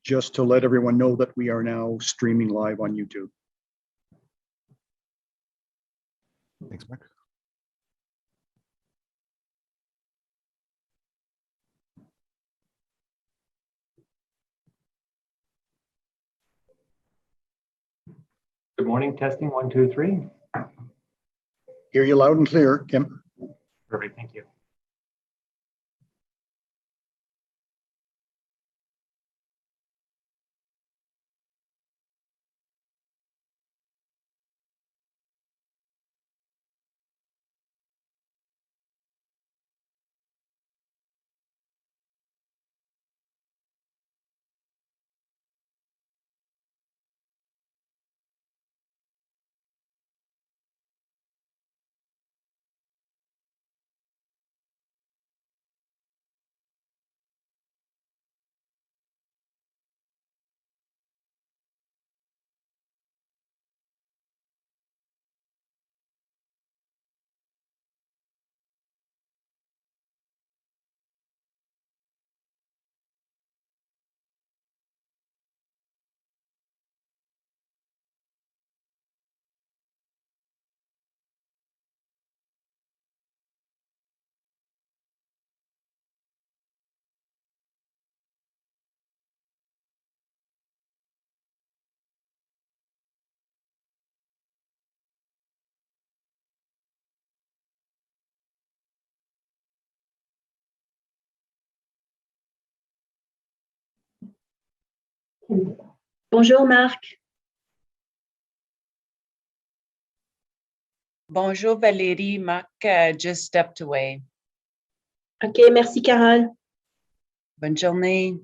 just to let everyone know that we are now streaming live on YouTube. Thanks, Mark. Good morning, testing 1, 2, 3. Hear you loud and clear, Kim. Perfect, thank you. Bonjour Marc. Bonjour Valérie, Marc just stepped away. Ok, merci Carole. Bonne journée.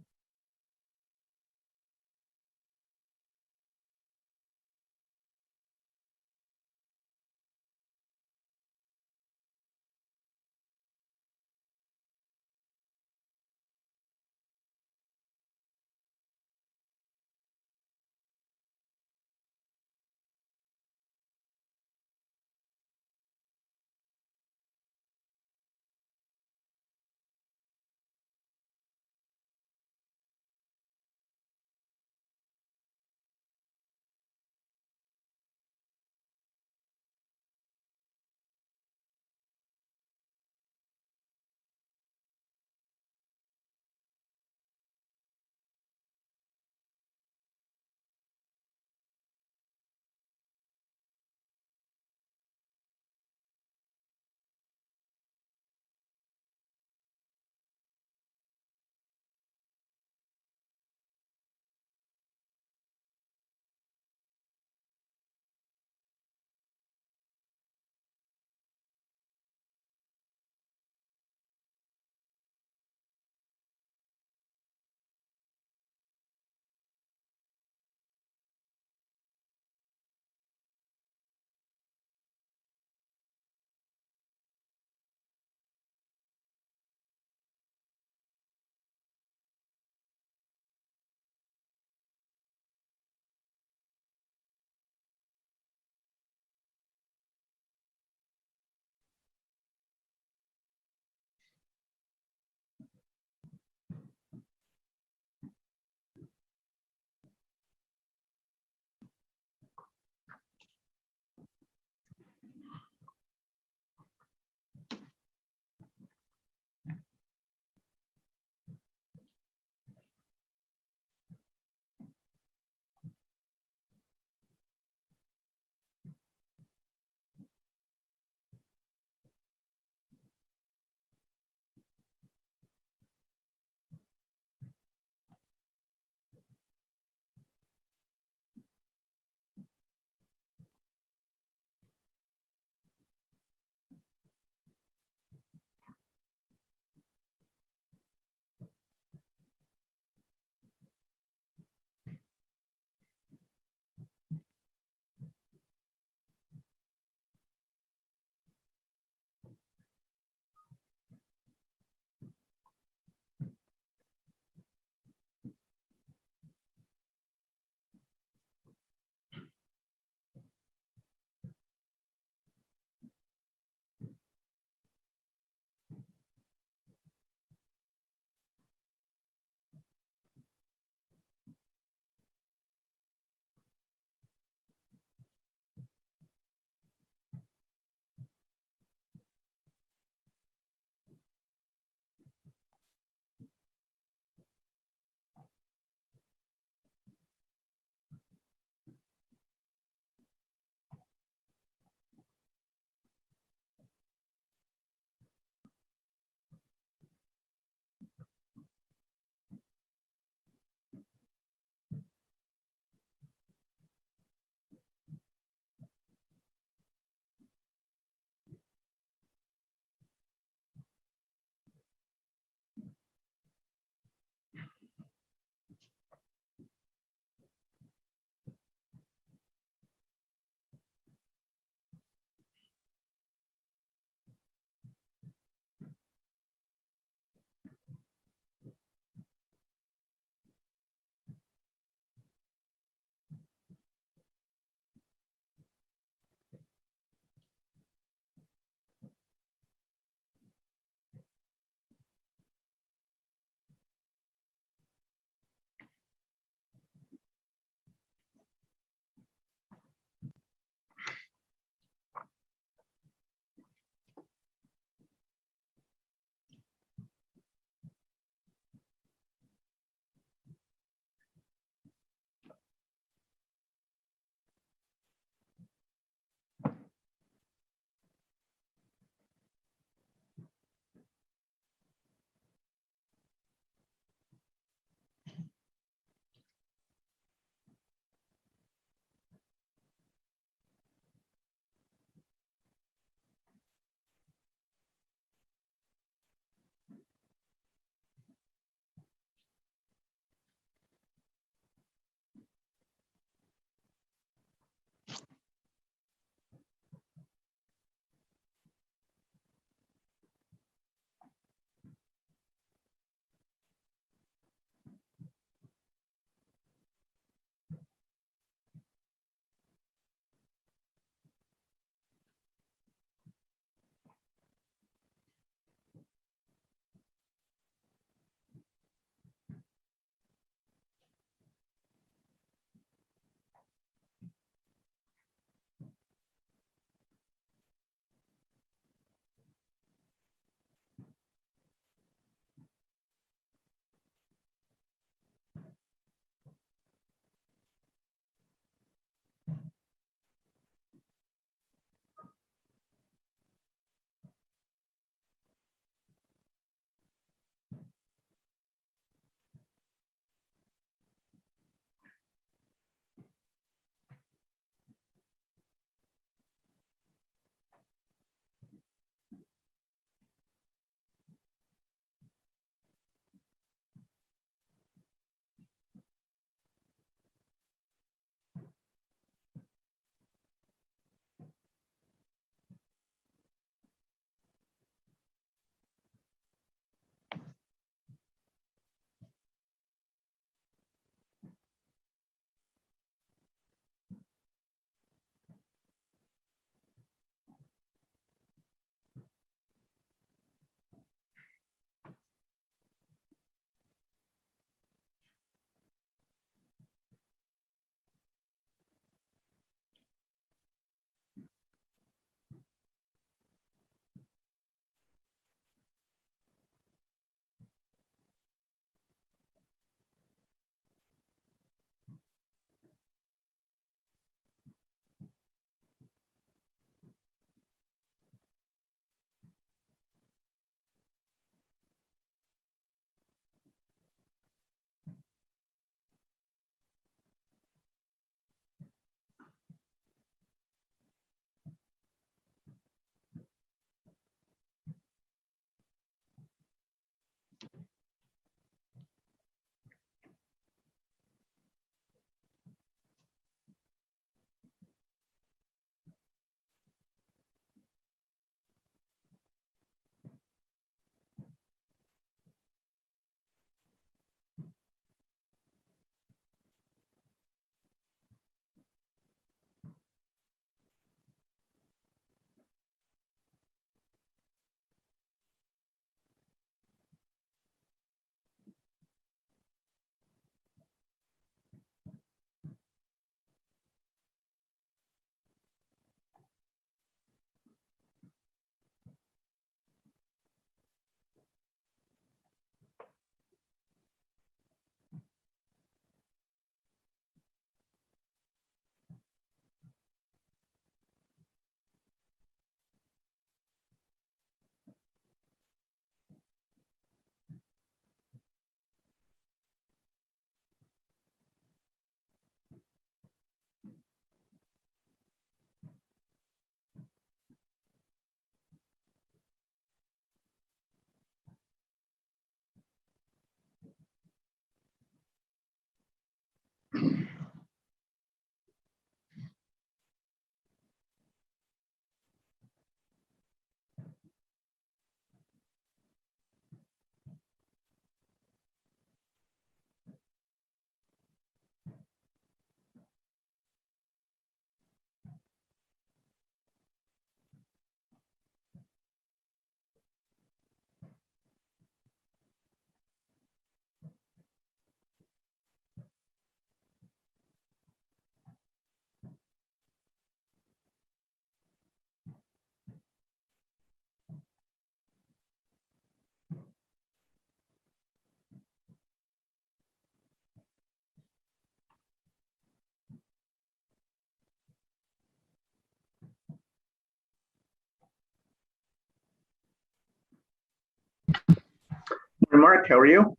Mark, how are you?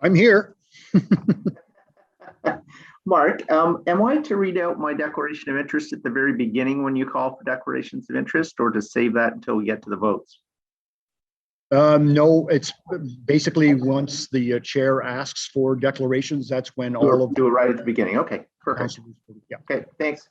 I'm here. Mark, am I to read out my declaration of interest at the very beginning when you call for declarations of interest, or to save that until we get to the votes? No, it's basically once the chair asks for declarations, that's when all of Do it right at the beginning. Okay, perfect. council. Yeah. Okay, thanks.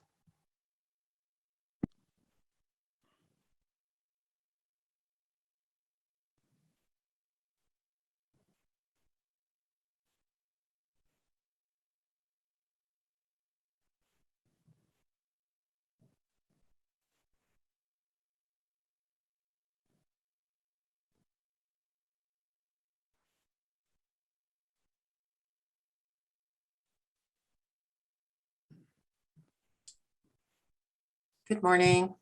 Good morning.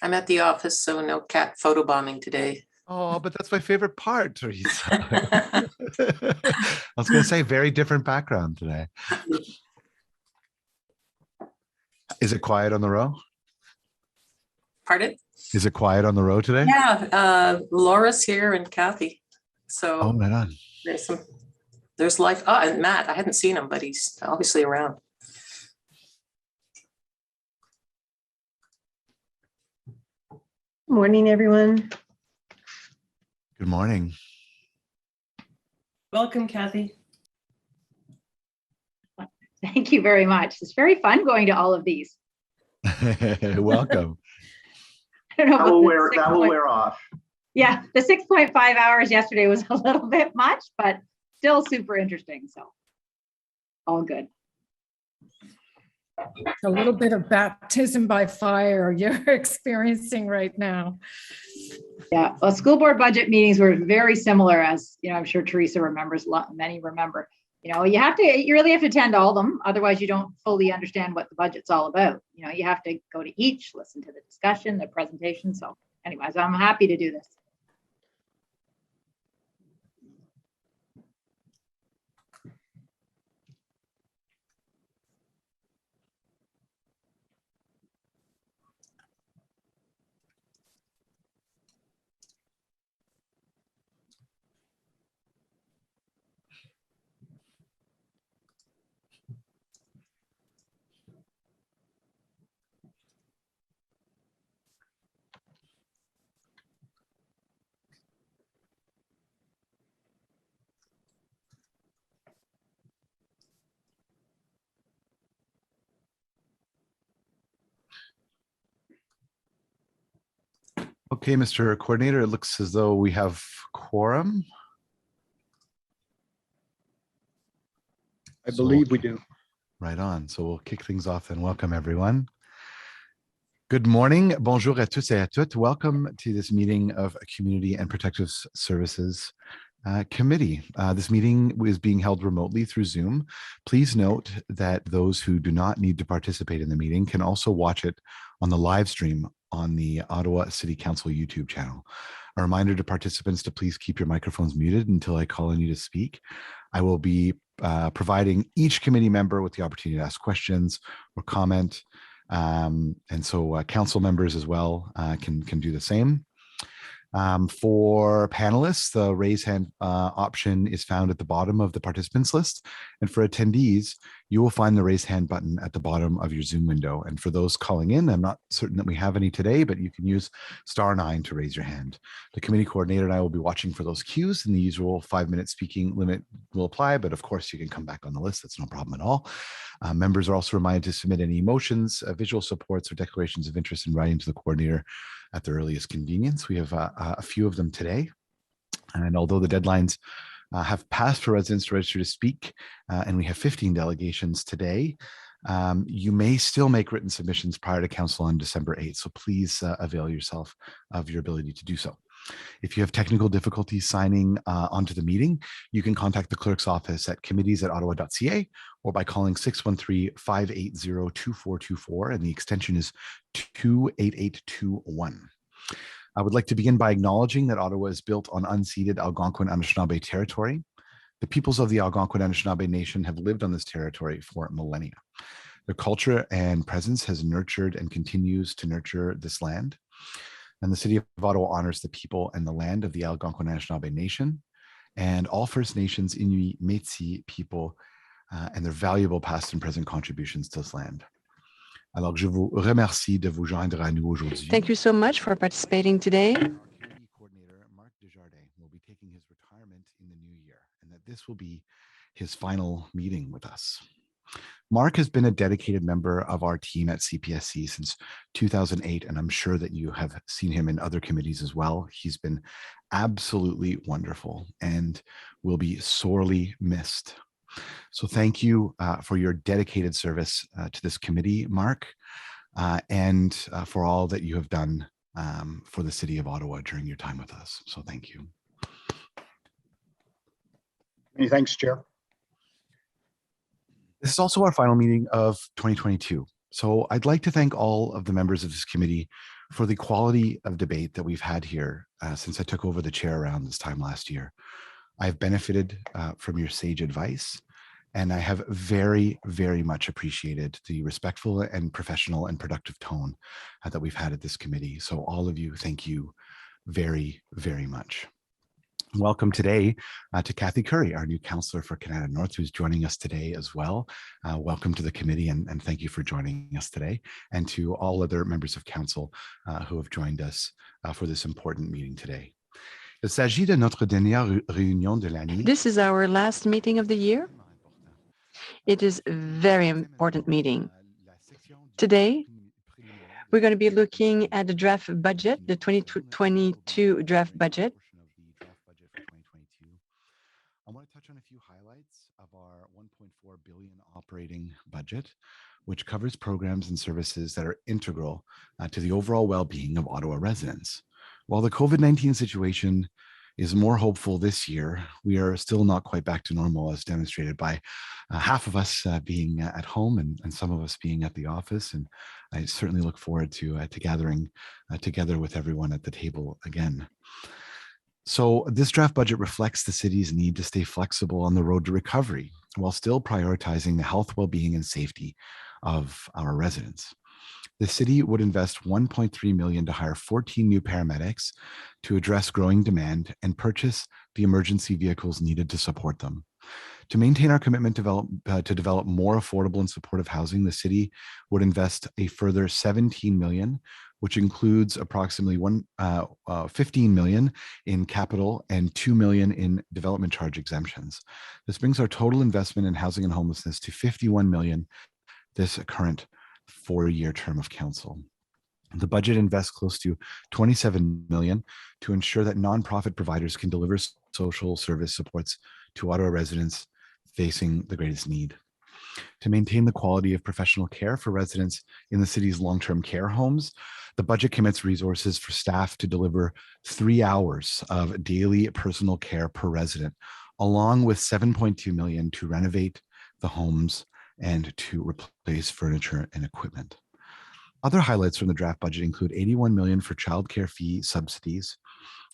I'm at the office, so no cat photobombing today. Oh, but that's my favorite part, Teresa. I was going to say very different background today. Is it quiet on the row? Pardon? Is it quiet on the row today? Yeah, Laura's here and Kathy. Oh, So right on. there's life. Oh, and Matt, I hadn't seen him, but he's obviously around. Morning, everyone. Good morning. Welcome, Kathy. Thank you very much. It's very fun going to all of these. Welcome. I don't know. That about will the wear, six that will point- wear off. Yeah, the 6.5 hours yesterday was a little bit much, but still super interesting. So all good. A little bit of baptism by fire you're experiencing right now. Yeah, well, school board budget meetings were very similar, as you know, I'm sure Teresa remembers, many remember. You know, you really have to attend all of them. Otherwise, you don't fully understand what the budget's all about. You know, you have to go to each, listen to the discussion, the presentation. So anyways, I'm happy to do this. Okay, Mr. Coordinator, it looks as though we have quorum. I believe we do. Right on. So we'll kick things off and welcome everyone. Good morning. Bonjour à tous et à toutes. Welcome to this meeting of Community and Protective Services Committee. This meeting is being held remotely through Zoom. Please note that those who do not need to participate in the meeting can also watch it on the live stream on the Ottawa City Council YouTube channel. A reminder to participants to please keep your microphones muted until I call on you to speak. I will be providing each committee member with the opportunity to ask questions or comment. And so council members as well can do the same. For panelists, the raise hand option is found at the bottom of the participants list. And for attendees, you will find the raise hand button at the bottom of your Zoom window. And for those calling in, I'm not certain that we have any today, but you can use *9 to raise your hand. The committee coordinator and I will be watching for those cues, and the usual 5-minute speaking limit will apply. But of course, you can come back on the list. That's no problem at all. Members are also reminded to submit any motions, visual supports, or declarations of interest in writing to the coordinator at the earliest convenience. We have a few of them today. And although the deadlines have passed for residents to register to speak, and we have 15 delegations today, you may still make written submissions prior to council on December 8th. So please avail yourself of your ability to do so. If you have technical difficulties signing onto the meeting, you can contact the clerk's office at committees@ottawa.ca or by calling 613-580-2424, and the extension is 28821. I would like to begin by acknowledging that Ottawa is built on unceded Algonquin Anishinaabe territory. The peoples of the Algonquin Anishinaabe Nation have lived on this territory for millennia. Their culture and presence has nurtured and continues to nurture this land. And the City of Ottawa honors the people and the land of the Algonquin Anishinaabe Nation and all First Nations, Inuit, Métis people and their valuable past and present contributions to this land. Alors, je vous remercie de vous joindre à nous aujourd'hui. Thank you so much for participating today. Our community coordinator, Marc Desjardins, will be taking his retirement in the new year, and that this will be his final meeting with us. Mark has been a dedicated member of our team at CPSC since 2008, and I'm sure that you have seen him in other committees as well. He's been absolutely wonderful and will be sorely missed. So thank you for your dedicated service to this committee, Mark, and for all that you have done for the City of Ottawa during your time with us. So thank you. Many thanks, Chair. This is also our final meeting of 2022. So I'd like to thank all of the members of this committee for the quality of debate that we've had here since I took over the chair around this time last year. I've benefited from your sage advice, and I have very, very much appreciated the respectful and professional and productive tone that we've had at this committee. So all of you, thank you very, very much. Welcome today to Kathy Curry, our new councillor for Canada North, who's joining us today as well. Welcome to the committee, and thank you for joining us today, and to all other members of council who have joined us for this important meeting today. Il s'agit de notre dernière réunion de l'année. This is our last meeting of the year. It is a very important meeting. Today, we're going to be looking at the draft budget, the 2022 draft budget. I want to touch on a few highlights of our $1.4 billion operating budget, which covers programs and services that are integral to the overall well-being of Ottawa residents. While the COVID-19 situation is more hopeful this year, we are still not quite back to normal, as demonstrated by half of us being at home and some of us being at the office. And I certainly look forward to gathering together with everyone at the table again. So this draft budget reflects the city's need to stay flexible on the road to recovery while still prioritizing the health, well-being, and safety of our residents. The city would invest $1.3 million to hire 14 new paramedics to address growing demand and purchase the emergency vehicles needed to support them. To maintain our commitment to develop more affordable and supportive housing, the city would invest a further $17 million, which includes approximately $15 million in capital and $2 million in development charge exemptions. This brings our total investment in housing and homelessness to $51 million this current 4-year term of council. The budget invests close to $27 million to ensure that nonprofit providers can deliver social service supports to Ottawa residents facing the greatest need. To maintain the quality of professional care for residents in the city's long-term care homes, the budget commits resources for staff to deliver 3 hours of daily personal care per resident, along with $7.2 million to renovate the homes and to replace furniture and equipment. Other highlights from the draft budget include $81 million for childcare fee subsidies,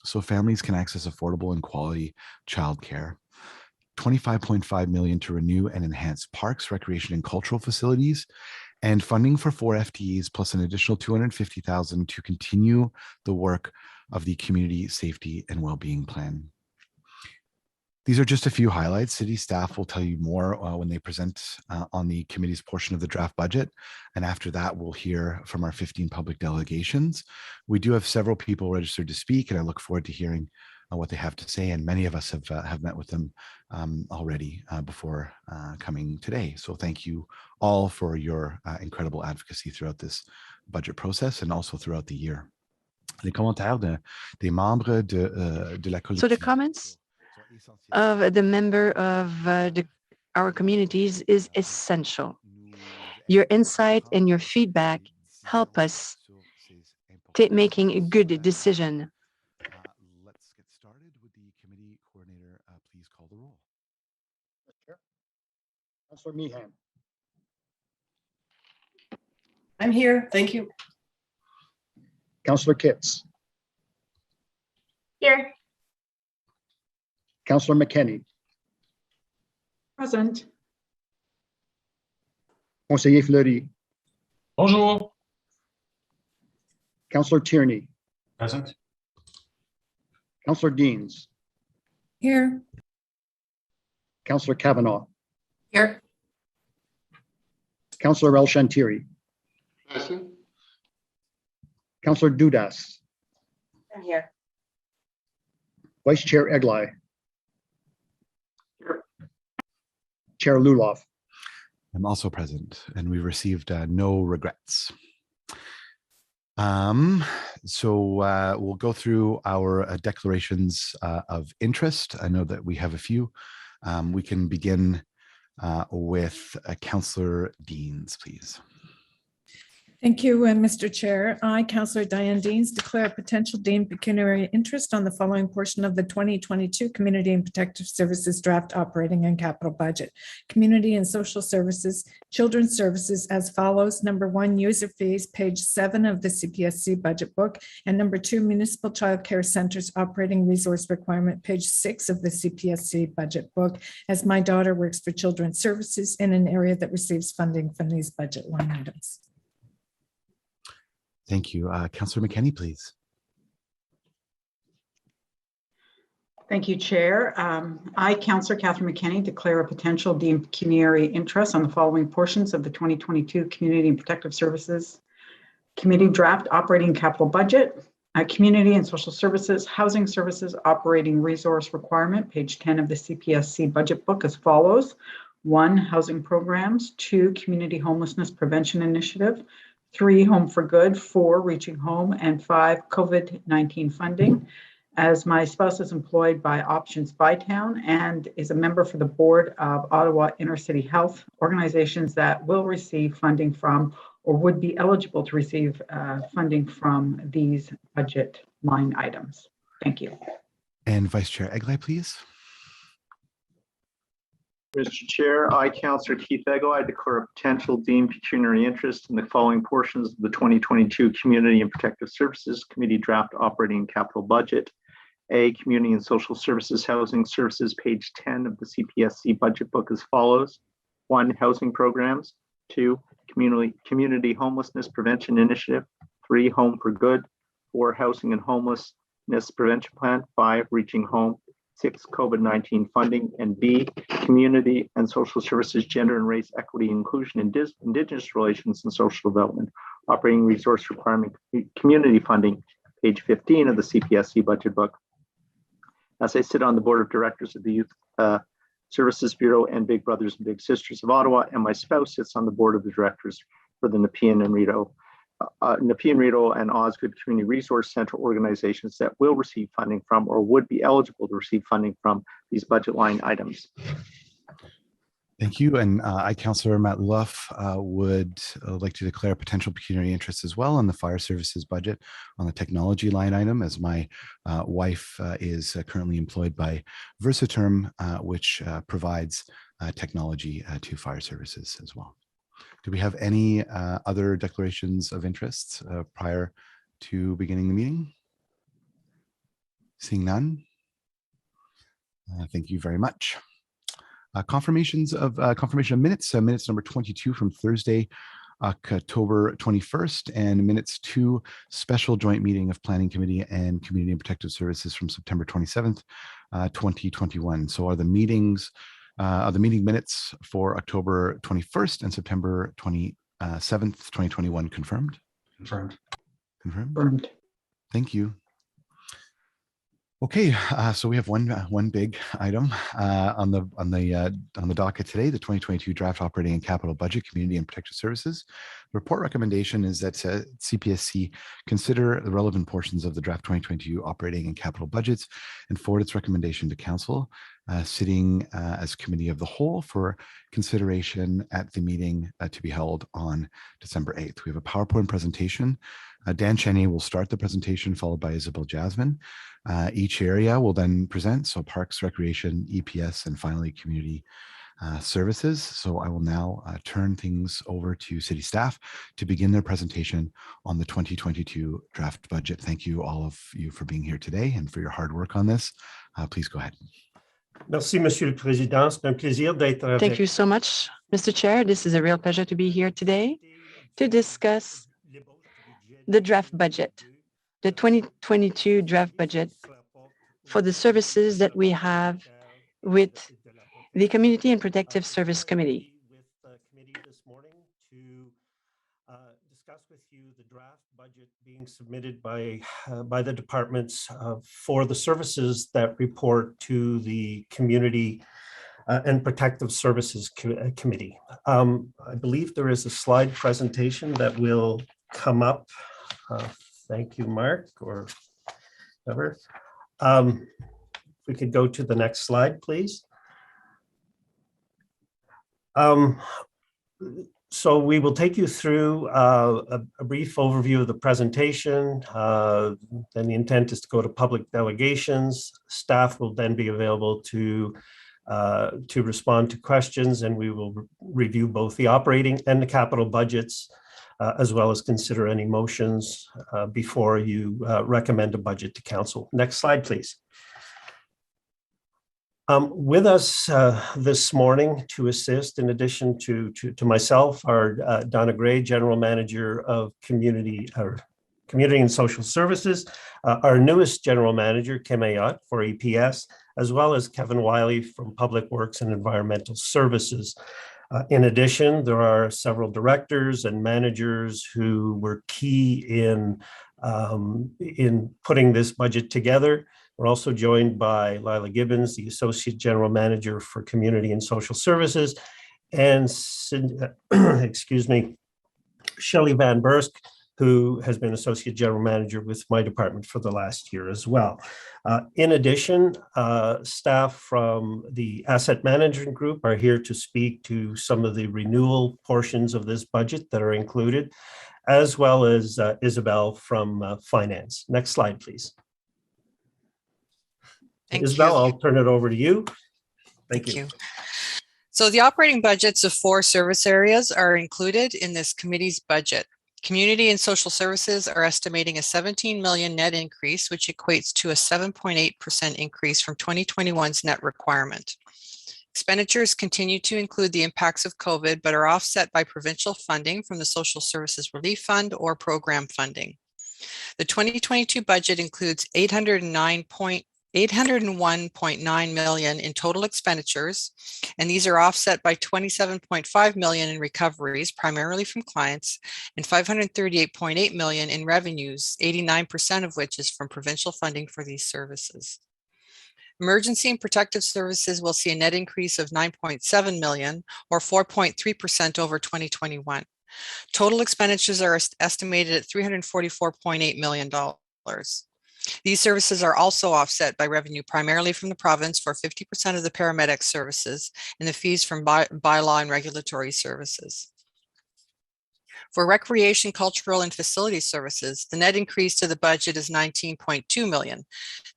so families can access affordable and quality childcare. $25.5 million to renew and enhance parks, recreation, and cultural facilities, and funding for 4 FTEs plus an additional $250,000 to continue the work of the Community Safety and Wellbeing Plan. These are just a few highlights. City staff will tell you more when they present on the committee's portion of the draft budget. And after that, we'll hear from our 15 public delegations. We do have several people registered to speak, and I look forward to hearing what they have to say. And many of us have met with them already before coming today. So thank you all for your incredible advocacy throughout this budget process and also throughout the year. Les commentaires des membres de la collectivité. So the comments of the member of our communities is essential. Your insight and your feedback help us making a good decision. Let's get started with the committee coordinator. Please call the roll. Councillor Meehan. I'm here. Thank you. Councillor Kitts. Here. Councillor McKenney. Present. Conseiller Fleury. Bonjour. Councillor Tierney, Present. Councillor Deans, Here. Councillor Kavanaugh, Here. Councillor El Shantiri, Present. Councillor Dudas, I'm here. Vice Chair Eglai, Here. Chair Luloff. I'm also present, and we received no regrets. We'll go through our declarations of interest. I know that we have a few. We can begin with Councillor Deans, please. Thank you, Mr. Chair. I, Councillor Diane Deans, declare a potential deemed pecuniary interest on the following portion of the 2022 Community and Protective Services Draft Operating and Capital Budget. Community and Social Services, Children's Services as follows. Number 1, user fees, page 7 of the CPSC budget book. And number 2, Municipal Child Care Centers Operating Resource Requirement, page 6 of the CPSC budget book, as my daughter works for Children's Services in an area that receives funding from these budget line items. Thank you. Councillor McKenney, please. Thank you, Chair. I, Councillor Catherine McKenney, declare a potential deemed pecuniary interest on the following portions of the 2022 Community and Protective Services Committee Draft Operating Capital Budget. Community and Social Services, Housing Services Operating Resource Requirement, page 10 of the CPSC budget book as follows. 1, Housing Programs. 2, Community Homelessness Prevention Initiative. 3, Home for Good. 4, Reaching Home. And 5, COVID-19 funding. As my spouse is employed by Options Bytown and is a member for the board of Ottawa Inner City Health, organizations that will receive funding from or would be eligible to receive funding from these budget line items. Thank you. And Vice Chair Eglai, please. Mr. Chair, I, Councillor Keith Ego, I declare a potential deemed pecuniary interest in the following portions of the 2022 Community and Protective Services Committee Draft Operating and Capital Budget. A, Community and Social Services Housing Services, page 10 of the CPSC budget book as follows. 1, Housing Programs. 2, Community Homelessness Prevention Initiative. 3, Home for Good. 4, Housing and Homelessness Prevention Plan. 5, Reaching Home. 6, COVID-19 funding. And B, Community and Social Services Gender and Race Equity Inclusion and Indigenous Relations and Social Development Operating Resource Requirement Community Funding, page 15 of the CPSC budget book. As I sit on the board of directors of the Youth Services Bureau and Big Brothers and Big Sisters of Ottawa, and my spouse sits on the board of the directors for the Nepean and Rideau and Osgood Community Resource Center organizations that will receive funding from or would be eligible to receive funding from these budget line items. Thank you. And I, Councillor Matt Luloff, would like to declare potential pecuniary interest as well on the fire services budget on the technology line item, as my wife is currently employed by Versaterm, which provides technology to fire services as well. Do we have any other declarations of interest prior to beginning the meeting? Seeing none. Thank you very much. Confirmation of minutes, minutes number 22 from Thursday, October 21st, and minutes 2 special joint meeting of Planning Committee and Community and Protective Services from September 27th, 2021. So are the meeting minutes for October 21st and September 27th, 2021 confirmed? Confirmed. Confirmed. Thank you. Okay, so we have one big item on the docket today: the 2022 Draft Operating and Capital Budget, Community and Protective Services. The report recommendation is that CPSC consider the relevant portions of the draft 2022 operating and capital budgets and forward its recommendation to Council, sitting as Committee of the Whole for consideration at the meeting to be held on December 8th. We have a PowerPoint presentation. Dan Cheney will start the presentation, followed by Isabel Jasmine. Each area will then present, so Parks, Recreation, EPS, and finally Community Services. So I will now turn things over to City staff to begin their presentation on the 2022 draft budget. Thank you, all of you, for being here today and for your hard work on this. Please go ahead. Merci, Monsieur le Président. C'est un plaisir d'être avec. Thank you so much, Mr. Chair. This is a real pleasure to be here today to discuss the draft budget, the 2022 draft budget for the services that we have with the Community and Protective Service Committee. This morning to discuss with you the draft budget being submitted by the departments for the services that report to the Community and Protective Services Committee. I believe there is a slide presentation that will come up. Thank you, Mark, or whoever. We could go to the next slide, please. So we will take you through a brief overview of the presentation. Then the intent is to go to public delegations. Staff will then be available to respond to questions, and we will review both the operating and the capital budgets, as well as consider any motions before you recommend a budget to council. Next slide, please. With us this morning to assist, in addition to myself, are Donna Gray, General Manager of Community and Social Services, our newest General Manager, Kim Ayotte for EPS, as well as Kevin Wiley from Public Works and Environmental Services. In addition, there are several directors and managers who were key in putting this budget together. We're also joined by Lila Gibbons, the Associate General Manager for Community and Social Services, and Shelley Van Bursk, who has been Associate General Manager with my department for the last year as well. In addition, staff from the Asset Management Group are here to speak to some of the renewal portions of this budget that are included, as well as Isabel from Finance. Next slide, please. Isabel, I'll turn it over to you. Thank you. So the operating budgets of 4 service areas are included in this committee's budget. Community and Social Services are estimating a 17 million net increase, which equates to a 7.8% increase from 2021's net requirement. Expenditures continue to include the impacts of COVID, but are offset by provincial funding from the Social Services Relief Fund or program funding. The 2022 budget includes 801.9 million in total expenditures, and these are offset by 27.5 million in recoveries, primarily from clients, and 538.8 million in revenues, 89% of which is from provincial funding for these services. Emergency and Protective Services will see a net increase of 9.7 million, or 4.3% over 2021. Total expenditures are estimated at $344.8 million. These services are also offset by revenue primarily from the province for 50% of the paramedic services and the fees from bylaw and regulatory services. For recreation, cultural, and facility services, the net increase to the budget is 19.2 million.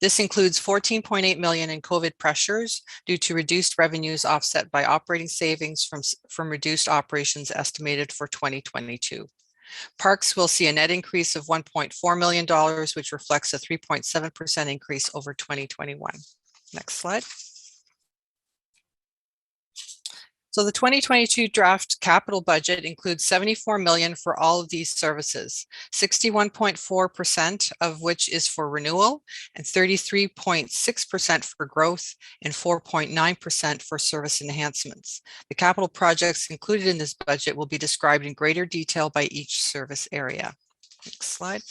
This includes 14.8 million in COVID pressures due to reduced revenues offset by operating savings from reduced operations estimated for 2022. Parks will see a net increase of $1.4 million, which reflects a 3.7% increase over 2021. Next slide. So the 2022 draft capital budget includes 74 million for all of these services, 61.4% of which is for renewal, and 33.6% for growth, and 4.9% for service enhancements. The capital projects included in this budget will be described in greater detail by each service area. Next slide.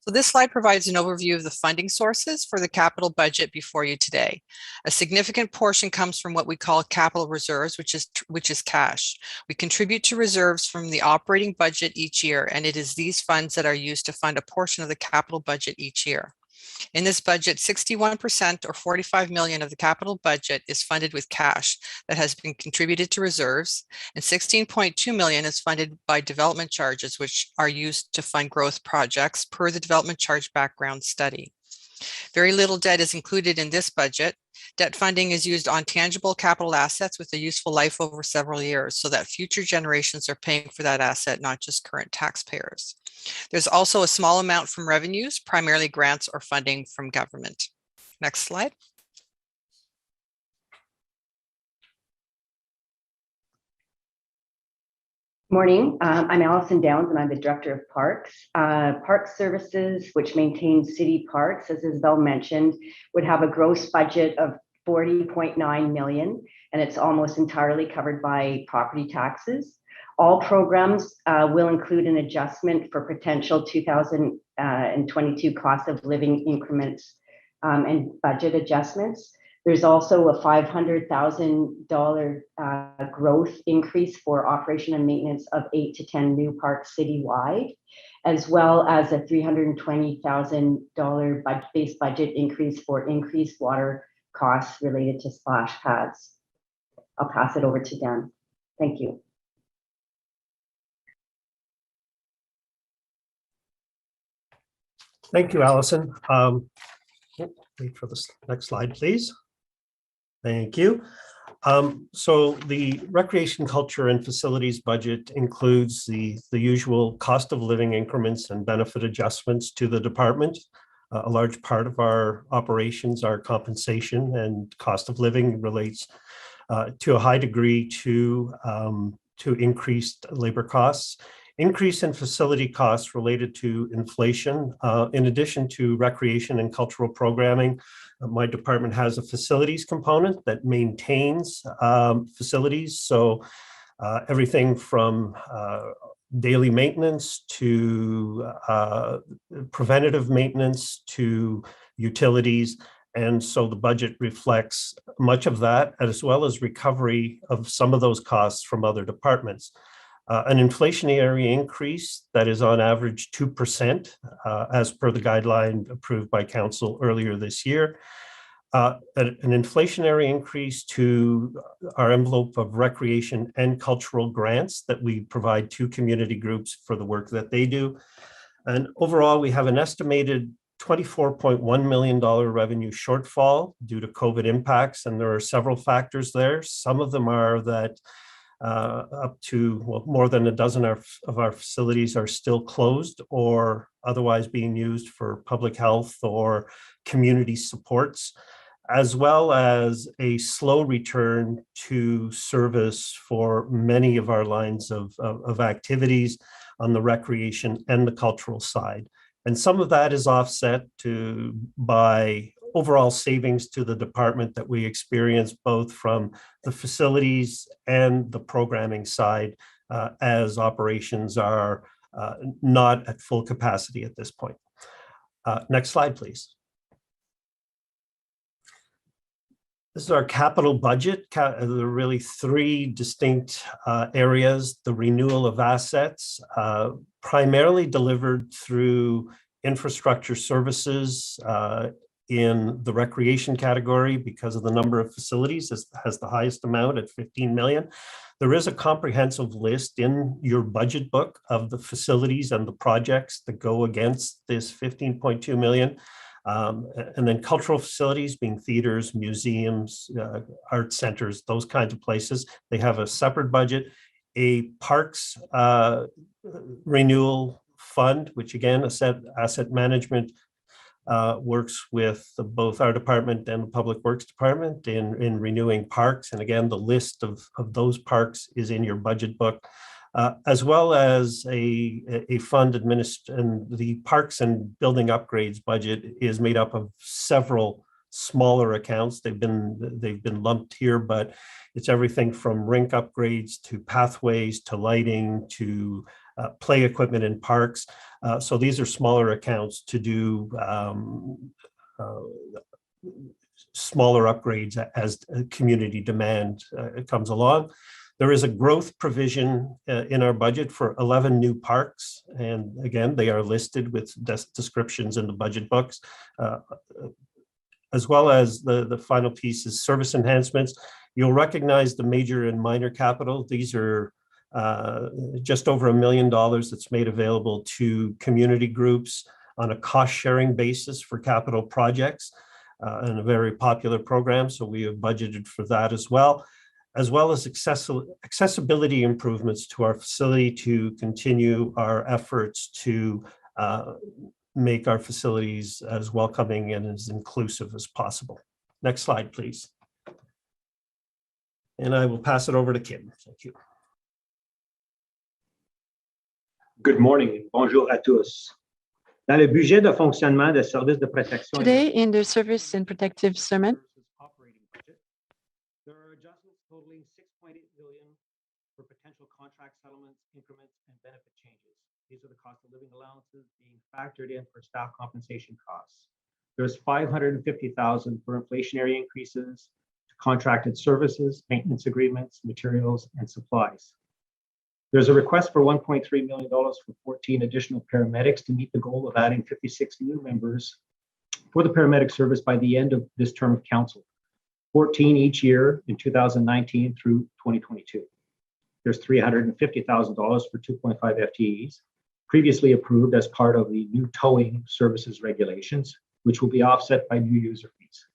So this slide provides an overview of the funding sources for the capital budget before you today. A significant portion comes from what we call capital reserves, which is cash. We contribute to reserves from the operating budget each year, and it is these funds that are used to fund a portion of the capital budget each year. In this budget, 61% or 45 million of the capital budget is funded with cash that has been contributed to reserves, and 16.2 million is funded by development charges, which are used to fund growth projects per the development charge background study. Very little debt is included in this budget. Debt funding is used on tangible capital assets with a useful life over several years so that future generations are paying for that asset, not just current taxpayers. There's also a small amount from revenues, primarily grants or funding from government. Next slide. Morning, I'm Allison Downs and I'm the Director of Parks. Park Services, which maintains city parks, as Isabel mentioned, would have a gross budget of 40.9 million, and it's almost entirely covered by property taxes. All programs will include an adjustment for potential 2022 cost of living increments and budget adjustments. There's also a $500,000 growth increase for operation and maintenance of 8 to 10 new parks citywide, as well as a $320,000 base budget increase for increased water costs related to splash pads. I'll pass it over to Dan. Thank you. Thank you, Allison. Wait for the next slide, please. Thank you. So the recreation, culture, and facilities budget includes the usual cost of living increments and benefit adjustments to the department. A large part of our operations, our compensation and cost of living relates to a high degree to increased labor costs. Increase in facility costs related to inflation. In addition to recreation and cultural programming, my department has a facilities component that maintains facilities. So everything from daily maintenance to preventative maintenance to utilities. And so the budget reflects much of that, as well as recovery of some of those costs from other departments. An inflationary increase that is on average 2% as per the guideline approved by council earlier this year. An inflationary increase to our envelope of recreation and cultural grants that we provide to community groups for the work that they do. And overall, we have an estimated $24.1 million revenue shortfall due to COVID impacts, and there are several factors there. Some of them are that up to more than a dozen of our facilities are still closed or otherwise being used for public health or community supports, as well as a slow return to service for many of our lines of activities on the recreation and the cultural side. And some of that is offset by overall savings to the department that we experience both from the facilities and the programming side as operations are not at full capacity at this point. Next slide, please. This is our capital budget. There are really three distinct areas. The renewal of assets, primarily delivered through infrastructure services in the recreation category because of the number of facilities, has the highest amount at 15 million. There is a comprehensive list in your budget book of the facilities and the projects that go against this 15.2 million. And then cultural facilities being theaters, museums, art centers, those kinds of places. They have a separate budget. A parks renewal fund, which again, asset management works with both our department and the Public Works Department in renewing parks. And again, the list of those parks is in your budget book, as well as a fund and the parks and building upgrades budget is made up of several smaller accounts. They've been lumped here, but it's everything from rink upgrades to pathways to lighting to play equipment in parks. So these are smaller accounts to do smaller upgrades as community demand comes along. There is a growth provision in our budget for 11 new parks. And again, they are listed with descriptions in the budget books, as well as the final piece is service enhancements. You'll recognize the major and minor capital. These are just over $1 million that's made available to community groups on a cost-sharing basis for capital projects, and a very popular program. So we have budgeted for that as well as accessibility improvements to our facility to continue our efforts to make our facilities as welcoming and as inclusive as possible. Next slide, please. And I will pass it over to Kim. Thank you. Good morning. Bonjour à tous. Dans le budget de fonctionnement des services de protection. Today, in the Service and Protective Sermon, Operating budget, there are adjustments totaling $6.8 million for potential contract settlements, increments, and benefit changes. These are the cost of living allowances being factored in for staff compensation costs. There's $550,000 for inflationary increases to contracted services, maintenance agreements, materials, and supplies. There's a request for $1.3 million for 14 additional paramedics to meet the goal of adding 56 new members for the paramedic service by the end of this term of council, 14 each year in 2019 through 2022. There's $350,000 for 2.5 FTEs, previously approved as part of the new towing services regulations, which will be offset by new user fees.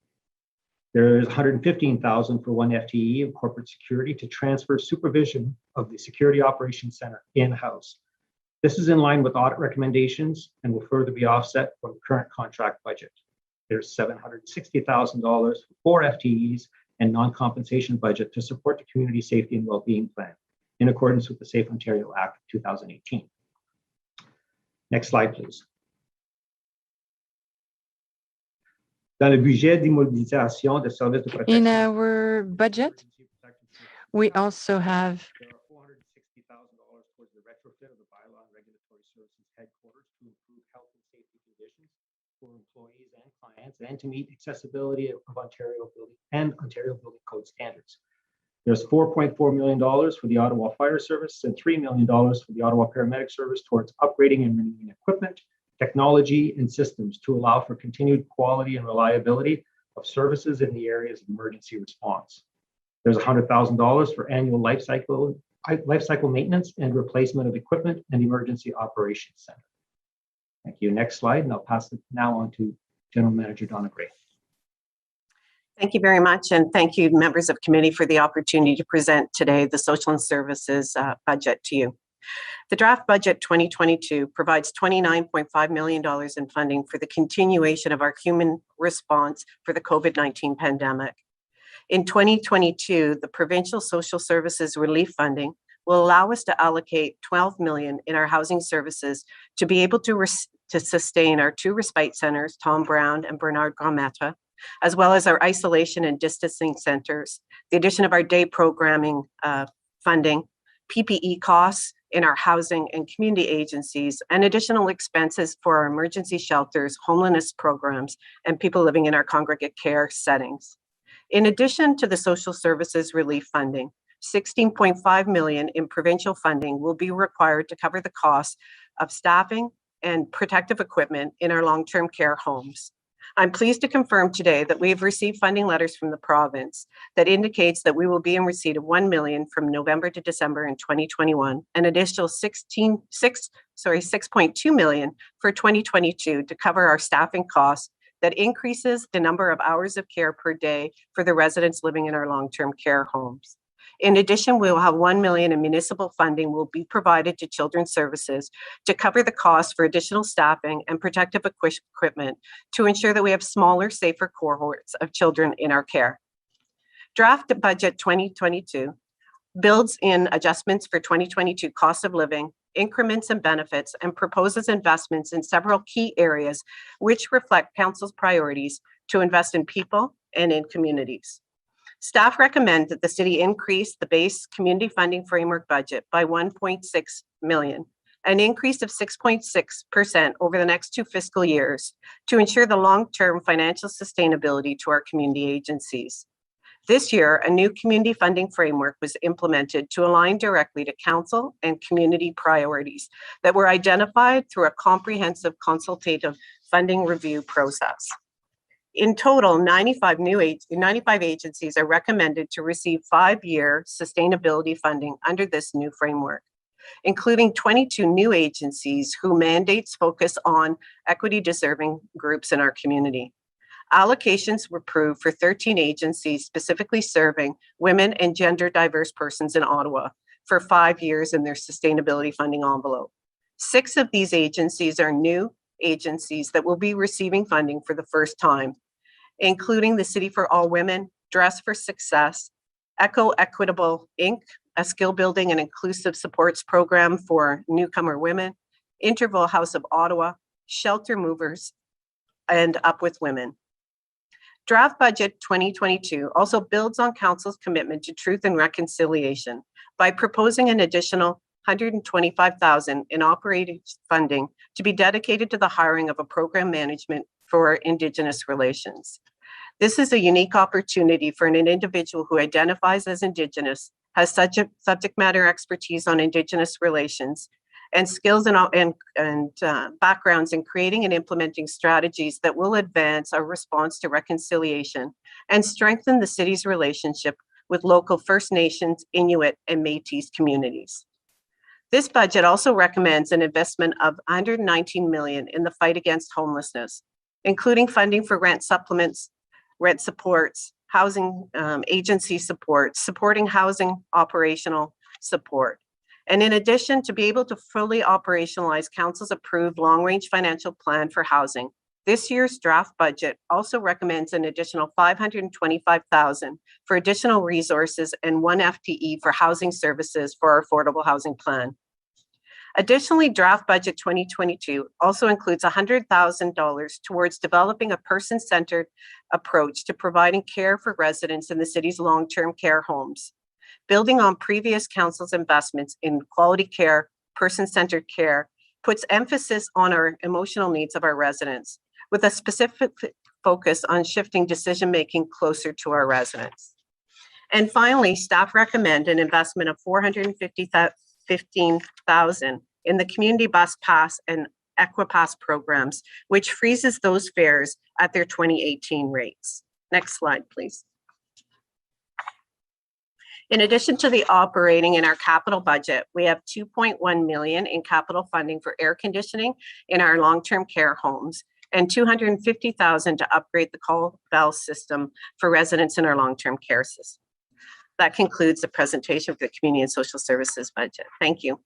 There is $115,000 for 1 FTE of corporate security to transfer supervision of the Security Operations Center in-house. This is in line with audit recommendations and will further be offset from the current contract budget. There's $760,000 for 4 FTEs and non-compensation budget to support the Community Safety and Wellbeing Plan in accordance with the Safe Ontario Act of 2018. Next slide, please. Dans le budget d'immobilisation des services de protection. in our budget, we also have There are $460,000 towards the retrofit of the Bylaw and Regulatory Services headquarters to improve health and safety conditions for employees and clients and to meet accessibility of Ontario Building Code standards. There's $4.4 million for the Ottawa Fire Service and $3 million for the Ottawa Paramedic Service towards upgrading and renewing equipment, technology, and systems to allow for continued quality and reliability of services in the areas of emergency response. There's $100,000 for annual life cycle maintenance and replacement of equipment and emergency operations center. Thank you. Next slide, and I'll pass it now on to General Manager Donna Gray. Thank you very much, and thank you, members of committee, for the opportunity to present today the Social and Services budget to you. The draft budget 2022 provides $29.5 million in funding for the continuation of our human response for the COVID-19 pandemic. In 2022, the provincial social services relief funding will allow us to allocate $12 million in our housing services to be able to sustain our 2 respite centers, Tom Brown and Bernard Grandmaître, as well as our isolation and distancing centers, the addition of our day programming funding, PPE costs in our housing and community agencies, and additional expenses for our emergency shelters, homelessness programs, and people living in our congregate care settings. In addition to the social services relief funding, $16.5 million in provincial funding will be required to cover the costs of staffing and protective equipment in our long-term care homes. I'm pleased to confirm today that we have received funding letters from the province that indicates that we will be in receipt of $1 million from November to December in 2021, an additional $6.2 million for 2022 to cover our staffing costs that increases the number of hours of care per day for the residents living in our long-term care homes. In addition, we will have $1 million in municipal funding will be provided to Children's Services to cover the cost for additional staffing and protective equipment to ensure that we have smaller, safer cohorts of children in our care. Draft Budget 2022 builds in adjustments for 2022 cost of living, increments and benefits, and proposes investments in several key areas which reflect Council's priorities to invest in people and in communities. Staff recommend that the city increase the base community funding framework budget by $1.6 million, an increase of 6.6% over the next 2 fiscal years to ensure the long-term financial sustainability to our community agencies. This year, a new community funding framework was implemented to align directly to council and community priorities that were identified through a comprehensive consultative funding review process. In total, 95 agencies are recommended to receive 5-year sustainability funding under this new framework, including 22 new agencies whose mandates focus on equity-deserving groups in our community. Allocations were approved for 13 agencies specifically serving women and gender diverse persons in Ottawa for 5 years in their sustainability funding envelope. 6 of these agencies are new agencies that will be receiving funding for the first time, including the City for All Women, Dress for Success, Equitable Inc., a skill building and inclusive supports program for newcomer women, Interval House of Ottawa, Shelter Movers, and Up With Women. Draft Budget 2022 also builds on Council's commitment to truth and reconciliation by proposing an additional $125,000 in operating funding to be dedicated to the hiring of a program management for Indigenous relations. This is a unique opportunity for an individual who identifies as Indigenous, has such a subject matter expertise on Indigenous relations, and skills and backgrounds in creating and implementing strategies that will advance our response to reconciliation and strengthen the city's relationship with local First Nations, Inuit, and Métis communities. This budget also recommends an investment of $119 million in the fight against homelessness, including funding for rent supplements, rent supports, housing agency support, supporting housing operational support. And in addition, to be able to fully operationalize Council's approved long-range financial plan for housing, this year's draft budget also recommends an additional $525,000 for additional resources and 1 FTE for housing services for our affordable housing plan. Additionally, draft budget 2022 also includes $100,000 towards developing a person-centered approach to providing care for residents in the city's long-term care homes. Building on previous council's investments in quality care, person-centered care, puts emphasis on our emotional needs of our residents, with a specific focus on shifting decision-making closer to our residents. And finally, staff recommend an investment of $415,000 in the community bus pass and Equipass programs, which freezes those fares at their 2018 rates. Next slide, please. In addition to the operating in our capital budget, we have $2.1 million in capital funding for air conditioning in our long-term care homes and $250,000 to upgrade the call bell system for residents in our long-term care system. That concludes the presentation of the Community and Social Services budget. Thank you.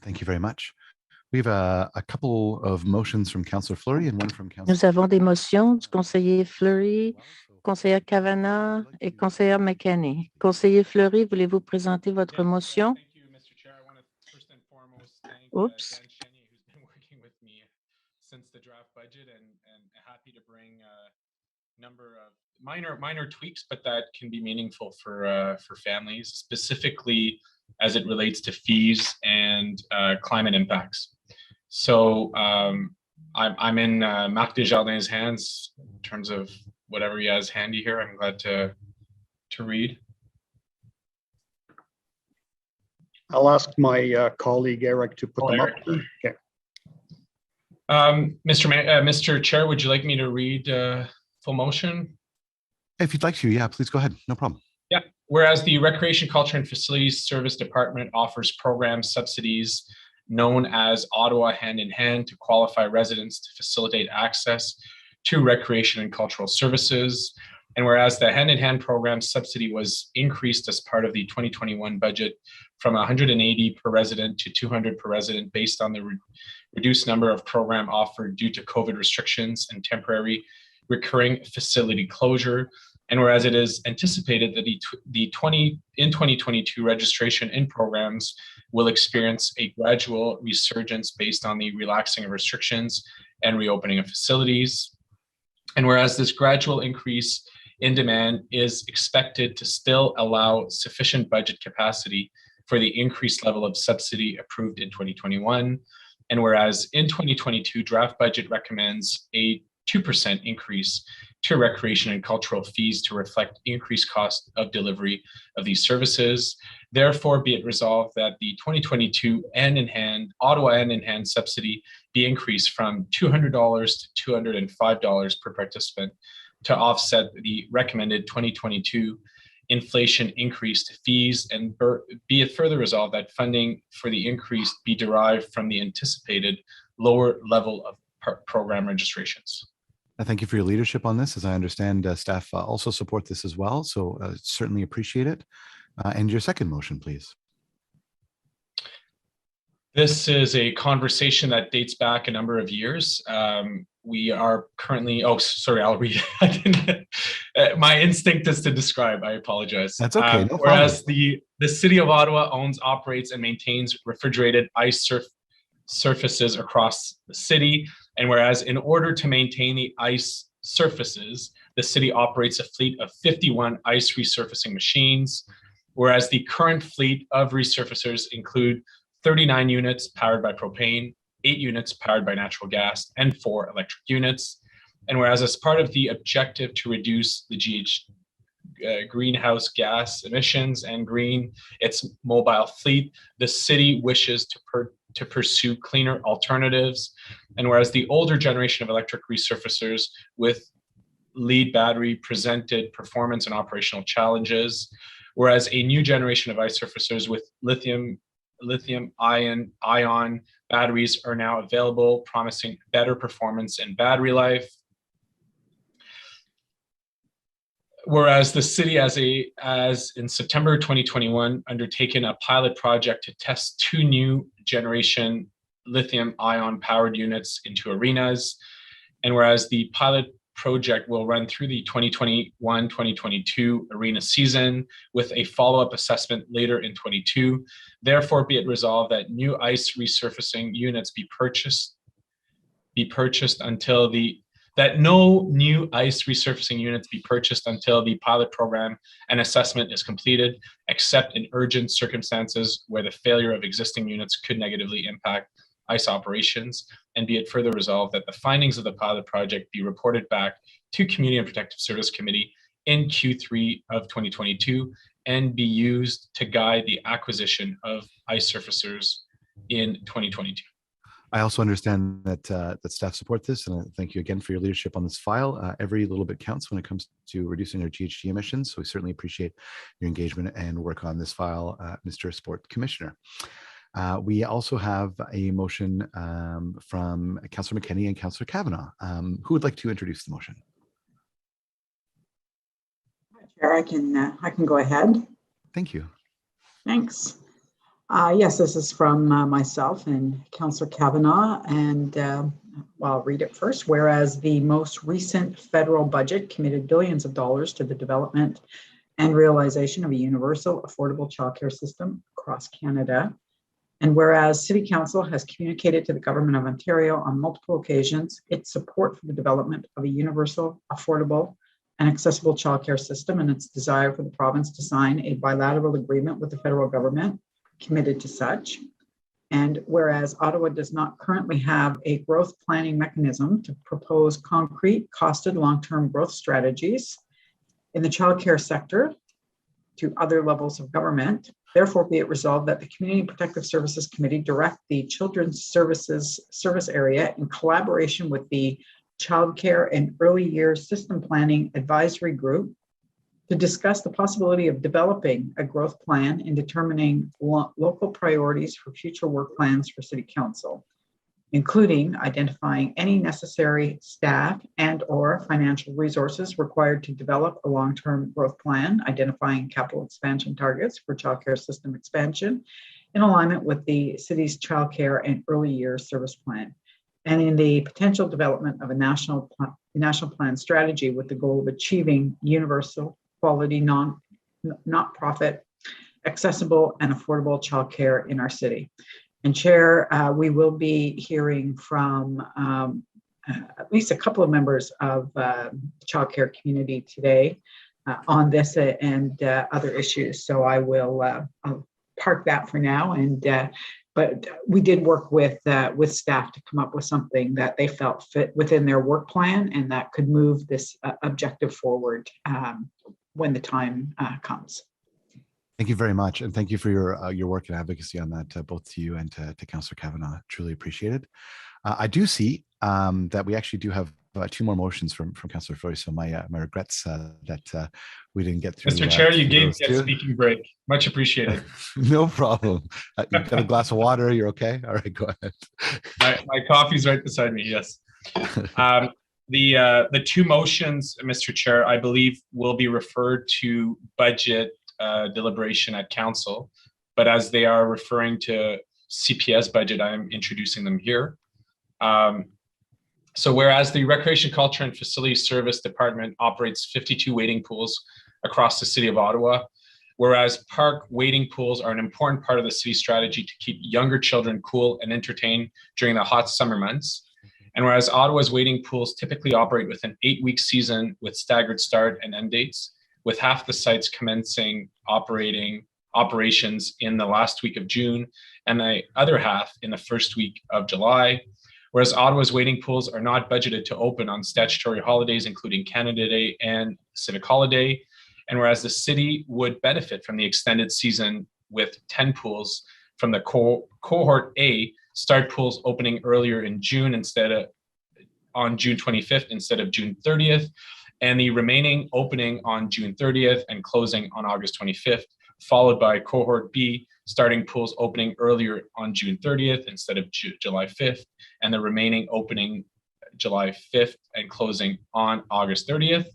Thank you very much. We have a couple of motions from Councillor Fleury and one from Councillor. Nous avons des motions du conseiller Fleury, conseillère Kavanagh et conseillère McKenney. Conseiller Fleury, voulez-vous présenter votre motion? Thank you, Mr. Chair. I want to first and foremost thank Oops. Dan Shenny, who's been working with me since the draft budget, and happy to bring a number of minor tweaks, but that can be meaningful for families, specifically as it relates to fees and climate impacts. So I'm in Marc Desjardins' hands in terms of whatever he has handy here. I'm glad to read. I'll ask my colleague Eric to put them up. Okay. Mr. Chair, would you like me to read full motion? If you'd like to, yeah, please go ahead. No problem. Yeah. Whereas the Recreation, Culture and Facilities Service Department offers program subsidies known as Ottawa Hand in Hand to qualify residents to facilitate access to recreation and cultural services. And whereas the Hand in Hand program subsidy was increased as part of the 2021 budget from 180 per resident to 200 per resident based on the reduced number of program offered due to COVID restrictions and temporary recurring facility closure. And whereas it is anticipated that in 2022 registration in programs will experience a gradual resurgence based on the relaxing of restrictions and reopening of facilities. And whereas this gradual increase in demand is expected to still allow sufficient budget capacity for the increased level of subsidy approved in 2021. And whereas in 2022 draft budget recommends a 2% increase to recreation and cultural fees to reflect increased cost of delivery of these services. Therefore, be it resolved that the 2022 Ottawa Hand in Hand subsidy be increased from $200 to $205 per participant to offset the recommended 2022 inflation increase to fees, and be it further resolved that funding for the increase be derived from the anticipated lower level of program registrations. Thank you for your leadership on this. As I understand, staff also support this as well, so certainly appreciate it. And your second motion, please. This is a conversation that dates back a number of years. we are currently, oh, sorry, I'll read it. My instinct is to describe, I apologize. That's okay, no Whereas the city of Ottawa owns, operates, and maintains refrigerated ice surfaces across the city. And whereas in order to maintain the ice surfaces, the city operates a fleet of 51 ice resurfacing machines, whereas the current fleet of resurfacers include 39 units powered by propane, 8 units powered by natural gas, and 4 electric units. And whereas as part of the objective to reduce the greenhouse gas emissions and green its mobile fleet, the city wishes to pursue cleaner alternatives. And whereas the older generation of electric resurfacers with lead battery presented performance and operational challenges, whereas a new generation of ice surfacers with lithium ion batteries are now available, promising better performance and battery life. Whereas the city as in September 2021 undertaken a pilot project to test 2 new generation lithium ion powered units into arenas. And whereas the pilot project will run through the 2021-2022 arena season with a follow-up assessment later in 22. Therefore, be it resolved that new ice resurfacing units be purchased until that no new ice resurfacing units be purchased until the pilot program and assessment is completed, except in urgent circumstances where the failure of existing units could negatively impact ice operations. And be it further resolved that the findings of the pilot project be reported back to Community and Protective Service Committee in Q3 of 2022 and be used to guide the acquisition of ice surfacers in 2022. I also understand that that staff support this, and thank you again for your leadership on this file. Every little bit counts when it comes to reducing our GHG emissions, so we certainly appreciate your engagement and work on this file, Mr. Sport Commissioner. We also have a motion from Councillor McKenney and Councillor Kavanagh. Who would like to introduce the motion? Chair, I can go ahead. Thank you. Thanks. Yes, this is from myself and Councillor Kavanagh, and well, I'll read it first. Whereas the most recent federal budget committed billions of dollars to the development and realization of a universal affordable childcare system across Canada. And whereas City Council has communicated to the Government of Ontario on multiple occasions its support for the development of a universal, affordable, and accessible childcare system, and its desire for the province to sign a bilateral agreement with the federal government committed to such. And whereas Ottawa does not currently have a growth planning mechanism to propose concrete, costed long-term growth strategies in the childcare sector to other levels of government, therefore be it resolved that the Community Protective Services Committee direct the Children's Services Service Area in collaboration with the Childcare and Early Years System Planning Advisory Group to discuss the possibility of developing a growth plan and determining local priorities for future work plans for City Council, including identifying any necessary staff and/or financial resources required to develop a long-term growth plan, identifying capital expansion targets for childcare system expansion in alignment with the city's childcare and early years service plan, and in the potential development of a national plan strategy with the goal of achieving universal quality, not-profit, accessible and affordable childcare in our city. And Chair, we will be hearing from at least a couple of members of the childcare community today on this and other issues. So I will I'll park that for now. And but we did work with staff to come up with something that they felt fit within their work plan and that could move this objective forward when the time comes. Thank you very much, and thank you for your work and advocacy on that, both to you and to Councillor Kavanagh. Truly appreciated. I do see that we actually do have 2 more motions from Councillor Flory, so my regrets that we didn't get through. Mr. Chair, you gave me a speaking break. Much appreciated. No problem. You've got a glass of water. You're okay. All right, go ahead. My coffee's right beside me. Yes. The 2 motions, Mr. Chair, I believe will be referred to budget deliberation at council, but as they are referring to CPS budget, I'm introducing them here. So whereas the Recreation, Culture and Facilities Service Department operates 52 wading pools across the city of Ottawa, whereas park wading pools are an important part of the city strategy to keep younger children cool and entertained during the hot summer months, and whereas Ottawa's wading pools typically operate with an 8-week season with staggered start and end dates, with half the sites commencing operations in the last week of June and the other half in the first week of July, whereas Ottawa's wading pools are not budgeted to open on statutory holidays, including Canada Day and Civic Holiday, and whereas the city would benefit from the extended season with 10 pools from the cohort A start pools opening earlier in June on June 25th instead of June 30th, and the remaining opening on June 30th and closing on August 25th, followed by cohort B starting pools opening earlier on June 30th instead of July 5th, and the remaining opening July 5th and closing on August 30th.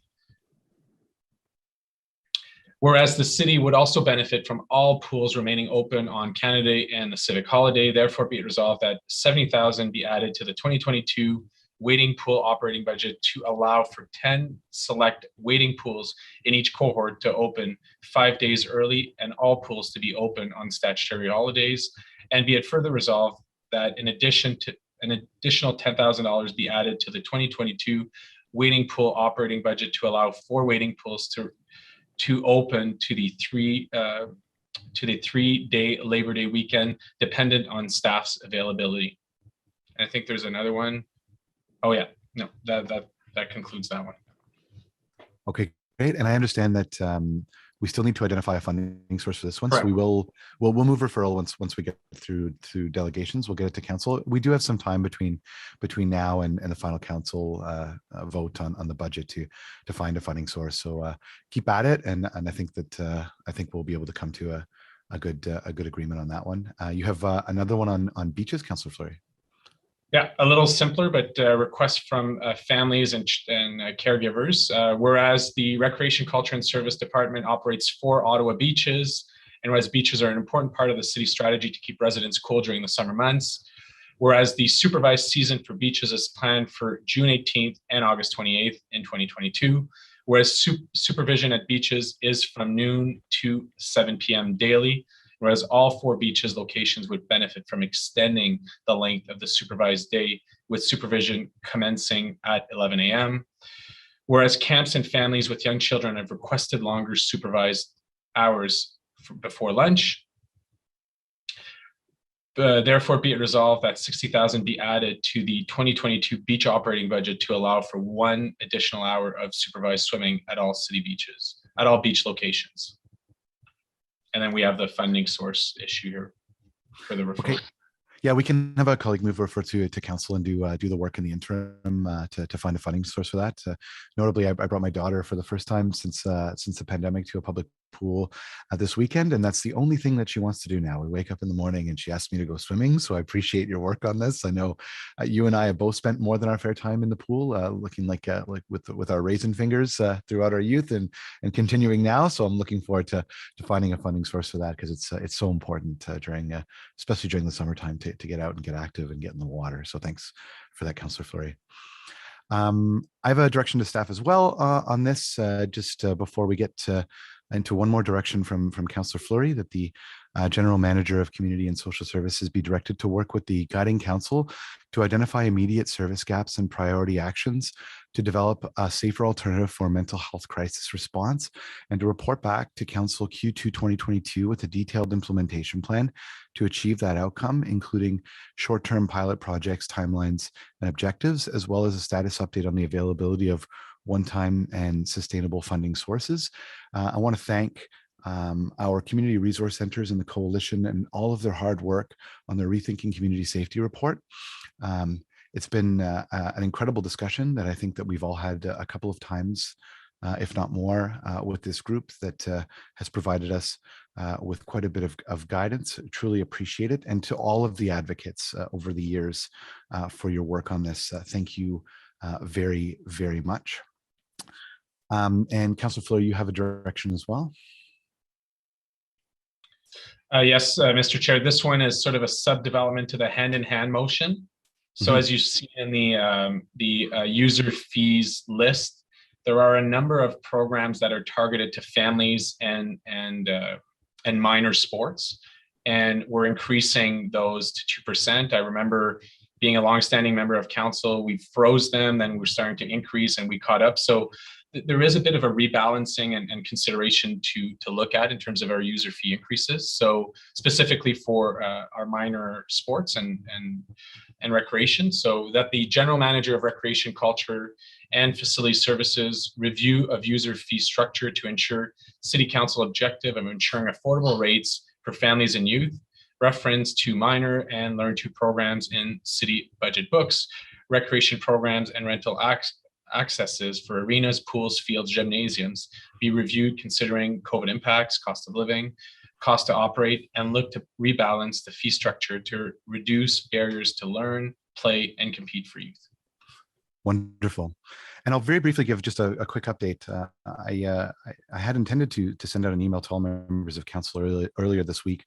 Whereas the city would also benefit from all pools remaining open on Canada Day and the Civic Holiday, therefore be it resolved that $70,000 be added to the 2022 wading pool operating budget to allow for 10 select wading pools in each cohort to open 5 days early and all pools to be open on statutory holidays. And be it further resolved that in addition to an additional $10,000 be added to the 2022 wading pool operating budget to allow 4 wading pools to open to the 3-day Labor Day weekend, dependent on staff's availability. And I think there's another one. Oh yeah, no, that concludes that one. Okay, great. And I understand that we still need to identify a funding source for this one. Correct. So we'll move referral once we get through delegations. We'll get it to council. We do have some time between now and the final council vote on the budget to find a funding source. So keep at it, and I think that we'll be able to come to a good agreement on that one. You have another one on beaches, Councillor Fleury. Yeah, a little simpler, but requests from families and caregivers. Whereas the Recreation, Culture and Service Department operates 4 Ottawa beaches, and whereas beaches are an important part of the city strategy to keep residents cool during the summer months. Whereas the supervised season for beaches is planned for June 18th and August 28th in 2022. Whereas supervision at beaches is from noon to 7 p.m. daily. Whereas all 4 beaches locations would benefit from extending the length of the supervised day with supervision commencing at 11 a.m. Whereas camps and families with young children have requested longer supervised hours before lunch. Therefore, be it resolved that $60,000 be added to the 2022 beach operating budget to allow for 1 additional hour of supervised swimming at all city beaches, at all beach locations. And then we have the funding source issue here for the referral. Okay. Yeah, we can have a colleague move refer to council and do the work in the interim to find a funding source for that. Notably, I brought my daughter for the first time since the pandemic to a public pool this weekend, and that's the only thing that she wants to do now. We wake up in the morning and she asks me to go swimming, so I appreciate your work on this. I know you and I have both spent more than our fair time in the pool, looking like with our raisin fingers throughout our youth and continuing now. So I'm looking forward to finding a funding source for that, because it's so important especially during the summertime to get out and get active and get in the water. So thanks for that, Councillor Fleury. I have a direction to staff as well on this, just before we get into one more direction from Councillor Fleury, that the General Manager of Community and Social Services be directed to work with the Guiding Council to identify immediate service gaps and priority actions, to develop a safer alternative for mental health crisis response, and to report back to Council Q2 2022 with a detailed implementation plan to achieve that outcome, including short-term pilot projects, timelines, and objectives, as well as a status update on the availability of one-time and sustainable funding sources. I want to thank our community resource centers and the coalition and all of their hard work on the Rethinking Community Safety report. It's been an incredible discussion that I think that we've all had a couple of times, if not more, with this group that has provided us with quite a bit of guidance. Truly appreciate it. And to all of the advocates over the years for your work on this, thank you very, very much. And Councillor Fleury, you have a direction as well. Yes, Mr. Chair, this one is sort of a sub-development to the hand-in-hand motion. So as you see in the user fees list, there are a number of programs that are targeted to families and minor sports, and we're increasing those to 2%. I remember being a longstanding member of council, we froze them, then we're starting to increase, and we caught up. So there is a bit of a rebalancing and consideration to look at in terms of our user fee increases. So specifically for our minor sports and recreation, so that the general manager of recreation, culture, and facility services review of user fee structure to ensure city council objective of ensuring affordable rates for families and youth, reference to minor and learn to programs in city budget books, recreation programs and rental accesses for arenas, pools, fields, gymnasiums be reviewed considering COVID impacts, cost of living, cost to operate, and look to rebalance the fee structure to reduce barriers to learn, play, and compete for youth. Wonderful. And I'll very briefly give just a quick update. I had intended to send out an email to all members of council earlier this week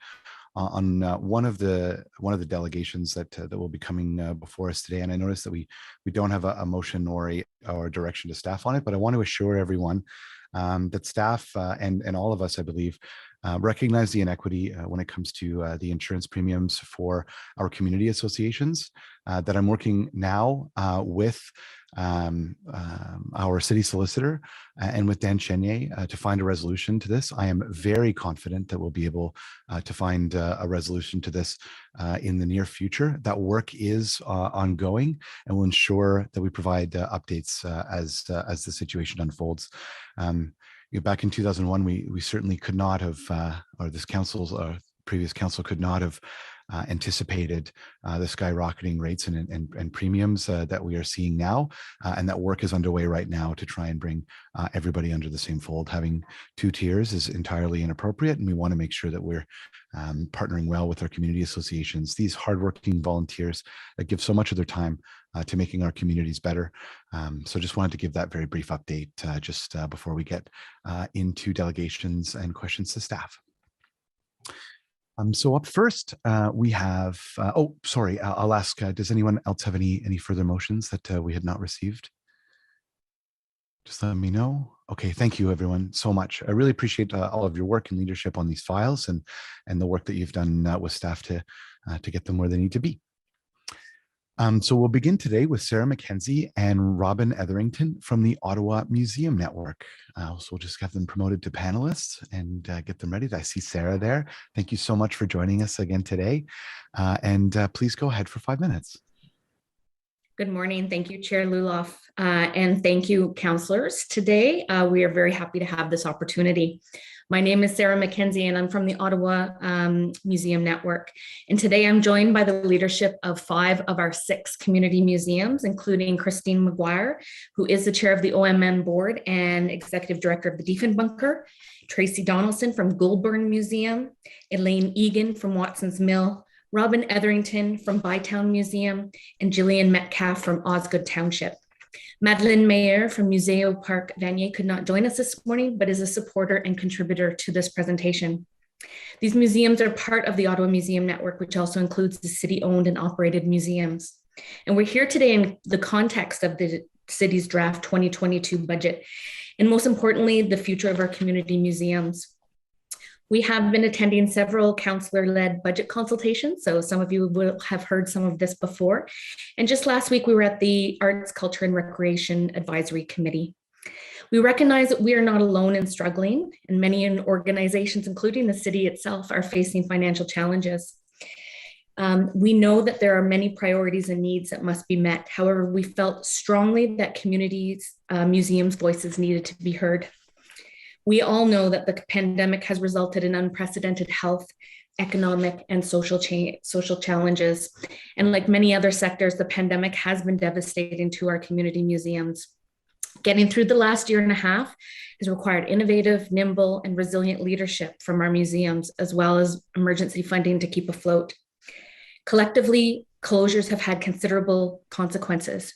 on one of the delegations that will be coming before us today. And I noticed that we don't have a motion or a direction to staff on it, but I want to assure everyone that staff and all of us, I believe, recognize the inequity when it comes to the insurance premiums for our community associations, that I'm working now with our city solicitor and with Dan Chenier to find a resolution to this. I am very confident that we'll be able to find a resolution to this in the near future. That work is ongoing, and we'll ensure that we provide updates as the situation unfolds. Back in 2001, we certainly could not have, or this council's previous council could not have anticipated the skyrocketing rates and premiums that we are seeing now, and that work is underway right now to try and bring everybody under the same fold. Having two tiers is entirely inappropriate, and we want to make sure that we're partnering well with our community associations, these hardworking volunteers that give so much of their time to making our communities better. So just wanted to give that very brief update just before we get into delegations and questions to staff. So up first, we have, I'll ask, does anyone else have any further motions that we had not received? Just let me know. Okay, thank you everyone so much. I really appreciate all of your work and leadership on these files and the work that you've done with staff to get them where they need to be. So we'll begin today with Sarah McKenzie and Robin Etherington from the Ottawa Museum Network. So we'll just have them promoted to panelists and get them ready. I see Sarah there. Thank you so much for joining us again today. And please go ahead for 5 minutes. Good morning. Thank you, Chair Luloff, and thank you, councillors. Today, we are very happy to have this opportunity. My name is Sarah McKenzie, and I'm from the Ottawa Museum Network. And today I'm joined by the leadership of 5 of our 6 community museums, including Christine McGuire, who is the chair of the OMN board and executive director of the Diefenbunker, Tracy Donaldson from Goulburn Museum, Elaine Egan from Watson's Mill, Robin Etherington from Bytown Museum, and Gillian Metcalf from Osgood Township. Madeleine Mayer from Museo Parc Vanier could not join us this morning, but is a supporter and contributor to this presentation. These museums are part of the Ottawa Museum Network, which also includes the city-owned and operated museums. And we're here today in the context of the city's draft 2022 budget, and most importantly, the future of our community museums. We have been attending several councillor-led budget consultations, so some of you will have heard some of this before. And just last week, we were at the Arts, Culture and Recreation Advisory Committee. We recognize that we are not alone in struggling, and many organizations, including the city itself, are facing financial challenges. We know that there are many priorities and needs that must be met. However, we felt strongly that communities, museums' voices needed to be heard. We all know that the pandemic has resulted in unprecedented health, economic, and social challenges. And like many other sectors, the pandemic has been devastating to our community museums. Getting through the last year and a half has required innovative, nimble, and resilient leadership from our museums, as well as emergency funding to keep afloat. Collectively, closures have had considerable consequences.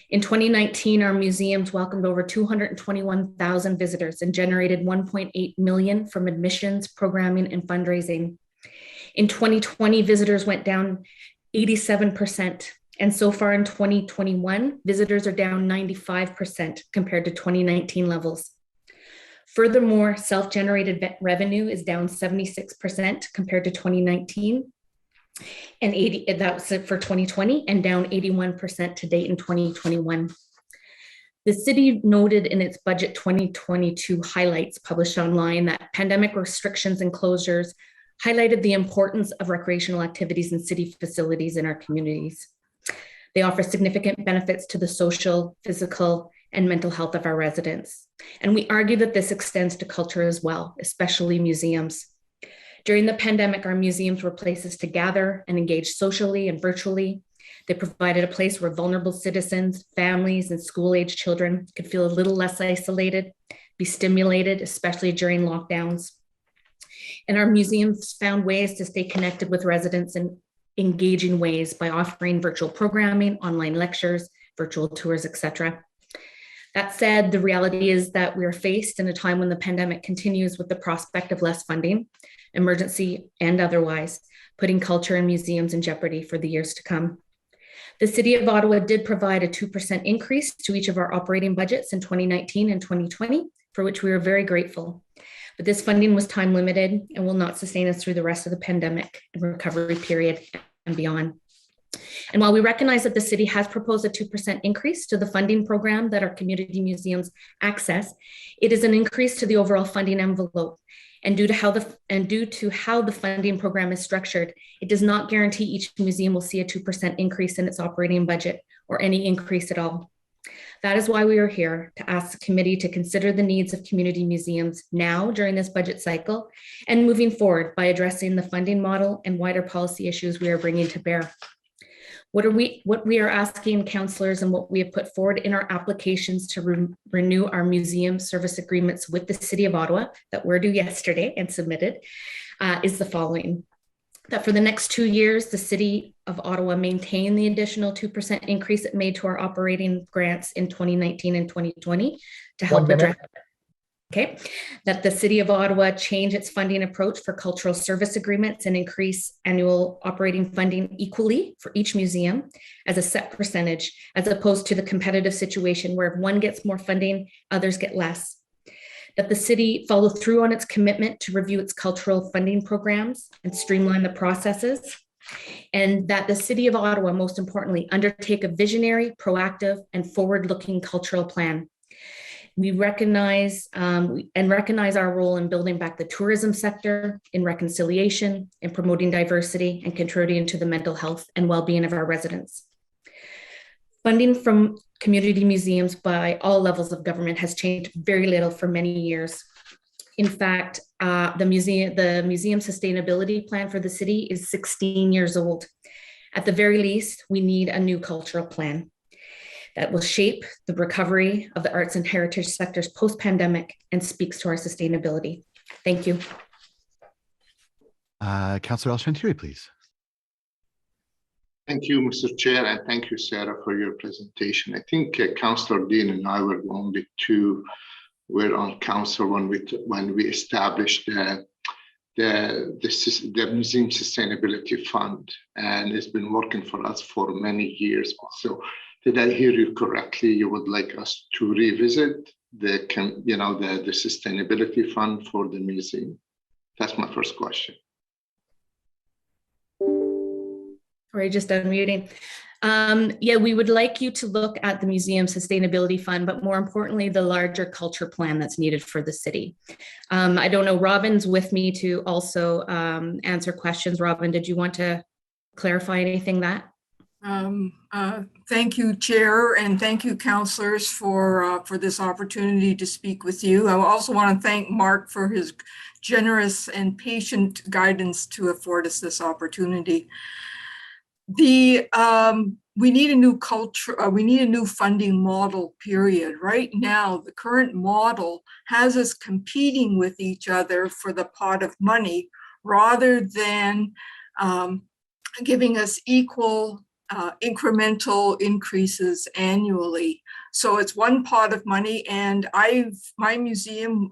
In 2019, our museums welcomed over 221,000 visitors and generated $1.8 million from admissions, programming, and fundraising. In 2020, visitors went down 87%, And so far in 2021, visitors are down 95% compared to 2019 levels. Furthermore, self-generated revenue is down 76% compared to 2019, and that was for 2020, and down 81% to date in 2021. The city noted in its budget 2022 highlights published online that pandemic restrictions and closures highlighted the importance of recreational activities in city facilities in our communities. They offer significant benefits to the social, physical, and mental health of our residents. And we argue that this extends to culture as well, especially museums. During the pandemic, our museums were places to gather and engage socially and virtually. They provided a place where vulnerable citizens, families, and school-age children could feel a little less isolated, be stimulated, especially during lockdowns. And our museums found ways to stay connected with residents in engaging ways by offering virtual programming, online lectures, virtual tours, etc. That said, the reality is that we are faced in a time when the pandemic continues with the prospect of less funding, emergency and otherwise, putting culture and museums in jeopardy for the years to come. The City of Ottawa did provide a 2% increase to each of our operating budgets in 2019 and 2020, for which we are very grateful. But this funding was time limited and will not sustain us through the rest of the pandemic and recovery period and beyond. And while we recognize that the city has proposed a 2% increase to the funding program that our community museums access, it is an increase to the overall funding envelope. And due to how the funding program is structured, it does not guarantee each museum will see a 2% increase in its operating budget or any increase at all. That is why we are here, to ask the committee to consider the needs of community museums now during this budget cycle and moving forward by addressing the funding model and wider policy issues we are bringing to bear. What we are asking councillors and what we have put forward in our applications to renew our museum service agreements with the City of Ottawa that were due yesterday and submitted is the following. That for the next 2 years, the City of Ottawa maintain the additional 2% increase it made to our operating grants in 2019 and 2020 to help address. Okay, that the City of Ottawa change its funding approach for cultural service agreements and increase annual operating funding equally for each museum as a set percentage, as opposed to the competitive situation where if one gets more funding, others get less. That the city follow through on its commitment to review its cultural funding programs and streamline the processes. And that the City of Ottawa, most importantly, undertake a visionary, proactive, and forward-looking cultural plan. We recognize our role in building back the tourism sector, in reconciliation, in promoting diversity, and contributing to the mental health and well-being of our residents. Funding from community museums by all levels of government has changed very little for many years. In fact, the museum sustainability plan for the city is 16 years old. At the very least, we need a new cultural plan that will shape the recovery of the arts and heritage sectors post-pandemic and speaks to our sustainability. Thank you. Councillor El-Shantiri, please. Thank you, Mr. Chair, and thank you, Sarah, for your presentation. I think Councillor Dean and I were the only two were on council when we established the Museum Sustainability Fund, and it's been working for us for many years. So, did I hear you correctly? You would like us to revisit the sustainability fund for the museum? That's my first question. Sorry, just unmuting. Yeah, we would like you to look at the Museum Sustainability Fund, but more importantly, the larger culture plan that's needed for the city. I don't know, Robin's with me to also answer questions. Robin, did you want to clarify anything that? Thank you, Chair, and thank you, councillors, for this opportunity to speak with you. I also want to thank Mark for his generous and patient guidance to afford us this opportunity. We need a new culture. We need a new funding model, period. Right now, the current model has us competing with each other for the pot of money rather than giving us equal incremental increases annually. So it's one pot of money, and my museum,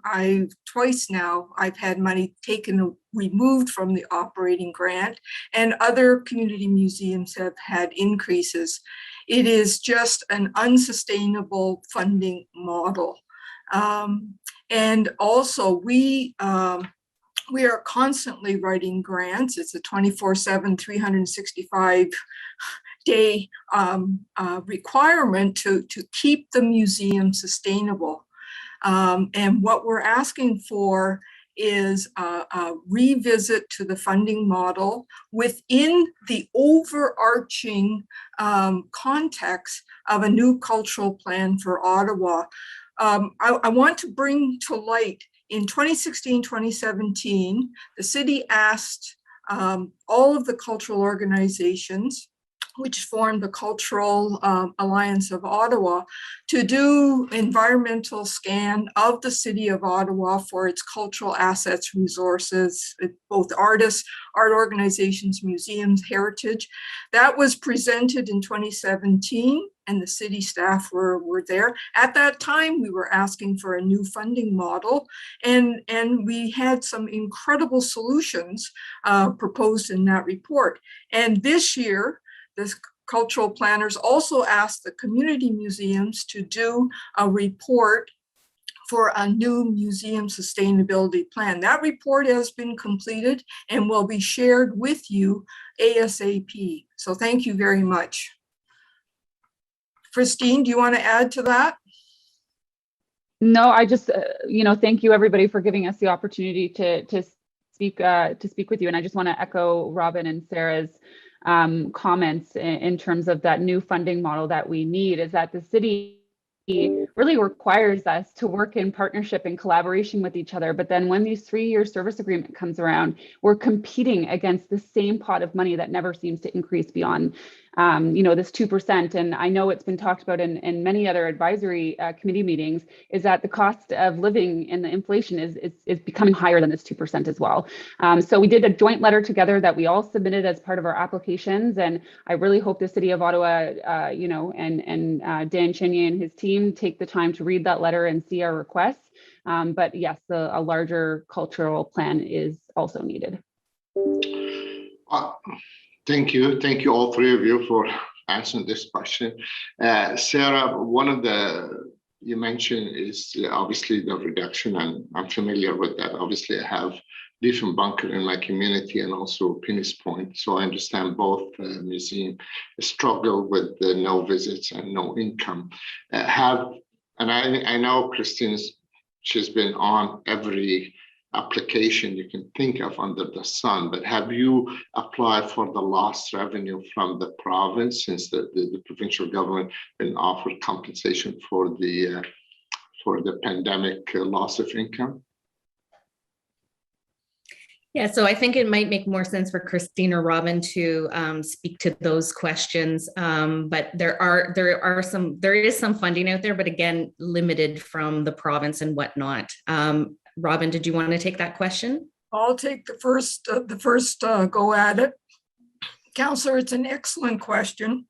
twice now, I've had money removed from the operating grant, and other community museums have had increases. It is just an unsustainable funding model. And also we are constantly writing grants. It's a 24/7, 365-day requirement to keep the museum sustainable. And what we're asking for is a revisit to the funding model within the overarching context of a new cultural plan for Ottawa. I want to bring to light, in 2016, 2017, the city asked all of the cultural organizations, which formed the Cultural Alliance of Ottawa, to do environmental scan of the city of Ottawa for its cultural assets, resources, both artists, art organizations, museums, heritage. That was presented in 2017, and the city staff were there. At that time, we were asking for a new funding model, and we had some incredible solutions proposed in that report. And this year, the cultural planners also asked the community museums to do a report for a new museum sustainability plan. That report has been completed and will be shared with you ASAP. So thank you very much. Christine, do you want to add to that? No, I just, thank you everybody for giving us the opportunity to speak with you. And I just want to echo Robin and Sarah's comments in terms of that new funding model that we need, is that the city really requires us to work in partnership and collaboration with each other. But then when these 3-year service agreement comes around, we're competing against the same pot of money that never seems to increase beyond this 2%. And I know it's been talked about in many other advisory committee meetings, is that the cost of living and the inflation is becoming higher than this 2% as well. So we did a joint letter together that we all submitted as part of our applications. And I really hope the city of Ottawa, and Dan Chenier and his team take the time to read that letter and see our requests. But yes, a larger cultural plan is also needed. Thank you. Thank you, all three of you, for answering this question. Sarah, one of you mentioned is obviously the reduction, and I'm familiar with that. Obviously, I have Diefenbunker in my community and also Penny's Point. So I understand both museums struggle with the no visits and no income. I know Christine's, she's been on every application you can think of under the sun, but have you applied for the lost revenue from the province, since the provincial government been offered compensation for the pandemic loss of income? Yeah, so I think it might make more sense for Christine or Robin to speak to those questions. But there is some funding out there, but again, limited from the province and whatnot. Robin, did you want to take that question? I'll take the first go at it. Councillor, it's an excellent question.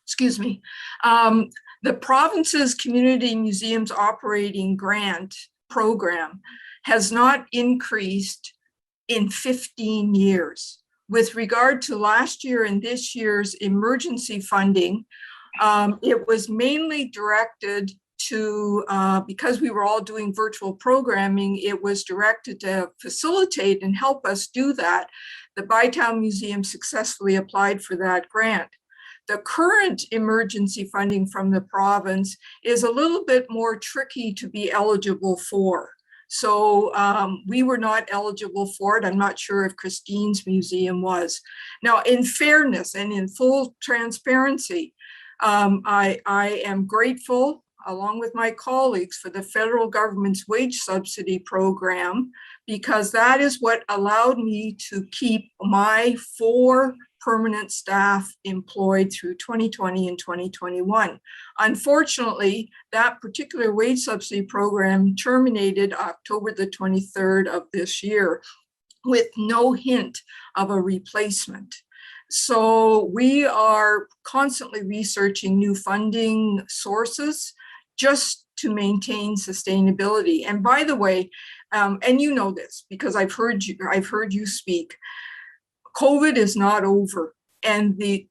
Excuse me. The province's Community Museums Operating Grant program has not increased in 15 years. With regard to last year and this year's emergency funding, it was mainly directed to, because we were all doing virtual programming, it was directed to facilitate and help us do that. The Bytown Museum successfully applied for that grant. The current emergency funding from the province is a little bit more tricky to be eligible for. So we were not eligible for it. I'm not sure if Christine's museum was. Now, in fairness and in full transparency, I am grateful, along with my colleagues, for the federal government's wage subsidy program, because that is what allowed me to keep my 4 permanent staff employed through 2020 and 2021. Unfortunately, that particular wage subsidy program terminated October the 23rd of this year with no hint of a replacement. So we are constantly researching new funding sources just to maintain sustainability. And by the way, and you know this because I've heard you speak, COVID is not over. And the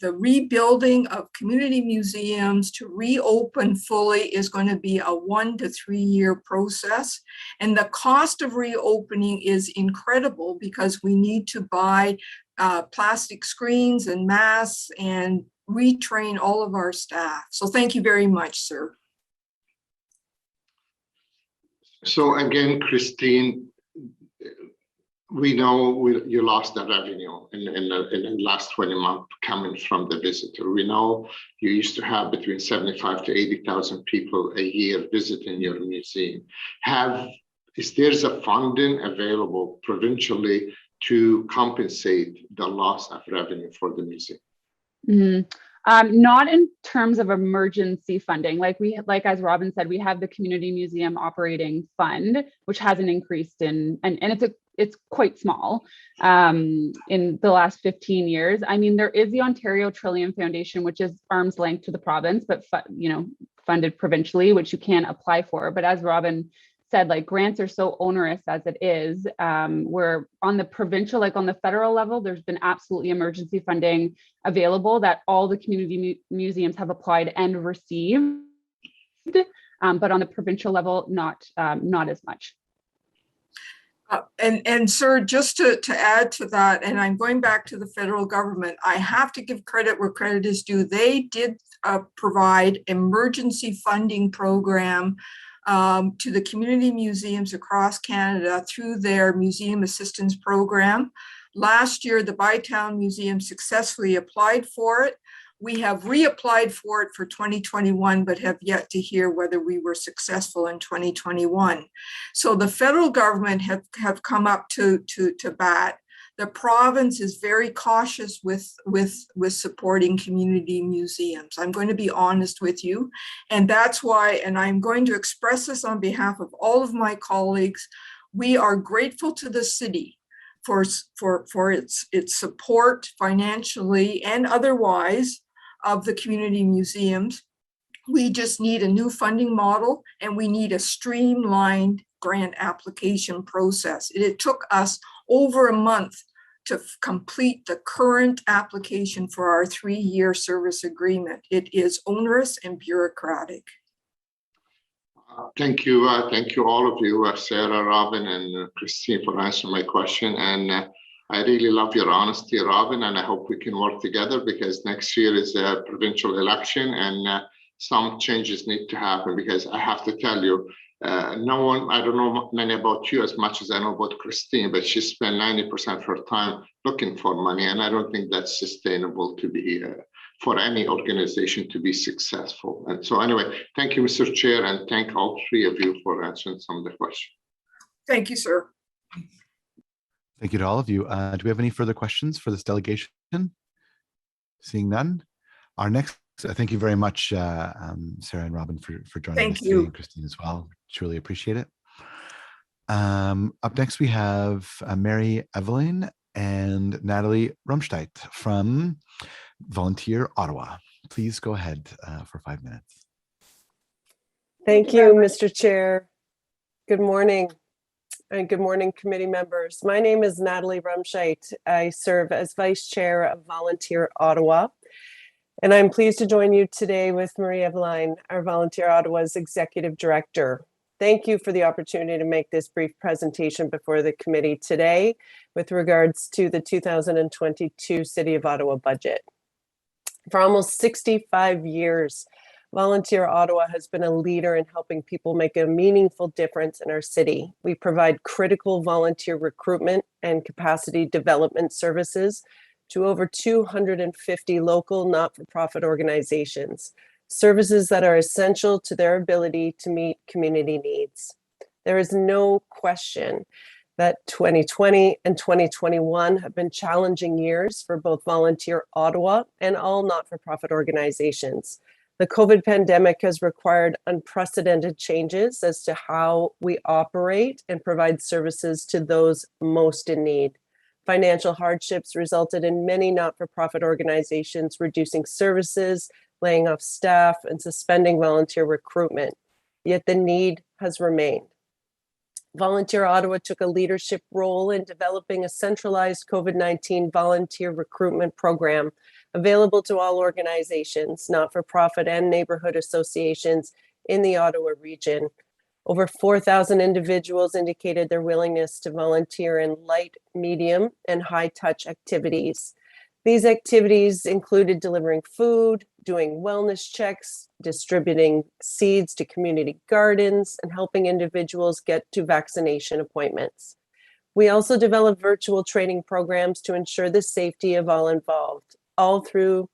rebuilding of community museums to reopen fully is going to be a 1 to 3 year process. And the cost of reopening is incredible because we need to buy plastic screens and masks and retrain all of our staff. So thank you very much, sir. So again, Christine, we know you lost the revenue in the last 20 months coming from the visitor. We know you used to have between 75 to 80,000 people a year visiting your museum. Is there a funding available provincially to compensate the loss of revenue for the museum? Not in terms of emergency funding. Like as Robin said, we have the Community Museum Operating Fund, which hasn't increased and it's quite small in the last 15 years. I mean, there is the Ontario Trillium Foundation, which is arm's length to the province, but funded provincially, which you can apply for. But as Robin said, like grants are so onerous as it is. We're on the provincial, like on the federal level, there's been absolutely emergency funding available that all the community museums have applied and received. But on the provincial level, not as much. And sir, just to add to that, and I'm going back to the federal government, I have to give credit where credit is due. They did provide emergency funding program to the community museums across Canada through their museum assistance program. Last year, the Bytown Museum successfully applied for it. We have reapplied for it for 2021, but have yet to hear whether we were successful in 2021. So the federal government have come up to bat. The province is very cautious with supporting community museums. I'm going to be honest with you. And that's why, and I'm going to express this on behalf of all of my colleagues, we are grateful to the city for its support financially and otherwise of the community museums. We just need a new funding model and we need a streamlined grant application process. It took us over a month to complete the current application for our 3-year service agreement. It is onerous and bureaucratic. Thank you all of you, Sarah, Robin, and Christine for answering my question. And I really love your honesty, Robin, and I hope we can work together because next year is a provincial election and some changes need to happen because I have to tell you, no one, I don't know many about you as much as I know about Christine, but she spent 90% of her time looking for money. And I don't think that's sustainable to be for any organization to be successful. And so anyway, thank you, Mr. Chair, and thank all three of you for answering some of the questions. Thank you, sir. Thank you to all of you. Do we have any further questions for this delegation? Seeing none. Our next, thank you very much, Sarah and Robin for joining us today, and Christine as well. Truly appreciate it. Up next, we have Mary Evelyn and Natalie Rumstein from Volunteer Ottawa. Please go ahead for 5 minutes. Thank you, Mr. Chair. Good morning. And good morning, committee members. My name is Natalie Rumstein. I serve as Vice Chair of Volunteer Ottawa. And I'm pleased to join you today with Marie Eveline, our Volunteer Ottawa's Executive Director. Thank you for the opportunity to make this brief presentation before the committee today with regards to the 2022 City of Ottawa budget. For almost 65 years, Volunteer Ottawa has been a leader in helping people make a meaningful difference in our city. We provide critical volunteer recruitment and capacity development services to over 250 local not-for-profit organizations, services that are essential to their ability to meet community needs. There is no question that 2020 and 2021 have been challenging years for both Volunteer Ottawa and all not-for-profit organizations. The COVID pandemic has required unprecedented changes as to how we operate and provide services to those most in need. Financial hardships resulted in many not-for-profit organizations reducing services, laying off staff, and suspending volunteer recruitment. Yet the need has remained. Volunteer Ottawa took a leadership role in developing a centralized COVID-19 volunteer recruitment program available to all organizations, not-for-profit and neighborhood associations in the Ottawa region. Over 4,000 individuals indicated their willingness to volunteer in light, medium, and high-touch activities. These activities included delivering food, doing wellness checks, distributing seeds to community gardens, and helping individuals get to vaccination appointments. We also developed virtual training programs to ensure the safety of all involved, all through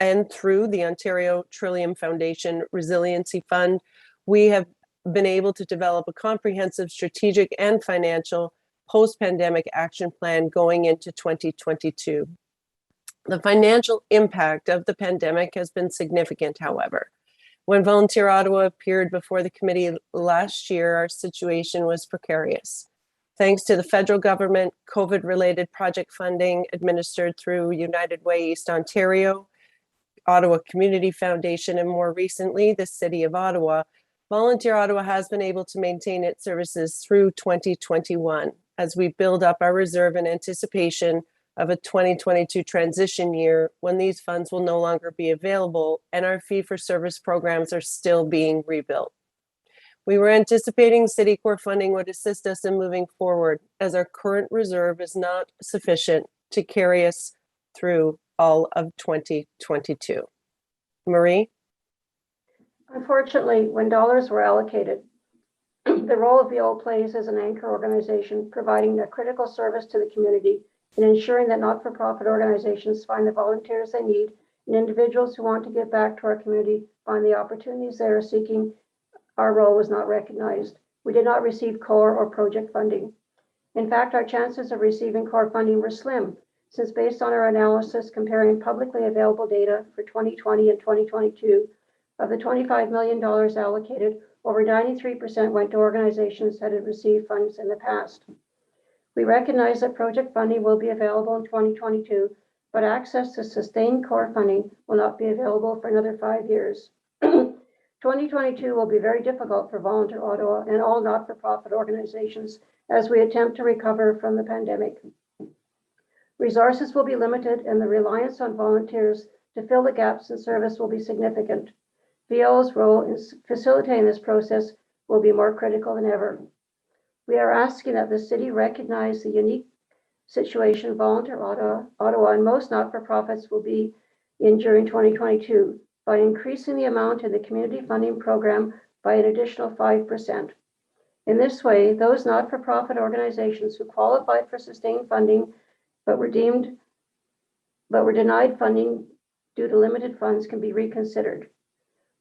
the Ontario Trillium Foundation Resiliency Fund. We have been able to develop a comprehensive strategic and financial post-pandemic action plan going into 2022. The financial impact of the pandemic has been significant, however. When Volunteer Ottawa appeared before the committee last year, our situation was precarious. Thanks to the federal government, COVID-related project funding administered through United Way East Ontario, Ottawa Community Foundation, and more recently, the City of Ottawa, Volunteer Ottawa has been able to maintain its services through 2021 as we build up our reserve in anticipation of a 2022 transition year when these funds will no longer be available and our fee-for-service programs are still being rebuilt. We were anticipating City Core funding would assist us in moving forward as our current reserve is not sufficient to carry us through all of 2022. Marie? Unfortunately, when dollars were allocated, the role of VO plays as an anchor organization, providing a critical service to the community and ensuring that not-for-profit organizations find the volunteers they need and individuals who want to give back to our community find the opportunities they are seeking. Our role was not recognized. We did not receive core or project funding. In fact, our chances of receiving core funding were slim, since based on our analysis comparing publicly available data for 2020 and 2022, of the $25 million allocated, over 93% went to organizations that had received funds in the past. We recognize that project funding will be available in 2022, but access to sustained core funding will not be available for another 5 years. 2022 will be very difficult for Volunteer Ottawa and all not-for-profit organizations as we attempt to recover from the pandemic. Resources will be limited and the reliance on volunteers to fill the gaps in service will be significant. VO's role in facilitating this process will be more critical than ever. We are asking that the city recognize the unique situation Volunteer Ottawa and most not-for-profits will be in during 2022 by increasing the amount in the community funding program by an additional 5%. In this way, those not-for-profit organizations who qualified for sustained funding but were denied funding due to limited funds can be reconsidered.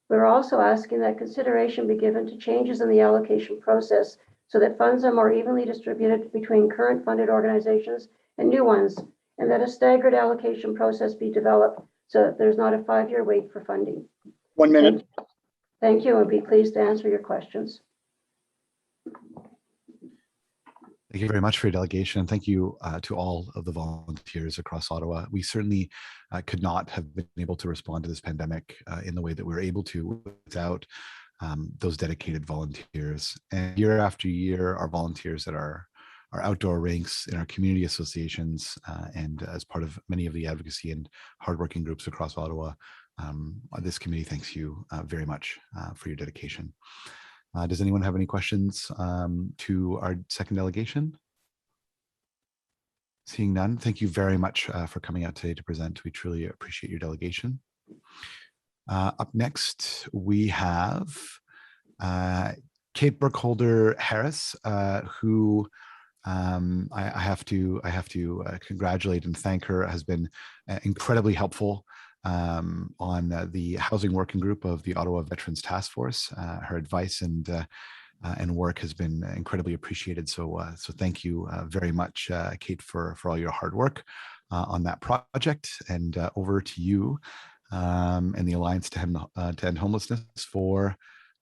We're also asking that consideration be given to changes in the allocation process so that funds are more evenly distributed between current funded organizations and new ones, and that a staggered allocation process be developed so that there's not a 5-year wait for funding. 1 minute. Thank you, and be pleased to answer your questions. Thank you very much for your delegation, and thank you to all of the volunteers across Ottawa. We certainly could not have been able to respond to this pandemic in the way that we were able to without those dedicated volunteers. And year after year, our volunteers that are our outdoor ranks in our community associations and as part of many of the advocacy and hardworking groups across Ottawa, this committee thanks you very much for your dedication. Does anyone have any questions to our second delegation? Seeing none, thank you very much for coming out today to present. We truly appreciate your delegation. Up next, we have Kate Burkholder Harris, who I have to congratulate and thank her, has been incredibly helpful on the housing working group of the Ottawa Veterans Task Force. Her advice and work has been incredibly appreciated. So thank you very much, Kate, for all your hard work on that project. And over to you and the Alliance to End Homelessness for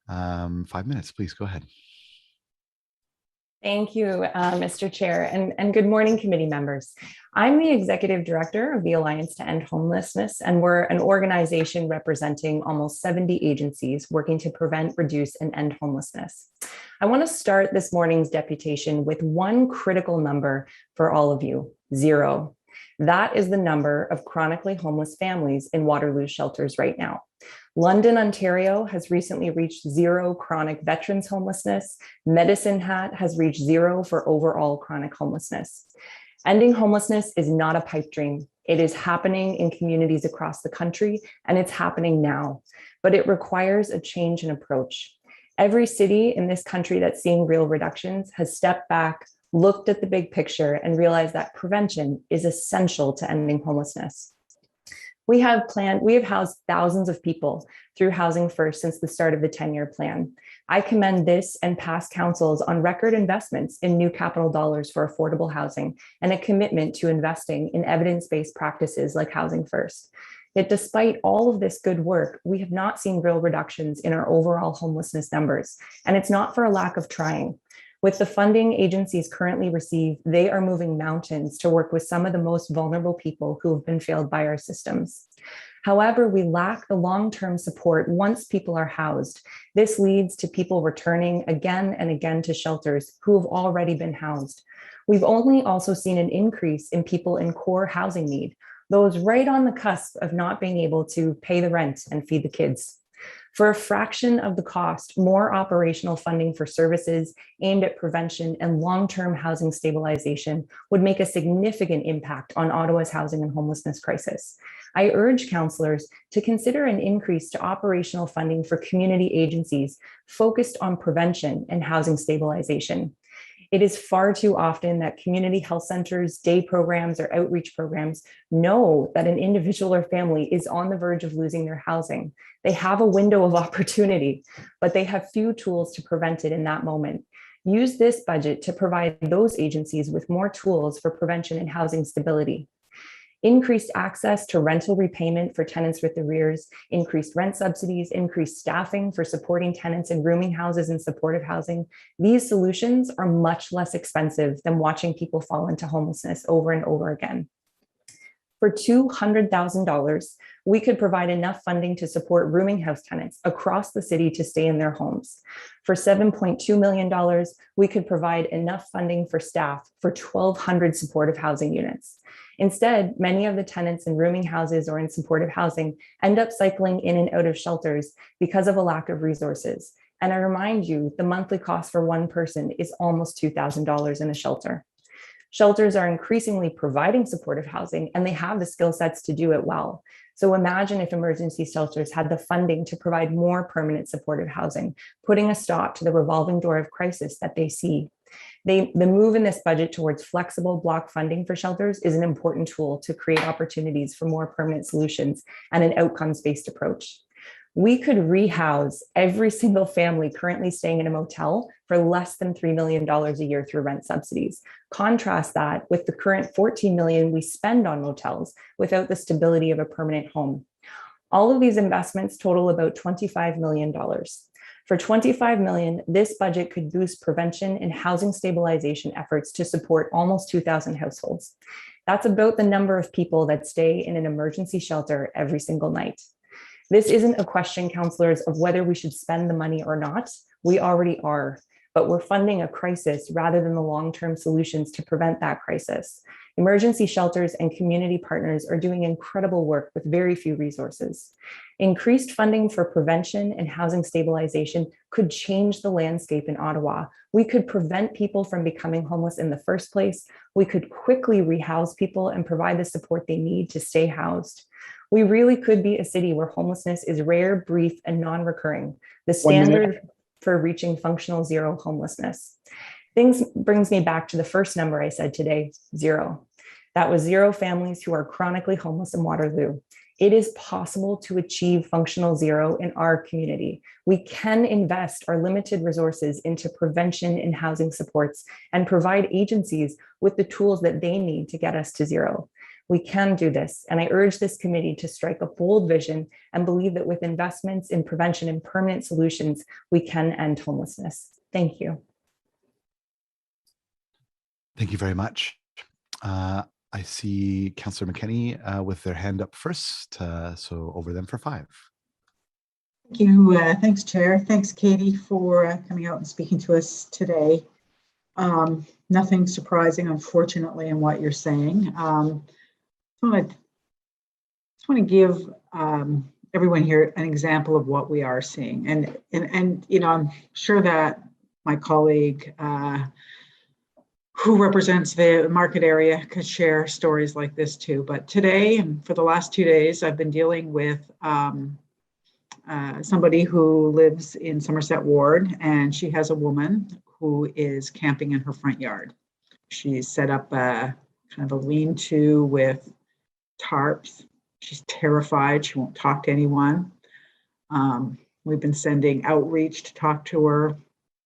5 minutes. Please go ahead. Thank you, Mr. Chair, and good morning, committee members. I'm the Executive Director of the Alliance to End Homelessness, and we're an organization representing almost 70 agencies working to prevent, reduce, and end homelessness. I want to start this morning's deputation with one critical number for all of you: 0. That is the number of chronically homeless families in Waterloo shelters right now. London, Ontario has recently reached 0 chronic veterans homelessness. Medicine Hat has reached 0 for overall chronic homelessness. Ending homelessness is not a pipe dream. It is happening in communities across the country, and it's happening now, but it requires a change in approach. Every city in this country that's seeing real reductions has stepped back, looked at the big picture, and realized that prevention is essential to ending homelessness. We have housed thousands of people through Housing First since the start of the 10-year plan. I commend this and past councils on record investments in new capital dollars for affordable housing and a commitment to investing in evidence-based practices like Housing First. Yet despite all of this good work, we have not seen real reductions in our overall homelessness numbers, and it's not for a lack of trying. With the funding agencies currently receive, they are moving mountains to work with some of the most vulnerable people who have been failed by our systems. However, we lack the long-term support once people are housed. This leads to people returning again and again to shelters who have already been housed. We've only also seen an increase in people in core housing need, those right on the cusp of not being able to pay the rent and feed the kids. For a fraction of the cost, more operational funding for services aimed at prevention and long-term housing stabilization would make a significant impact on Ottawa's housing and homelessness crisis. I urge councillors to consider an increase to operational funding for community agencies focused on prevention and housing stabilization. It is far too often that community health centers, day programs, or outreach programs know that an individual or family is on the verge of losing their housing. They have a window of opportunity, but they have few tools to prevent it in that moment. Use this budget to provide those agencies with more tools for prevention and housing stability. Increased access to rental repayment for tenants with arrears, increased rent subsidies, increased staffing for supporting tenants in rooming houses and supportive housing. These solutions are much less expensive than watching people fall into homelessness over and over again. For $200,000, we could provide enough funding to support rooming house tenants across the city to stay in their homes. For $7.2 million, we could provide enough funding for staff for 1,200 supportive housing units. Instead, many of the tenants in rooming houses or in supportive housing end up cycling in and out of shelters because of a lack of resources. And I remind you, the monthly cost for one person is almost $2,000 in a shelter. Shelters are increasingly providing supportive housing, and they have the skill sets to do it well. So imagine if emergency shelters had the funding to provide more permanent supportive housing, putting a stop to the revolving door of crisis that they see. The move in this budget towards flexible block funding for shelters is an important tool to create opportunities for more permanent solutions and an outcomes-based approach. We could rehouse every single family currently staying in a motel for less than $3 million a year through rent subsidies. Contrast that with the current $14 million we spend on motels without the stability of a permanent home. All of these investments total about $25 million. For $25 million, this budget could boost prevention and housing stabilization efforts to support almost 2,000 households. That's about the number of people that stay in an emergency shelter every single night. This isn't a question, councillors, of whether we should spend the money or not. We already are, but we're funding a crisis rather than the long-term solutions to prevent that crisis. Emergency shelters and community partners are doing incredible work with very few resources. Increased funding for prevention and housing stabilization could change the landscape in Ottawa. We could prevent people from becoming homeless in the first place. We could quickly rehouse people and provide the support they need to stay housed. We really could be a city where homelessness is rare, brief, and non-recurring, the standard for reaching functional zero homelessness. Brings me back to the first number I said today, 0. That was 0 families who are chronically homeless in Waterloo. It is possible to achieve functional zero in our community. We can invest our limited resources into prevention and housing supports and provide agencies with the tools that they need to get us to 0. We can do this, and I urge this committee to strike a bold vision and believe that with investments in prevention and permanent solutions, we can end homelessness. Thank you. Thank you very much. I see Councillor McKenney with their hand up first, so over them for 5. Thank you. Thanks, Chair. Thanks, Katie, for coming out and speaking to us today. Nothing surprising, unfortunately, in what you're saying. I just want to give everyone here an example of what we are seeing. And you know, I'm sure that my colleague who represents the market area could share stories like this too. But today, and for the last 2 days, I've been dealing with somebody who lives in Somerset Ward, and she has a woman who is camping in her front yard. She's set up a kind of a lean-to with tarps. She's terrified. She won't talk to anyone. We've been sending outreach to talk to her.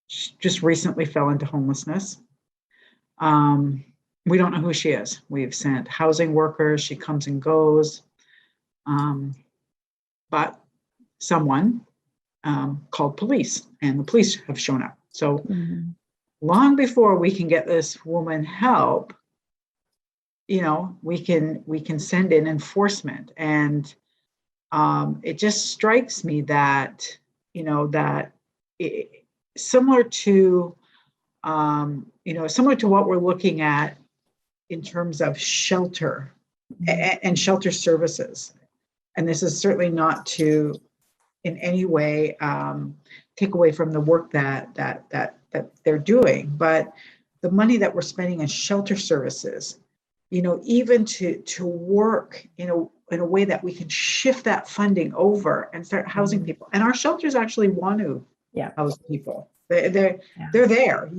She just recently fell into homelessness. We don't know who she is. We've sent housing workers. She comes and goes. But someone called police, and the police have shown up. So long before we can get this woman help, you know, we can send in enforcement. And it just strikes me that, you know, that similar to what we're looking at in terms of shelter and shelter services. And this is certainly not to in any way take away from the work that they're doing, but the money that we're spending on shelter services, you know, even to work in a way that we can shift that funding over and start housing people. And our shelters actually want to house people. They're there.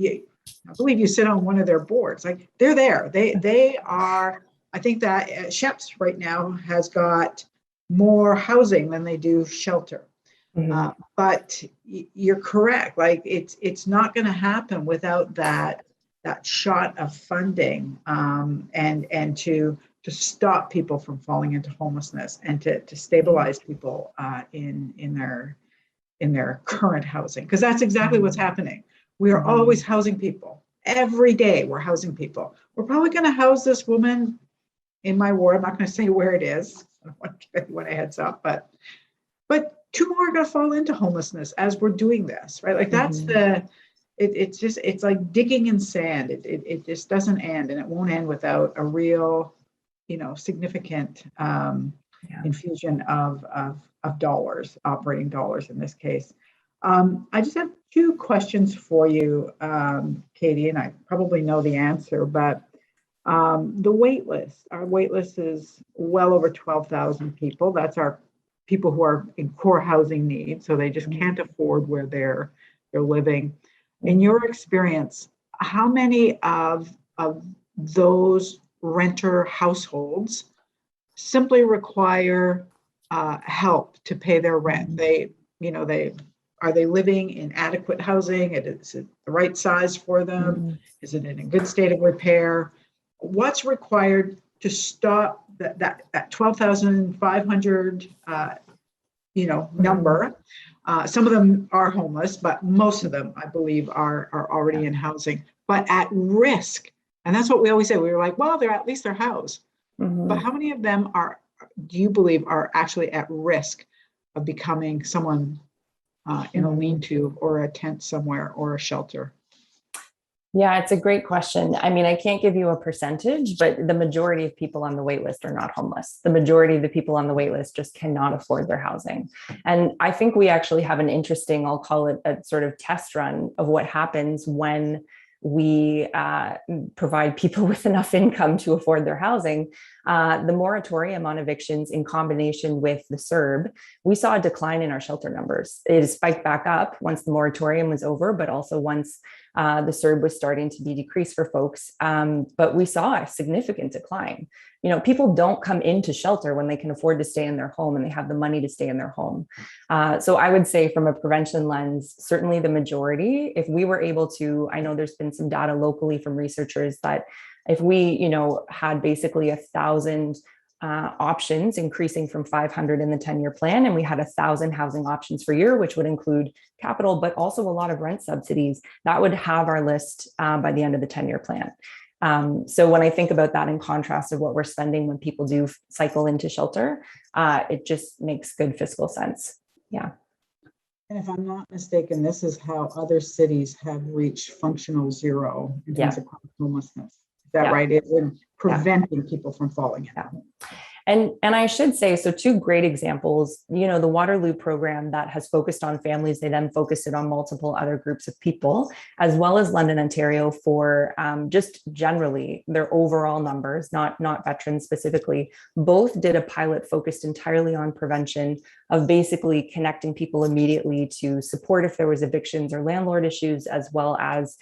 I believe you sit on one of their boards. Like, they're there. They are. I think that SHEPS right now has got more housing than they do shelter. But you're correct. Like, it's not going to happen without that shot of funding, and to stop people from falling into homelessness, and to stabilize people in their current housing, because that's exactly what's happening. We are always housing people. Every day we're housing people. We're probably going to house this woman in my ward. I'm not going to say where it is. I don't want to give anyone a heads up, but 2 more are going to fall into homelessness as we're doing this, right? Like, that's it's like digging in sand. It just doesn't end, and it won't end without a real, you know, significant infusion of dollars, operating dollars in this case. I just have 2 questions for you, Katie, and I probably know the answer, but the wait list, our wait list is well over 12,000 people. That's our people who are in core housing needs, so they just can't afford where they're living. In your experience, how many of those renter households simply require help to pay their rent? Are they living in adequate housing? Is it the right size for them? Is it in a good state of repair? What's required to stop that 12,500 number? Some of them are homeless, but most of them, I believe, are already in housing, but at risk. And that's what we always say. We were like, well, at least they're housed. But how many of them do you believe are actually at risk of becoming someone in a lean-to or a tent somewhere or a shelter? Yeah, it's a great question. I mean, I can't give you a percentage, but the majority of people on the wait list are not homeless. The majority of the people on the wait list just cannot afford their housing. And I think we actually have an interesting, I'll call it a sort of test run of what happens when we provide people with enough income to afford their housing. The moratorium on evictions in combination with the CERB, we saw a decline in our shelter numbers. It spiked back up once the moratorium was over, but also once the CERB was starting to be decreased for folks. But we saw a significant decline. You know, people don't come into shelter when they can afford to stay in their home and they have the money to stay in their home. So I would say from a prevention lens, certainly the majority, if we were able to, I know there's been some data locally from researchers that if we, had basically 1,000 options increasing from 500 in the 10-year plan, and we had 1,000 housing options per year, which would include capital, but also a lot of rent subsidies, that would have our list by the end of the 10-year plan. So when I think about that in contrast of what we're spending when people do cycle into shelter, it just makes good fiscal sense. Yeah. And if I'm not mistaken, this is how other cities have reached functional zero in terms of chronic homelessness. Is that right? It's in preventing people from falling in. And I should say, so two great examples, the Waterloo program that has focused on families, they then focused it on multiple other groups of people, as well as London, Ontario for just generally their overall numbers, not veterans specifically. Both did a pilot focused entirely on prevention of basically connecting people immediately to support if there was evictions or landlord issues, as well as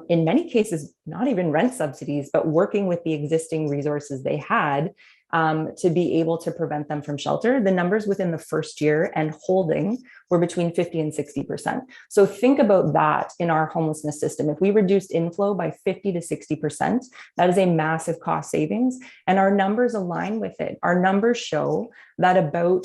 in many cases, not even rent subsidies, but working with the existing resources they had to be able to prevent them from shelter. The numbers within the first year and holding were between 50 and 60%. So think about that in our homelessness system. If we reduced inflow by 50 to 60%, that is a massive cost savings. And our numbers align with it. Our numbers show that about,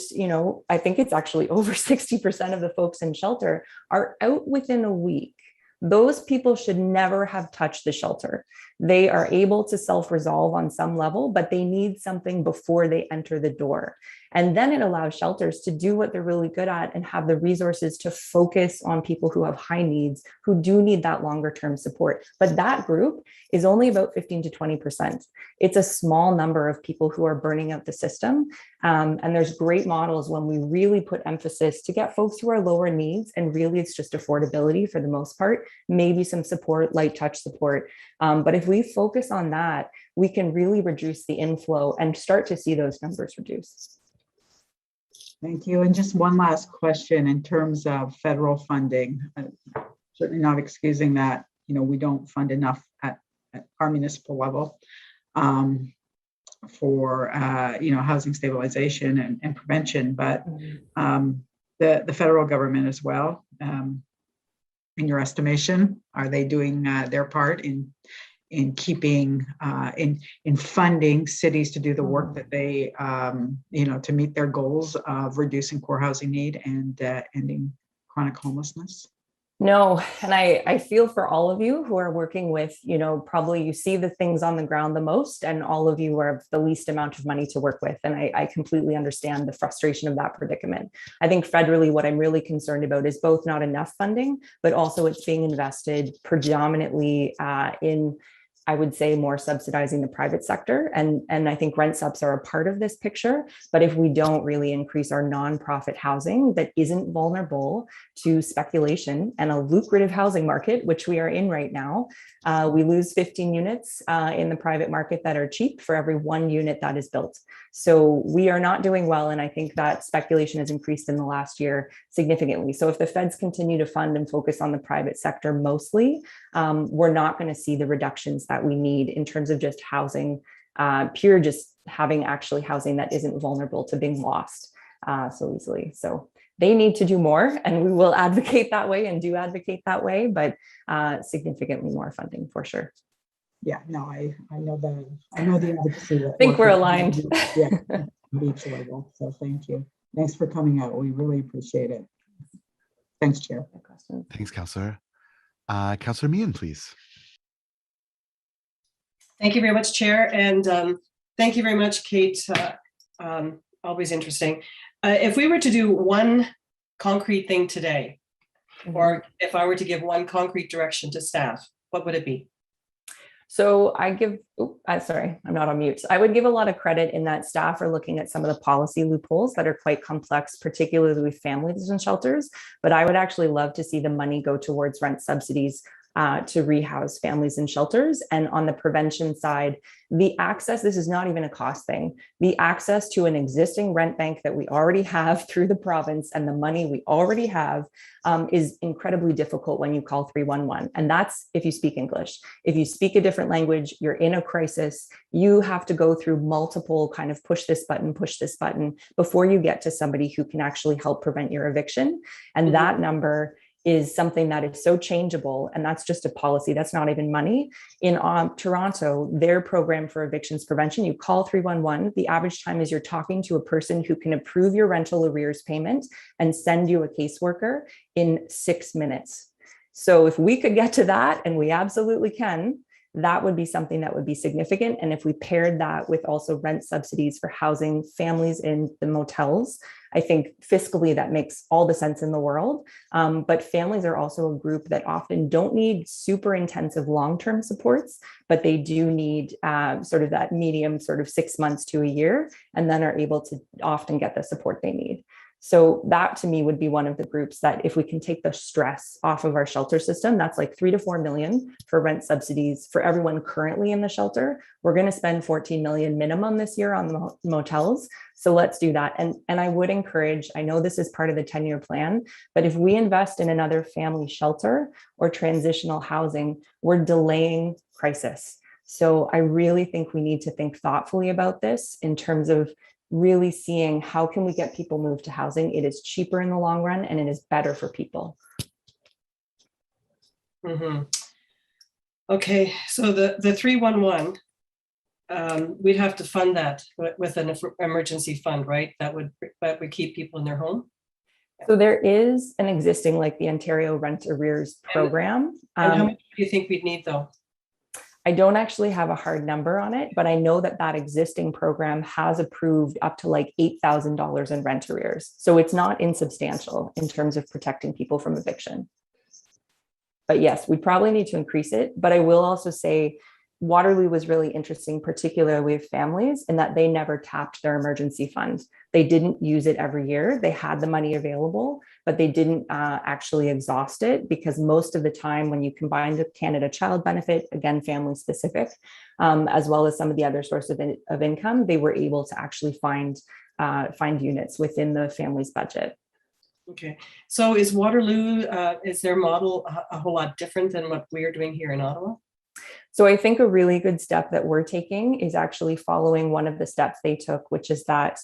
I think it's actually over 60% of the folks in shelter are out within a week. Those people should never have touched the shelter. They are able to self-resolve on some level, but they need something before they enter the door. And then it allows shelters to do what they're really good at and have the resources to focus on people who have high needs, who do need that longer term support. But that group is only about 15 to 20%. It's a small number of people who are burning out the system. And there's great models when we really put emphasis to get folks who are lower needs, and really it's just affordability for the most part, maybe some support, light touch support. But if we focus on that, we can really reduce the inflow and start to see those numbers reduce. Thank you. And just one last question in terms of federal funding. Certainly not excusing that, we don't fund enough at our municipal level for, housing stabilization and prevention, but the federal government as well, in your estimation, are they doing their part in keeping in funding cities to do the work that they to meet their goals of reducing core housing need and ending chronic homelessness? No, and I feel for all of you who are working with, probably you see the things on the ground the most, and all of you have the least amount of money to work with. And I completely understand the frustration of that predicament. I think federally, what I'm really concerned about is both not enough funding, but also it's being invested predominantly in, I would say, more subsidizing the private sector. And I think rent subs are a part of this picture. But if we don't really increase our nonprofit housing that isn't vulnerable to speculation and a lucrative housing market, which we are in right now, we lose 15 units in the private market that are cheap for every 1 unit that is built. So we are not doing well. And I think that speculation has increased in the last year significantly. So if the feds continue to fund and focus on the private sector mostly, we're not going to see the reductions that we need in terms of just housing, just having actually housing that isn't vulnerable to being lost so easily. So they need to do more, and we will advocate that way and do advocate that way, but significantly more funding for sure. Yeah, no, I know the advocacy. I think we're aligned. Yeah, at each level. So thank you. Thanks for coming out. We really appreciate it. Thanks, Chair. Thanks, Councillor. Councillor Meehan, please. Thank you very much, Chair. And thank you very much, Kate. Always interesting. If we were to do one concrete thing today, or if I were to give one concrete direction to staff, what would it be? So I give, sorry, I'm not on mute. I would give a lot of credit in that staff are looking at some of the policy loopholes that are quite complex, particularly with families and shelters. But I would actually love to see the money go towards rent subsidies to rehouse families in shelters. And on the prevention side, the access, this is not even a cost thing, the access to an existing rent bank that we already have through the province and the money we already have is incredibly difficult when you call 311. And that's if you speak English. If you speak a different language, you're in a crisis, you have to go through multiple kind of push this button before you get to somebody who can actually help prevent your eviction. And that number is something that is so changeable. And that's just a policy. That's not even money. In Toronto, their program for evictions prevention, you call 311. The average time is you're talking to a person who can approve your rental arrears payment and send you a caseworker in 6 minutes. So if we could get to that, and we absolutely can, that would be something that would be significant. And if we paired that with also rent subsidies for housing families in the motels, I think fiscally that makes all the sense in the world. But families are also a group that often don't need super intensive long-term supports, but they do need sort of that medium, sort of 6 months to a year, and then are able to often get the support they need. So that to me would be one of the groups that if we can take the stress off of our shelter system, that's like 3 to 4 million for rent subsidies for everyone currently in the shelter. We're going to spend 14 million minimum this year on the motels. So let's do that. And I would encourage, I know this is part of the 10-year plan, but if we invest in another family shelter or transitional housing, we're delaying crisis. So I really think we need to think thoughtfully about this in terms of really seeing how can we get people moved to housing. It is cheaper in the long run and it is better for people. Okay, so the 311, we'd have to fund that with an emergency fund, right? That would keep people in their home. So there is an existing, like the Ontario Rent Arrears program. And how much do you think we'd need though? I don't actually have a hard number on it, but I know that that existing program has approved up to like $8,000 in rent arrears. So it's not insubstantial in terms of protecting people from eviction. But yes, we probably need to increase it. But I will also say Waterloo was really interesting, particularly with families, in that they never tapped their emergency fund. They didn't use it every year. They had the money available, but they didn't actually exhaust it, because most of the time when you combine the Canada Child Benefit, again, family specific, as well as some of the other sources of income, they were able to actually find units within the family's budget. Okay, so is Waterloo, is their model a whole lot different than what we're doing here in Ottawa? So I think a really good step that we're taking is actually following one of the steps they took, which is that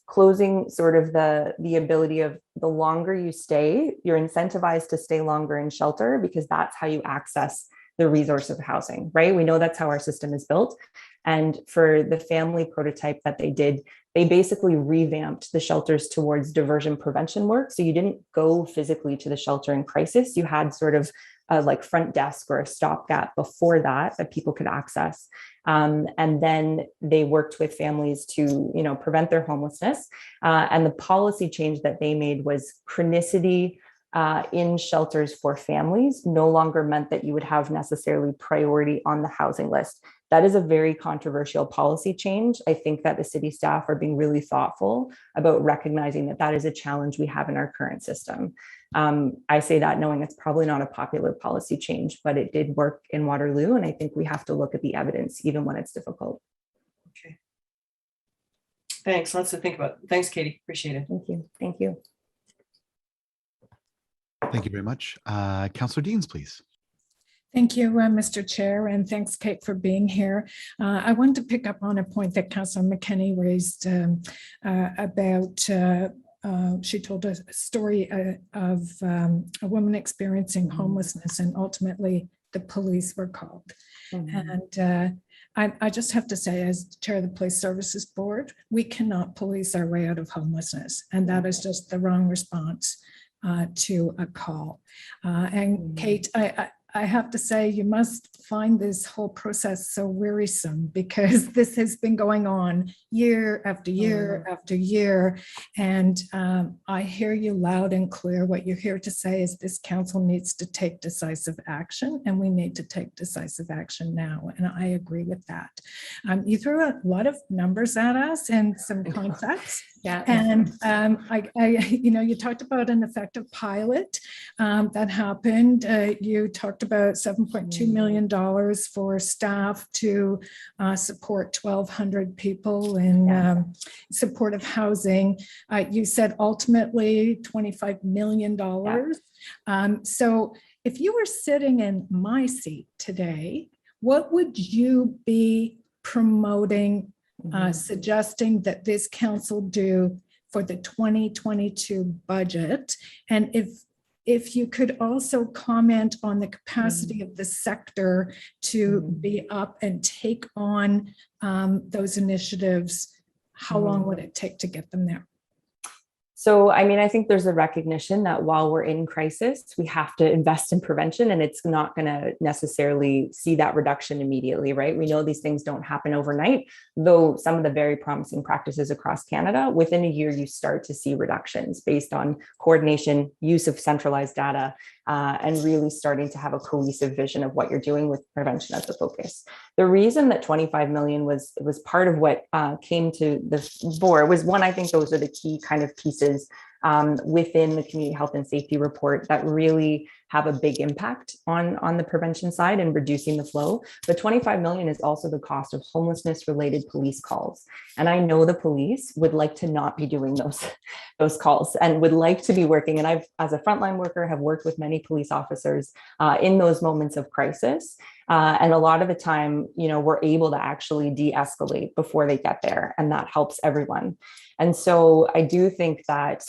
closing sort of the ability of the longer you stay, you're incentivized to stay longer in shelter, because that's how you access the resource of housing, right? We know that's how our system is built. And for the family prototype that they did, they basically revamped the shelters towards diversion prevention work. So you didn't go physically to the shelter in crisis. You had sort of like front desk or a stopgap before that people could access. And then they worked with families to, prevent their homelessness. And the policy change that they made was chronicity in shelters for families no longer meant that you would have necessarily priority on the housing list. That is a very controversial policy change. I think that the city staff are being really thoughtful about recognizing that that is a challenge we have in our current system. I say that knowing it's probably not a popular policy change, but it did work in Waterloo. And I think we have to look at the evidence even when it's difficult. Okay. Thanks. Lots to think about. Thanks, Katie. Appreciate it. Thank you. Thank you. Thank you very much. Councillor Deans, please. Thank you, Mr. Chair, and thanks, Kate, for being here. I wanted to pick up on a point that Councillor McKenney raised about, she told a story of a woman experiencing homelessness, and ultimately the police were called. And I just have to say, as chair of the Police Services Board, we cannot police our way out of homelessness, and that is just the wrong response to a call. And Kate, I have to say, you must find this whole process so wearisome, because this has been going on year after year after year. And I hear you loud and clear. What you're here to say is this council needs to take decisive action, and we need to take decisive action now. And I agree with that. You threw a lot of numbers at us and some concepts. Yeah. And you talked about an effective pilot that happened. You talked about $7.2 million for staff to support 1,200 people in supportive housing. You said ultimately $25 million. So if you were sitting in my seat today, what would you be promoting, suggesting that this council do for the 2022 budget? And if you could also comment on the capacity of the sector to be up and take on those initiatives, how long would it take to get them there? So, I mean, I think there's a recognition that while we're in crisis, we have to invest in prevention, and it's not going to necessarily see that reduction immediately, right? We know these things don't happen overnight, though some of the very promising practices across Canada, within a year, you start to see reductions based on coordination, use of centralized data, and really starting to have a cohesive vision of what you're doing with prevention as the focus. The reason that 25 million was part of what came to the fore was one, I think those are the key kind of pieces within the community health and safety report that really have a big impact on the prevention side and reducing the flow. But 25 million is also the cost of homelessness related police calls. And I know the police would like to not be doing those calls and would like to be working. And I've, as a frontline worker, have worked with many police officers in those moments of crisis. And a lot of the time, you know, we're able to actually de-escalate before they get there, and that helps everyone. And so I do think that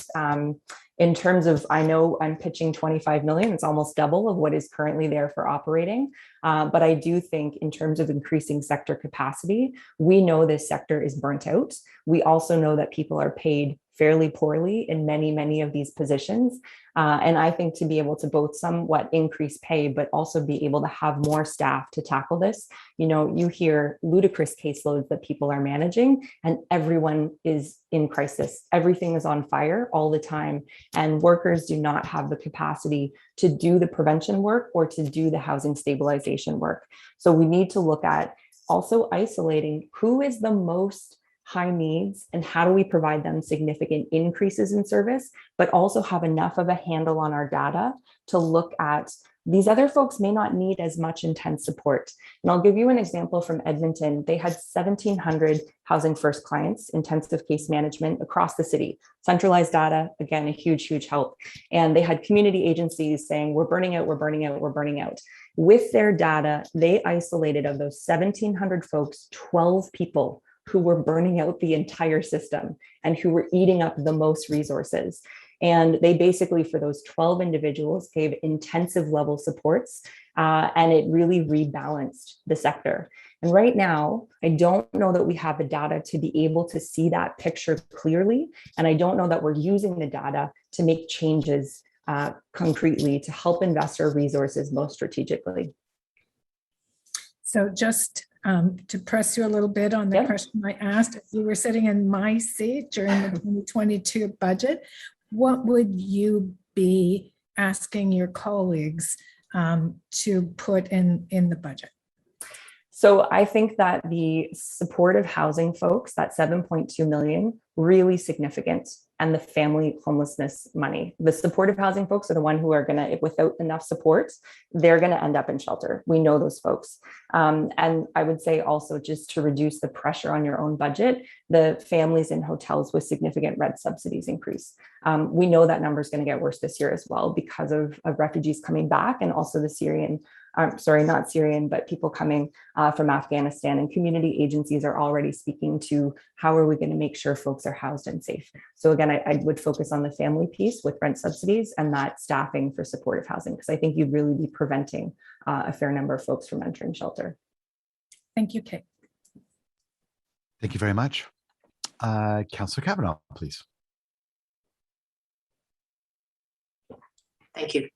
in terms of, I know I'm pitching 25 million, it's almost double of what is currently there for operating. But I do think in terms of increasing sector capacity, we know this sector is burnt out. We also know that people are paid fairly poorly in many of these positions. And I think to be able to both somewhat increase pay, but also be able to have more staff to tackle this, you know, you hear ludicrous caseloads that people are managing, and everyone is in crisis. Everything is on fire all the time, and workers do not have the capacity to do the prevention work or to do the housing stabilization work. So we need to look at also isolating who is the most high needs and how do we provide them significant increases in service, but also have enough of a handle on our data to look at these other folks may not need as much intense support. And I'll give you an example from Edmonton. They had 1,700 Housing First clients, intensive case management across the city. Centralized data, again, a huge help. And they had community agencies saying, we're burning out, we're burning out, we're burning out. With their data, they isolated of those 1,700 folks, 12 people who were burning out the entire system and who were eating up the most resources. And they basically, for those 12 individuals, gave intensive level supports, and it really rebalanced the sector. And right now, I don't know that we have the data to be able to see that picture clearly. And I don't know that we're using the data to make changes concretely to help invest our resources most strategically. So just to press you a little bit on the question I asked, if you were sitting in my seat during the 2022 budget, what would you be asking your colleagues to put in the budget? So I think that the supportive housing folks, that 7.2 million, really significant, and the family homelessness money. The supportive housing folks are the one who are gonna, without enough support, they're gonna end up in shelter. We know those folks. And I would say also, just to reduce the pressure on your own budget, the families in hotels with significant rent subsidies increase. We know that number is gonna get worse this year as well because of refugees coming back, and also the Syrian, sorry, not Syrian, but people coming from Afghanistan, and community agencies are already speaking to how are we going to make sure folks are housed and safe. So again, I would focus on the family piece with rent subsidies and that staffing for supportive housing, because I think you'd really be preventing a fair number of folks from entering shelter. Thank you, Kate. Thank you very much. Councillor Kavanaugh, please. Thank you.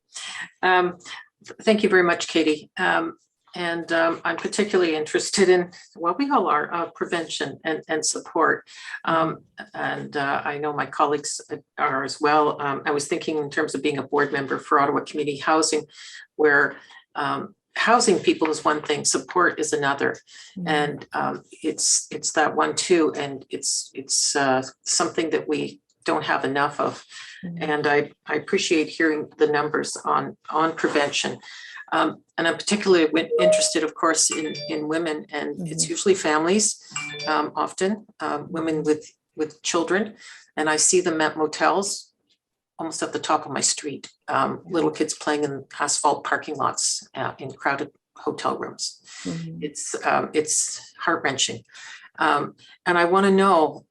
Thank you very much, Katie. I'm particularly interested in what we call our prevention and support. I know my colleagues are as well. I was thinking in terms of being a board member for Ottawa Community Housing, where housing people is one thing, support is another. And it's that one too. And it's something that we don't have enough of. And I appreciate hearing the numbers on prevention. And I'm particularly interested, of course, in women, and it's usually families, often women with children. And I see them at motels almost at the top of my street, little kids playing in asphalt parking lots in crowded hotel rooms. It's heart-wrenching. And I want to know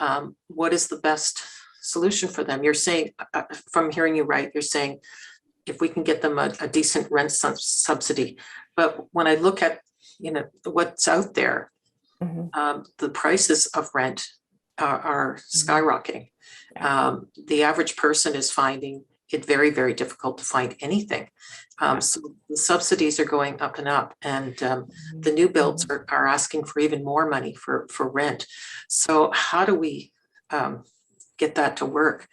what is the best solution for them. You're saying, from hearing you right, you're saying if we can get them a decent rent subsidy. But when I look at, what's out there, the prices of rent are skyrocketing. The average person is finding it very, very difficult to find anything. So the subsidies are going up and up, and the new builds are asking for even more money for rent. So how do we get that to work?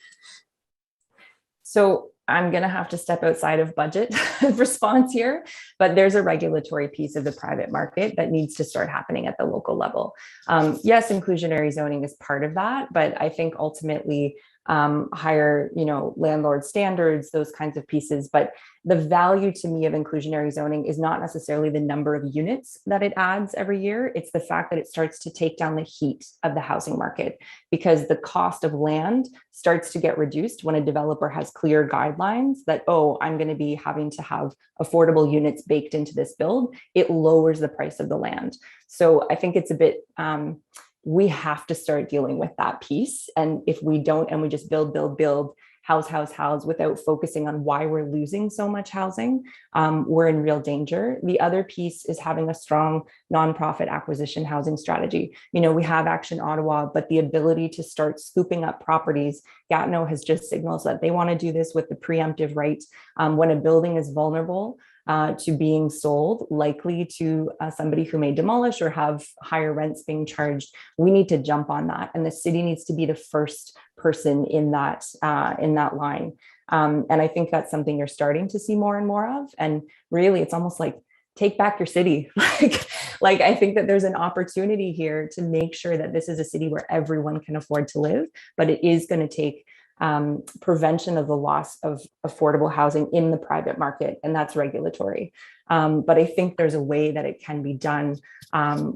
So I'm going to have to step outside of budget response here, but there's a regulatory piece of the private market that needs to start happening at the local level. Yes, inclusionary zoning is part of that, but I think ultimately higher, landlord standards, those kinds of pieces. But the value to me of inclusionary zoning is not necessarily the number of units that it adds every year. It's the fact that it starts to take down the heat of the housing market, because the cost of land starts to get reduced when a developer has clear guidelines that, oh, I'm going to be having to have affordable units baked into this build. It lowers the price of the land. So I think it's a bit, we have to start dealing with that piece. And if we don't, and we just build, house without focusing on why we're losing so much housing, we're in real danger. The other piece is having a strong nonprofit acquisition housing strategy. We have Action Ottawa, but the ability to start scooping up properties. Gatineau has just signaled that they want to do this with the preemptive right. When a building is vulnerable to being sold, likely to somebody who may demolish or have higher rents being charged, we need to jump on that. And the city needs to be the first person in that line. And I think that's something you're starting to see more and more of. And really, it's almost like, take back your city. like I think that there's an opportunity here to make sure that this is a city where everyone can afford to live, but it is going to take prevention of the loss of affordable housing in the private market, and that's regulatory. But I think there's a way that it can be done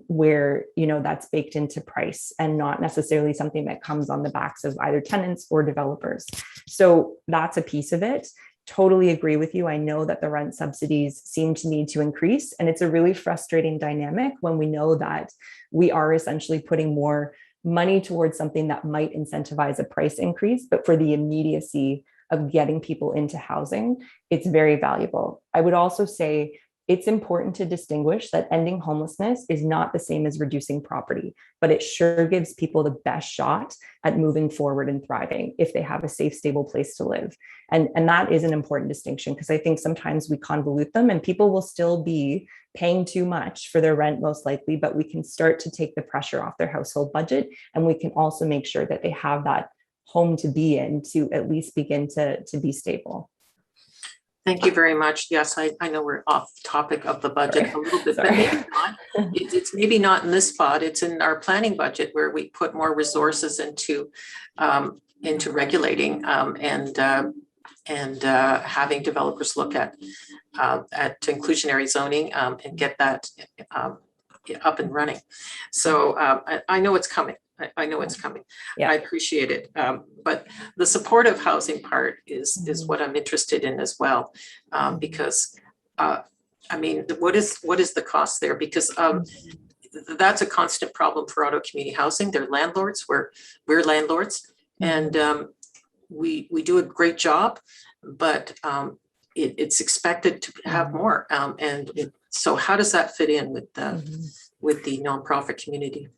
where, that's baked into price and not necessarily something that comes on the backs of either tenants or developers. So that's a piece of it. Totally agree with you. I know that the rent subsidies seem to need to increase, and it's a really frustrating dynamic when we know that we are essentially putting more money towards something that might incentivize a price increase, but for the immediacy of getting people into housing, it's very valuable. I would also say it's important to distinguish that ending homelessness is not the same as reducing poverty, but it sure gives people the best shot at moving forward and thriving if they have a safe, stable place to live. And that is an important distinction, because I think sometimes we convolute them and people will still be paying too much for their rent, most likely, but we can start to take the pressure off their household budget. And we can also make sure that they have that home to be in to at least begin to be stable. Thank you very much. Yes, I know we're off topic of the budget a little bit, but maybe not. It's maybe not in this spot. It's in our planning budget where we put more resources into regulating and having developers look at inclusionary zoning and get that up and running. So I know it's coming. I know it's coming. Yeah. I appreciate it. But the supportive housing part is what I'm interested in as well, because what is the cost there? Because that's a constant problem for Ottawa Community Housing. They're landlords. We're landlords, and we do a great job, but it's expected to have more. So how does that fit in with the nonprofit community?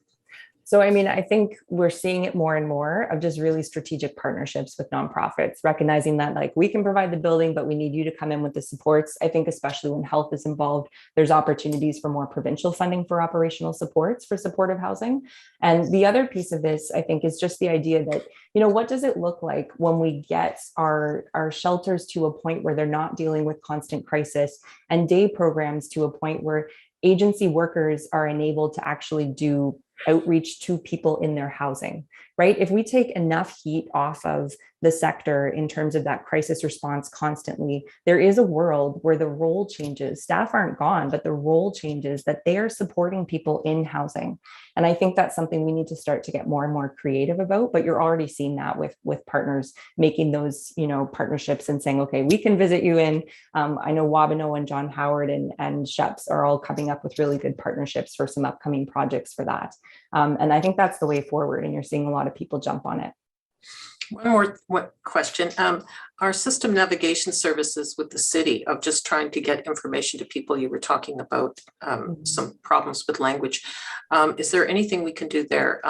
So, I think we're seeing it more and more of just really strategic partnerships with nonprofits, recognizing that we can provide the building, but we need you to come in with the supports. I think especially when health is involved, there's opportunities for more provincial funding for operational supports for supportive housing. And the other piece of this, I think, is just the idea that, what does it look like when we get our shelters to a point where they're not dealing with constant crisis, and day programs to a point where agency workers are enabled to actually do outreach to people in their housing, right? If we take enough heat off of the sector in terms of that crisis response constantly, there is a world where the role changes. Staff aren't gone, but the role changes, that they are supporting people in housing. And I think that's something we need to start to get more and more creative about, but you're already seeing that with partners making those, partnerships and saying, okay, we can visit you in, I know Wabano and John Howard and Sheps are all coming up with really good partnerships for some upcoming projects for that. And I think that's the way forward, and you're seeing a lot of people jump on it. One more question. Our system navigation services with the city of just trying to get information to people, you were talking about some problems with language. Is there anything we can do there?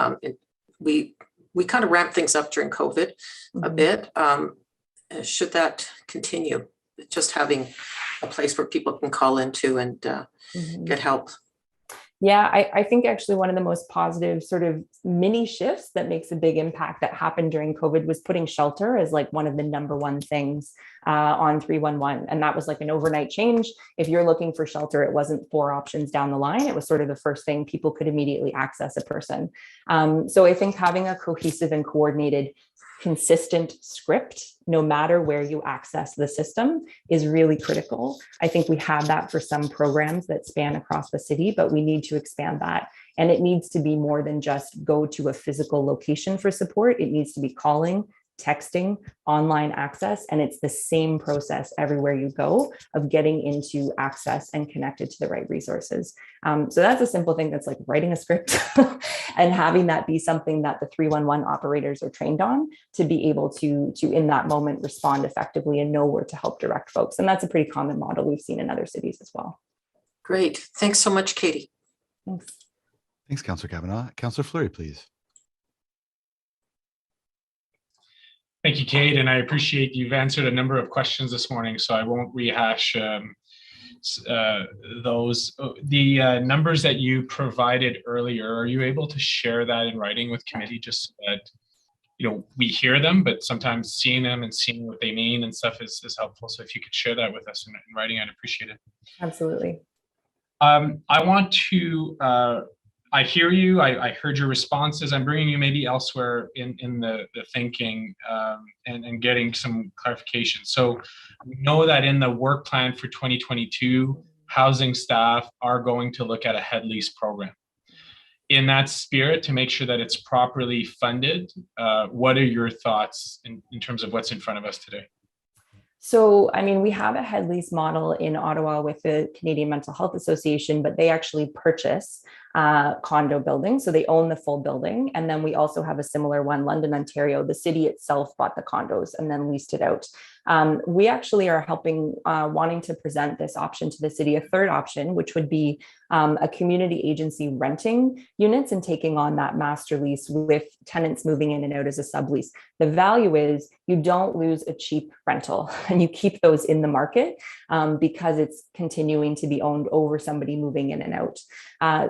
We we kind of ramped things up during COVID a bit. Should that continue? Just having a place where people can call into and get help. Yeah, I think actually one of the most positive sort of mini shifts that makes a big impact that happened during COVID was putting shelter as like one of the number one things on 311. And that was like an overnight change. If you're looking for shelter, it wasn't 4 options down the line. It was sort of the first thing people could immediately access a person. So I think having a cohesive and coordinated consistent script, no matter where you access the system, is really critical. I think we have that for some programs that span across the city, but we need to expand that. And it needs to be more than just go to a physical location for support. It needs to be calling, texting, online access, and it's the same process everywhere you go of getting into access and connected to the right resources. So that's a simple thing that's like writing a script and having that be something that the 311 operators are trained on to be able to in that moment respond effectively and know where to help direct folks. And that's a pretty common model we've seen in other cities as well. Great. Thanks so much, Katie. Thanks. Thanks, Councillor Kavanaugh. Councillor Fleury, please. Thank you, Kate, and I appreciate you've answered a number of questions this morning, so I won't rehash those. The numbers that you provided earlier, are you able to share that in writing with committee just so that we hear them, but sometimes seeing them and seeing what they mean and stuff is helpful. So if you could share that with us in writing, I'd appreciate it. Absolutely. I want to I hear you. I heard your responses. I'm bringing you maybe elsewhere in the thinking and getting some clarification. So we know that in the work plan for 2022, housing staff are going to look at a head lease program. In that spirit, to make sure that it's properly funded, what are your thoughts in terms of what's in front of us today? So, I mean, we have a head lease model in Ottawa with the Canadian Mental Health Association, but they actually purchase condo buildings. So they own the full building. And then we also have a similar one, London, Ontario. The city itself bought the condos and then leased it out. We actually are helping, wanting to present this option to the city, a third option, which would be a community agency renting units and taking on that master lease with tenants moving in and out as a sublease. The value is you don't lose a cheap rental and you keep those in the market because it's continuing to be owned over somebody moving in and out.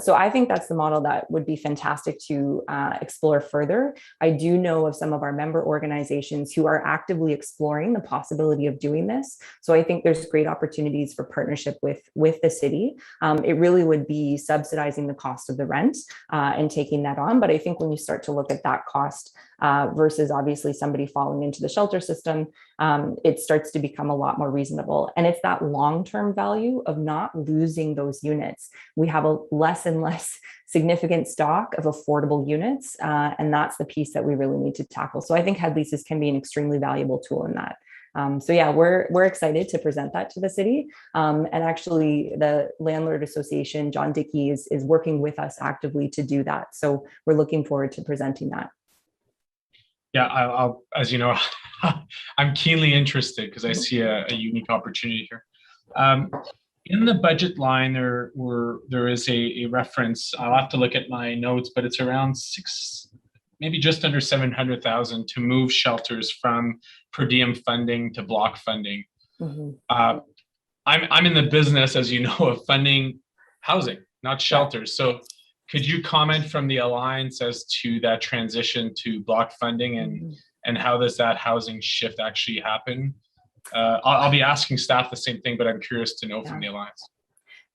So I think that's the model that would be fantastic to explore further. I do know of some of our member organizations who are actively exploring the possibility of doing this. So I think there's great opportunities for partnership with the city. It really would be subsidizing the cost of the rent and taking that on. But I think when you start to look at that cost versus obviously somebody falling into the shelter system, it starts to become a lot more reasonable. And it's that long-term value of not losing those units. We have a less and less significant stock of affordable units. And that's the piece that we really need to tackle. So I think head leases can be an extremely valuable tool in that. So yeah, we're excited to present that to the city. And actually the Landlord Association, John Dickey, is working with us actively to do that. So we're looking forward to presenting that. Yeah, I'll as you know, I'm keenly interested because I see a unique opportunity here. In the budget line, there is a reference. I'll have to look at my notes, but it's around maybe just under 700,000 to move shelters from per diem funding to block funding. Mm-hmm. I'm in the business, as you know, of funding housing, not shelters. So could you comment from the Alliance as to that transition to block funding and how does that housing shift actually happen? I'll be asking staff the same thing, but I'm curious to know from the Alliance.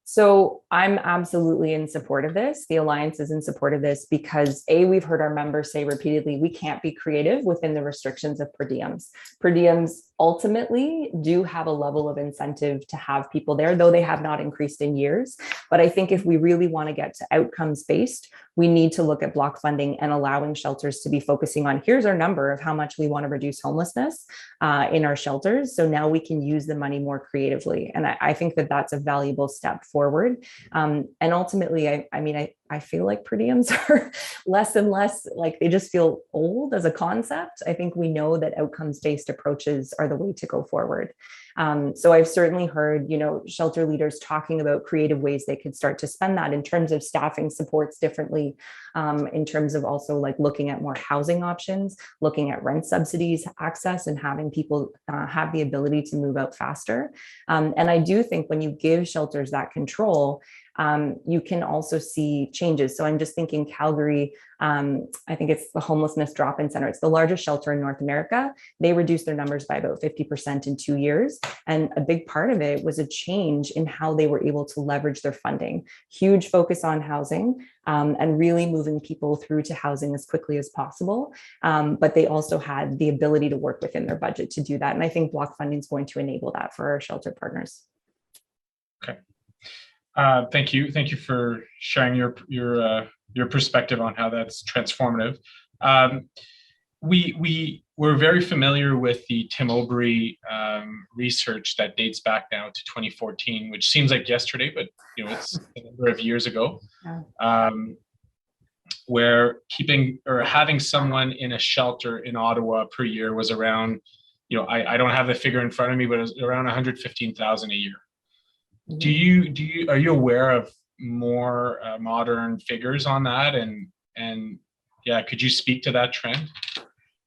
So I'm absolutely in support of this. The Alliance is in support of this because we've heard our members say repeatedly, we can't be creative within the restrictions of per diems. Per diems ultimately do have a level of incentive to have people there, though they have not increased in years. But I think if we really want to get to outcomes based, we need to look at block funding and allowing shelters to be focusing on, here's our number of how much we want to reduce homelessness in our shelters. So now we can use the money more creatively. And I think that that's a valuable step forward. And ultimately, I feel like per diems are less and less like they just feel old as a concept. I think we know that outcomes-based approaches are the way to go forward. So I've certainly heard, shelter leaders talking about creative ways they could start to spend that in terms of staffing supports differently, in terms of also like looking at more housing options, looking at rent subsidies, access, and having people have the ability to move out faster. And I do think when you give shelters that control, you can also see changes. So I'm just thinking Calgary, I think it's the Homelessness Drop-In Center. It's the largest shelter in North America. They reduced their numbers by about 50% in 2 years. And a big part of it was a change in how they were able to leverage their funding. Huge focus on housing, and really moving people through to housing as quickly as possible. But they also had the ability to work within their budget to do that. And I think block funding is going to enable that for our shelter partners. Okay. Thank you. Thank you for sharing your perspective on how that's transformative. We're very familiar with the Tim Obrey research that dates back now to 2014, which seems like yesterday, but it's a number of years ago. Where keeping or having someone in a shelter in Ottawa per year was around, I don't have the figure in front of me, but it was around 115,000 a year. Are you aware of more modern figures on that? And yeah, could you speak to that trend?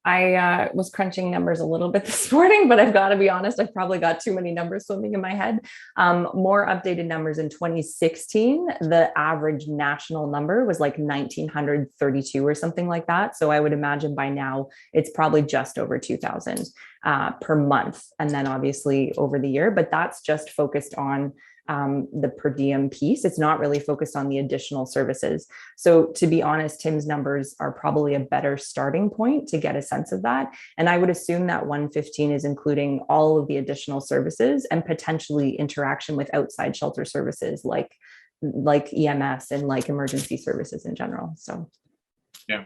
I was crunching numbers a little bit this morning, but I've got to be honest, I've probably got too many numbers swimming in my head. More updated numbers in 2016, the average national number was like 1,932 or something like that. So I would imagine by now it's probably just over 2,000 per month. And then obviously over the year, but that's just focused on the per diem piece. It's not really focused on the additional services. So to be honest, Tim's numbers are probably a better starting point to get a sense of that. And I would assume that 115 is including all of the additional services and potentially interaction with outside shelter services like EMS and like emergency services in general. So yeah.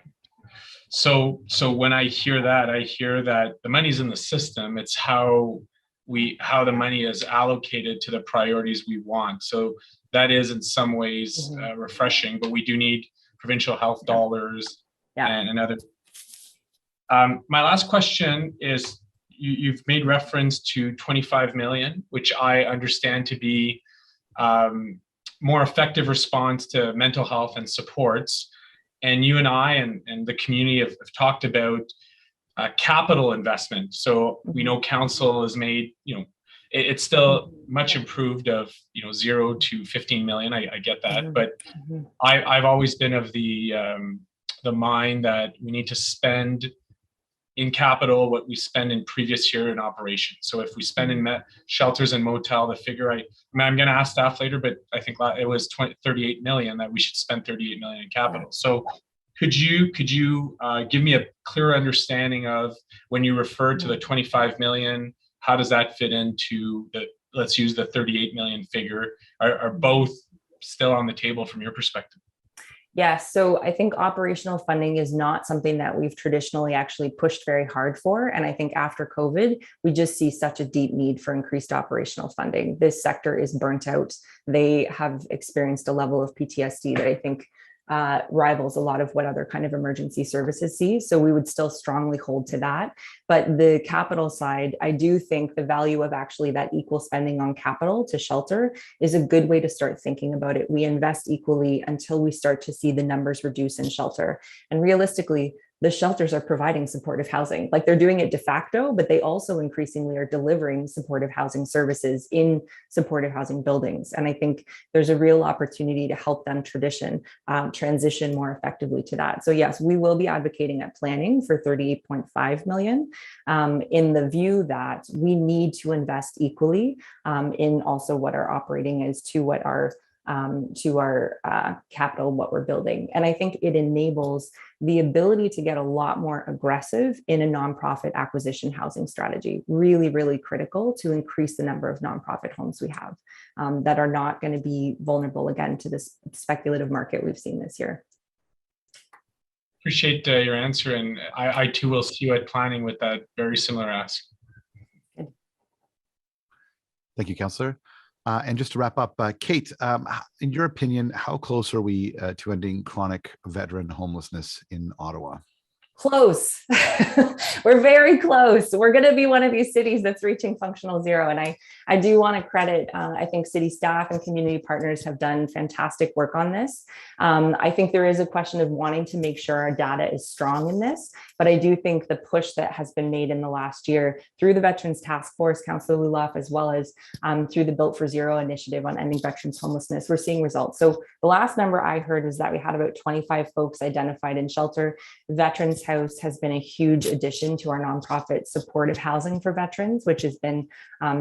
So when I hear that the money's in the system. It's how the money is allocated to the priorities we want. So that is in some ways refreshing, but we do need provincial health dollars and other. My last question is, you've made reference to 25 million, which I understand to be more effective response to mental health and supports. And you and I and the community have talked about capital investment. So we know council has made, it's still much improved of, 0 to 15 million. I get that, but I've always been of the mind that we need to spend in capital what we spend in previous year in operation. So if we spend in shelters and motel, the figure I'm going to ask staff later, but I think it was 38 million that we should spend 38 million in capital. So could you give me a clear understanding of when you refer to the 25 million, how does that fit into let's use the 38 million figure? Are both still on the table from your perspective? Yes. So I think operational funding is not something that we've traditionally actually pushed very hard for. And I think after COVID, we just see such a deep need for increased operational funding. This sector is burnt out. They have experienced a level of PTSD that I think rivals a lot of what other kind of emergency services see. So we would still strongly hold to that. But the capital side, I do think the value of actually that equal spending on capital to shelter is a good way to start thinking about it. We invest equally until we start to see the numbers reduce in shelter. And realistically, the shelters are providing supportive housing. Like they're doing it de facto, but they also increasingly are delivering supportive housing services in supportive housing buildings. And I think there's a real opportunity to help them transition more effectively to that. So yes, we will be advocating at planning for 38.5 million in the view that we need to invest equally in also what our operating is to what our capital, what we're building. And I think it enables the ability to get a lot more aggressive in a nonprofit acquisition housing strategy. Really, really critical to increase the number of nonprofit homes we have that are not going to be vulnerable again to this speculative market we've seen this year. Appreciate your answer. And I too will see you at planning with that very similar ask. Thank you, Councillor. And just to wrap up, Kate, in your opinion, how close are we to ending chronic veteran homelessness in Ottawa? Close. We're very close. We're going to be one of these cities that's reaching functional zero. And I do want to credit, I think city staff and community partners have done fantastic work on this. I think there is a question of wanting to make sure our data is strong in this, but I do think the push that has been made in the last year through the Veterans Task Force, Councillor Luloff, as well as through the Built for Zero initiative on ending veterans homelessness, we're seeing results. So the last number I heard was that we had about 25 folks identified in shelter. Veterans House has been a huge addition to our nonprofit supportive housing for veterans, which has been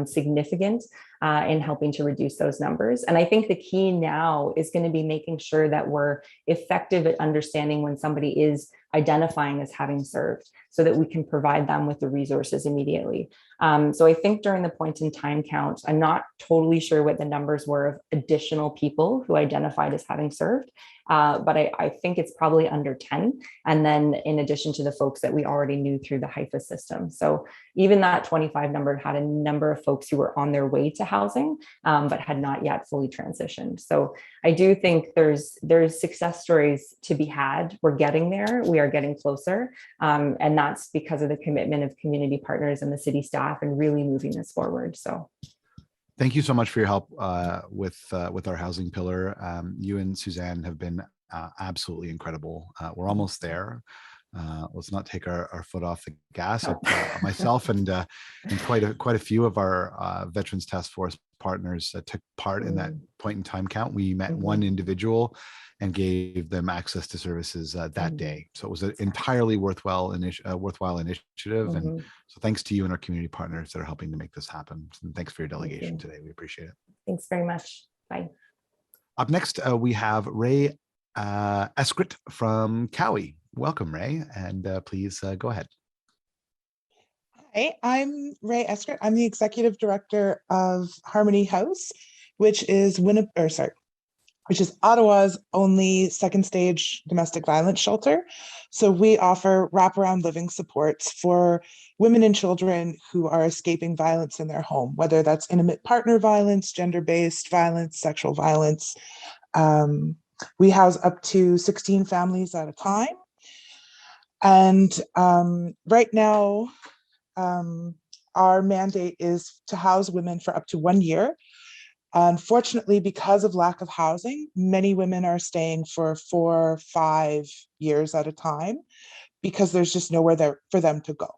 significant in helping to reduce those numbers. And I think the key now is going to be making sure that we're effective at understanding when somebody is identifying as having served, so that we can provide them with the resources immediately. So I think during the point in time count, I'm not totally sure what the numbers were of additional people who identified as having served, but I think it's probably under 10. And then in addition to the folks that we already knew through the HIFA system. So even that 25 number had a number of folks who were on their way to housing, but had not yet fully transitioned. So I do think there's success stories to be had. We're getting there. We are getting closer. And that's because of the commitment of community partners and the city staff and really moving this forward. So thank you so much for your help with our housing pillar. You and Suzanne have been absolutely incredible. We're almost there. Let's not take our foot off the gas. Myself and quite a few of our Veterans Task Force partners took part in that point in time count. We met one individual and gave them access to services that day. So it was an entirely worthwhile initiative. And so thanks to you and our community partners that are helping to make this happen. And thanks for your delegation today. We appreciate it. Thanks very much. Bye. Up next, we have Ray Eskrit from Cowie. Welcome, Ray, and please go ahead. Hi, I'm Ray Eskert. I'm the executive director of Harmony House, which is Ottawa's only second stage domestic violence shelter. So we offer wraparound living supports for women and children who are escaping violence in their home, whether that's intimate partner violence, gender-based violence, sexual violence. We house up to 16 families at a time. And right now, our mandate is to house women for up to 1 year. Unfortunately, because of lack of housing, many women are staying for 4 or 5 years at a time because there's just nowhere there for them to go.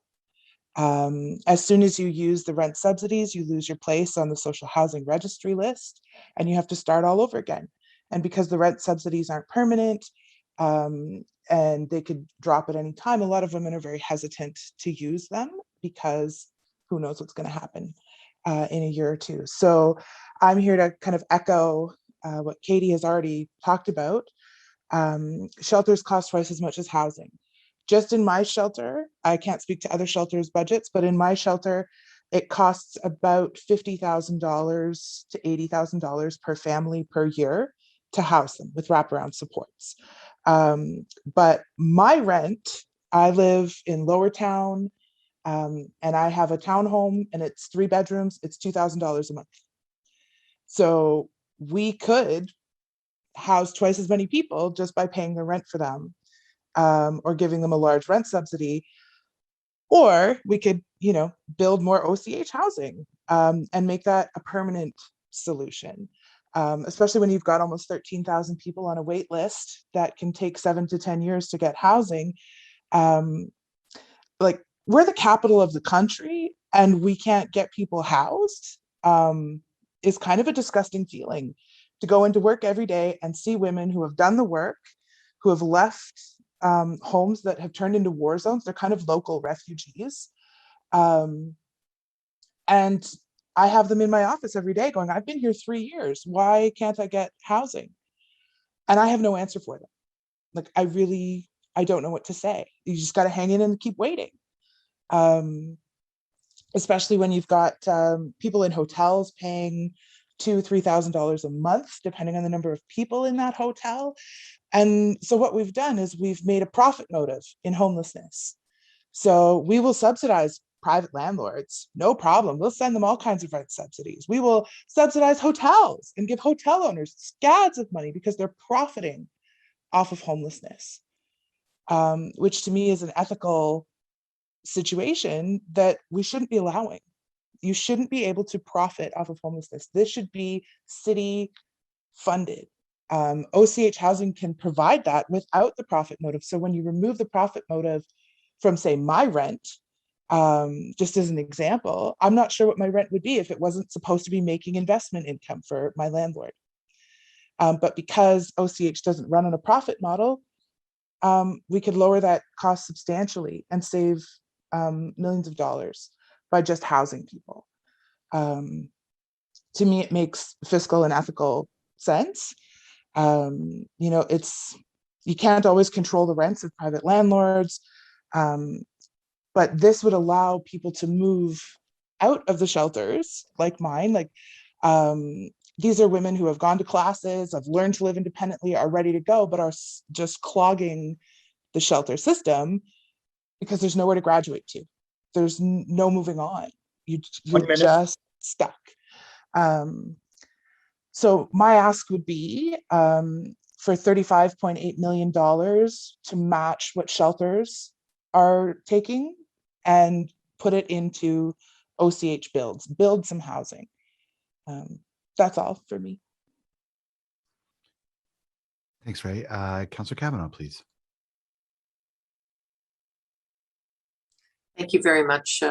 As soon as you use the rent subsidies, you lose your place on the social housing registry list and you have to start all over again. And because the rent subsidies aren't permanent, and they could drop at any time, a lot of women are very hesitant to use them because who knows what's going to happen in a year or two. So I'm here to kind of echo what Katie has already talked about. Shelters cost twice as much as housing. Just in my shelter, I can't speak to other shelters' budgets, but in my shelter, it costs about $50,000 to $80,000 per family per year to house them with wraparound supports. But my rent, I live in Lower Town, and I have a townhome and it's 3 bedrooms, it's $2,000 a month. So we could house twice as many people just by paying the rent for them, or giving them a large rent subsidy, or we could, build more OCH housing and make that a permanent solution. Especially when you've got almost 13,000 people on a wait list that can take 7 to 10 years to get housing. Like, we're the capital of the country and we can't get people housed is kind of a disgusting feeling, to go into work every day and see women who have done the work, who have left homes that have turned into war zones. They're kind of local refugees. And I have them in my office every day going, I've been here 3 years. Why can't I get housing? And I have no answer for them. Like, I don't know what to say. You just got to hang in and keep waiting. Especially when you've got people in hotels paying $2,000, $3,000 a month, depending on the number of people in that hotel. And so what we've done is we've made a profit motive in homelessness. So we will subsidize private landlords, no problem. We'll send them all kinds of rent subsidies. We will subsidize hotels and give hotel owners scads of money because they're profiting off of homelessness. which to me is an ethical situation that we shouldn't be allowing. You shouldn't be able to profit off of homelessness. This should be city funded. OCH Housing can provide that without the profit motive. So when you remove the profit motive from, say, my rent, just as an example, I'm not sure what my rent would be if it wasn't supposed to be making investment income for my landlord. But because OCH doesn't run on a profit model, we could lower that cost substantially and save millions of dollars by just housing people. To me, it makes fiscal and ethical sense. You know, you can't always control the rents of private landlords, but this would allow people to move out of the shelters like mine. Like, these are women who have gone to classes, have learned to live independently, are ready to go, but are just clogging the shelter system because there's nowhere to graduate to. There's no moving on. You're just stuck. So my ask would be for $35.8 million to match what shelters are taking and put it into OCH build some housing. That's all for me. Thanks, Ray. Councillor Kavanaugh, please. Thank you very much,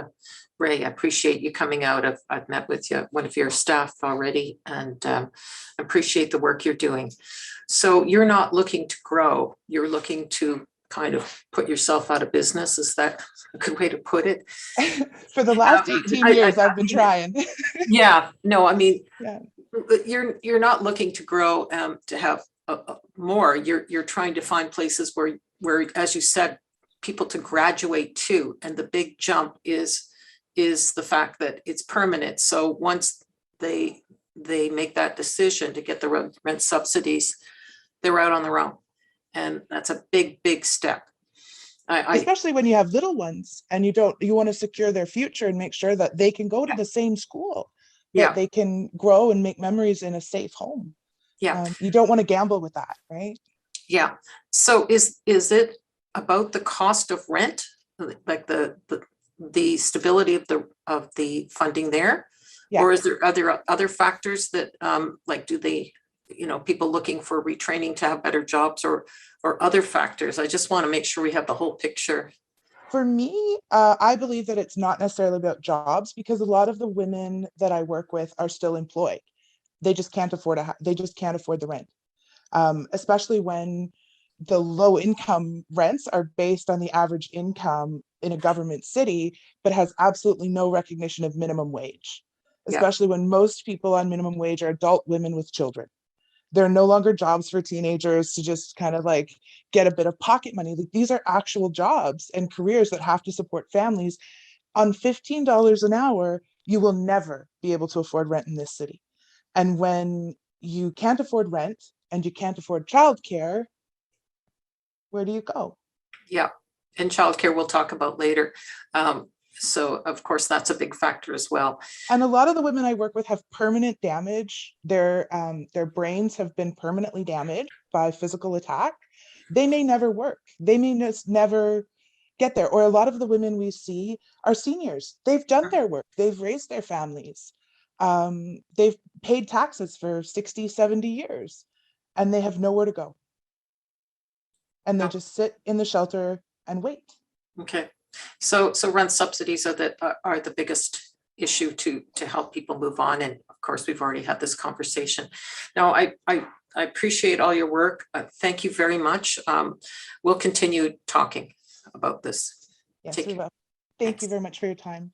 Ray. I appreciate you coming out. I've met with one of your staff already, and appreciate the work you're doing. So you're not looking to grow, you're looking to kind of put yourself out of business. Is that a good way to put it? For the last 18 years, I've been trying. Yeah, no, I mean, yeah. You're not looking to grow to have more. You're trying to find places where, as you said, people to graduate to, and the big jump is the fact that it's permanent. So once they make that decision to get the rent subsidies, they're out on their own, and that's a big step. Especially when you have little ones and you want to secure their future and make sure that they can go to the same school, that they can grow and make memories in a safe home. Yeah, you don't want to gamble with that, right? Yeah. So is it about the cost of rent, like the stability of the funding there, or is there other factors that like, do they, people looking for retraining to have better jobs, or other factors? I just want to make sure we have the whole picture. For me, I believe that it's not necessarily about jobs, because a lot of the women that I work with are still employed. They just can't afford the rent, especially when the low income rents are based on the average income in a government city, but has absolutely no recognition of minimum wage, especially when most people on minimum wage are adult women with children. There are no longer jobs for teenagers to just kind of like get a bit of pocket money. Like, these are actual jobs and careers that have to support families. On $15 an hour, you will never be able to afford rent in this city. And when you can't afford rent and you can't afford childcare, where do you go? Yeah, and childcare we'll talk about later. So of course that's a big factor as well. And a lot of the women I work with have permanent damage. Their brains have been permanently damaged by physical attack. They may never work. They may just never get there. Or a lot of the women we see are seniors. They've done their work. They've raised their families. They've paid taxes for 60, 70 years, and they have nowhere to go. And they just sit in the shelter and wait. Okay, so rent subsidies are the biggest issue to help people move on, and of course we've already had this conversation. Now I appreciate all your work. Thank you very much. We'll continue talking about this. Yes, we will. Thank you very much for your time.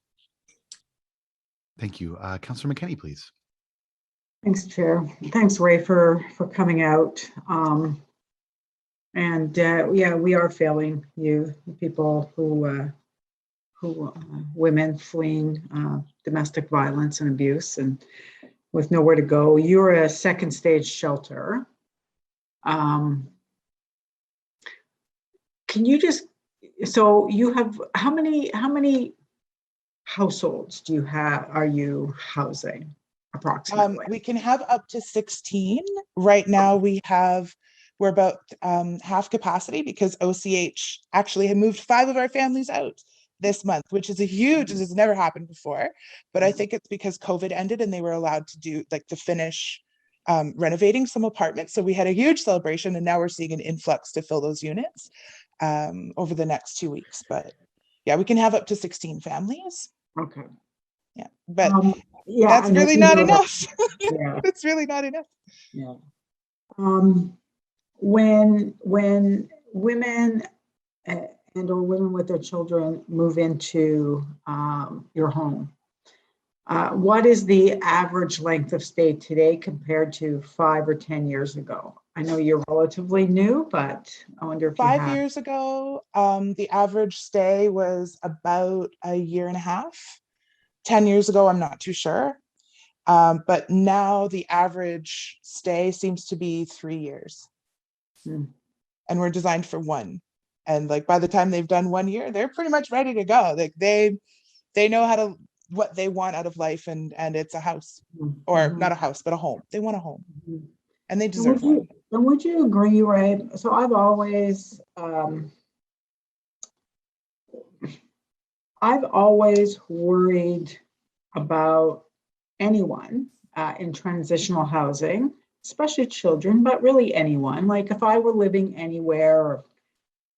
Thank you. Councillor McKenney, please. Thanks, Chair. Thanks, Ray, for coming out. And yeah, we are failing you, people who women fleeing domestic violence and abuse and with nowhere to go. You're a second stage shelter. Can you just, so you have, how many households are you housing approximately? We can have up to 16. Right now we're We're about half capacity because OCH actually had moved 5 of our families out this month, which is a huge, this has never happened before. But I think it's because COVID ended and they were allowed to do like to finish renovating some apartments. So we had a huge celebration, and now we're seeing an influx to fill those units over the next 2 weeks. But yeah, we can have up to 16 families. Okay. Yeah, but yeah, that's really not enough. Yeah. It's really not enough. Yeah. When women and or women with their children move into your home, what is the average length of stay today compared to 5 or 10 years ago? I know you're relatively new, but I wonder if 5 years ago, the average stay was about a year and a half. 10 years ago, I'm not too sure. But now the average stay seems to be 3 years. And we're designed for 1. And like by the time they've done 1 year, they're pretty much ready to go. Like they know how to what they want out of life, and it's a house, or not a house, but a home. They want a home, and they deserve one. And would you agree, right? So I've always worried about anyone in transitional housing, especially children, but really anyone. Like if I were living anywhere, or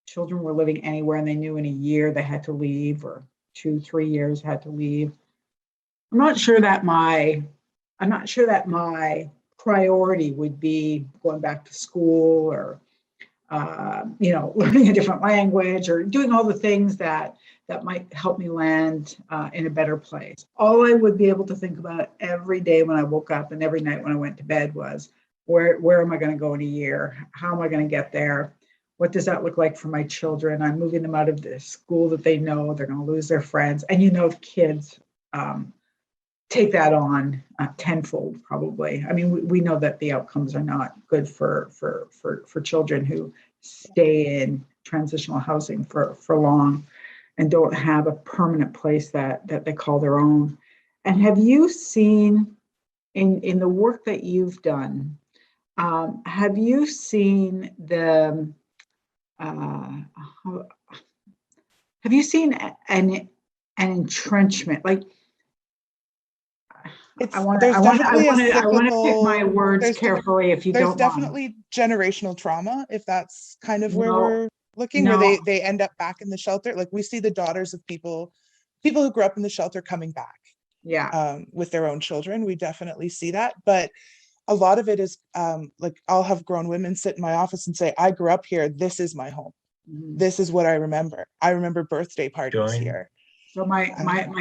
children were living anywhere and they knew in a year they had to leave, or 2-3 years had to leave, I'm not sure that my priority would be going back to school, or learning a different language, or doing all the things that might help me land in a better place. All I would be able to think about every day when I woke up and every night when I went to bed was, where am I going to go in a year? How am I going to get there? What does that look like for my children? I'm moving them out of the school that they know they're going to lose their friends. And kids take that on tenfold, probably. I mean, we know that the outcomes are not good for children who stay in transitional housing for long and don't have a permanent place that they call their own. And have you seen in the work that you've done, have you seen an entrenchment? Like, I want to pick my words carefully, if you don't mind. There's definitely generational trauma, if that's kind of where we're looking, where they end up back in the shelter. Like we see the daughters of people who grew up in the shelter coming back. Yeah. With their own children. We definitely see that. But a lot of it is like I'll have grown women sit in my office and say, I grew up here. This is my home. This is what I remember. I remember birthday parties here. So my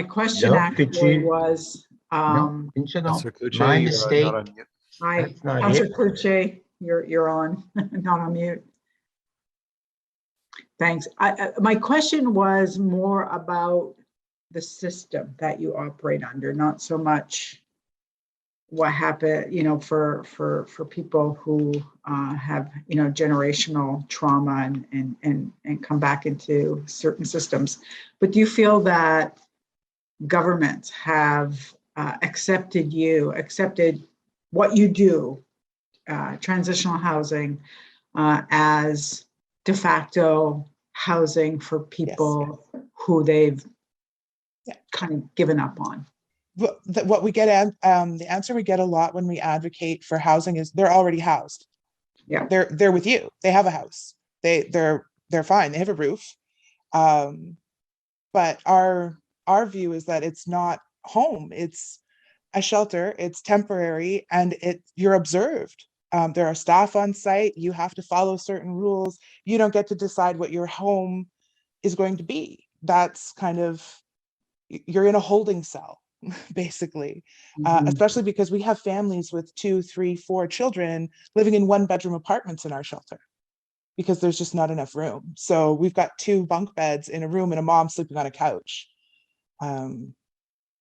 question actually was, my mistake. Hi, Councillor Kluche, you're on, not on mute. Thanks. My question was more about the system that you operate under, not so much what happened, for people who have, generational trauma and come back into certain systems. But do you feel that governments have accepted what you do, transitional housing, as de facto housing for people who they've kind of given up on? What we get at, the answer we get a lot when we advocate for housing is they're already housed. Yeah, they're with you. They have a house. They're fine. They have a roof. But our view is that it's not home. It's a shelter. It's temporary, and you're observed. There are staff on site. You have to follow certain rules. You don't get to decide what your home is going to be. That's kind of, you're in a holding cell, basically, especially because we have families with 2, 3, 4 children living in 1-bedroom apartments in our shelter because there's just not enough room. So we've got 2 bunk beds in a room and a mom sleeping on a couch.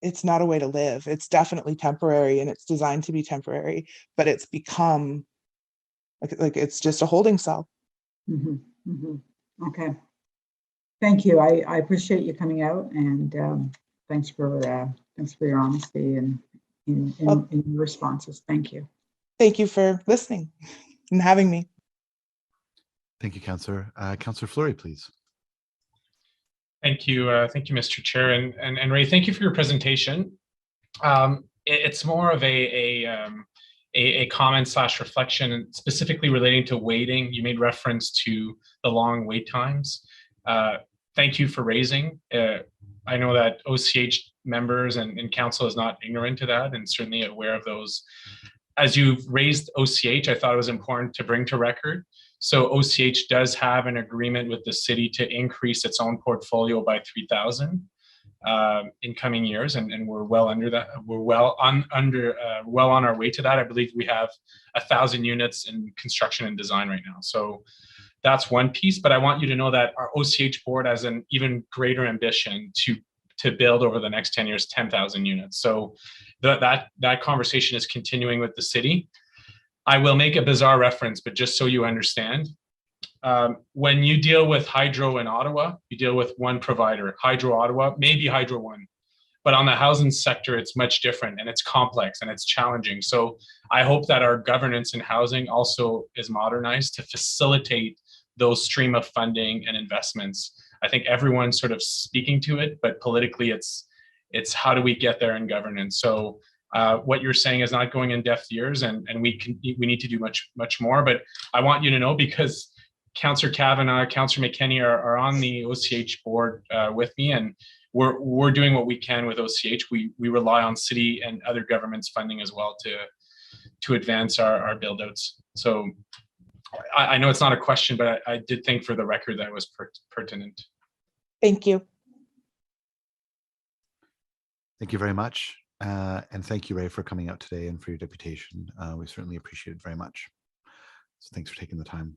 It's not a way to live. It's definitely temporary, and it's designed to be temporary, but it's become like it's just a holding cell. Okay. Thank you. I appreciate you coming out, and thanks for your honesty and in your responses. Thank you. Thank you for listening and having me. Thank you, Councillor. Councillor Fleury, please. Thank you, Mr. Chair, and Ray. Thank you for your presentation. It's more of a comment / reflection, specifically relating to waiting. You made reference to the long wait times. Thank you for raising. I know that OCH members and council is not ignorant to that, and certainly aware of those. As you've raised OCH, I thought it was important to bring to record. So OCH does have an agreement with the city to increase its own portfolio by 3,000 in coming years, and we're well under that. We're well on our way to that. I believe we have 1,000 units in construction and design right now. So that's one piece. But I want you to know that our OCH board has an even greater ambition to build over the next 10 years 10,000 units. So that conversation is continuing with the city. I will make a bizarre reference, but just so you understand, when you deal with hydro in Ottawa, you deal with one provider, Hydro Ottawa, maybe Hydro One. But on the housing sector, it's much different, and it's complex and it's challenging. So I hope that our governance in housing also is modernized to facilitate those stream of funding and investments. I think everyone's sort of speaking to it, but politically it's how do we get there in governance? So what you're saying is not going in deaf ears, and we need to do much more. But I want you to know, because Councillor Kavanagh, Councillor McKenney are on the OCH board with me, and we're doing what we can with OCH. We rely on city and other governments funding as well to advance our build outs. So I know it's not a question, but I did think for the record that was pertinent. Thank you. Thank you very much. And thank you, Ray, for coming out today and for your deputation. We certainly appreciate it very much. So thanks for taking the time.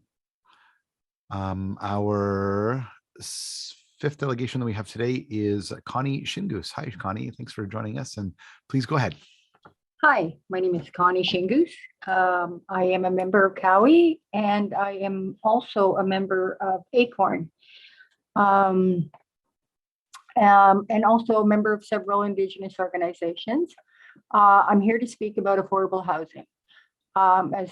Our fifth delegation that we have today is Connie Shingoose. Hi, Connie. Thanks for joining us. And please go ahead. Hi, my name is Connie Shingoose. I am a member of Cowie, and I am also a member of ACORN. And also a member of several Indigenous organizations. I'm here to speak about affordable housing. As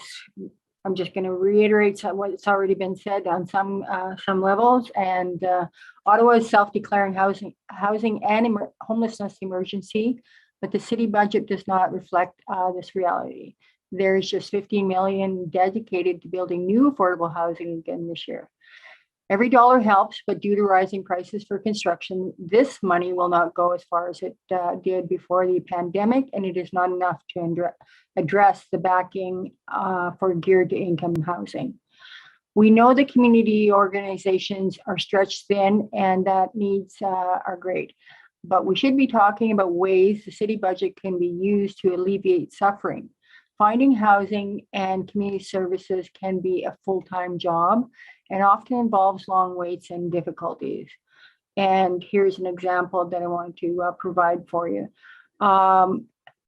I'm just going to reiterate what's already been said on some levels. And Ottawa is self-declaring housing and homelessness emergency, but the city budget does not reflect this reality. There's just 15 million dedicated to building new affordable housing again this year. Every dollar helps, but due to rising prices for construction, this money will not go as far as it did before the pandemic, and it is not enough to address the backing for geared to income housing. We know the community organizations are stretched thin and that needs are great, but we should be talking about ways the city budget can be used to alleviate suffering. Finding housing and community services can be a full-time job and often involves long waits and difficulties. And here's an example that I want to provide for you.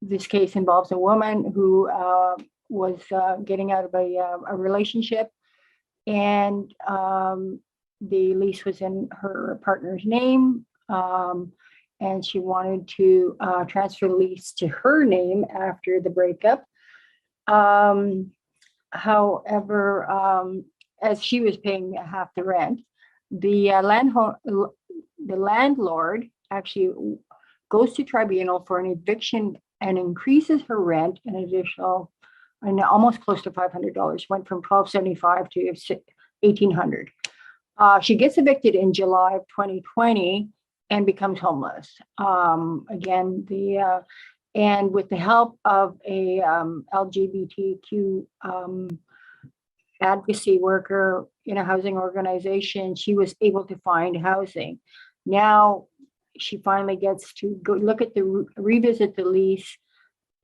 This case involves a woman who was getting out of a relationship, and the lease was in her partner's name, and she wanted to transfer the lease to her name after the breakup. However, as she was paying half the rent, the landlord actually goes to tribunal for an eviction and increases her rent an additional, and almost close to $500. Went from $1,275 to $1,800. She gets evicted in July of 2020 and becomes homeless. Again, and with the help of a LGBTQ advocacy worker in a housing organization, she was able to find housing. Now she finally gets to go look at revisit the lease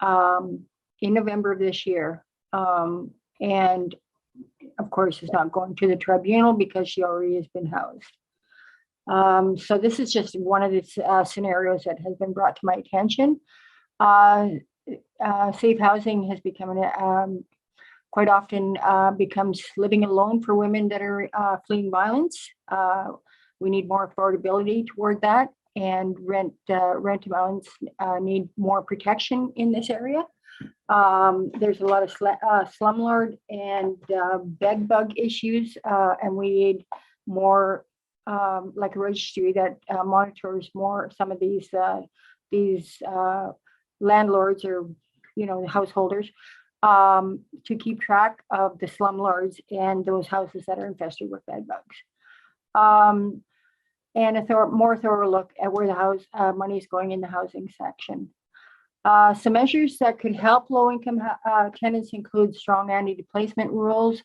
in November of this year. And of course, it's not going to the tribunal because she already has been housed. So this is just one of the scenarios that has been brought to my attention. Safe housing has become quite often becomes living alone for women that are fleeing violence. We need more affordability toward that, and rent amounts need more protection in this area. There's a lot of slumlord and bed bug issues, and we need more like a registry that monitors more some of these landlords or householders to keep track of the slumlords and those houses that are infested with bed bugs. And a more thorough look at where the house money is going in the housing section. Some measures that could help low-income tenants include strong anti-displacement rules,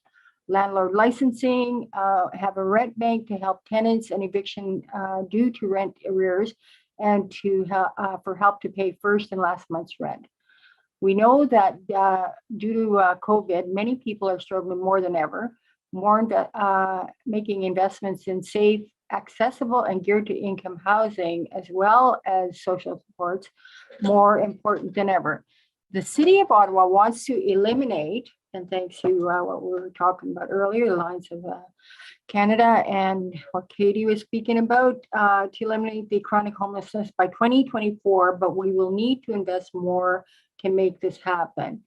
landlord licensing, have a rent bank to help tenants and eviction due to rent arrears, and for help to pay first and last month's rent. We know that due to COVID, many people are struggling more than ever, making investments in safe, accessible, and geared to income housing, as well as social supports, more important than ever. The City of Ottawa wants to eliminate, and thanks to what we were talking about earlier, the lines of Canada and what Katie was speaking about, to eliminate the chronic homelessness by 2024, but we will need to invest more to make this happen.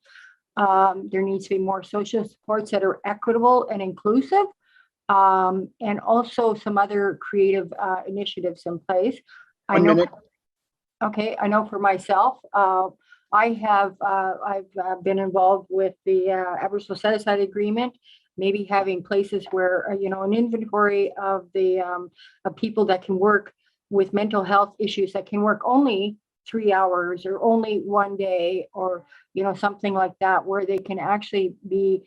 There needs to be more social supports that are equitable and inclusive, and also some other creative initiatives in place. One minute. Okay, I know for myself, I've been involved with the Aboriginal Set-Aside Agreement, maybe having places where, an inventory of the of people that can work with mental health issues that can work only 3 hours or only 1 day, or, something like that, where they can actually be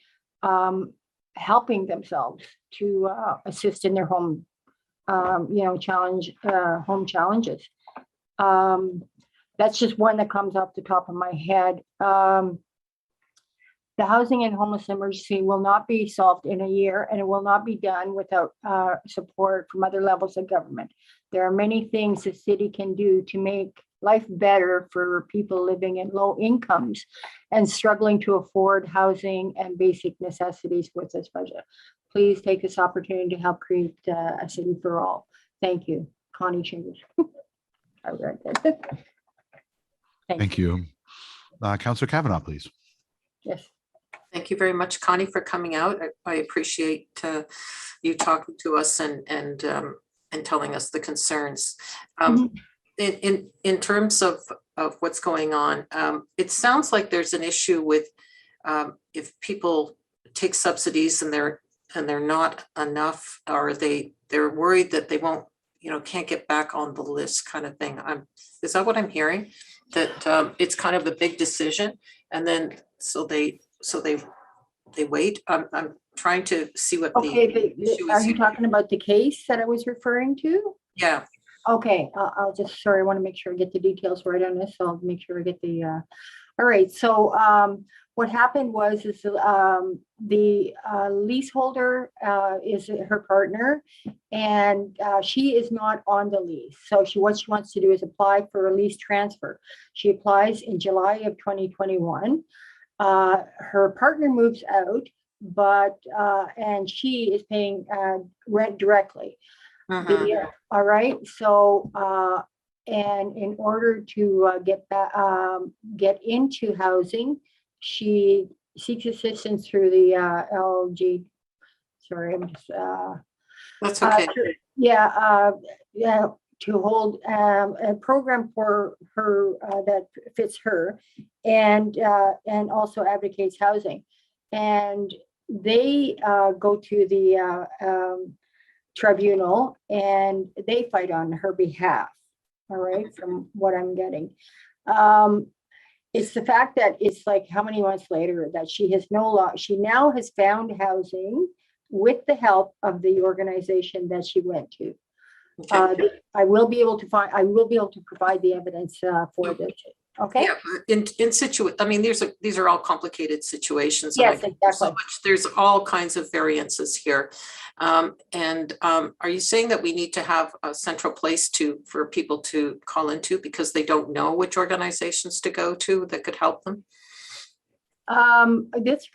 helping themselves to assist in their home, home challenges. That's just one that comes off the top of my head. The housing and homeless emergency will not be solved in a year, and it will not be done without support from other levels of government. There are many things the city can do to make life better for people living in low incomes and struggling to afford housing and basic necessities with this budget. Please take this opportunity to help create a city for all. Thank you. Connie Chambers. I read that. Thank you. Councillor Kavanaugh, please. Yes. Thank you very much, Connie, for coming out. I appreciate you talking to us and telling us the concerns. In terms of what's going on, it sounds like there's an issue with if people take subsidies and they're not enough, or they're worried that they won't, can't get back on the list, kind of thing. Is that what I'm hearing? That it's kind of a big decision, and then so they wait. I'm trying to see what the issue are is you here. talking about the case that I was referring to? Yeah. Okay, I want to make sure I get the details right on this. So I'll make sure I get the, all right. So what happened was the leaseholder is her partner, and she is not on the lease. So what she wants to do is apply for a lease transfer. She applies in July of 2021. Her partner moves out, but and she is paying rent directly. All right. So, and in order to get into housing, she seeks assistance through the LG. Sorry, I'm just. That's okay. To hold a program for her that fits her, and also advocates housing, and they go to the tribunal and they fight on her behalf. All right, from what I'm getting, it's the fact that it's like how many months later that she now has found housing with the help of the organization that she went to. Okay. I will be able to provide the evidence for this. Okay. Yeah, I mean, these are all complicated situations. Yes, exactly. There's all kinds of variances here. And are you saying that we need to have a central place for people to call into because they don't know which organizations to go to that could help them? This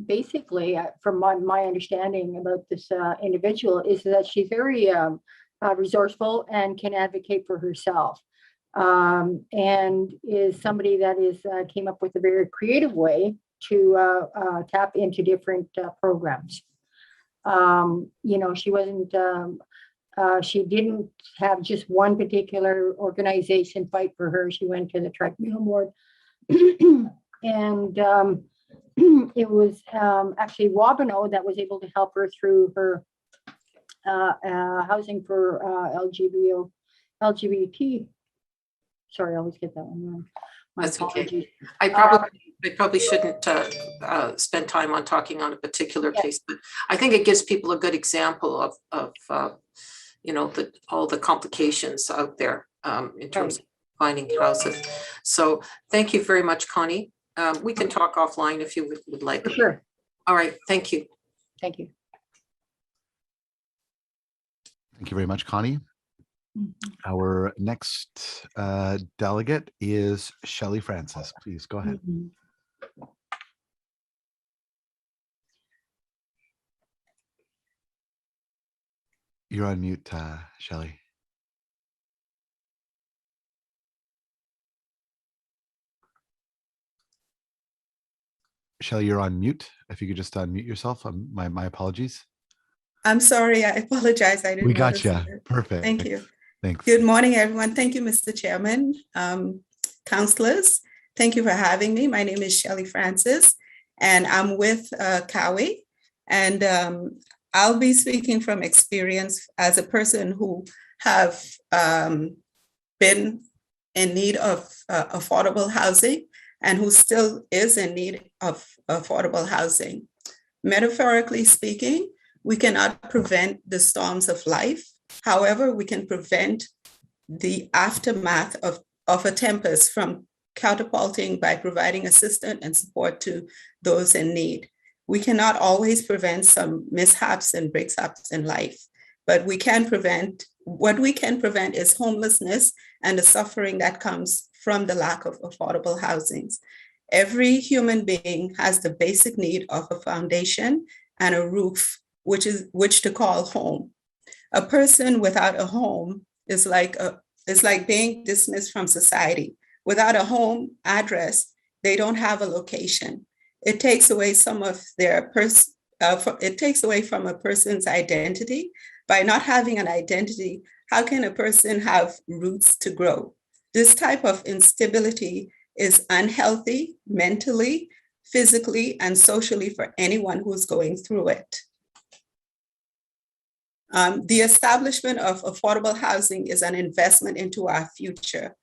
basically, from my understanding about this individual, is that she's very resourceful and can advocate for herself. and is somebody that came up with a very creative way to tap into different programs. She wasn't, she didn't have just one particular organization fight for her. She went to the Treadmill Board. And it was actually Wabano that was able to help her through her housing for LGBT. Sorry, I always get that one wrong. My That's apologies. okay. I probably shouldn't spend time on talking on a particular case, but I think it gives people a good example of all the complications out there in terms of finding houses. So thank you very much, Connie. We can talk offline if you would like. For sure. All right. Thank you. Thank you. Thank you very much, Connie. Our next delegate is Shelley Francis. Please go ahead. You're on mute, Shelley. Shelley, you're on mute. If you could just unmute yourself. My apologies. I'm sorry. I apologize. I didn't We got notice you. it. Perfect. Thank you. Thanks. Good morning, everyone. Thank you, Mr. Chairman, councillors. Thank you for having me. My name is Shelley Francis, and I'm with Cowie. And I'll be speaking from experience as a person who have been in need of affordable housing and who still is in need of affordable housing. Metaphorically speaking, we cannot prevent the storms of life. However, we can prevent the aftermath of a tempest from catapulting by providing assistance and support to those in need. We cannot always prevent some mishaps and breaks-ups in life, but what we can prevent is homelessness and the suffering that comes from the lack of affordable housings. Every human being has the basic need of a foundation and a roof, which to call home. A person without a home is like being dismissed from society. Without a home address, they don't have a location. It takes away some of their it takes away from a person's identity. By not having an identity, how can a person have roots to grow? This type of instability is unhealthy mentally, physically, and socially for anyone who's going through it. The establishment of affordable housing is an investment into our future.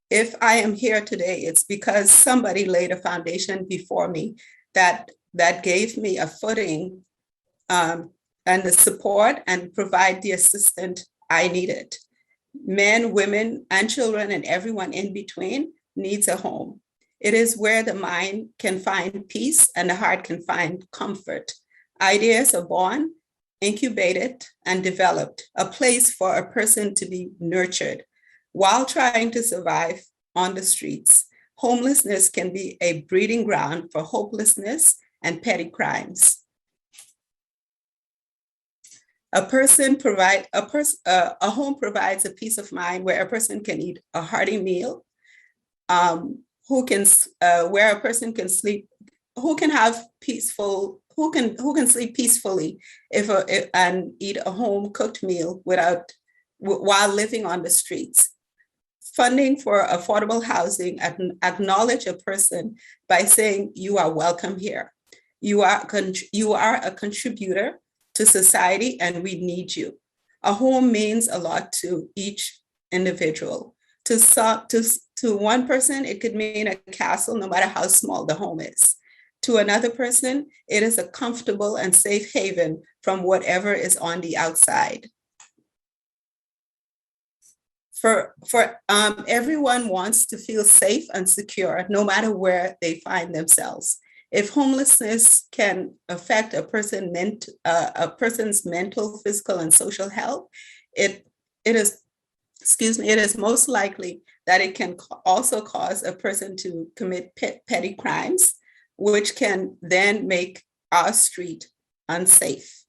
If I am here today, it's because somebody laid a foundation before me that gave me a footing and the support and provide the assistance I needed. Men, women, and children, and everyone in between needs a home. It is where the mind can find peace and the heart can find comfort. Ideas are born, incubated, and developed, a place for a person to be nurtured while trying to survive on the streets. Homelessness can be a breeding ground for hopelessness and petty crimes. A home provides a peace of mind where a person can eat a hearty meal, where a person can sleep, who can sleep peacefully and eat a home cooked meal while living on the streets. Funding for affordable housing acknowledge a person by saying you are welcome here. You are a contributor to society and we need you. A home means a lot to each individual. To one person, it could mean a castle, no matter how small the home is. To another person, it is a comfortable and safe haven from whatever is on the outside. Everyone wants to feel safe and secure, no matter where they find themselves. If homelessness can affect a person's mental, physical, and social health, it is most likely that it can also cause a person to commit petty crimes, which can then make our street unsafe.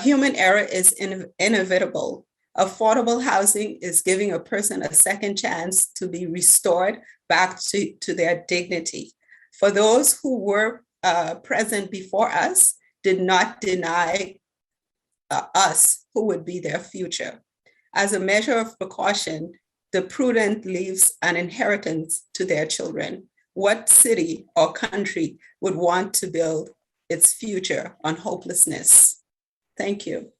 Human error is inevitable. Affordable housing is giving a person a second chance to be restored back to their dignity. For those who were present before us, did not deny us who would be their future. As a measure of precaution, the prudent leaves an inheritance to their children. What city or country would want to build its future on hopelessness? Thank you.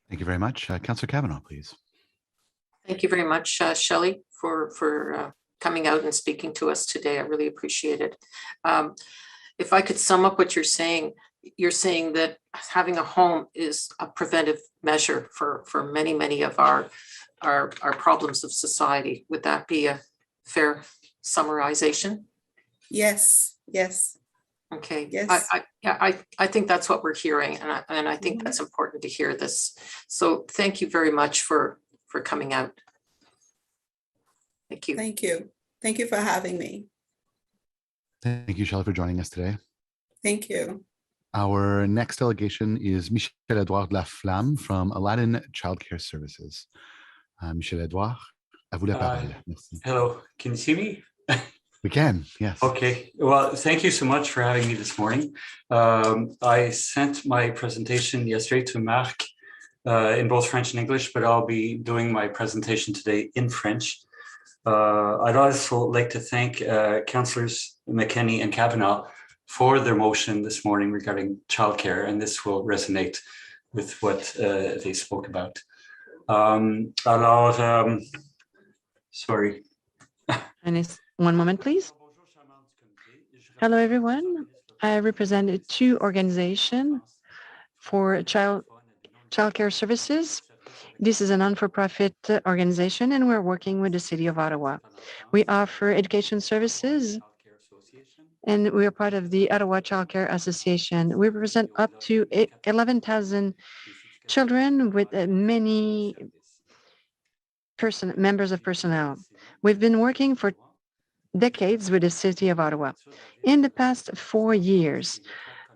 Thank you very much. Councillor Kavanaugh, please. Thank you very much, Shelley, for coming out and speaking to us today. I really appreciate it. If I could sum up what you're saying that having a home is a preventive measure for many, many of our problems of society. Would that be a fair summarization? Yes, yes. Okay. Yes. I think that's what we're hearing, and I think that's important to hear this. So thank you very much for coming out. Thank you. Thank you. Thank you for having me. Thank you, Shelley, for joining us today. Thank you. Our next delegation is Michel-Edouard Laflamme from Aladdin Childcare Services. Michel-Edouard, à vous la parole. Merci. Hello, can you see me? We can, yes. Okay, well, thank you so much for having me this morning. I sent my presentation yesterday to Marc in both French and English, but I'll be doing my presentation today in French. I'd also like to thank Councillors McKenney and Kavanaugh for their motion this morning regarding childcare, and this will resonate with what they spoke about. Sorry. One moment, please. Hello, everyone. I represent two organizations for childcare services. This is a non-for-profit organization, and we're working with the City of Ottawa. We offer education services, and we are part of the Ottawa Childcare Association. We represent up to 11,000 children with many members of personnel. We've been working for decades with the City of Ottawa. In the past 4 years,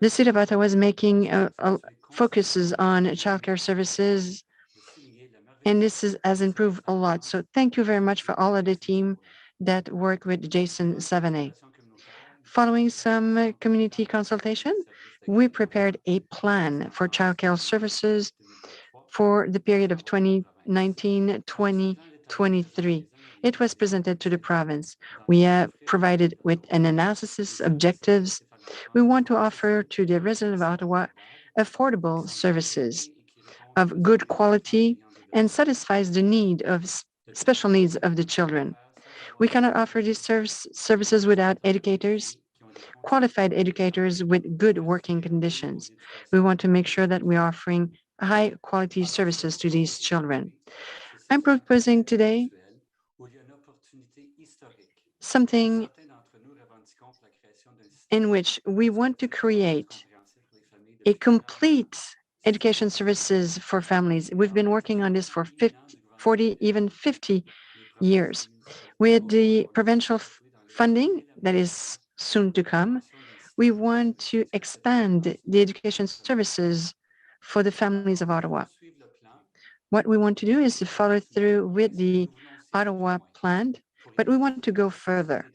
the City of Ottawa is making focuses on childcare services, and this has improved a lot. So thank you very much for all of the team that work with Jason 7A. Following some community consultation, we prepared a plan for childcare services for the period of 2019-2023. It was presented to the province. We have provided with an analysis, objectives. We want to offer to the residents of Ottawa affordable services of good quality and satisfies the need of special needs of the children. We cannot offer these services without educators, qualified educators with good working conditions. We want to make sure that we're offering high quality services to these children. I'm proposing today something in which we want to create a complete education services for families. We've been working on this for 40, even 50 years. With the provincial funding that is soon to come, we want to expand the education services for the families of Ottawa. What we want to do is to follow through with the Ottawa plan, but we want to go further.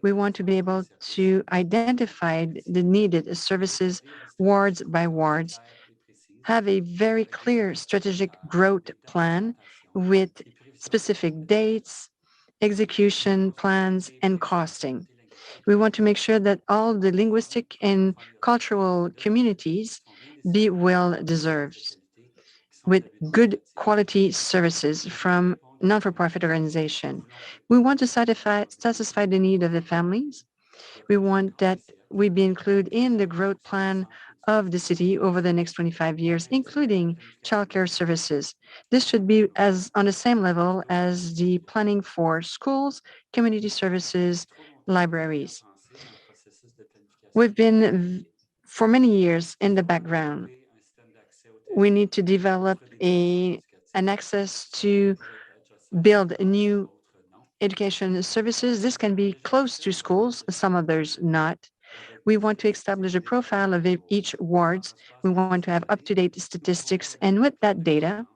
We want to be able to identify the needed services wards by wards, have a very clear strategic growth plan with specific dates, execution plans, and costing. We want to make sure that all the linguistic and cultural communities be well deserved with good quality services from non-for-profit organization. We want to satisfy the need of the families. We want that we be included in the growth plan of the city over the next 25 years, including childcare services. This should be on the same level as the planning for schools, community services, libraries. We've been for many years in the background. We need to develop an access to build new education services. This can be close to schools, some others not. We want to establish a profile of each wards. We want to have up-to-date statistics. And with that data,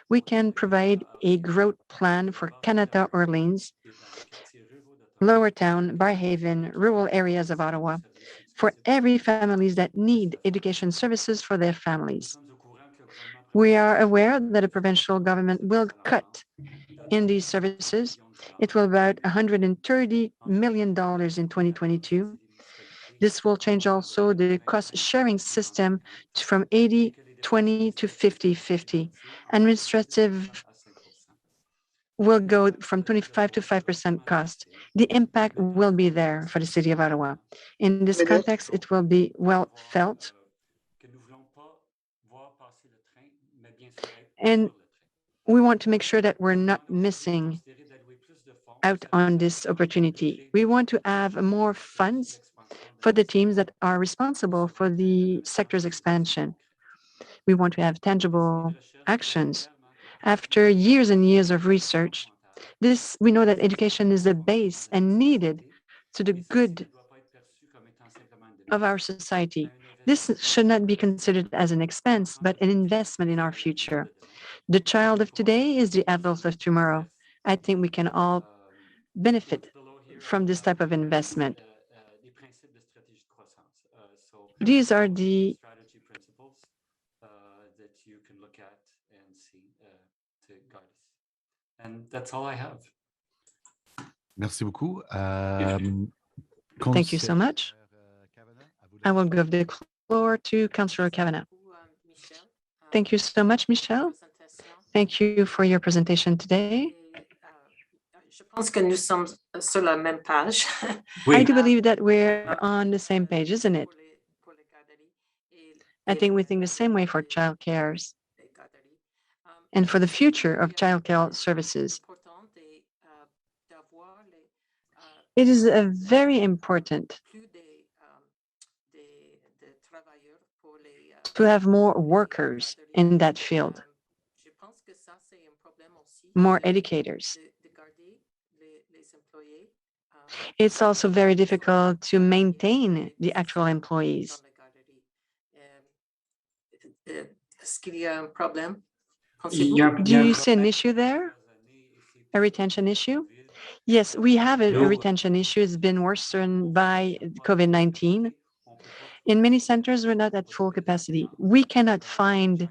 we can provide a growth plan for Canada, Orleans, Lower Town, Barrhaven, rural areas of Ottawa, for every families that need education services for their families. We are aware that a provincial government will cut in these services. It will about $130 million in 2022. This will change also the cost-sharing system from 80-20 to 50-50. Administrative will go from 25 to 5% cost. The impact will be there for the City of Ottawa. In this context, it will be well felt. And we want to make sure that we're not missing out on this opportunity. We want to have more funds for the teams that are responsible for the sector's expansion. We want to have tangible actions. After years and years of research, we know that education is the base and needed to the good of our society. This should not be considered as an expense, but an investment in our future. The child of today is the adult of tomorrow. I think we can all benefit from this type of investment. These are the strategy principles that you can look at and see to guide us. And that's all I have. Merci beaucoup. Thank you so much. I will give the floor to Councillor Kavanagh. Thank you so much, Michelle. Thank you for your presentation today. Je pense que nous sommes sur la même page. I do believe that we're on the same page, isn't it? I think we think the same way for childcare and for the future of childcare services. It is very important to have more workers in that field, more educators. It's also very difficult to maintain the actual employees. Do you see an issue there? A retention issue? Yes, we have a retention issue. It's been worsened by COVID-19. In many centers, we're not at full capacity. We cannot find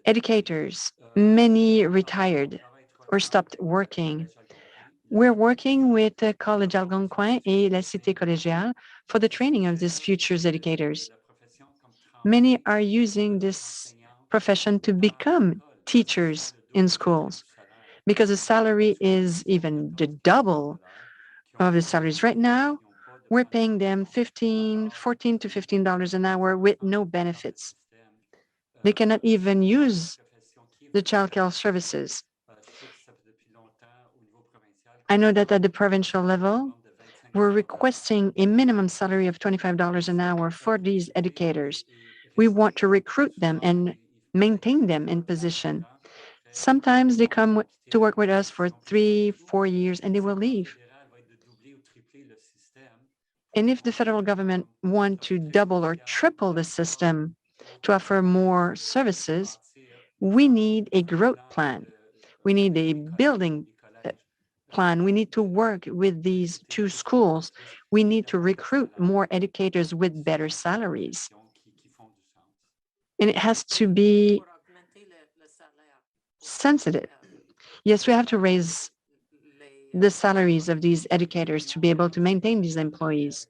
educators. Many retired or stopped working. We're working with the Collège Algonquin et la Cité Collégiale for the training of these futures educators. Many are using this profession to become teachers in schools because the salary is even the double of the salaries. Right now, we're paying them $14 to $15 an hour with no benefits. They cannot even use the childcare services. I know that at the provincial level, we're requesting a minimum salary of $25 an hour for these educators. We want to recruit them and maintain them in position. Sometimes they come to work with us for 3-4 years and they will leave. And if the federal government want to double or triple the system to offer more services, we need a growth plan. We need a building plan. We need to work with these two schools. We need to recruit more educators with better salaries. And it has to be sensitive. Yes, we have to raise the salaries of these educators to be able to maintain these employees.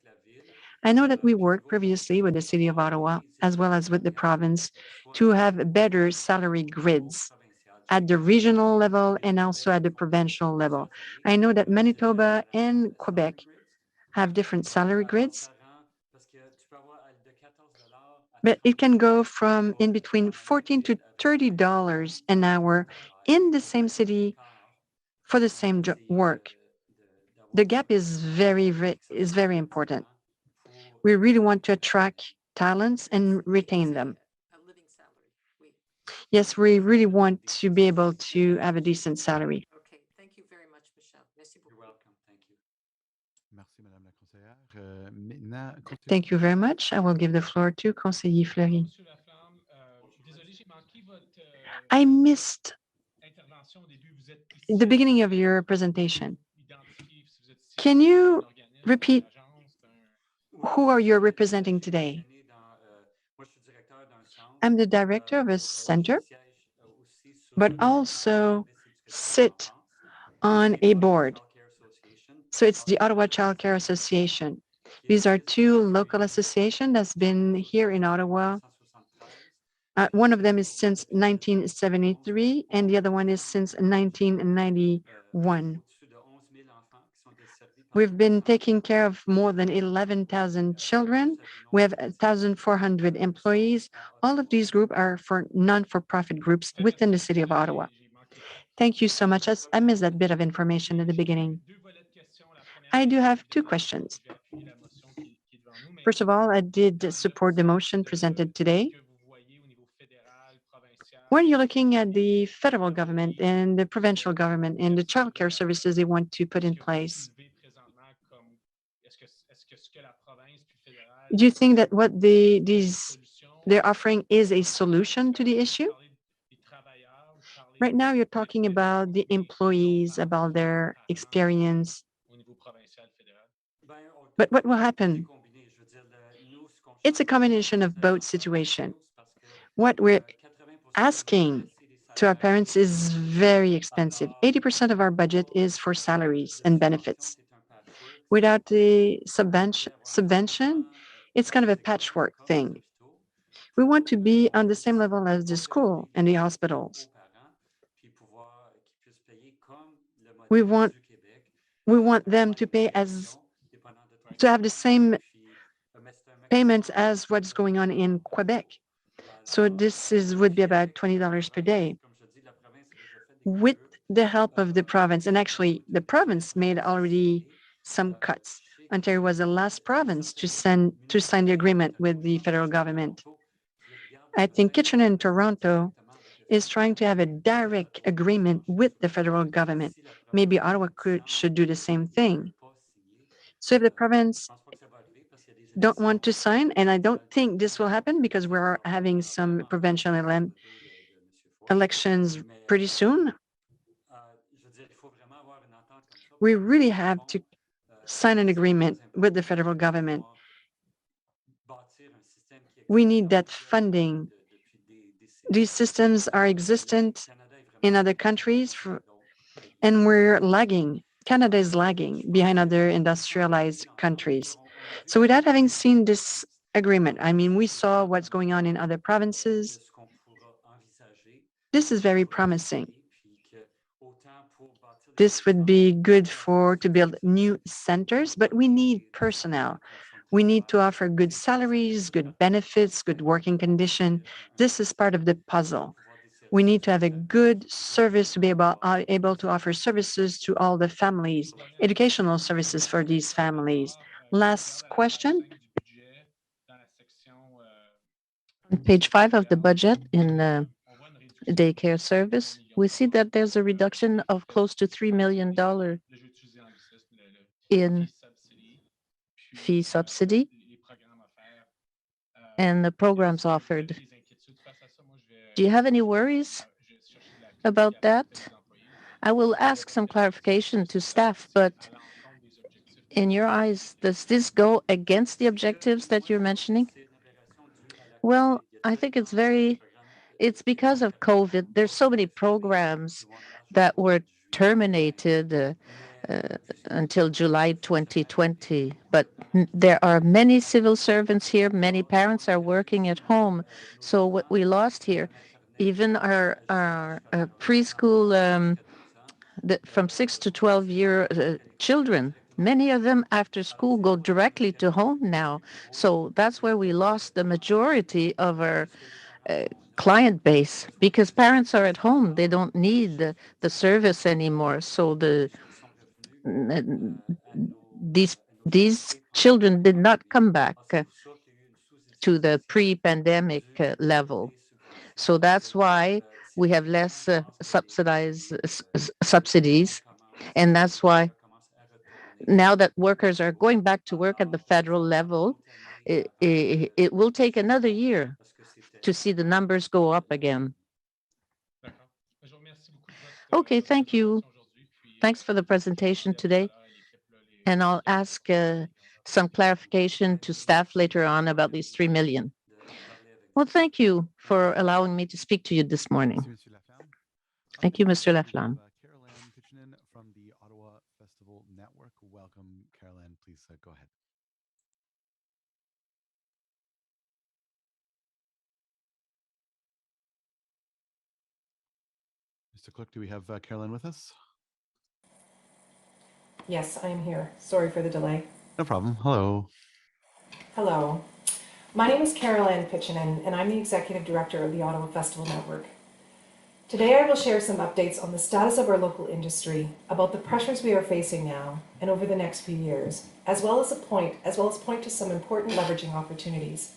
I know that we worked previously with the City of Ottawa, as well as with the province, to have better salary grids at the regional level and also at the provincial level. I know that Manitoba and Quebec have different salary grids, but it can go from in between $14 to $30 an hour in the same city for the same work. The gap is very important. We really want to attract talents and retain them. Yes, we really want to be able to have a decent salary. Okay, thank you very much, Michelle. Merci beaucoup. You're welcome. Thank you. Merci, Madame la conseillère. Thank you very much. I will give the floor to Conseiller Fleury. I missed the beginning of your presentation. Can you repeat who are you representing today? I'm the director of a center, but also sit on a board. So it's the Ottawa Child Care Association. These are two local associations that's been here in Ottawa. One of them is since 1973, and the other one is since 1991. We've been taking care of more than 11,000 children. We have 1,400 employees. All of these groups are for non-for-profit groups within the city of Ottawa. Thank you so much. I missed that bit of information at the beginning. I do have two questions. First of all, I did support the motion presented today. When you're looking at the federal government and the provincial government and the child care services they want to put in place, do you think that what they're offering is a solution to the issue? Right now, you're talking about the employees, about their experience. But what will happen? It's a combination of both situations. What we're asking to our parents is very expensive. 80% of our budget is for salaries and benefits. Without the subvention, it's kind of a patchwork thing. We want to be on the same level as the school and the hospitals. We want them to pay to have the same payments as what's going on in Quebec. So this would be about $20 per day. With the help of the province, and actually the province made already some cuts. Ontario was the last province to sign the agreement with the federal government. I think Kitchener and Toronto is trying to have a direct agreement with the federal government. Maybe Ottawa should do the same thing. So if the province don't want to sign, and I don't think this will happen because we're having some provincial elections pretty soon, we really have to sign an agreement with the federal government. We need that funding. These systems are existent in other countries, and we're lagging. Canada is lagging behind other industrialized countries. So without having seen this agreement, I mean, we saw what's going on in other provinces. This is very promising. This would be good to build new centers, but we need personnel. We need to offer good salaries, good benefits, good working condition. This is part of the puzzle. We need to have a good service to be able to offer services to all the families, educational services for these families. Last question. On page 5 of the budget in daycare service, we see that there's a reduction of close to $3 million in fee subsidy and the programs offered. Do you have any worries about that? I will ask some clarification to staff, but in your eyes, does this go against the objectives that you're mentioning? Well, I think it's because of COVID. There's so many programs that were terminated until July 2020. But there are many civil servants here. Many parents are working at home. So what we lost here, even our preschool from 6 to 12-year children, many of them after school go directly to home now. So that's where we lost the majority of our client base because parents are at home. They don't need the service anymore. So these children did not come back to the pre-pandemic level. So that's why we have less subsidies, and that's why now that workers are going back to work at the federal level, it will take another year to see the numbers go up again. Okay, thank you. Thanks for the presentation today. And I'll ask some clarification to staff later on about these 3 million. Well, thank you for allowing me to speak to you this morning. Thank you, Mr. Laflamme. Caroline Kitchenin from the Ottawa Festival Network. Welcome, Caroline. Please go ahead. Mr. Clerk, do we have Caroline with us? Yes, I am here. Sorry for the delay. No problem. Hello. Hello. My name is Caroline Pitchinen, and I'm the Executive Director of the Ottawa Festival Network. Today I will share some updates on the status of our local industry, about the pressures we are facing now and over the next few years, as well as point to some important leveraging opportunities.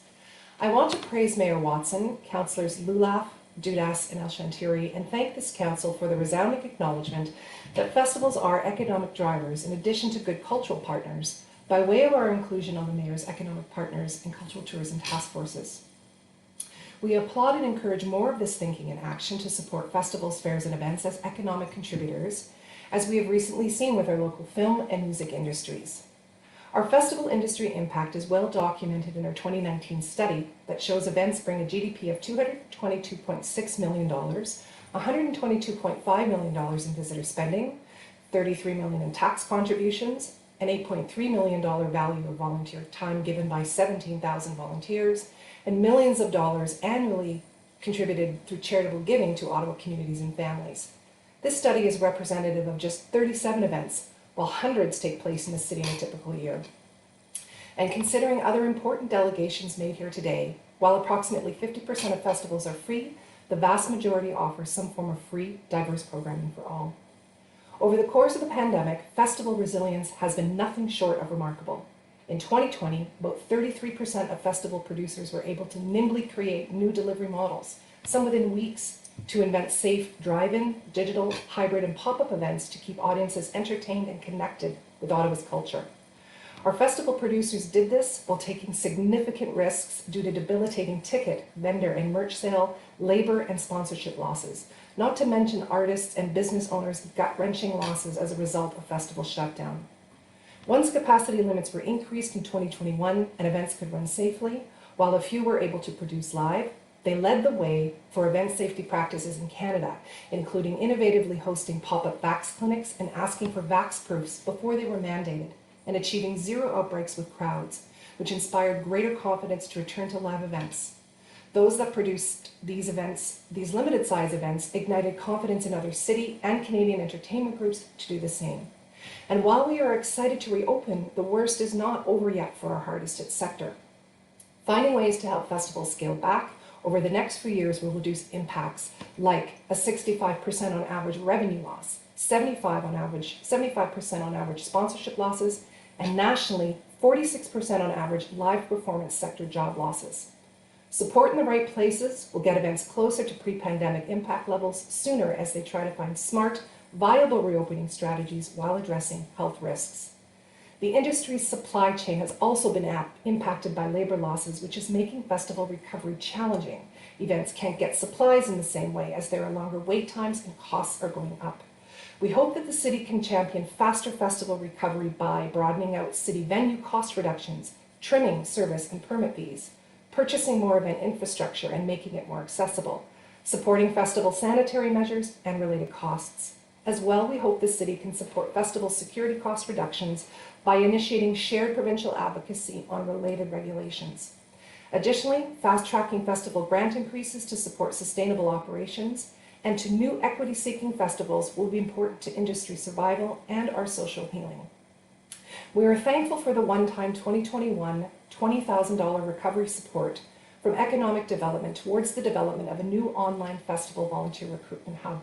I want to praise Mayor Watson, Councillors Lulaf, Dudas, and El Shantiri, and thank this council for the resounding acknowledgement that festivals are economic drivers in addition to good cultural partners, by way of our inclusion on the Mayor's Economic Partners and Cultural Tourism Task Forces. We applaud and encourage more of this thinking and action to support festivals, fairs, and events as economic contributors, as we have recently seen with our local film and music industries. Our festival industry impact is well documented in our 2019 study that shows events bring a GDP of $222.6 million, $122.5 million in visitor spending, $33 million in tax contributions, an $8.3 million value of volunteer time given by 17,000 volunteers, and millions of dollars annually contributed through charitable giving to Ottawa communities and families. This study is representative of just 37 events, while hundreds take place in the city in a typical year. And considering other important delegations made here today, while approximately 50% of festivals are free, the vast majority offers some form of free, diverse programming for all. Over the course of the pandemic, festival resilience has been nothing short of remarkable. In 2020, about 33% of festival producers were able to nimbly create new delivery models, some within weeks, to invent safe drive-in, digital, hybrid, and pop-up events to keep audiences entertained and connected with Ottawa's culture. Our festival producers did this while taking significant risks due to debilitating ticket, vendor, and merch sale, labor, and sponsorship losses, not to mention artists and business owners' gut-wrenching losses as a result of festival shutdown. Once capacity limits were increased in 2021 and events could run safely, while a few were able to produce live, they led the way for event safety practices in Canada, including innovatively hosting pop-up vax clinics and asking for vax proofs before they were mandated, and achieving zero outbreaks with crowds, which inspired greater confidence to return to live events. Those that produced these limited size events, ignited confidence in other city and Canadian entertainment groups to do the same. And while we are excited to reopen, the worst is not over yet for our hardest hit sector. Finding ways to help festivals scale back over the next few years will reduce impacts like a 65% on average revenue loss, 75% on average sponsorship losses, and nationally 46% on average live performance sector job losses. Support in the right places will get events closer to pre-pandemic impact levels sooner as they try to find smart, viable reopening strategies while addressing health risks. The industry's supply chain has also been impacted by labor losses, which is making festival recovery challenging. Events can't get supplies in the same way as there are longer wait times and costs are going up. We hope that the city can champion faster festival recovery by broadening out city venue cost reductions, trimming service and permit fees, purchasing more event infrastructure and making it more accessible, supporting festival sanitary measures and related costs. As well, we hope the city can support festival security cost reductions by initiating shared provincial advocacy on related regulations. Additionally, fast-tracking festival grant increases to support sustainable operations and to new equity-seeking festivals will be important to industry survival and our social healing. We are thankful for the one-time 2021 $20,000 recovery support from Economic Development towards the development of a new online festival volunteer recruitment hub.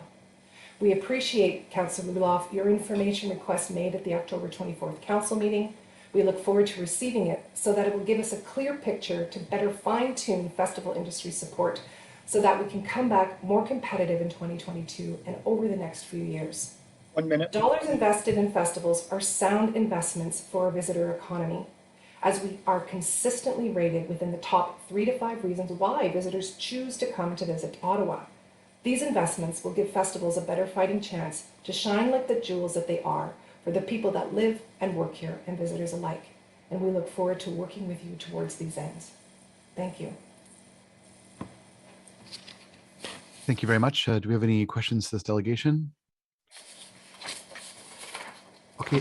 We appreciate, Councillor Lulaf, your information request made at the October 24th Council meeting. We look forward to receiving it so that it will give us a clear picture to better fine-tune festival industry support so that we can come back more competitive in 2022 and over the next few years. 1 minute. Dollars invested in festivals are sound investments for a visitor economy, as we are consistently rated within the top 3 to 5 reasons why visitors choose to come to visit Ottawa. These investments will give festivals a better fighting chance to shine like the jewels that they are for the people that live and work here and visitors alike. And we look forward to working with you towards these ends. Thank you. Thank you very much. Do we have any questions to this delegation? Okay,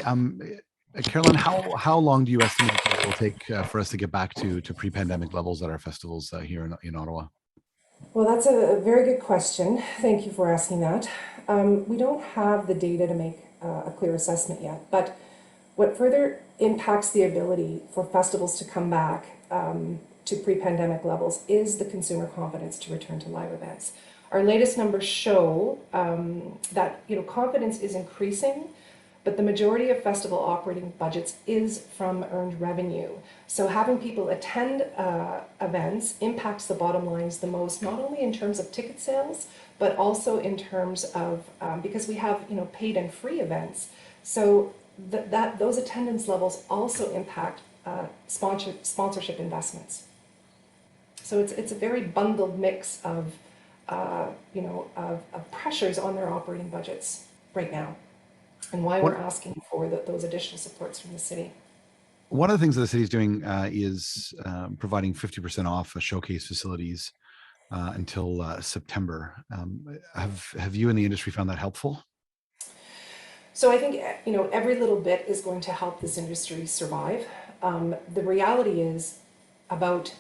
Caroline, how long do you estimate it will take for us to get back to pre-pandemic levels at our festivals here in Ottawa? Well, that's a very good question. Thank you for asking that. We don't have the data to make a clear assessment yet, but what further impacts the ability for festivals to come back to pre-pandemic levels is the consumer confidence to return to live events. Our latest numbers show that confidence is increasing, but the majority of festival operating budgets is from earned revenue. So having people attend events impacts the bottom lines the most, not only in terms of ticket sales, but also in terms of, because we have paid and free events. So those attendance levels also impact sponsorship investments. So it's a very bundled mix of pressures on their operating budgets right now, and why we're asking for those additional supports from the city. One of the things that the city is doing is providing 50% off showcase facilities until September. Have you in the industry found that helpful? So I think every little bit is going to help this industry survive. The reality is about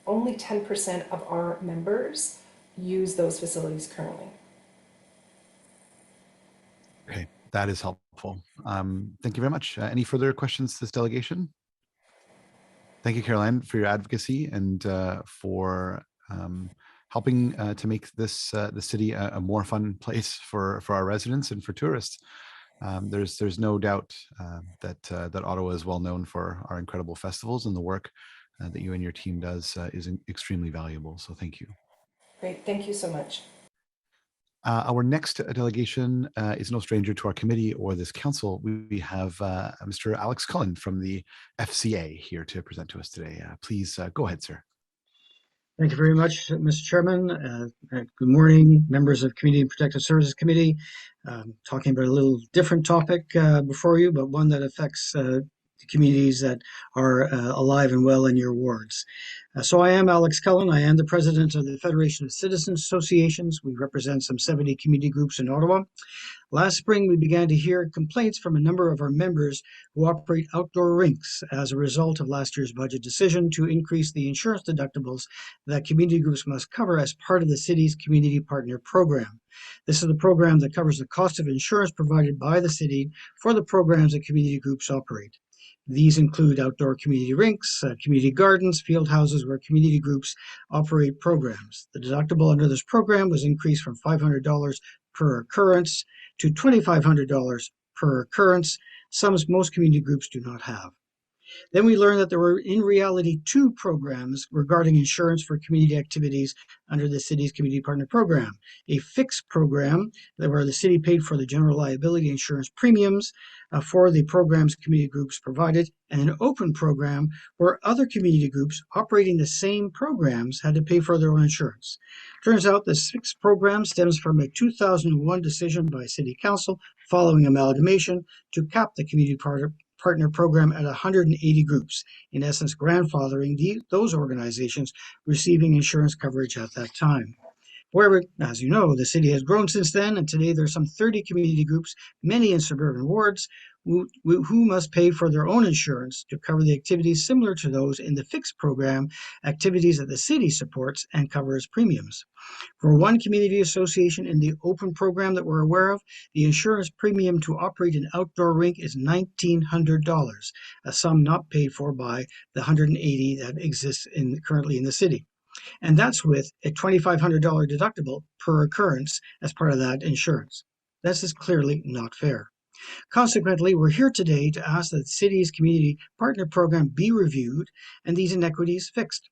only 10% of our members use those facilities currently. Okay, that is helpful. Thank you very much. Any further questions to this delegation? Thank you, Caroline, for your advocacy and for helping to make this the city a more fun place for our residents and for tourists. There's no doubt that Ottawa is well known for our incredible festivals, and the work that you and your team does is extremely valuable. So thank you. Great, thank you so much. Our next delegation is no stranger to our committee or this council. We have Mr. Alex Cullen from the FCA here to present to us today. Please go ahead, sir. Thank you very much, Mr. Chairman. Good morning, members of Community and Protective Services Committee. Talking about a little different topic before you, but one that affects the communities that are alive and well in your wards. So I am Alex Cullen. I am the president of the Federation of Citizens Associations. We represent some 70 community groups in Ottawa. Last spring, we began to hear complaints from a number of our members who operate outdoor rinks as a result of last year's budget decision to increase the insurance deductibles that community groups must cover as part of the city's community partner program. This is the program that covers the cost of insurance provided by the city for the programs that community groups operate. These include outdoor community rinks, community gardens, field houses where community groups operate programs. The deductible under this program was increased from $500 per occurrence to $2,500 per occurrence, sums most community groups do not have. Then we learned that there were in reality 2 programs regarding insurance for community activities under the city's community partner program. A fixed program where the city paid for the general liability insurance premiums for the programs community groups provided, and an open program where other community groups operating the same programs had to pay for their own insurance. Turns out this fixed program stems from a 2001 decision by City Council following amalgamation to cap the community partner program at 180 groups, in essence grandfathering those organizations receiving insurance coverage at that time. However, as you know, the city has grown since then, and today there are some 30 community groups, many in suburban wards, who must pay for their own insurance to cover the activities similar to those in the fixed program, activities that the city supports and covers premiums. For one community association in the open program that we're aware of, the insurance premium to operate an outdoor rink is $1,900, a sum not paid for by the 180 that exists currently in the city. And that's with a $2,500 deductible per occurrence as part of that insurance. This is clearly not fair. Consequently, we're here today to ask that the city's community partner program be reviewed and these inequities fixed.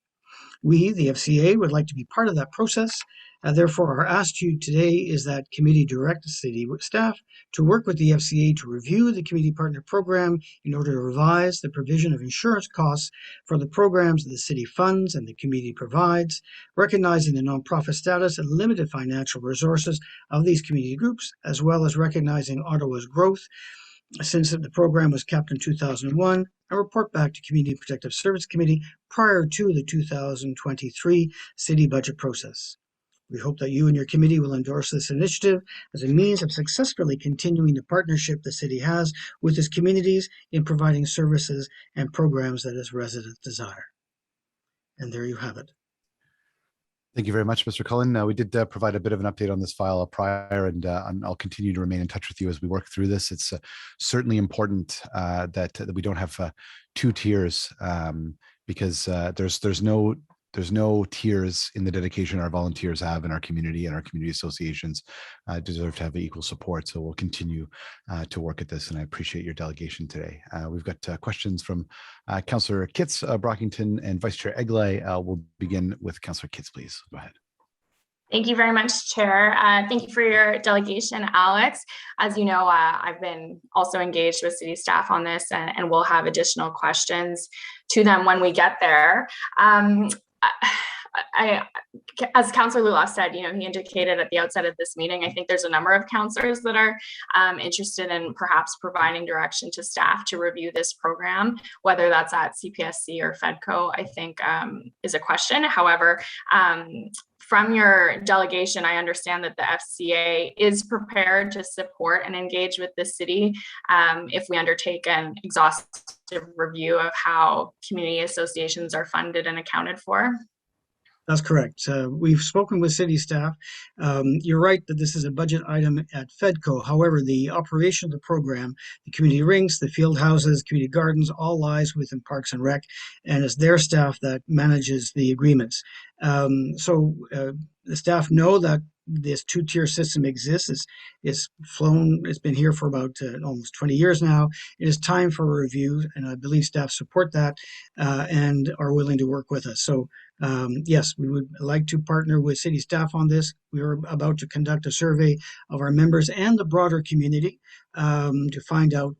We, the FCA, would like to be part of that process. Therefore, our ask to you today is that committee direct city staff to work with the FCA to review the community partner program in order to revise the provision of insurance costs for the programs that the city funds and the community provides, recognizing the nonprofit status and limited financial resources of these community groups, as well as recognizing Ottawa's growth since the program was capped in 2001, and report back to Community Protective Service Committee prior to the 2023 city budget process. We hope that you and your committee will endorse this initiative as a means of successfully continuing the partnership the city has with its communities in providing services and programs that its residents desire. And there you have it. Thank you very much, Mr. Cullen. We did provide a bit of an update on this file prior, and I'll continue to remain in touch with you as we work through this. It's certainly important that we don't have two tiers because there's no tiers in the dedication our volunteers have in our community, and our community associations deserve to have equal support. So we'll continue to work at this, and I appreciate your delegation today. We've got questions from Councillor Kitts, Brockington, and Vice Chair Egley. We'll begin with Councillor Kitts, please. Go ahead. Thank you very much, Chair. Thank you for your delegation, Alex. As you know, I've been also engaged with city staff on this, and we'll have additional questions to them when we get there. As Councillor Lula said, he indicated at the outset of this meeting, I think there's a number of councillors that are interested in perhaps providing direction to staff to review this program, whether that's at CPSC or FEDCO, I think is a question. However, from your delegation, I understand that the FCA is prepared to support and engage with the city if we undertake an exhaustive review of how community associations are funded and accounted for. That's correct. We've spoken with city staff. You're right that this is a budget item at FEDCO. However, the operation of the program, the community rinks, the field houses, community gardens, all lies within Parks and Rec, and it's their staff that manages the agreements. So the staff know that this two-tier system exists. It's been here for about almost 20 years now. It is time for a review, and I believe staff support that and are willing to work with us. So yes, we would like to partner with city staff on this. We are about to conduct a survey of our members and the broader community to find out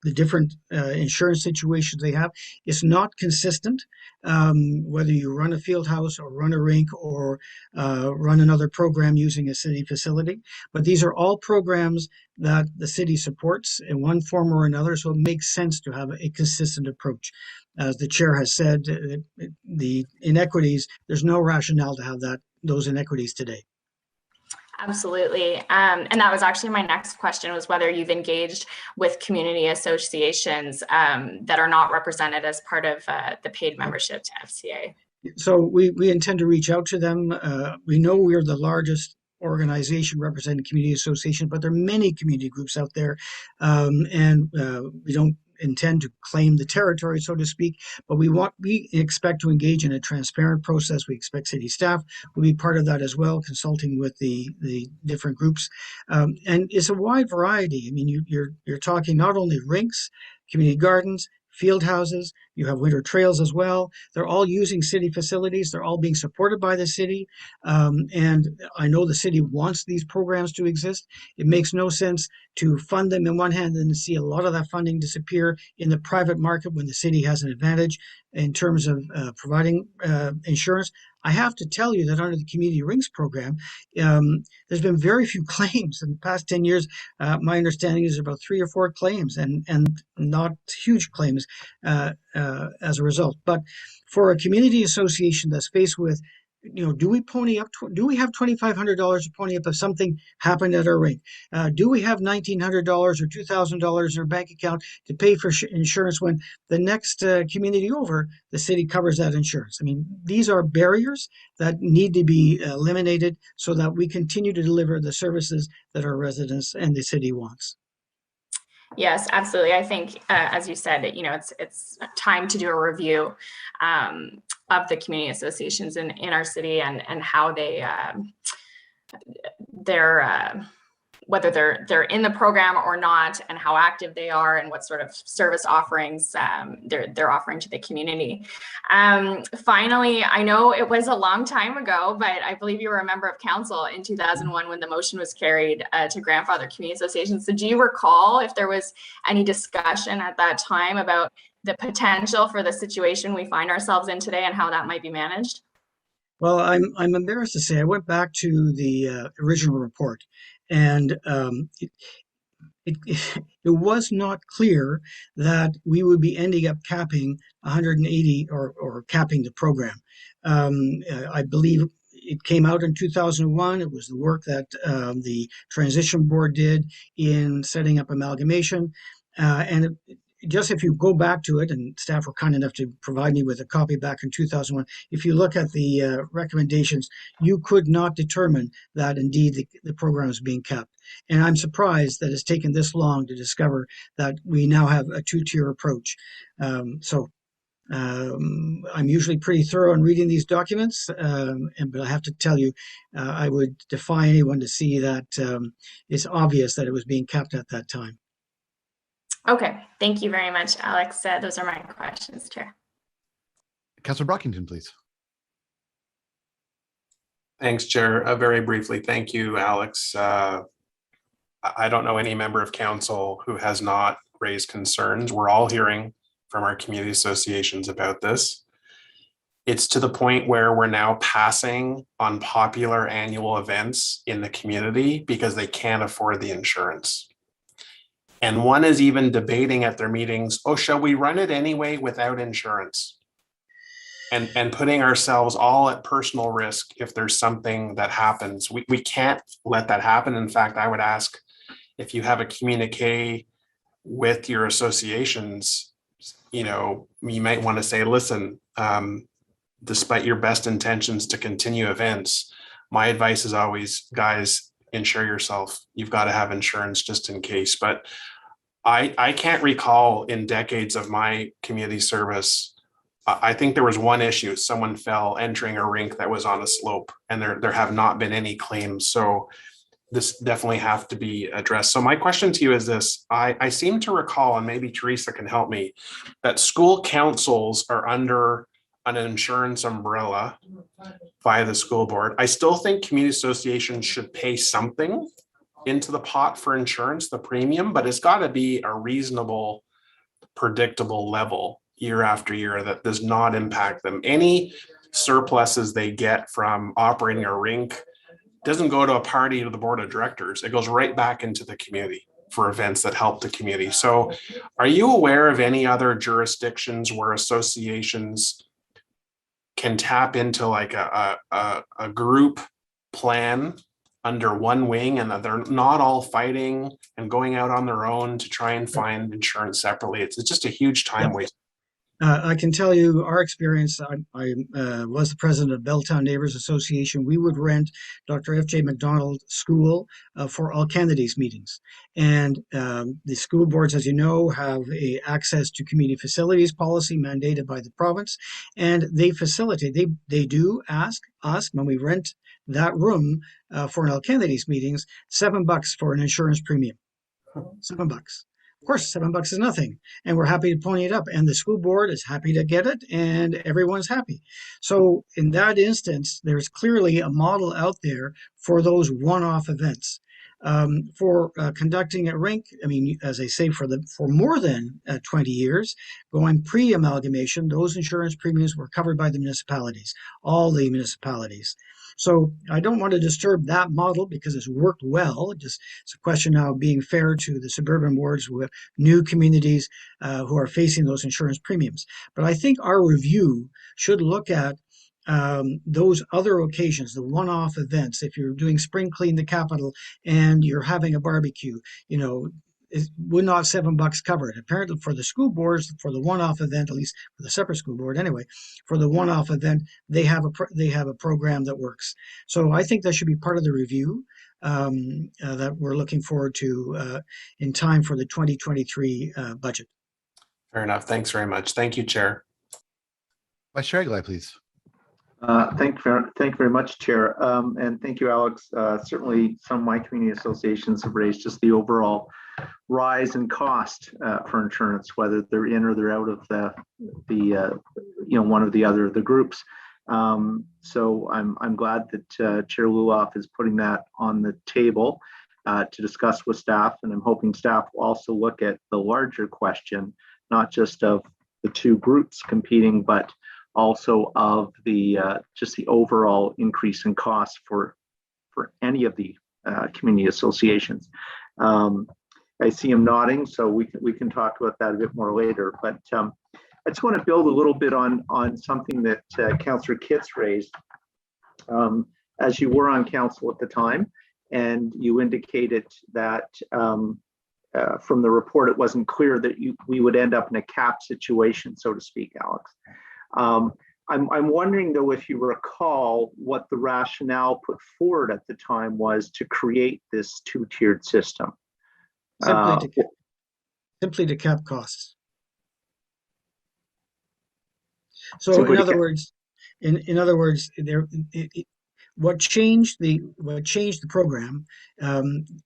the different insurance situations they have. It's not consistent whether you run a field house or run a rink or run another program using a city facility. But these are all programs that the city supports in one form or another, so it makes sense to have a consistent approach. As the chair has said, the inequities, there's no rationale to have those inequities today. Absolutely. And that was actually my next question, was whether you've engaged with community associations that are not represented as part of the paid membership to FCA. So we intend to reach out to them. We know we're the largest organization representing community association, but there are many community groups out there, and we don't intend to claim the territory, so to speak, but we expect to engage in a transparent process. We expect city staff will be part of that as well, consulting with the different groups, and it's a wide variety. I mean, you're talking not only rinks, community gardens, field houses, you have winter trails as well. They're all using city facilities. They're all being supported by the city. And I know the city wants these programs to exist. It makes no sense to fund them in one hand and see a lot of that funding disappear in the private market when the city has an advantage in terms of providing insurance. I have to tell you that under the Community Rings program, there's been very few claims in the past 10 years. My understanding is about 3 or 4 claims and not huge claims as a result. But for a community association that's faced with, do we pony up? Do we have $2,500 to pony up if something happened at our rink? Do we have $1,900 or $2,000 in our bank account to pay for insurance when the next community over, the city covers that insurance? I mean, these are barriers that need to be eliminated so that we continue to deliver the services that our residents and the city wants. Yes, absolutely. I think, as you said, it's time to do a review of the community associations in our city and how their whether they're in the program or not, and how active they are, and what sort of service offerings they're offering to the community. Finally, I know it was a long time ago, but I believe you were a member of council in 2001 when the motion was carried to grandfather community associations. So do you recall if there was any discussion at that time about the potential for the situation we find ourselves in today and how that might be managed? Well, I'm embarrassed to say I went back to the original report, and it was not clear that we would be ending up capping 180 or capping the program. I believe it came out in 2001. It was the work that the transition board did in setting up amalgamation, and just if you go back to it, and staff were kind enough to provide me with a copy back in 2001, if you look at the recommendations, you could not determine that indeed the program is being kept. And I'm surprised that it's taken this long to discover that we now have a two-tier approach. I'm usually pretty thorough in reading these documents, but I have to tell you, I would defy anyone to see that it's obvious that it was being kept at that time. Okay, thank you very much, Alex. Those are my questions, Chair. Councillor Brockington, please. Thanks, Chair. Very briefly, thank you, Alex. I don't know any member of council who has not raised concerns. We're all hearing from our community associations about this. It's to the point where we're now passing on popular annual events in the community because they can't afford the insurance. And one is even debating at their meetings, oh, shall we run it anyway without insurance? And putting ourselves all at personal risk if there's something that happens. We can't let that happen. In fact, I would ask if you have a communique with your associations, you might want to say, listen, despite your best intentions to continue events, my advice is always, guys, insure yourself. You've got to have insurance just in case. But I can't recall in decades of my community service, I think there was one issue. Someone fell entering a rink that was on a slope, and there have not been any claims. So this definitely have to be addressed. So my question to you is this. I seem to recall, and maybe Teresa can help me, that school councils are under an insurance umbrella via the school board. I still think community associations should pay something into the pot for insurance, the premium, but it's got to be a reasonable, predictable level year after year that does not impact them. Any surpluses they get from operating a rink doesn't go to a party to the board of directors. It goes right back into the community for events that help the community. So are you aware of any other jurisdictions where associations can tap into like a group plan under one wing, and that they're not all fighting and going out on their own to try and find insurance separately? It's just a huge time waste. I can tell you our experience. I was the president of Belltown Neighbors Association. We would rent Dr. F.J. McDonald School for all candidates meetings. And the school boards, as you know, have a access to community facilities policy mandated by the province. And they facilitate, they do ask us when we rent that room for an all candidates meetings, $7 for an insurance premium. $7. Of course, $7 is nothing, and we're happy to pony it up, and the school board is happy to get it, and everyone's happy. So in that instance, there's clearly a model out there for those one-off events. For conducting a rink, I mean, as I say, for more than 20 years, going pre-amalgamation, those insurance premiums were covered by the municipalities, all the municipalities. So I don't want to disturb that model because it's worked well. It's a question now of being fair to the suburban wards with new communities who are facing those insurance premiums. But I think our review should look at those other occasions, the one-off events. If you're doing Spring Clean the Capitol and you're having a barbecue, it would not $7 cover it. Apparently for the school boards, for the one-off event, at least for the separate school board anyway, for the one-off event, they have a program that works. So I think that should be part of the review that we're looking forward to in time for the 2023 budget. Fair enough. Thanks very much. Thank you, Chair. Vice Chair Aguilar, please. Thank you very much, Chair. And thank you, Alex. Certainly some of my community associations have raised just the overall rise in cost for insurance, whether they're in or they're out of the one or the other of the groups. So I'm glad that Chair Luloff is putting that on the table to discuss with staff, and I'm hoping staff will also look at the larger question, not just of the two groups competing, but also of the just the overall increase in costs for any of the community associations. I see him nodding, so we can talk about that a bit more later. But I just want to build a little bit on something that Councillor Kitts raised. As you were on council at the time, and you indicated that from the report, it wasn't clear that we would end up in a cap situation, so to speak, Alex. I'm wondering, though, if you recall what the rationale put forward at the time was to create this two-tiered system. Simply to cap costs. So in other words, what changed the program?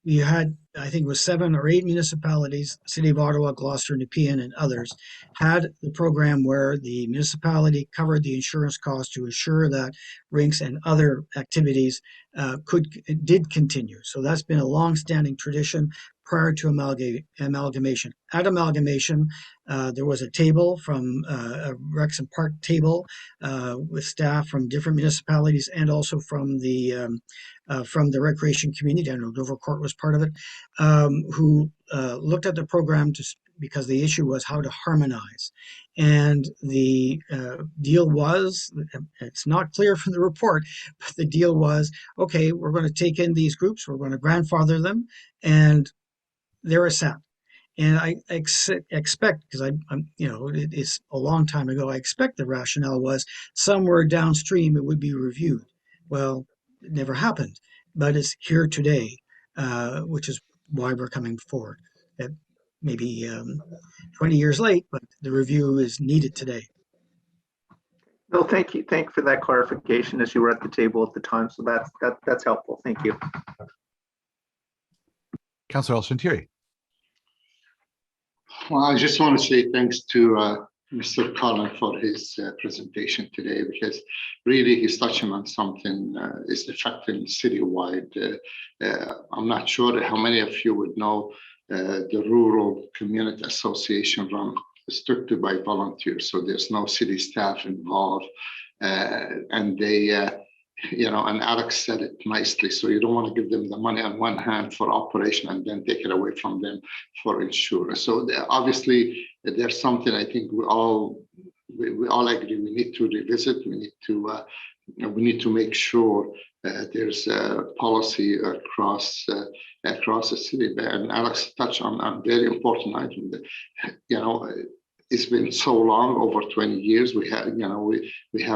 You had, I think it was 7 or 8 municipalities, City of Ottawa, Gloucester, Nepean, and others, had the program where the municipality covered the insurance costs to ensure that rinks and other activities did continue. So that's been a long-standing tradition prior to amalgamation. At amalgamation, there was a table from a Rex and Park table with staff from different municipalities and also from the recreation community. I know Dovercourt was part of it, who looked at the program because the issue was how to harmonize. And the deal was, it's not clear from the report, but the deal was, okay, we're going to take in these groups, we're going to grandfather them, and they're a set. And I expect, because it's a long time ago, I expect the rationale was somewhere downstream it would be reviewed. Well, it never happened, but it's here today, which is why we're coming forward. Maybe 20 years late, but the review is needed today. No, thank you. Thank you for that clarification as you were at the table at the time. So that's helpful. Thank you. Councillor El-Shantiri. Well, I just want to say thanks to Mr. Cullen for his presentation today, because really he's touching on something is affecting citywide. I'm not sure how many of you would know the Rural Community Association run strictly by volunteers, so there's no city staff involved, and they and Alex said it nicely, so you don't want to give them the money on one hand for operation and then take it away from them for insurance. So obviously there's something I think we all agree we need to revisit. We need to make sure there's a policy across the city. And Alex touched on a very important item that, it's been so long, over 20 years. We have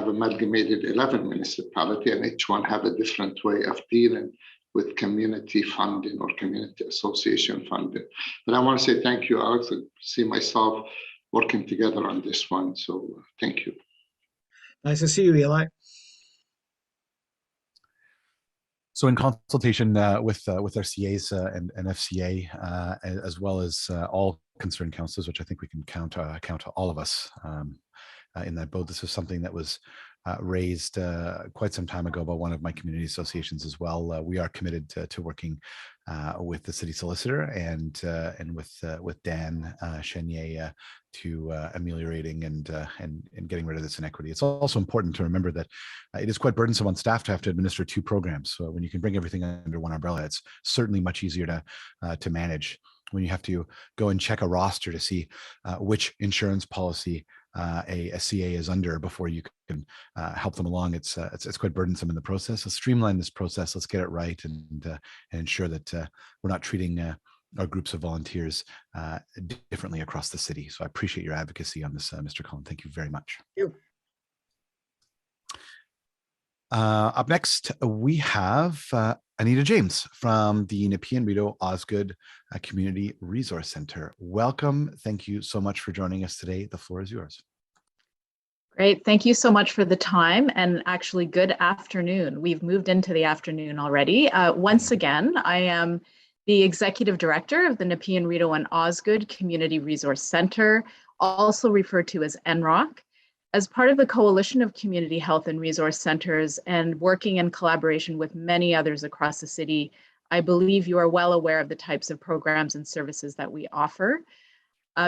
amalgamated 11 municipalities, and each one have a different way of dealing with community funding or community association funding. But I want to say thank you, Alex. I see myself working together on this one. So thank you. Nice to see you, Eli. So in consultation with our CAs and FCA, as well as all concerned councils, which I think we can count all of us in that boat. This was something that was raised quite some time ago by one of my community associations as well. We are committed to working with the city solicitor and with Dan Chenier to ameliorating and getting rid of this inequity. It's also important to remember that it is quite burdensome on staff to have to administer 2 programs. So when you can bring everything under one umbrella, it's certainly much easier to manage. When you have to go and check a roster to see which insurance policy a CA is under before you can help them along, it's quite burdensome in the process. Let's streamline this process. Let's get it right and ensure that we're not treating our groups of volunteers differently across the city. So I appreciate your advocacy on this, Mr. Cullen. Thank you very much. Thank you. Up next, we have Anita James from the Nepean Rideau Osgood Community Resource Center. Welcome. Thank you so much for joining us today. The floor is yours. Great. Thank you so much for the time, and actually good afternoon. We've moved into the afternoon already. Once again, I am the Executive Director of the Nepean, Rideau and Osgood Community Resource Center, also referred to as NROC. As part of the Coalition of Community Health and Resource Centers and working in collaboration with many others across the city, I believe you are well aware of the types of programs and services that we offer.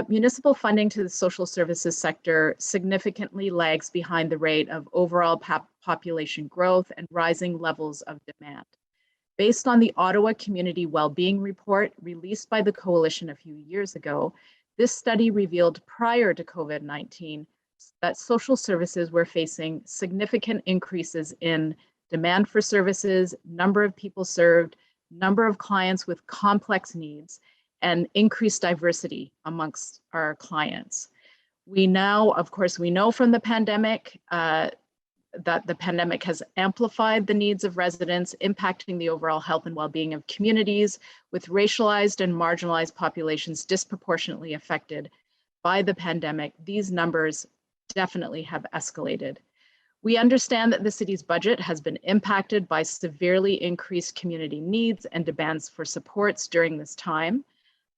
Municipal funding to the social services sector significantly lags behind the rate of overall population growth and rising levels of demand. Based on the Ottawa Community Wellbeing Report released by the Coalition a few years ago, this study revealed prior to COVID-19 that social services were facing significant increases in demand for services, number of people served, number of clients with complex needs, and increased diversity amongst our clients. We now, of course, we know from the pandemic that the pandemic has amplified the needs of residents, impacting the overall health and well-being of communities, with racialized and marginalized populations disproportionately affected by the pandemic. These numbers definitely have escalated. We understand that the city's budget has been impacted by severely increased community needs and demands for supports during this time.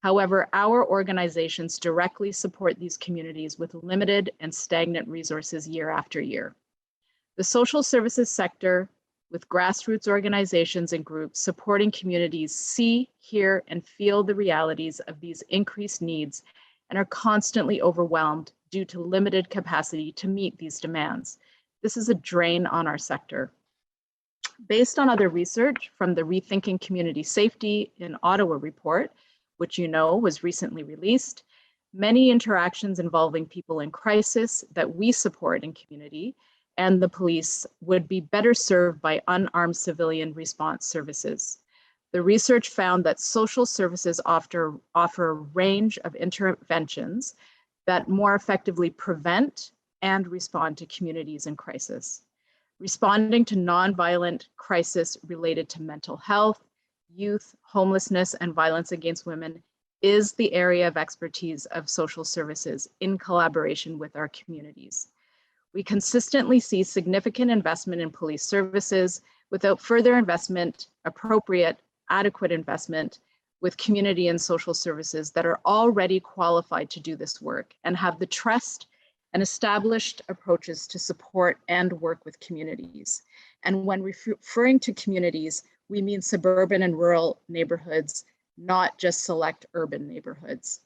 However, our organizations directly support these communities with limited and stagnant resources year after year. The social services sector, with grassroots organizations and groups supporting communities, see, hear, and feel the realities of these increased needs and are constantly overwhelmed due to limited capacity to meet these demands. This is a drain on our sector. Based on other research from the Rethinking Community Safety in Ottawa report, which you know was recently released, many interactions involving people in crisis that we support in community and the police would be better served by unarmed civilian response services. The research found that social services offer a range of interventions that more effectively prevent and respond to communities in crisis. Responding to nonviolent crisis related to mental health, youth, homelessness, and violence against women is the area of expertise of social services in collaboration with our communities. We consistently see significant investment in police services without further investment, appropriate, adequate investment with community and social services that are already qualified to do this work and have the trust and established approaches to support and work with communities. And when referring to communities, we mean suburban and rural neighborhoods, not just select urban neighborhoods.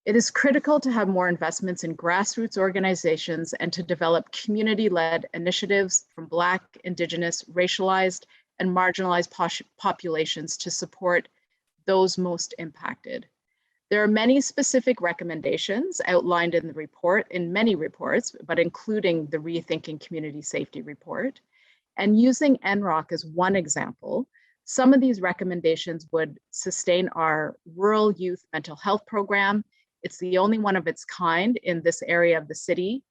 It is critical to have more investments in grassroots organizations and to develop community-led initiatives from Black, Indigenous, racialized, and marginalized populations to support those most impacted. There are many specific recommendations outlined in the report, in many reports, but including the Rethinking Community Safety report. And using NROC as one example, some of these recommendations would sustain our rural youth mental health program. It's the only one of its kind in this area of the city.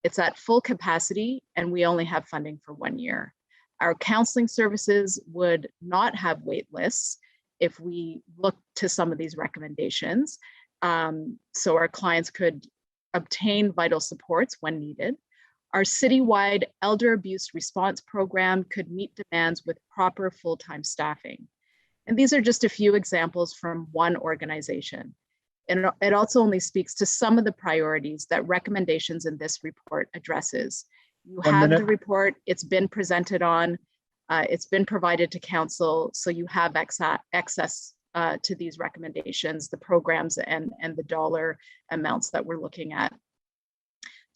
It's at full capacity and we only have funding for 1 year. Our counseling services would not have wait lists if we look to some of these recommendations. So our clients could obtain vital supports when needed. Our citywide elder abuse response program could meet demands with proper full-time staffing. And these are just a few examples from one organization. And it also only speaks to some of the priorities that recommendations in this report addresses. You have the report, it's been presented on, it's been provided to council, so you have access to these recommendations, the programs and the dollar amounts that we're looking at.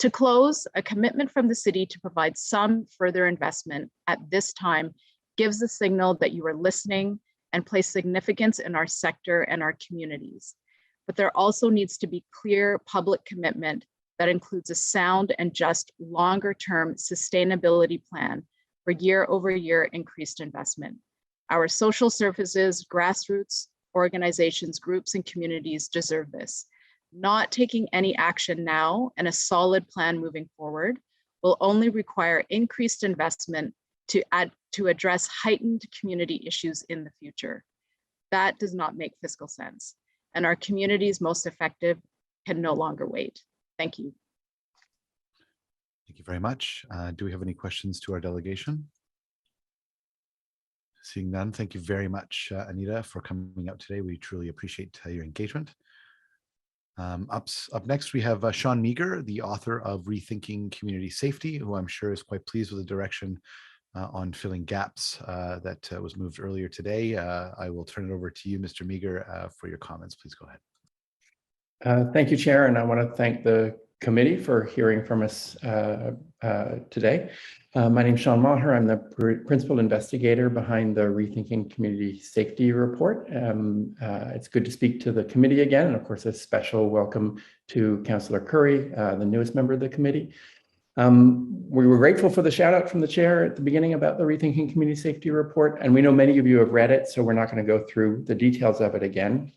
To close, a commitment from the city to provide some further investment at this time gives a signal that you are listening and place significance in our sector and our communities. But there also needs to be clear public commitment that includes a sound and just longer-term sustainability plan for year-over-year increased investment. Our social services, grassroots organizations, groups, and communities deserve this. Not taking any action now and a solid plan moving forward will only require increased investment to address heightened community issues in the future. That does not make fiscal sense, and our communities most affected can no longer wait. Thank you. Thank you very much. Do we have any questions to our delegation? Seeing none, thank you very much, Anita, for coming out today. We truly appreciate your engagement. Up next, we have Sean Meager, the author of Rethinking Community Safety, who I'm sure is quite pleased with the direction on filling gaps that was moved earlier today. I will turn it over to you, Mr. Meager, for your comments. Please go ahead. Thank you, Chair, and I want to thank the committee for hearing from us today. My name is Sean Maher. I'm the principal investigator behind the Rethinking Community Safety report. It's good to speak to the committee again, and of course, a special welcome to Councillor Curry, the newest member of the committee. We were grateful for the shout out from the chair at the beginning about the Rethinking Community Safety report, and we know many of you have read it, so we're not going to go through the details of it again.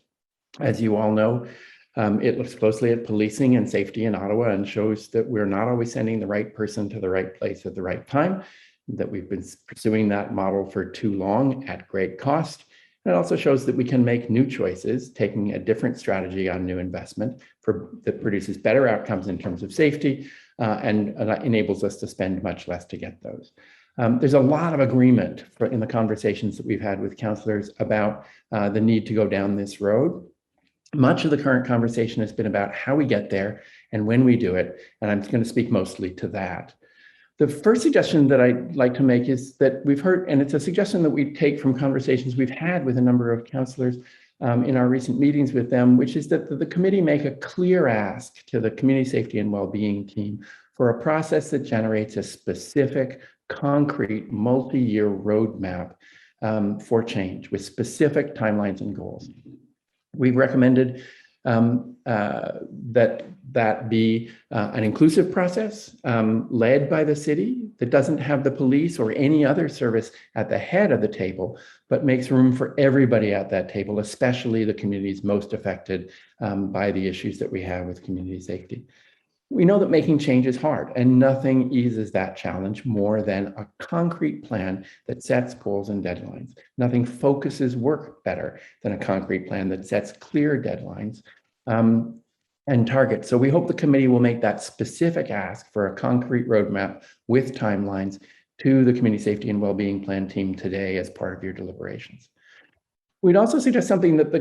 As you all know, it looks closely at policing and safety in Ottawa and shows that we're not always sending the right person to the right place at the right time, that we've been pursuing that model for too long at great cost. And it also shows that we can make new choices, taking a different strategy on new investment that produces better outcomes in terms of safety and enables us to spend much less to get those. There's a lot of agreement in the conversations that we've had with councillors about the need to go down this road. Much of the current conversation has been about how we get there and when we do it, and I'm going to speak mostly to that. The first suggestion that I'd like to make is that we've heard, and it's a suggestion that we take from conversations we've had with a number of councillors in our recent meetings with them, which is that the committee make a clear ask to the community safety and well-being team for a process that generates a specific, concrete, multi-year roadmap for change with specific timelines and goals. We've recommended that be an inclusive process led by the city that doesn't have the police or any other service at the head of the table, but makes room for everybody at that table, especially the communities most affected by the issues that we have with community safety. We know that making change is hard, and nothing eases that challenge more than a concrete plan that sets goals and deadlines. Nothing focuses work better than a concrete plan that sets clear deadlines and targets. So we hope the committee will make that specific ask for a concrete roadmap with timelines to the Community Safety and Wellbeing Plan team today as part of your deliberations. We'd also suggest something that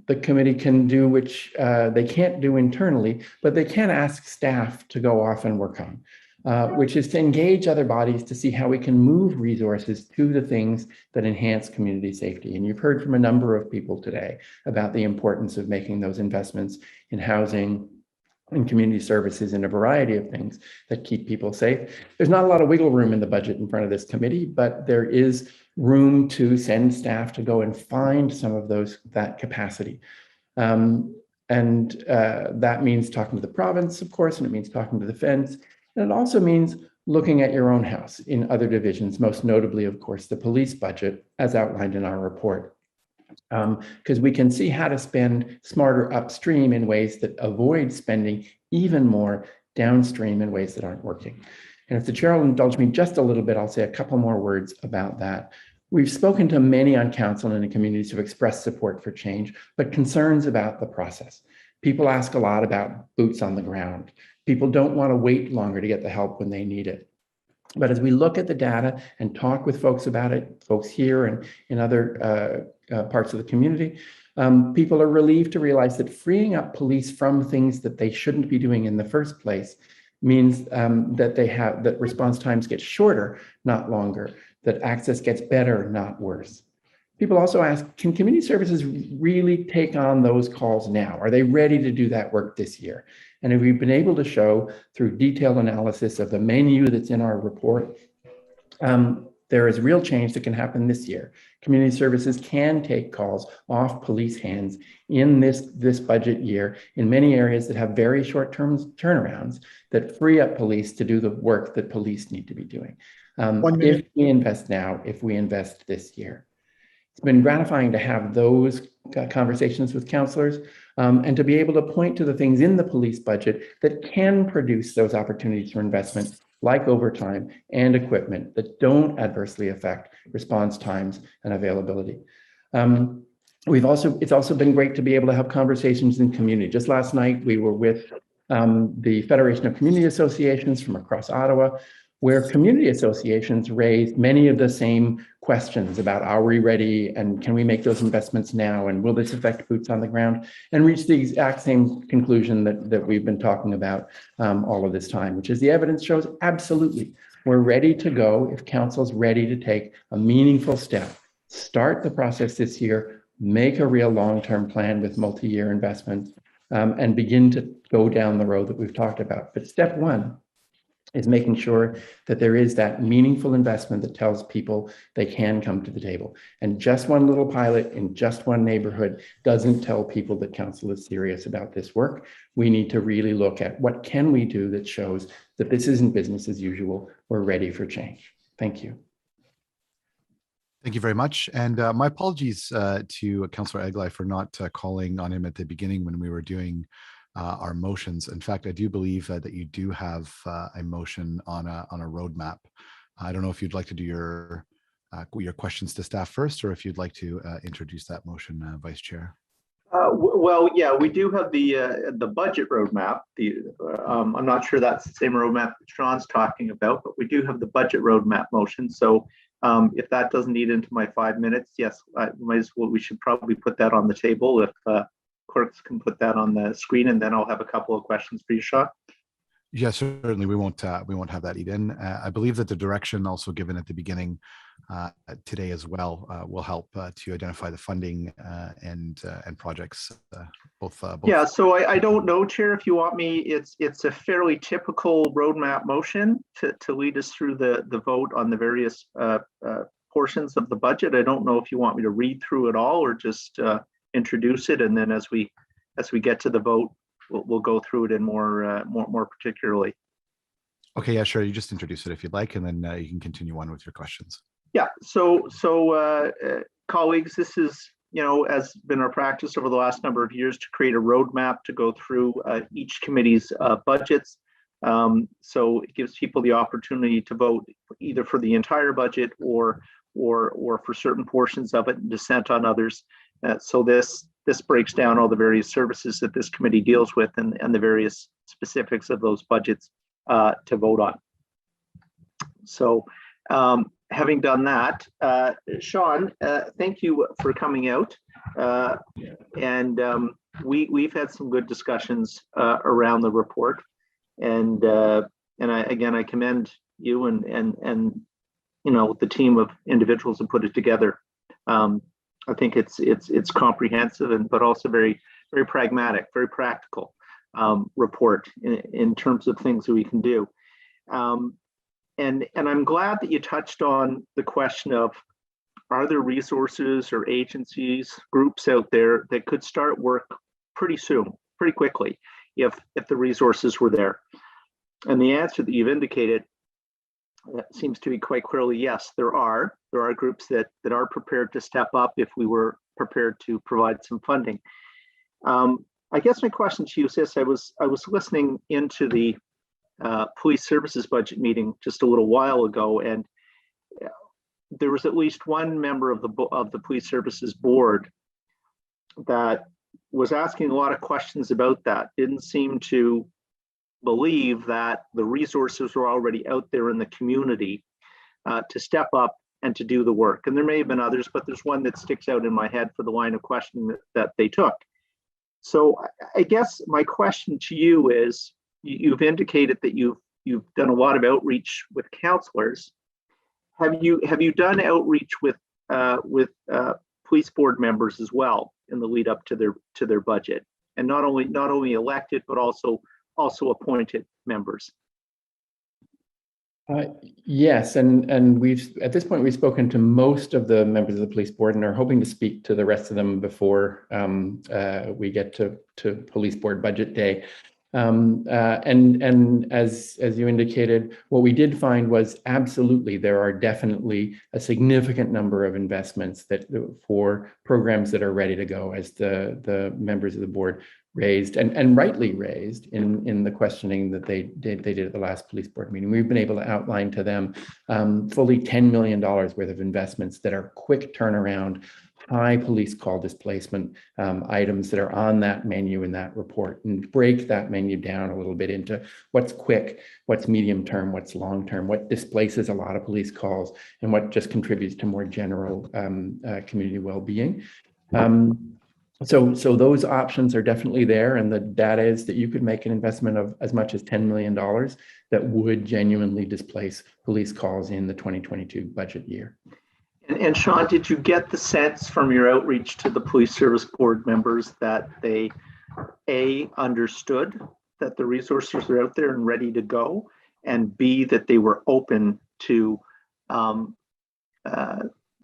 the committee can do, which they can't do internally, but they can ask staff to go off and work on, which is to engage other bodies to see how we can move resources to the things that enhance community safety. And you've heard from a number of people today about the importance of making those investments in housing and community services and a variety of things that keep people safe. There's not a lot of wiggle room in the budget in front of this committee, but there is room to send staff to go and find some of that capacity. And that means talking to the province, of course, and it means talking to the feds. And it also means looking at your own house in other divisions, most notably, of course, the police budget, as outlined in our report. Because we can see how to spend smarter upstream in ways that avoid spending even more downstream in ways that aren't working. And if the chair will indulge me just a little bit, I'll say a couple more words about that. We've spoken to many on council and in communities who've expressed support for change, but concerns about the process. People ask a lot about boots on the ground. People don't want to wait longer to get the help when they need it. But as we look at the data and talk with folks about it, folks here and in other parts of the community, people are relieved to realize that freeing up police from things that they shouldn't be doing in the first place means that response times get shorter, not longer, that access gets better, not worse. People also ask, can community services really take on those calls now? Are they ready to do that work this year? And if we've been able to show through detailed analysis of the menu that's in our report, there is real change that can happen this year. Community services can take calls off police hands in this budget year in many areas that have very short-term turnarounds that free up police to do the work that police need to be doing. If we invest now, if we invest this year. It's been gratifying to have those conversations with councillors and to be able to point to the things in the police budget that can produce those opportunities for investment, like overtime and equipment, that don't adversely affect response times and availability. It's also been great to be able to have conversations in community. Just last night, we were with the Federation of Community Associations from across Ottawa, where community associations raised many of the same questions about, are we ready and can we make those investments now, and will this affect boots on the ground, and reached the exact same conclusion that we've been talking about all of this time, which is the evidence shows absolutely we're ready to go if council's ready to take a meaningful step, start the process this year, make a real long-term plan with multi-year investments, and begin to go down the road that we've talked about. But step one is making sure that there is that meaningful investment that tells people they can come to the table. And just one little pilot in just one neighborhood doesn't tell people that council is serious about this work. We need to really look at what can we do that shows that this isn't business as usual. We're ready for change. Thank you. Thank you very much. And my apologies to Councillor Eglai for not calling on him at the beginning when we were doing our motions. In fact, I do believe that you do have a motion on a roadmap. I don't know if you'd like to do your questions to staff first, or if you'd like to introduce that motion, Vice Chair. Well, yeah, we do have the budget roadmap. I'm not sure that's the same roadmap that Sean's talking about, but we do have the budget roadmap motion. So if that doesn't eat into my 5 minutes, yes, we should probably put that on the table if clerks can put that on the screen, and then I'll have a couple of questions for you, Sean. Yes, certainly. We won't have that eat in. I believe that the direction also given at the beginning today as well will help to identify the funding and projects. Both. Yeah. So I don't know, Chair, if you want me. It's a fairly typical roadmap motion to lead us through the vote on the various portions of the budget. I don't know if you want me to read through it all or just introduce it, and then as we get to the vote, we'll go through it in more particularly. Okay, yeah, sure. You just introduce it if you'd like, and then you can continue on with your questions. Yeah. So colleagues, this is, has been our practice over the last number of years to create a roadmap to go through each committee's budgets. So it gives people the opportunity to vote either for the entire budget or for certain portions of it and dissent on others. So this breaks down all the various services that this committee deals with and the various specifics of those budgets to vote on. So having done that, Sean, thank you for coming out. And we've had some good discussions around the report. And I commend you and the team of individuals who put it together. I think it's comprehensive but also very, very pragmatic, very practical report in terms of things that we can do. And I'm glad that you touched on the question of, are there resources or agencies, groups out there that could start work pretty soon, pretty quickly, if the resources were there? And the answer that you've indicated seems to be quite clearly yes. There are groups that are prepared to step up if we were prepared to provide some funding. I guess my question to you is this: I was listening into the police services budget meeting just a little while ago, and there was at least one member of the police services board that was asking a lot of questions about that. Didn't seem to believe that the resources were already out there in the community to step up and to do the work. And there may have been others, but there's one that sticks out in my head for the line of questioning that they took. So I guess my question to you is, you've indicated that you've done a lot of outreach with councillors. Have you done outreach with police board members as well in the lead up to their budget, and not only elected but also appointed members? Yes, and we've at this point we've spoken to most of the members of the police board and are hoping to speak to the rest of them before we get to police board budget day. And as you indicated, what we did find was absolutely there are definitely a significant number of investments that for programs that are ready to go, as the members of the board raised and rightly raised in the questioning that they did at the last police board meeting. We've been able to outline to them fully $10 million worth of investments that are quick turnaround, high police call displacement items that are on that menu in that report, and break that menu down a little bit into what's quick, what's medium term, what's long term, what displaces a lot of police calls, and what just contributes to more general community well-being. So those options are definitely there, and the data is that you could make an investment of as much as $10 million that would genuinely displace police calls in the 2022 budget year. And Sean, did you get the sense from your outreach to the police service board members that they understood that the resources are out there and ready to go, and B, that they were open to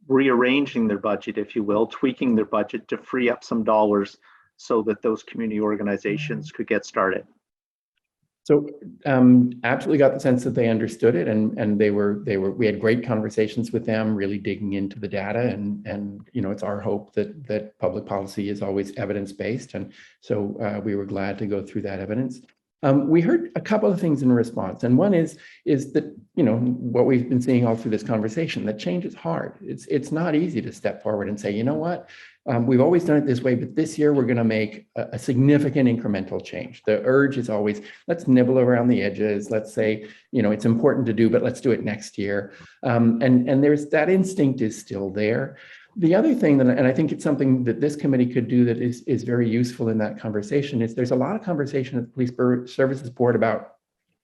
rearranging their budget, if you will, tweaking their budget to free up some dollars so that those community organizations could get started? So absolutely got the sense that they understood it, and we had great conversations with them, really digging into the data, and it's our hope that public policy is always evidence-based, and so we were glad to go through that evidence. We heard a couple of things in response, and one is that what we've been seeing all through this conversation, that change is hard. It's not easy to step forward and say, you know what, we've always done it this way, but this year we're going to make a significant incremental change. The urge is always, let's nibble around the edges. Let's say, it's important to do, but let's do it next year. And there's that instinct is still there. The other thing, and I think it's something that this committee could do that is very useful in that conversation, is there's a lot of conversation at the Police Services Board about,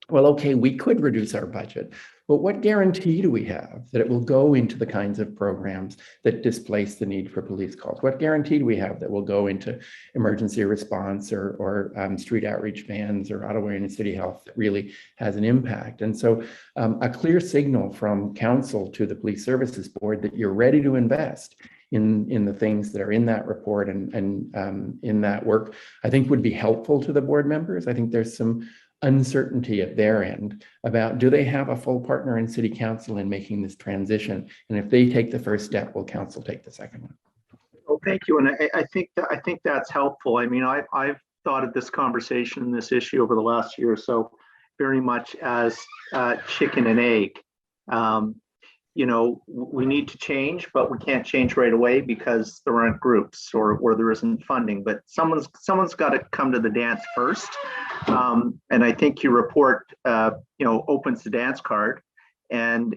well, okay, we could reduce our budget, but what guarantee do we have that it will go into the kinds of programs that displace the need for police calls? What guarantee do we have that will go into emergency response or street outreach vans or Ottawa and City Health that really has an impact? And so a clear signal from council to the Police Services Board that you're ready to invest in the things that are in that report and in that work, I think would be helpful to the board members. I think there's some uncertainty at their end about, do they have a full partner in City Council in making this transition? And if they take the first step, will Council take the second one? Well, thank you. And I think that's helpful. I mean, I've thought of this conversation and this issue over the last year or so very much as chicken and egg. We need to change, but we can't change right away because there aren't groups or there isn't funding. But someone's got to come to the dance first. And I think your report, opens the dance card and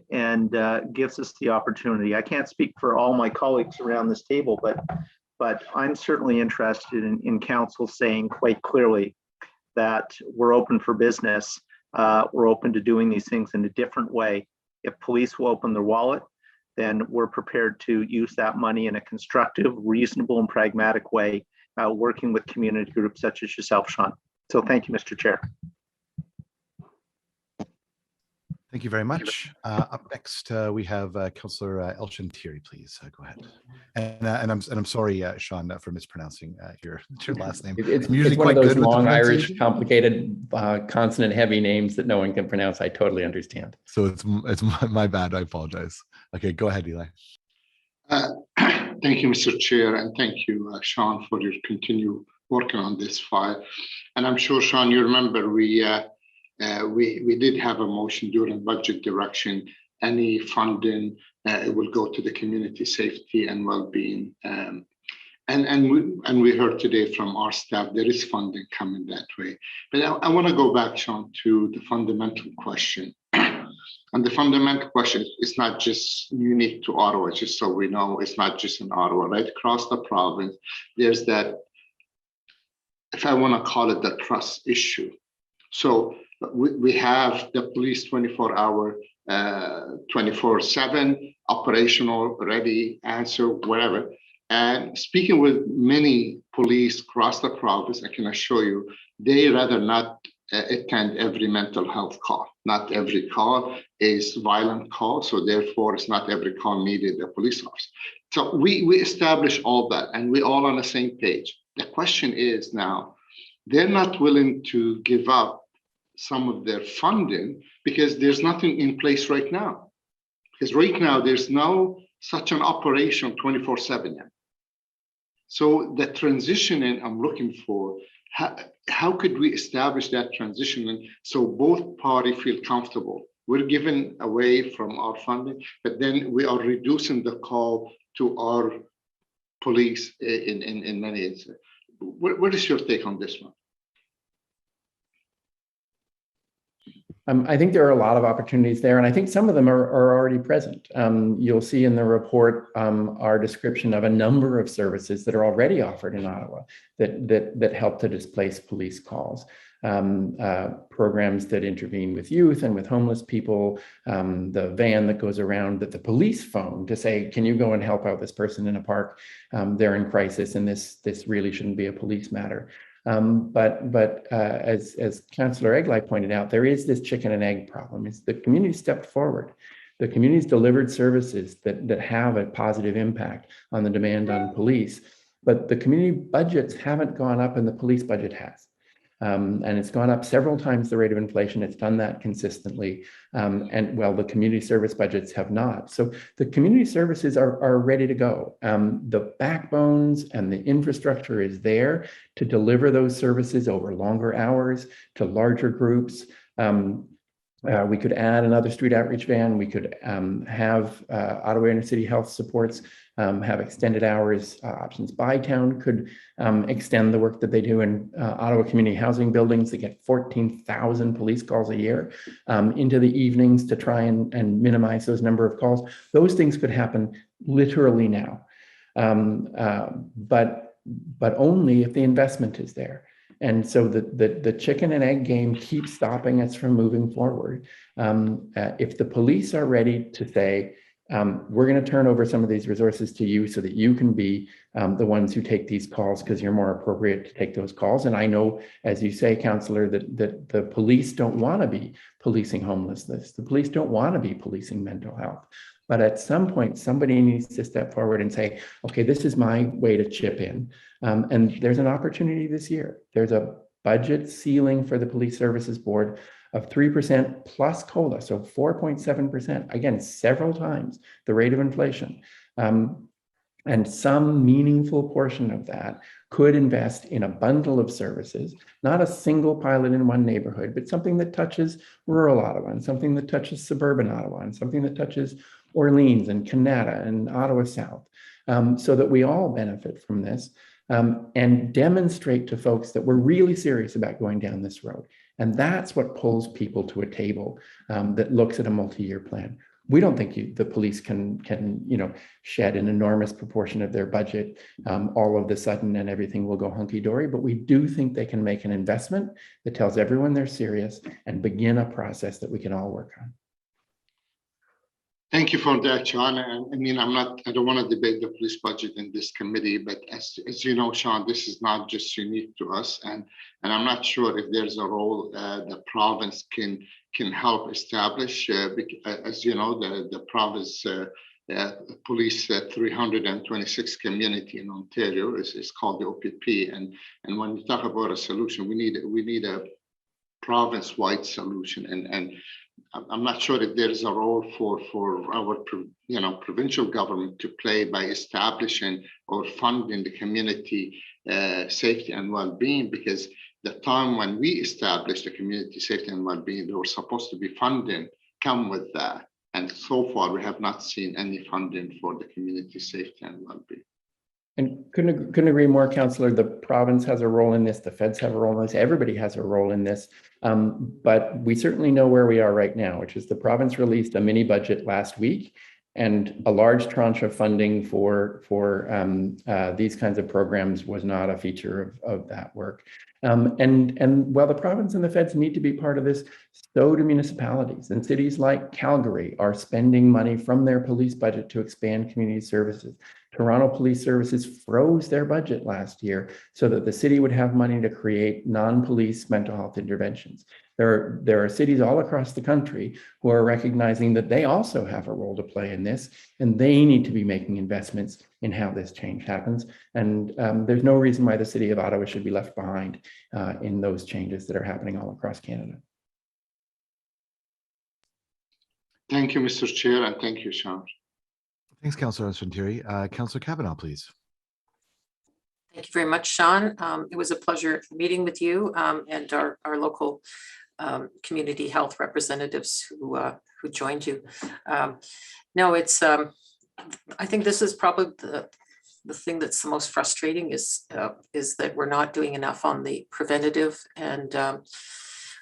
gives us the opportunity. I can't speak for all my colleagues around this table, but I'm certainly interested in council saying quite clearly that we're open for business. We're open to doing these things in a different way. If police will open their wallet, then we're prepared to use that money in a constructive, reasonable, and pragmatic way, working with community groups such as yourself, Sean. So thank you, Mr. Chair. Thank you very much. Up next, we have Councillor Elchin Thierry, please go ahead. And I'm sorry, Sean, for mispronouncing your last name. It's usually one of those long Irish, complicated, consonant-heavy names that no one can pronounce. I totally understand. So it's my bad. I apologize. Okay, go ahead, Eli. Thank you, Mr. Chair, and thank you, Sean, for your continued working on this file. And I'm sure, Sean, you remember we did have a motion during budget direction. Any funding it will go to the community safety and well-being. And we heard today from our staff there is funding coming that way. But I want to go back, Sean, to the fundamental question. And the fundamental question is not just unique to Ottawa, just so we know, it's not just in Ottawa, right across the province. There's that, if I want to call it, the trust issue. So we have the police 24-hour, 24/7 operational, ready, answer, whatever. And speaking with many police across the province, I can assure you, they rather not attend every mental health call. Not every call is violent call, so therefore it's not every call needed a police officer. So we establish all that, and we're all on the same page. The question is now, they're not willing to give up some of their funding because there's nothing in place right now. Because right now there's no such an operation 24/7 yet. So the transitioning I'm looking for, how could we establish that transitioning so both parties feel comfortable? We're giving away from our funding, but then we are reducing the call to our police in many instances. What is your take on this one? I think there are a lot of opportunities there, and I think some of them are already present. You'll see in the report our description of a number of services that are already offered in Ottawa that help to displace police calls. Programs that intervene with youth and with homeless people, the van that goes around that the police phone to say, can you go and help out this person in a park? They're in crisis, and this really shouldn't be a police matter. But as Councillor Eglai pointed out, there is this chicken and egg problem. It's the community stepped forward. The community's delivered services that have a positive impact on the demand on police, but the community budgets haven't gone up and the police budget has. And it's gone up several times the rate of inflation. It's done that consistently. And well, the community service budgets have not. So the community services are ready to go. The backbones and the infrastructure is there to deliver those services over longer hours to larger groups. We could add another street outreach van. We could have Ottawa Inner City Health Supports have extended hours. Options by Town could extend the work that they do in Ottawa community housing buildings. They get 14,000 police calls a year into the evenings to try and minimize those number of calls. Those things could happen literally now, but only if the investment is there. And so the chicken and egg game keeps stopping us from moving forward. If the police are ready to say, we're going to turn over some of these resources to you so that you can be the ones who take these calls because you're more appropriate to take those calls. And I know, as you say, Councillor, that the police don't want to be policing homelessness. The police don't want to be policing mental health. But at some point, somebody needs to step forward and say, okay, this is my way to chip in. And there's an opportunity this year. There's a budget ceiling for the Police Services Board of 3% plus COLA, so 4.7%, again, several times the rate of inflation. And some meaningful portion of that could invest in a bundle of services, not a single pilot in one neighborhood, but something that touches rural Ottawa and something that touches suburban Ottawa and something that touches Orleans and Canada and Ottawa South, so that we all benefit from this and demonstrate to folks that we're really serious about going down this road. And that's what pulls people to a table that looks at a multi-year plan. We don't think the police can shed an enormous proportion of their budget all of a sudden and everything will go hunky-dory, but we do think they can make an investment that tells everyone they're serious and begin a process that we can all work on. Thank you for that, Sean. I mean, I don't want to debate the police budget in this committee, but as you know, Sean, this is not just unique to us, and I'm not sure if there's a role the province can help establish. As you know, the province police 326 community in Ontario is called the OPP, and when we talk about a solution, we need a province-wide solution, and I'm not sure if there is a role for our provincial government to play by establishing or funding the community safety and well-being, because the time when we established the community safety and well-being, there was supposed to be funding come with that, and so far we have not seen any funding for the community safety and well-being. And couldn't agree more, Councillor. The province has a role in this. The feds have a role in this. Everybody has a role in this. But we certainly know where we are right now, which is the province released a mini budget last week, and a large tranche of funding for these kinds of programs was not a feature of that work. And while the province and the feds need to be part of this, so do municipalities, and cities like Calgary are spending money from their police budget to expand community services. Toronto Police Services froze their budget last year so that the city would have money to create non-police mental health interventions. There are cities all across the country who are recognizing that they also have a role to play in this, and they need to be making investments in how this change happens. And there's no reason why the city of Ottawa should be left behind in those changes that are happening all across Canada. Thank you, Mr. Chair, and thank you, Sean. Thanks, Councillor Sventiri. Councillor Kavanaugh, please. Thank you very much, Sean. It was a pleasure meeting with you and our local community health representatives who joined you. No, it's I think this is probably the thing that's the most frustrating is that we're not doing enough on the preventative and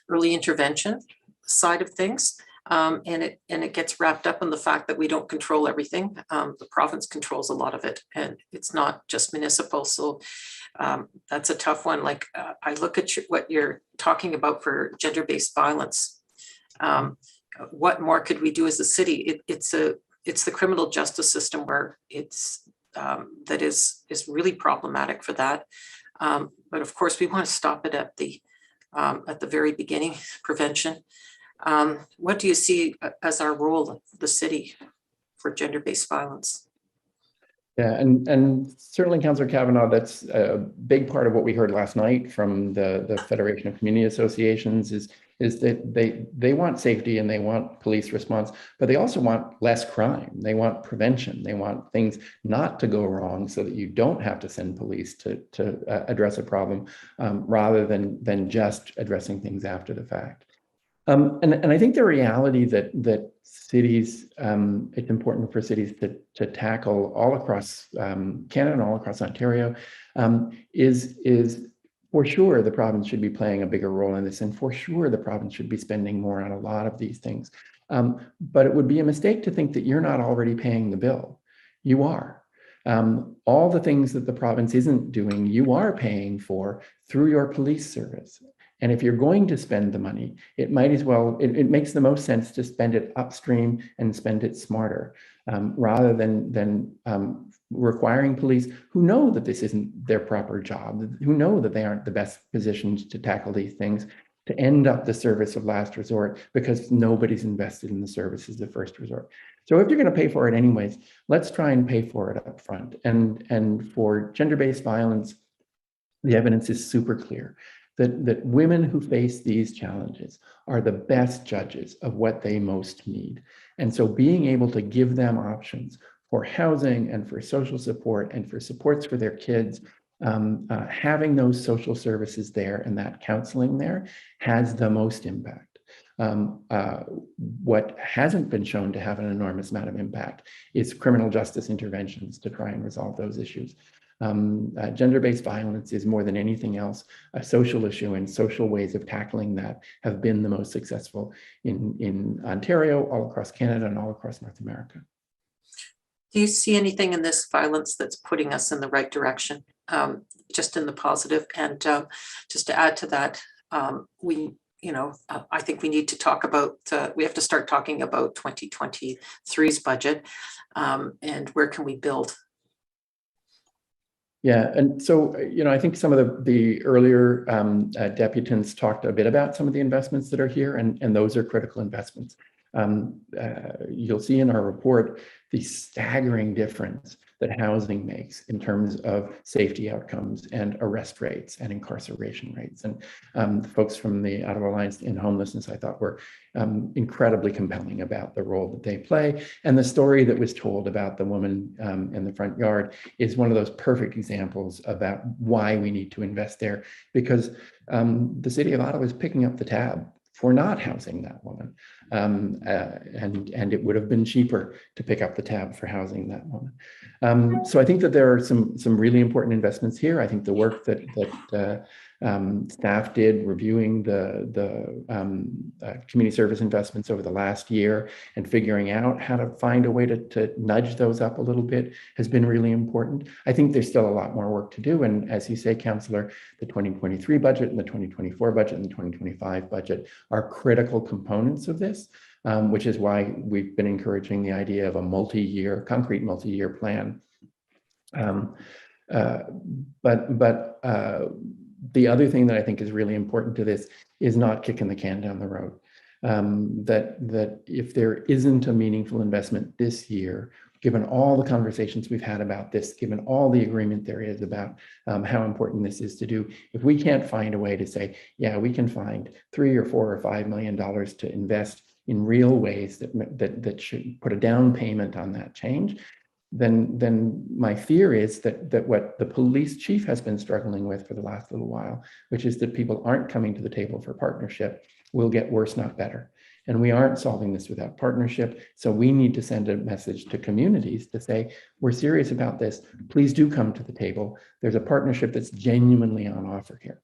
early intervention side of things. And it gets wrapped up in the fact that we don't control everything. The province controls a lot of it, and it's not just municipal. So that's a tough one. Like I look at what you're talking about for gender-based violence. What more could we do as a city? It's the criminal justice system where that is really problematic for that. But of course, we want to stop it at the very beginning, prevention. What do you see as our role of the city for gender-based violence? Yeah, and certainly, Councillor Kavanaugh, that's a big part of what we heard last night from the Federation of Community Associations is that they want safety and they want police response, but they also want less crime. They want prevention. They want things not to go wrong so that you don't have to send police to address a problem rather than just addressing things after the fact. And I think the reality that cities, it's important for cities to tackle all across Canada and all across Ontario is for sure the province should be playing a bigger role in this, and for sure the province should be spending more on a lot of these things. But it would be a mistake to think that you're not already paying the bill. You are. All the things that the province isn't doing, you are paying for through your police service. And if you're going to spend the money, it might as well, it makes the most sense to spend it upstream and spend it smarter, rather than requiring police who know that this isn't their proper job, who know that they aren't the best positioned to tackle these things, to end up the service of last resort because nobody's invested in the service as the first resort. So if you're going to pay for it anyways, let's try and pay for it up front. And for gender-based violence, the evidence is super clear. That women who face these challenges are the best judges of what they most need. And so being able to give them options for housing and for social support and for supports for their kids, having those social services there and that counseling there has the most impact. What hasn't been shown to have an enormous amount of impact is criminal justice interventions to try and resolve those issues. Gender-based violence is more than anything else a social issue, and social ways of tackling that have been the most successful in Ontario, all across Canada, and all across North America. Do you see anything in this violence that's putting us in the right direction, just in the positive? And just to add to that, I think we need to talk about, we have to start talking about 2023's budget and where can we build? Yeah, and so, I think some of the earlier deputants talked a bit about some of the investments that are here, and those are critical investments. You'll see in our report the staggering difference that housing makes in terms of safety outcomes and arrest rates and incarceration rates. And the folks from the Ottawa Alliance in Homelessness, I thought, were incredibly compelling about the role that they play. And the story that was told about the woman in the front yard is one of those perfect examples about why we need to invest there, because the city of Ottawa is picking up the tab for not housing that woman. And it would have been cheaper to pick up the tab for housing that woman. So I think that there are some really important investments here. I think the work that staff did reviewing the community service investments over the last year and figuring out how to find a way to nudge those up a little bit has been really important. I think there's still a lot more work to do. And as you say, Councillor, the 2023 budget and the 2024 budget and the 2025 budget are critical components of this, which is why we've been encouraging the idea of a concrete multi-year plan. But the other thing that I think is really important to this is not kicking the can down the road. That if there isn't a meaningful investment this year, given all the conversations we've had about this, given all the agreement there is about how important this is to do, if we can't find a way to say, yeah, we can find $3 or $4 or $5 million to invest in real ways that should put a down payment on that change, then my fear is that what the police chief has been struggling with for the last little while, which is that people aren't coming to the table for partnership, will get worse, not better. And we aren't solving this without partnership. So we need to send a message to communities to say, we're serious about this. Please do come to the table. There's a partnership that's genuinely on offer here.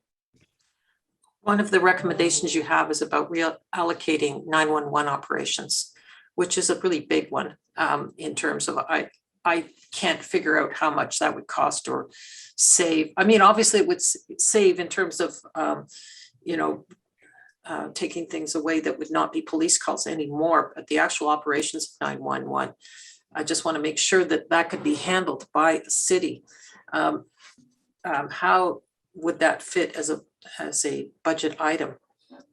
One of the recommendations you have is about reallocating 911 operations, which is a really big one in terms of, I can't figure out how much that would cost or save. I mean, obviously it would save in terms of, taking things away that would not be police calls anymore, but the actual operations of 911. I just want to make sure that that could be handled by the city. How would that fit as a budget item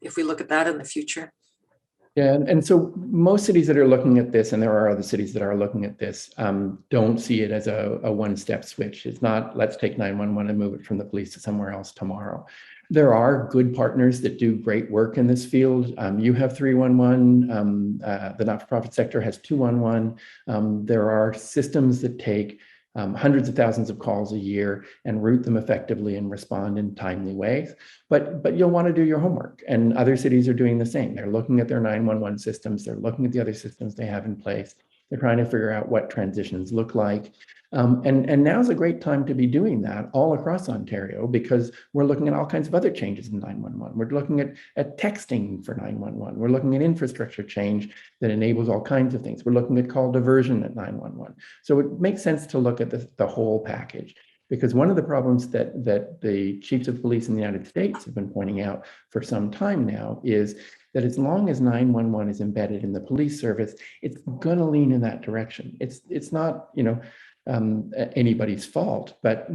if we look at that in the future? Yeah, and so most cities that are looking at this, and there are other cities that are looking at this, don't see it as a one-step switch. It's not, let's take 911 and move it from the police to somewhere else tomorrow. There are good partners that do great work in this field. You have 311, the not-for-profit sector has 211. There are systems that take hundreds of thousands of calls a year and route them effectively and respond in timely ways. But you'll want to do your homework, and other cities are doing the same. They're looking at their 911 systems. They're looking at the other systems they have in place. They're trying to figure out what transitions look like. And now's a great time to be doing that all across Ontario, because we're looking at all kinds of other changes in 911. We're looking at texting for 911. We're looking at infrastructure change that enables all kinds of things. We're looking at call diversion at 911. So it makes sense to look at the whole package, because one of the problems that the chiefs of police in the United States have been pointing out for some time now is that as long as 911 is embedded in the police service, it's going to lean in that direction. It's not, anybody's fault, but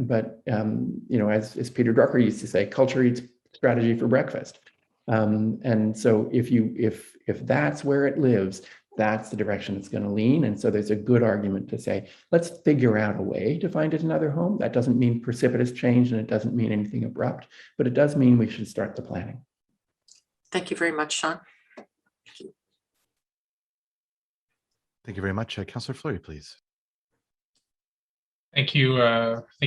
as Peter Drucker used to say, culture eats strategy for breakfast. And so if that's where it lives, that's the direction it's going to lean. And so there's a good argument to say, let's figure out a way to find it another home. That doesn't mean precipitous change, and it doesn't mean anything abrupt, but it does mean we should start the planning. Thank you very much, Sean. Thank you very much. Councillor Fleury, please. Thank you,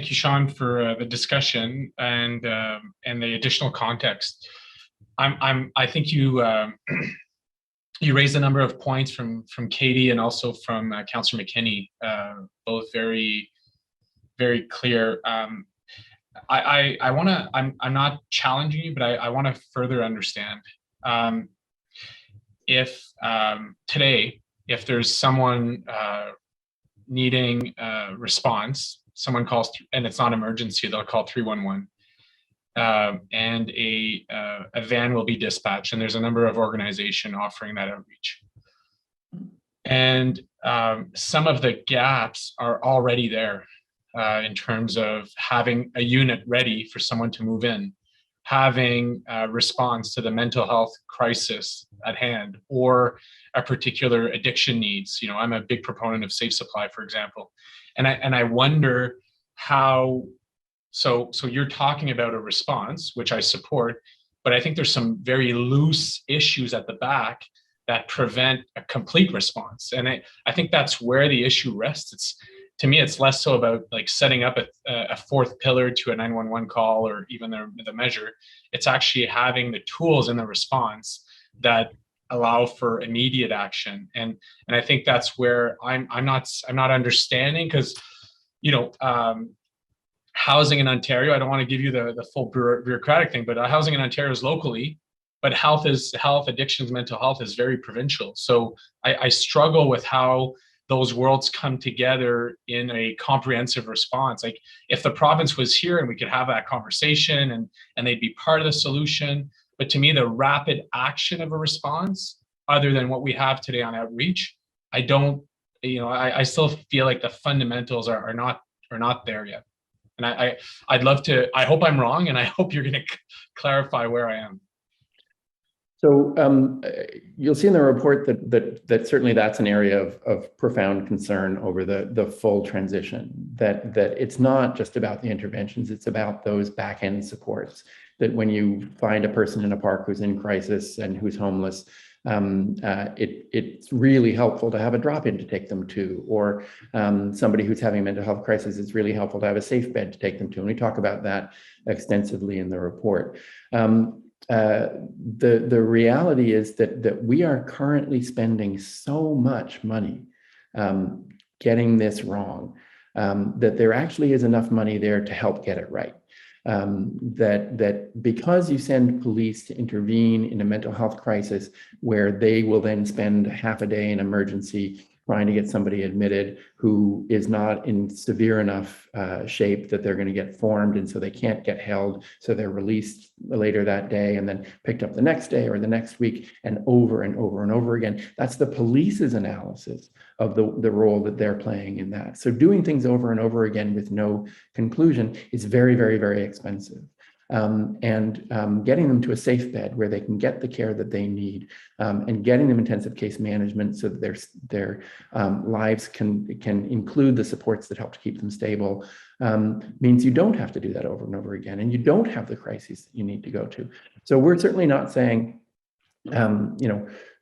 Sean, for the discussion and the additional context. I think you you raised a number of points from Katie and also from Councillor McKinney, both very, very clear. I'm not challenging you, but I want to further understand. If today, if there's someone needing a response, someone calls and it's not emergency, they'll call 311. And a van will be dispatched, and there's a number of organizations offering that outreach. And some of the gaps are already there in terms of having a unit ready for someone to move in, having a response to the mental health crisis at hand, or a particular addiction needs. I'm a big proponent of Safe Supply, for example. And I wonder how, so you're talking about a response, which I support, but I think there's some very loose issues at the back that prevent a complete response. And I think that's where the issue rests. To me, it's less so about like setting up a fourth pillar to a 911 call or even the measure. It's actually having the tools in the response that allow for immediate action. And I think that's where I'm not understanding, because housing in Ontario, I don't want to give you the full bureaucratic thing, but housing in Ontario is locally, but health, addictions, mental health is very provincial. So I struggle with how those worlds come together in a comprehensive response. Like if the province was here and we could have that conversation and they'd be part of the solution. But to me, the rapid action of a response, other than what we have today on outreach, I still feel like the fundamentals are not there yet. And I'd love to, I hope I'm wrong, and I hope you're going to clarify where I am. So you'll see in the report that certainly that's an area of profound concern over the full transition, that it's not just about the interventions, it's about those back-end supports, that when you find a person in a park who's in crisis and who's homeless, it's really helpful to have a drop-in to take them to, or somebody who's having a mental health crisis, it's really helpful to have a safe bed to take them to. And we talk about that extensively in the report. the reality is that we are currently spending so much money getting this wrong that there actually is enough money there to help get it right. That because you send police to intervene in a mental health crisis where they will then spend half a day in emergency trying to get somebody admitted who is not in severe enough shape that they're going to get formed, and so they can't get held, so they're released later that day and then picked up the next day or the next week, and over and over and over again. That's the police's analysis of the role that they're playing in that. So doing things over and over again with no conclusion is very, very, very expensive. Getting them to a safe bed where they can get the care that they need, and getting them intensive case management so that their lives can include the supports that help to keep them stable, means you don't have to do that over and over again, and you don't have the crises that you need to go to. So we're certainly not saying,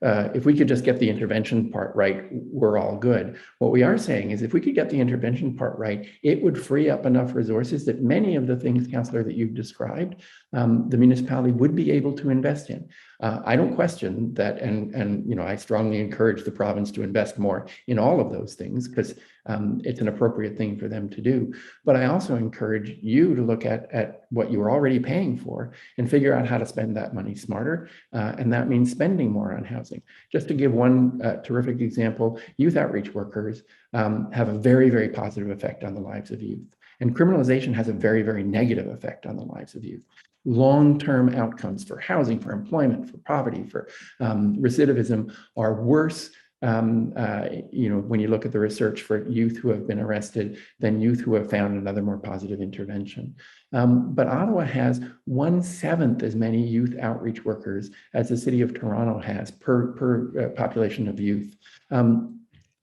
if we could just get the intervention part right, we're all good. What we are saying is if we could get the intervention part right, it would free up enough resources that many of the things, Councillor, that you've described, the municipality would be able to invest in. I don't question that, and I strongly encourage the province to invest more in all of those things because it's an appropriate thing for them to do. But I also encourage you to look at what you're already paying for and figure out how to spend that money smarter, and that means spending more on housing. Just to give one terrific example, youth outreach workers have a very, very positive effect on the lives of youth. And criminalization has a very, very negative effect on the lives of youth. Long-term outcomes for housing, for employment, for poverty, for recidivism are worse when you look at the research for youth who have been arrested than youth who have found another more positive intervention. But Ottawa has 1/7 as many youth outreach workers as the city of Toronto has per population of youth.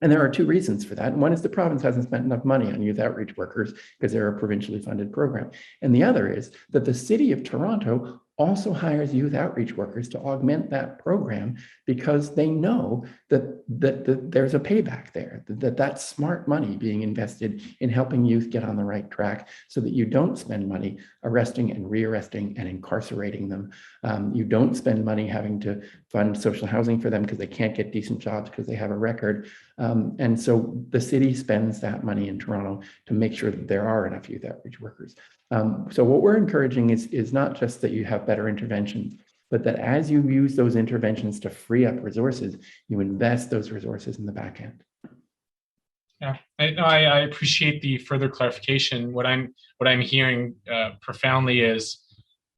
And there are two reasons for that. One is the province hasn't spent enough money on youth outreach workers because they're a provincially funded program. And the other is that the city of Toronto also hires youth outreach workers to augment that program because they know that there's a payback there, that's smart money being invested in helping youth get on the right track so that you don't spend money arresting and rearresting and incarcerating them. You don't spend money having to fund social housing for them because they can't get decent jobs because they have a record. And so the city spends that money in Toronto to make sure that there are enough youth outreach workers. So what we're encouraging is not just that you have better interventions, but that as you use those interventions to free up resources, you invest those resources in the back end. Yeah, I appreciate the further clarification. What I'm hearing profoundly is,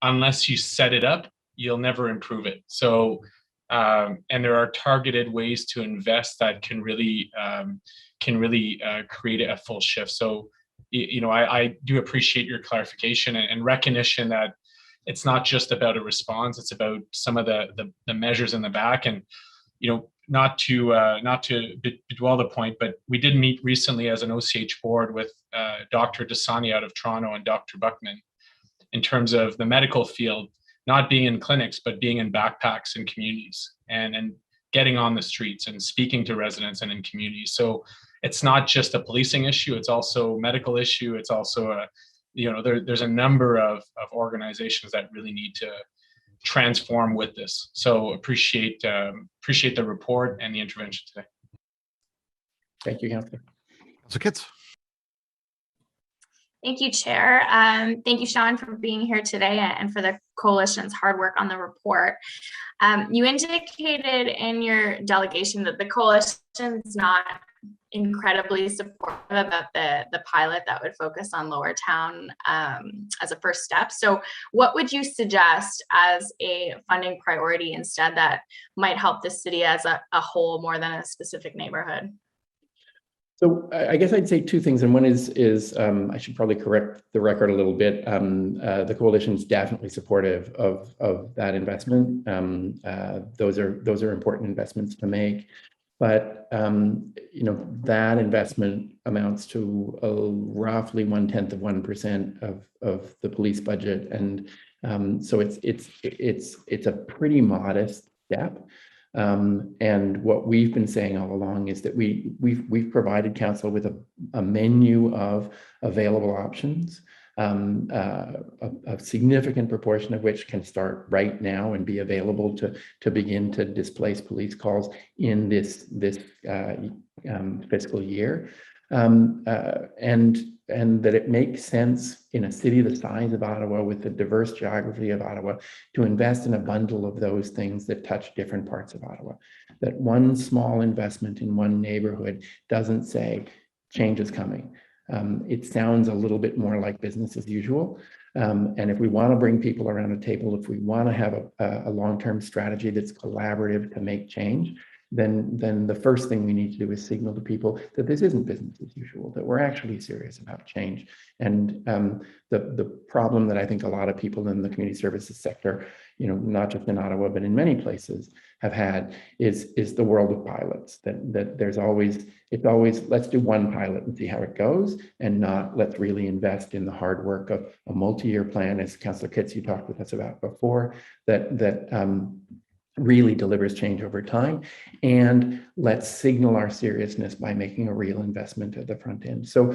unless you set it up, you'll never improve it. So, and there are targeted ways to invest that can really create a full shift. So, I do appreciate your clarification and recognition that it's not just about a response; it's about some of the measures in the back. And not to dwell the point, but we did meet recently as an OCH board with Dr. Dasani out of Toronto and Dr. Buckman in terms of the medical field, not being in clinics, but being in backpacks in communities and getting on the streets and speaking to residents and in communities. So it's not just a policing issue, it's also a medical issue. It's also there's a number of organizations that really need to transform with this. So appreciate the report and the intervention today. Thank you, Councillor. Councillor Kitts. Thank you, Chair. Thank you, Sean, for being here today and for the Coalition's hard work on the report. You indicated in your delegation that the Coalition is not incredibly supportive about the pilot that would focus on Lower Town as a first step. So what would you suggest as a funding priority instead that might help the city as a whole more than a specific neighborhood? So I guess I'd say two things, and one is I should probably correct the record a little bit. The Coalition is definitely supportive of that investment. Those are important investments to make, but that investment amounts to roughly 0.1% of the police budget, and so it's a pretty modest step. And what we've been saying all along is that we've provided council with a menu of available options a significant proportion of which can start right now and be available to begin to displace police calls in this fiscal year. And that it makes sense in a city the size of Ottawa with the diverse geography of Ottawa to invest in a bundle of those things that touch different parts of Ottawa. That one small investment in one neighborhood doesn't say change is coming. It sounds a little bit more like business as usual. And if we want to bring people around a table, if we want to have a long-term strategy that's collaborative to make change, then the first thing we need to do is signal to people that this isn't business as usual, that we're actually serious about change. And the problem that I think a lot of people in the community services sector, not just in Ottawa, but in many places have had is the world of pilots, that there's always, it's always, let's do one pilot and see how it goes, and not let's really invest in the hard work of a multi-year plan, as Councillor Kitts, you talked with us about before, that really delivers change over time. And let's signal our seriousness by making a real investment at the front end. So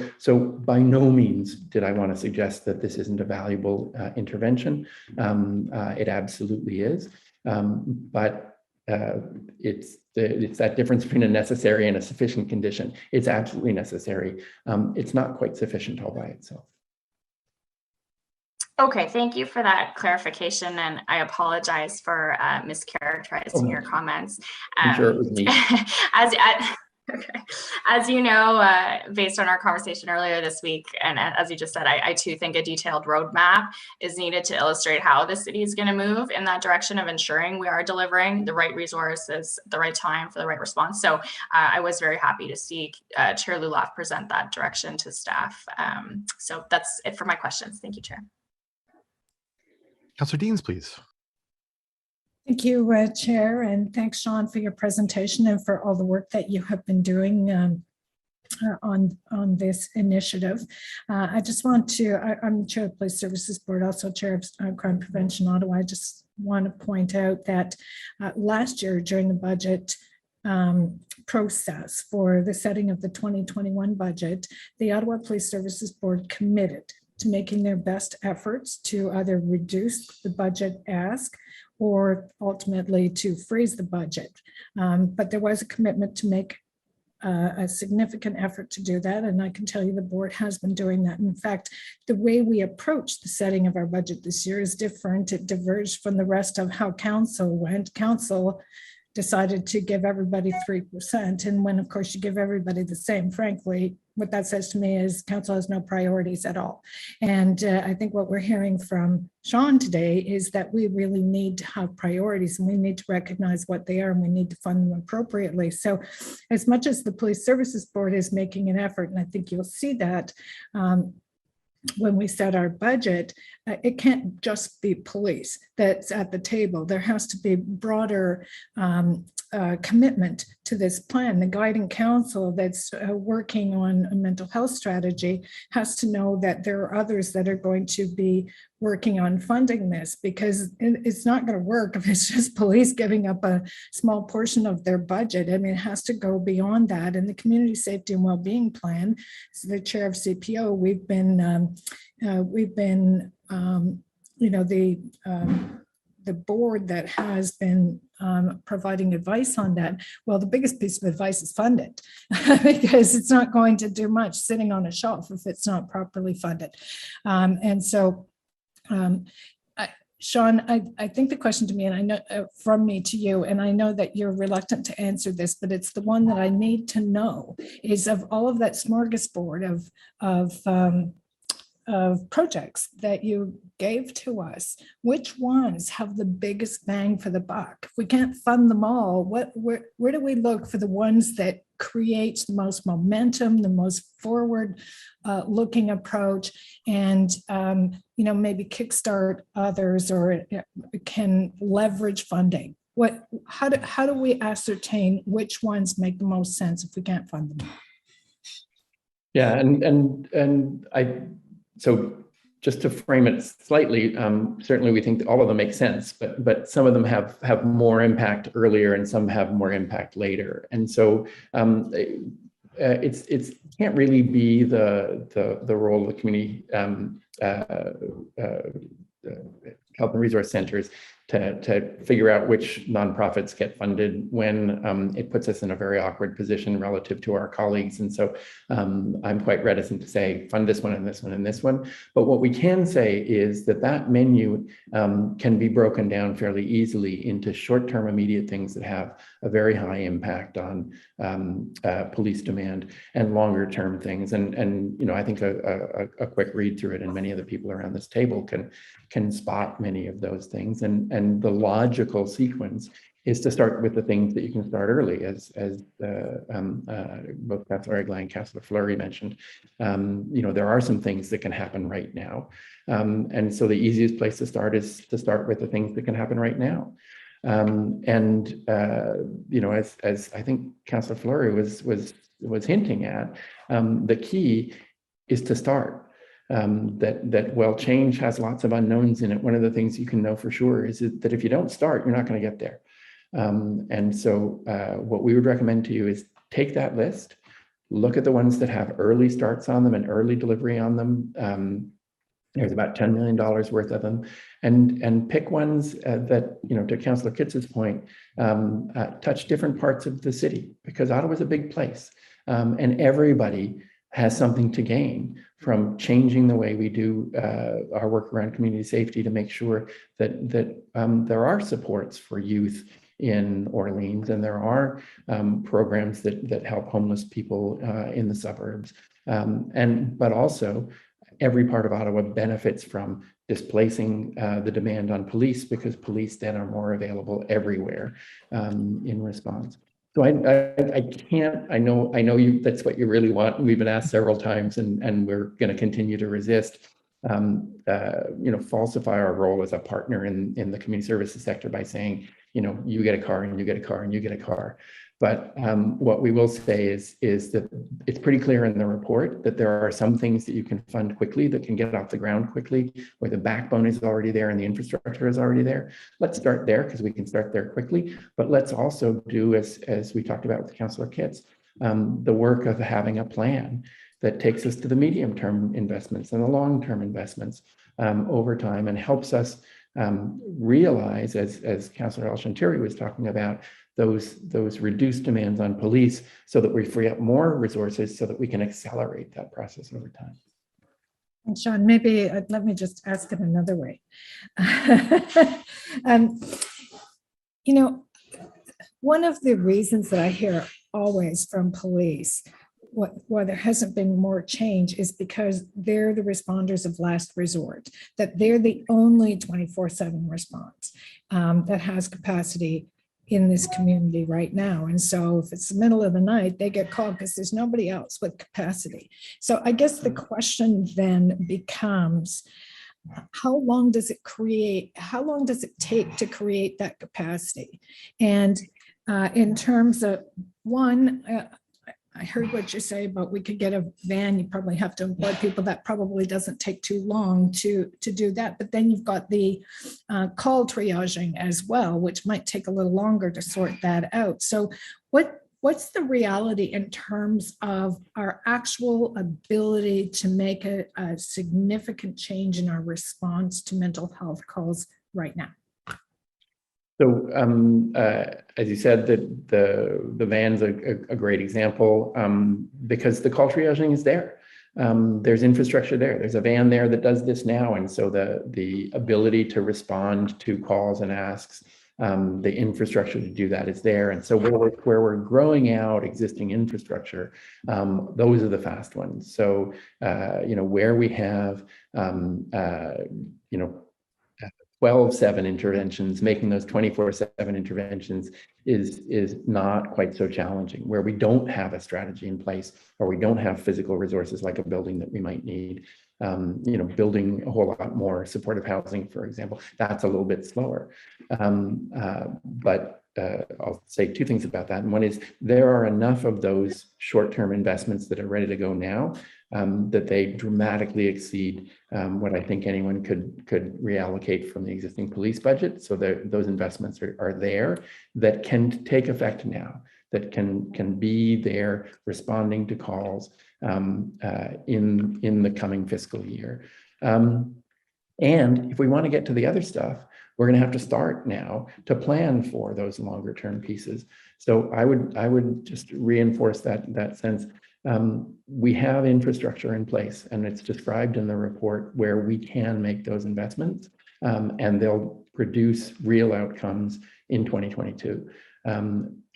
by no means did I want to suggest that this isn't a valuable intervention. It absolutely is. But it's that difference between a necessary and a sufficient condition. It's absolutely necessary. It's not quite sufficient all by itself. Okay, thank you for that clarification, and I apologize for mischaracterizing your comments. I'm sure it was me. As you know, based on our conversation earlier this week, and as you just said, I too think a detailed roadmap is needed to illustrate how the city is going to move in that direction of ensuring we are delivering the right resources at the right time for the right response. So I was very happy to see Chair Lulaf present that direction to staff. So that's it for my questions. Thank you, Chair. Councillor Deans, please. Thank you, Chair, and thanks, Sean, for your presentation and for all the work that you have been doing on this initiative. I just want to, I'm Chair of the Police Services Board, also Chair of Crime Prevention Ottawa. I just want to point out that last year during the budget process for the setting of the 2021 budget, the Ottawa Police Services Board committed to making their best efforts to either reduce the budget ask or ultimately to freeze the budget. But there was a commitment to make a significant effort to do that. And I can tell you the board has been doing that. In fact, the way we approach the setting of our budget this year is different. It diverged from the rest of how council went. Council decided to give everybody 3%. And when, of course, you give everybody the same, frankly, what that says to me is council has no priorities at all. And I think what we're hearing from Sean today is that we really need to have priorities, and we need to recognize what they are, and we need to fund them appropriately. So as much as the Police Services Board is making an effort, and I think you'll see that when we set our budget, it can't just be police that's at the table. There has to be broader commitment to this plan. The guiding council that's working on a mental health strategy has to know that there are others that are going to be working on funding this, because it's not going to work if it's just police giving up a small portion of their budget. I mean, it has to go beyond that. And the Community Safety and Wellbeing Plan, so the chair of CPO, we've been the board that has been providing advice on that. Well, the biggest piece of advice is fund it, because it's not going to do much sitting on a shelf if it's not properly funded. And so, Sean, I think the question to me, and I know from me to you, and I know that you're reluctant to answer this, but it's the one that I need to know, is of all of that smorgasbord of projects that you gave to us, which ones have the biggest bang for the buck? If we can't fund them all, where do we look for the ones that create the most momentum, the most forward looking approach, and maybe kickstart others, or can leverage funding? How do we ascertain which ones make the most sense if we can't fund them? Yeah, so just to frame it slightly, certainly we think that all of them make sense, but some of them have more impact earlier and some have more impact later. And so it's can't really be the role of the community health and resource centers to figure out which nonprofits get funded when it puts us in a very awkward position relative to our colleagues. And so I'm quite reticent to say fund this one and this one and this one. But what we can say is that that menu can be broken down fairly easily into short-term immediate things that have a very high impact on police demand and longer-term things. And you know, I think a quick read through it, and many of the people around this table can spot many of those things. And the logical sequence is to start with the things that you can start early, as both Councillor Eglin and Councillor Fleury mentioned. You know, there are some things that can happen right now. And so the easiest place to start is to start with the things that can happen right now. You know, as I think Councillor Fleury was hinting at, the key is to start. That while change has lots of unknowns in it, one of the things you can know for sure is that if you don't start, you're not going to get there. And so what we would recommend to you is take that list, look at the ones that have early starts on them and early delivery on them. There's about $10 million worth of them, and pick ones that, you know, to Councillor Kitz's point, touch different parts of the city, because Ottawa is a big place, and everybody has something to gain from changing the way we do our work around community safety to make sure that there are supports for youth in Orleans, and there are programs that help homeless people in the suburbs, but also every part of Ottawa benefits from displacing the demand on police, because police then are more available everywhere in response. So I can't, I know you, that's what you really want. We've been asked several times, and we're going to continue to resist, you know, falsify our role as a partner in the community services sector by saying, you know, you get a car and you get a car and you get a car. But what we will say is that it's pretty clear in the report that there are some things that you can fund quickly, that can get off the ground quickly, where the backbone is already there and the infrastructure is already there. Let's start there, because we can start there quickly. But let's also do, as we talked about with Councillor Kitts, the work of having a plan that takes us to the medium-term investments and the long-term investments over time, and helps us realize, as Councillor El-Shantiri was talking about, those reduced demands on police, so that we free up more resources so that we can accelerate that process over time. And Sean, maybe let me just ask it another way. You know, one of the reasons that I hear always from police why there hasn't been more change is because they're the responders of last resort, that they're the only 24/7 response that has capacity in this community right now. And so if it's the middle of the night, they get called because there's nobody else with capacity. So I guess the question then becomes, how long does it take to create that capacity? And in terms of one, I heard what you say about we could get a van. You probably have to employ people. That probably doesn't take too long to do that. But then you've got the call triaging as well, which might take a little longer to sort that out. So what's the reality in terms of our actual ability to make a significant change in our response to mental health calls right now? So as you said, the van's a great example, because the call triaging is there. There's infrastructure there. There's a van there that does this now. And so the ability to respond to calls and asks, the infrastructure to do that is there. And so where we're growing out existing infrastructure, those are the fast ones. So, you know, where we have, you know, 12/7 interventions, making those 24/7 interventions is not quite so challenging. Where we don't have a strategy in place, or we don't have physical resources like a building that we might need, you know, building a whole lot more supportive housing, for example, that's a little bit slower. But I'll say two things about that. And one is, there are enough of those short-term investments that are ready to go now, that they dramatically exceed what I think anyone could reallocate from the existing police budget. So those investments are there that can take effect now. that can be there responding to calls in the coming fiscal year. And if we want to get to the other stuff, we're going to have to start now to plan for those longer term pieces. So I would just reinforce that sense. We have infrastructure in place, and it's described in the report where we can make those investments, and they'll produce real outcomes in 2022.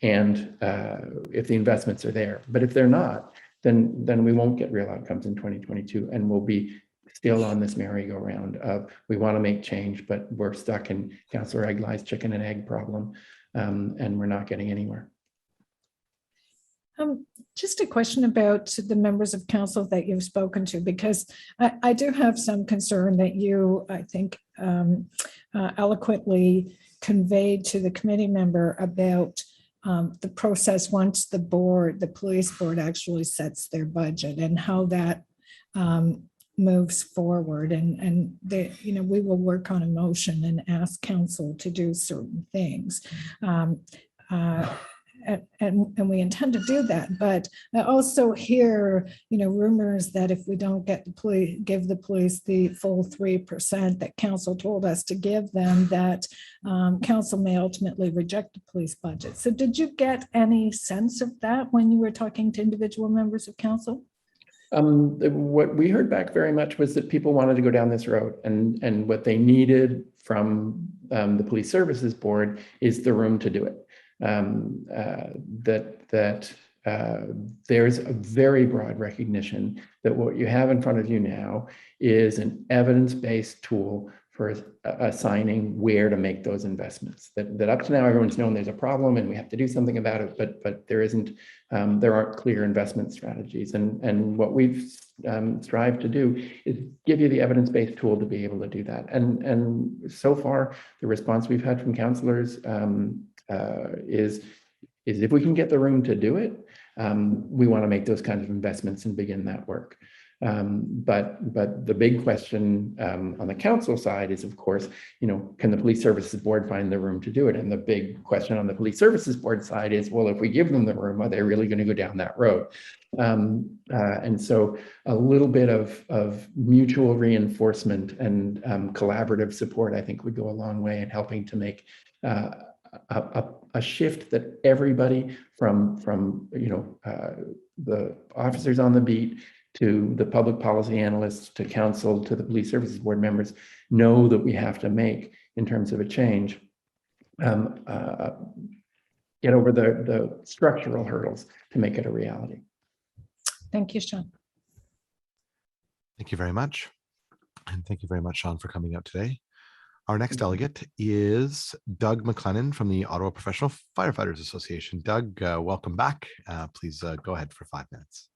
If the investments are there, but if they're not, then we won't get real outcomes in 2022, and we'll be still on this merry-go-round of we want to make change, but we're stuck in Councillor Eglai's chicken and egg problem, and we're not getting anywhere. Just a question about the members of council that you've spoken to, because I do have some concern that you, I think, eloquently conveyed to the committee member about the process once the police board actually sets their budget and how that moves forward. And we will work on a motion and ask council to do certain things. And we intend to do that, but I also hear, rumors that if we don't give the police the full 3% that council told us to give them, that council may ultimately reject the police budget. So did you get any sense of that when you were talking to individual members of council? What we heard back very much was that people wanted to go down this road, and what they needed from the Police Services Board is the room to do it. There's a very broad recognition that what you have in front of you now is an evidence-based tool for assigning where to make those investments. That up to now everyone's known there's a problem and we have to do something about it, but there aren't clear investment strategies. And what we've strived to do is give you the evidence-based tool to be able to do that. And so far, the response we've had from councillors is if we can get the room to do it, we want to make those kinds of investments and begin that work. But the big question on the council side is, of course, can the Police Services Board find the room to do it? And the big question on the Police Services Board side is, well, if we give them the room, are they really going to go down that road? And so a little bit of mutual reinforcement and collaborative support, I think, would go a long way in helping to make a shift that everybody from the officers on the beat to the public policy analysts, to council, to the Police Services Board members know that we have to make in terms of a change, get over the structural hurdles to make it a reality. Thank you, Sean. Thank you very much. And thank you very much, Sean, for coming out today. Our next delegate is Doug McLennan from the Ottawa Professional Firefighters Association. Doug, welcome back. Please go ahead for 5 minutes.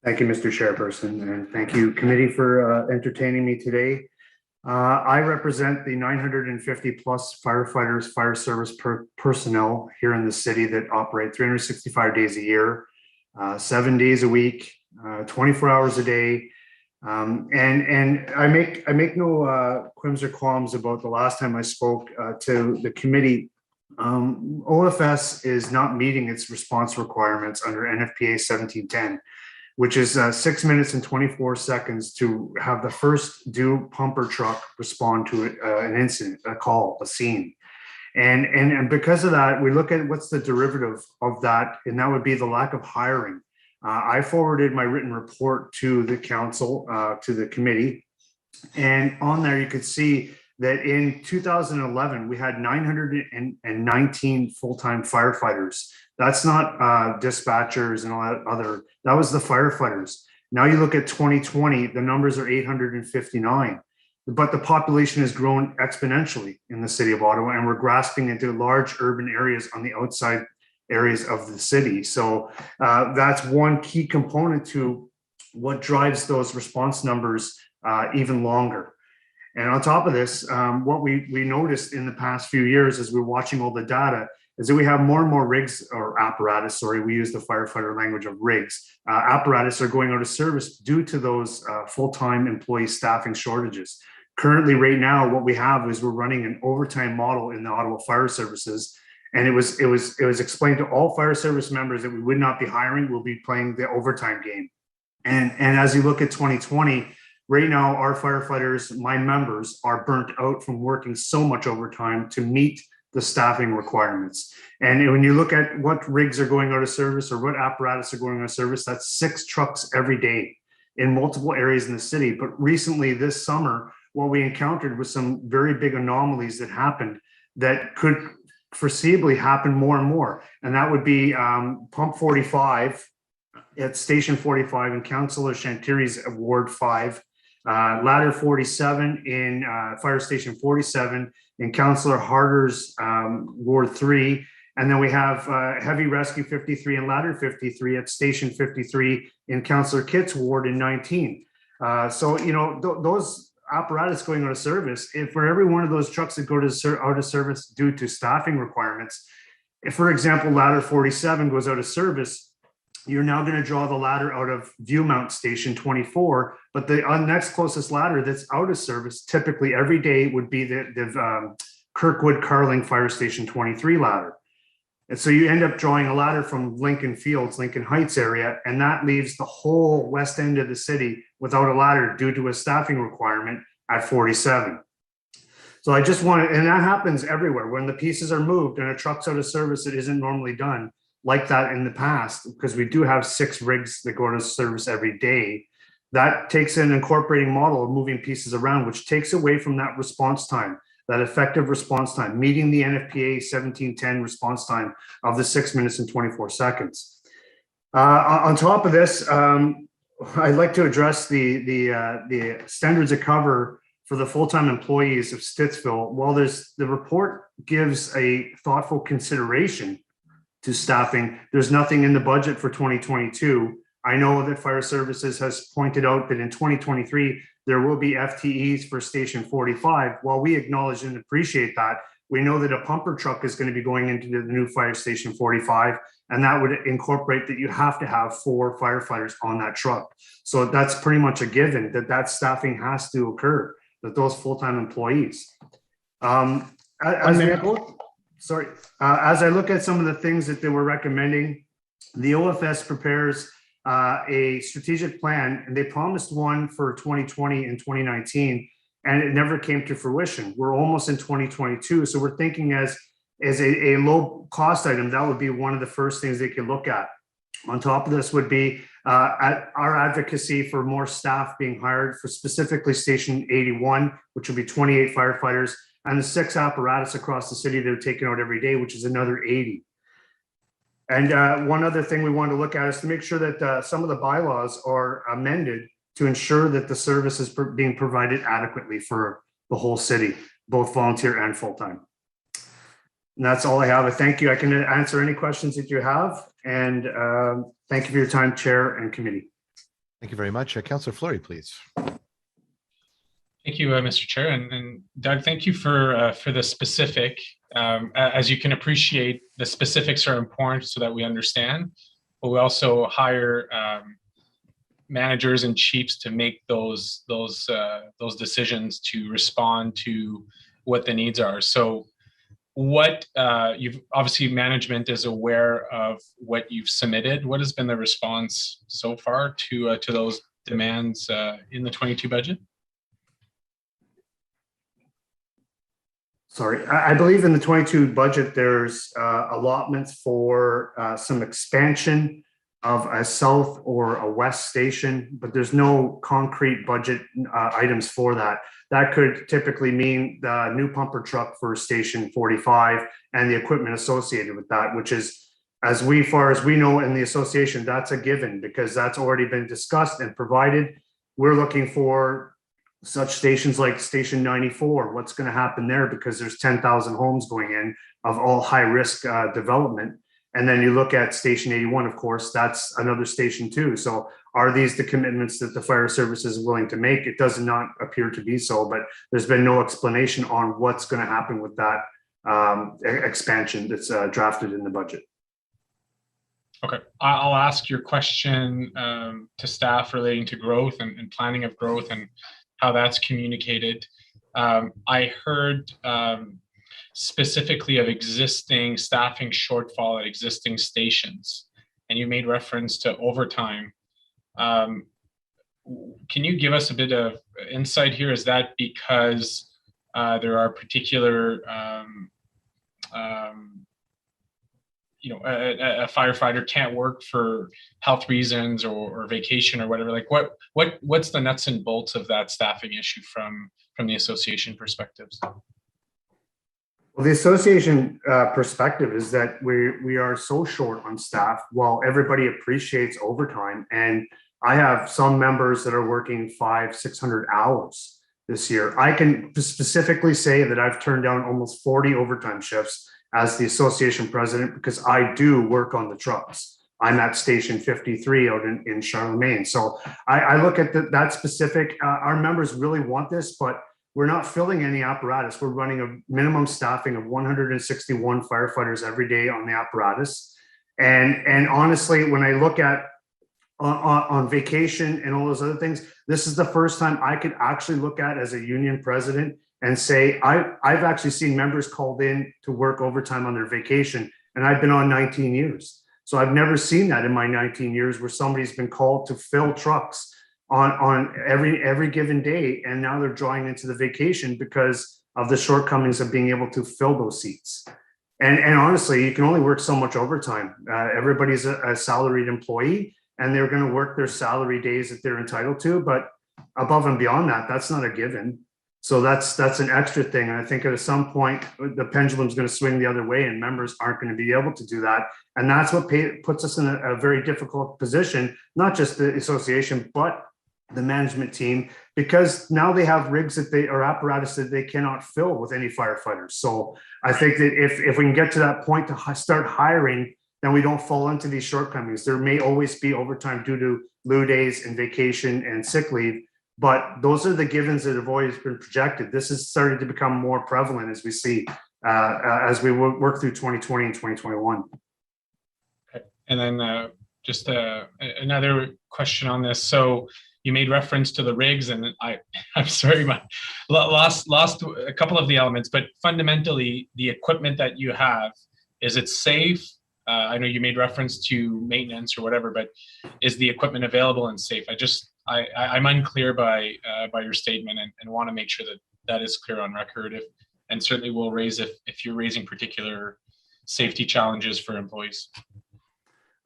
Thank you, Mr. Chairperson, and thank you, committee, for entertaining me today. I represent the 950 plus firefighters, fire service personnel here in the city that operate 365 days a year, 7 days a week, 24 hours a day. And I make no quims or qualms about the last time I spoke to the committee. OFS is not meeting its response requirements under NFPA 1710, which is 6 minutes and 24 seconds to have the first due pumper truck respond to an incident, a call, a scene. And because of that, we look at what's the derivative of that, and that would be the lack of hiring. I forwarded my written report to the council, to the committee, and on there you could see that in 2011, we had 919 full-time firefighters. That's not dispatchers and all that other, that was the firefighters. Now you look at 2020, the numbers are 859, but the population has grown exponentially in the city of Ottawa, and we're grasping into large urban areas on the outside areas of the city. So that's one key component to what drives those response numbers even longer. And on top of this, what we noticed in the past few years as we're watching all the data is that we have more and more rigs, or apparatus, sorry, we use the firefighter language of rigs. Apparatus are going out of service due to those full-time employee staffing shortages. Currently, right now, what we have is we're running an overtime model in the Ottawa Fire Services, And it was explained to all fire service members that we would not be hiring. We'll be playing the overtime game. And as you look at 2020, right now, our firefighters, my members, are burnt out from working so much overtime to meet the staffing requirements. And when you look at what rigs are going out of service or what apparatus are going out of service, that's 6 trucks every day in multiple areas in the city. But recently this summer, what we encountered was some very big anomalies that happened that could foreseeably happen more and more. And that would be pump 45 at station 45 in Councillor Shantiri's Ward 5, ladder 47 in fire station 47 in Councillor Harder's Ward 3. And then we have heavy rescue 53 and ladder 53 at station 53 in Councillor Kitt's Ward in 19. So, you know, those apparatus going out of service, if for every one of those trucks that go to out of service due to staffing requirements, if, for example, ladder 47 goes out of service, you're now going to draw the ladder out of Viewmount Station 24, but the next closest ladder that's out of service typically every day would be the Kirkwood Carling Fire Station 23 ladder. And so you end up drawing a ladder from Lincoln Fields, Lincoln Heights area, and that leaves the whole west end of the city without a ladder due to a staffing requirement at 47. So I just want to, and that happens everywhere. When the pieces are moved and a truck's out of service, it isn't normally done like that in the past, because we do have 6 rigs that go to service every day. That takes an incorporating model of moving pieces around, which takes away from that response time, that effective response time, meeting the NFPA 1710 response time of the 6 minutes and 24 seconds. On top of this, I'd like to address the standards of cover for the full-time employees of Stittsville. While the report gives a thoughtful consideration to staffing, there's nothing in the budget for 2022. I know that Fire Services has pointed out that in 2023, there will be FTEs for Station 45. While we acknowledge and appreciate that, we know that a pumper truck is going to be going into the new Fire Station 45, and that would incorporate that you have to have 4 firefighters on that truck. So that's pretty much a given that staffing has to occur, that those full-time employees. As I look at some of the things that they were recommending, the OFS prepares a strategic plan, and they promised one for 2020 and 2019, and it never came to fruition. We're almost in 2022, so we're thinking as a low cost item, that would be one of the first things they could look at. On top of this would be our advocacy for more staff being hired for specifically Station 81, which will be 28 firefighters, and the 6 apparatus across the city that are taken out every day, which is another 80. And one other thing we want to look at is to make sure that some of the bylaws are amended to ensure that the service is being provided adequately for the whole city, both volunteer and full-time. And that's all I have. I thank you. I can answer any questions that you have. And thank you for your time, Chair and Committee. Thank you very much. Councillor Fleury, please. Thank you, Mr. Chair. And Doug, thank you for the specific. As you can appreciate, the specifics are important so that we understand, but we also hire managers and chiefs to make those decisions to respond to what the needs are. So what you've obviously, management is aware of what you've submitted. What has been the response so far to those demands in the 22 budget? Sorry, I believe in the 22 budget, there's allotments for some expansion of a south or a west station, but there's no concrete budget items for that. That could typically mean the new pumper truck for Station 45 and the equipment associated with that, which is, as far as we know in the association, that's a given because that's already been discussed and provided. We're looking for such stations like Station 94, what's going to happen there, because there's 10,000 homes going in of all high risk development. And then you look at Station 81, of course, that's another station too. So are these the commitments that the fire service is willing to make? It does not appear to be so, but there's been no explanation on what's going to happen with that expansion that's drafted in the budget. Okay, I'll ask your question to staff relating to growth and planning of growth and how that's communicated. I heard specifically of existing staffing shortfall at existing stations. And you made reference to overtime. Can you give us a bit of insight here? Is that because there are particular, a firefighter can't work for health reasons or vacation or whatever? Like what's the nuts and bolts of that staffing issue from the association perspectives? Well, the association perspective is that we are so short on staff while everybody appreciates overtime. And I have some members that are working 500-600 hours this year. I can specifically say that I've turned down almost 40 overtime shifts as the association president because I do work on the trucks. I'm at station 53 out in Charlemagne. So I look at that specific, our members really want this, but we're not filling any apparatus. We're running a minimum staffing of 161 firefighters every day on the apparatus. And honestly, when I look at on vacation and all those other things, this is the first time I could actually look at as a union president and say, I've actually seen members called in to work overtime on their vacation, and I've been on 19 years. So I've never seen that in my 19 years where somebody's been called to fill trucks on every given day, and now they're drawing into the vacation because of the shortcomings of being able to fill those seats. And honestly, you can only work so much overtime. Everybody's a salaried employee, and they're going to work their salary days that they're entitled to. But above and beyond that, that's not a given. So that's an extra thing. And I think at some point, the pendulum's going to swing the other way and members aren't going to be able to do that. And that's what puts us in a very difficult position, not just the association, but the management team, because now they have rigs or apparatus that they cannot fill with any firefighters. So I think that if we can get to that point to start hiring, then we don't fall into these shortcomings. There may always be overtime due to lieu days and vacation and sick leave, but those are the givens that have always been projected. This is starting to become more prevalent as we see, as we work through 2020 and 2021. Okay. And then just another question on this. So you made reference to the rigs, and I'm sorry, lost a couple of the elements, but fundamentally the equipment that you have, is it safe? I know you made reference to maintenance or whatever, but is the equipment available and safe? I'm unclear by your statement, and want to make sure that is clear on record. And certainly we'll raise if you're raising particular safety challenges for employees.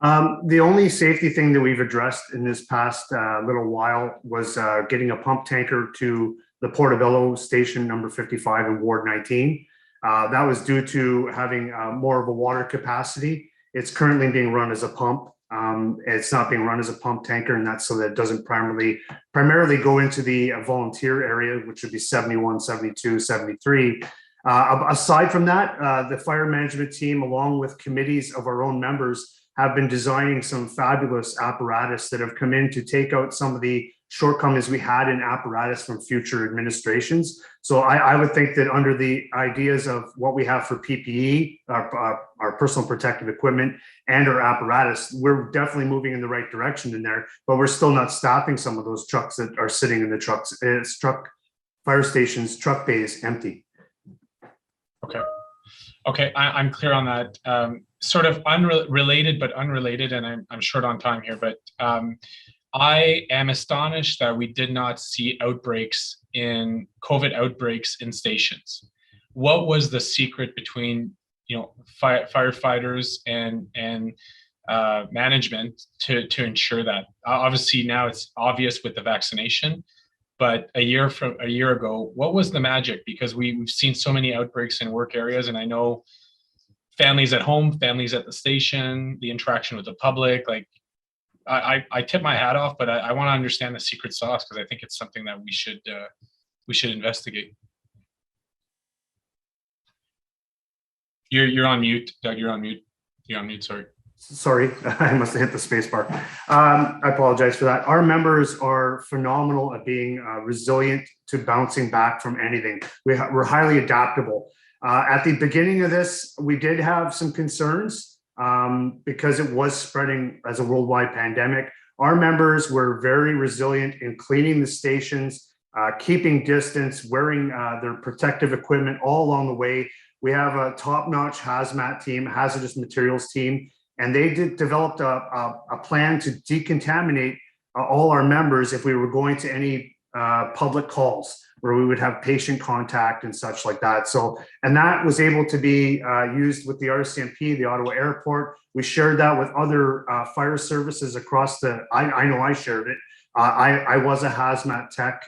The only safety thing that we've addressed in this past little while was getting a pump tanker to the Portobello station number 55 in Ward 19. That was due to having more of a water capacity. It's currently being run as a pump. It's not being run as a pump tanker, and that's so that it doesn't primarily go into the volunteer area, which would be 71, 72, 73. Aside from that, the fire management team, along with committees of our own members, have been designing some fabulous apparatus that have come in to take out some of the shortcomings we had in apparatus from future administrations. So I would think that under the ideas of what we have for PPE, our personal protective equipment, and our apparatus, we're definitely moving in the right direction in there, but we're still not staffing some of those trucks that are sitting in the fire stations, truck bays empty. Okay, I'm clear on that. Sort of unrelated, but unrelated, and I'm short on time here, but I am astonished that we did not see COVID outbreaks in stations. What was the secret between firefighters and management to ensure that? Obviously now it's obvious with the vaccination, but a year ago, what was the magic? Because we've seen so many outbreaks in work areas, and I know families at home, families at the station, the interaction with the public, like I tip my hat off, but I want to understand the secret sauce, because I think it's something that we should investigate. You're on mute, Doug. You're on mute. Sorry. Sorry, I must have hit the space bar. I apologize for that. Our members are phenomenal at being resilient to bouncing back from anything. We're highly adaptable. At the beginning of this, we did have some concerns because it was spreading as a worldwide pandemic. Our members were very resilient in cleaning the stations, keeping distance, wearing their protective equipment all along the way. We have a top-notch hazmat team, hazardous materials team, and they developed a plan to decontaminate all our members if we were going to any public calls where we would have patient contact and such like that. So, and that was able to be used with the RCMP, the Ottawa Airport. We shared that with other fire services across the, I know I shared it. I was a hazmat tech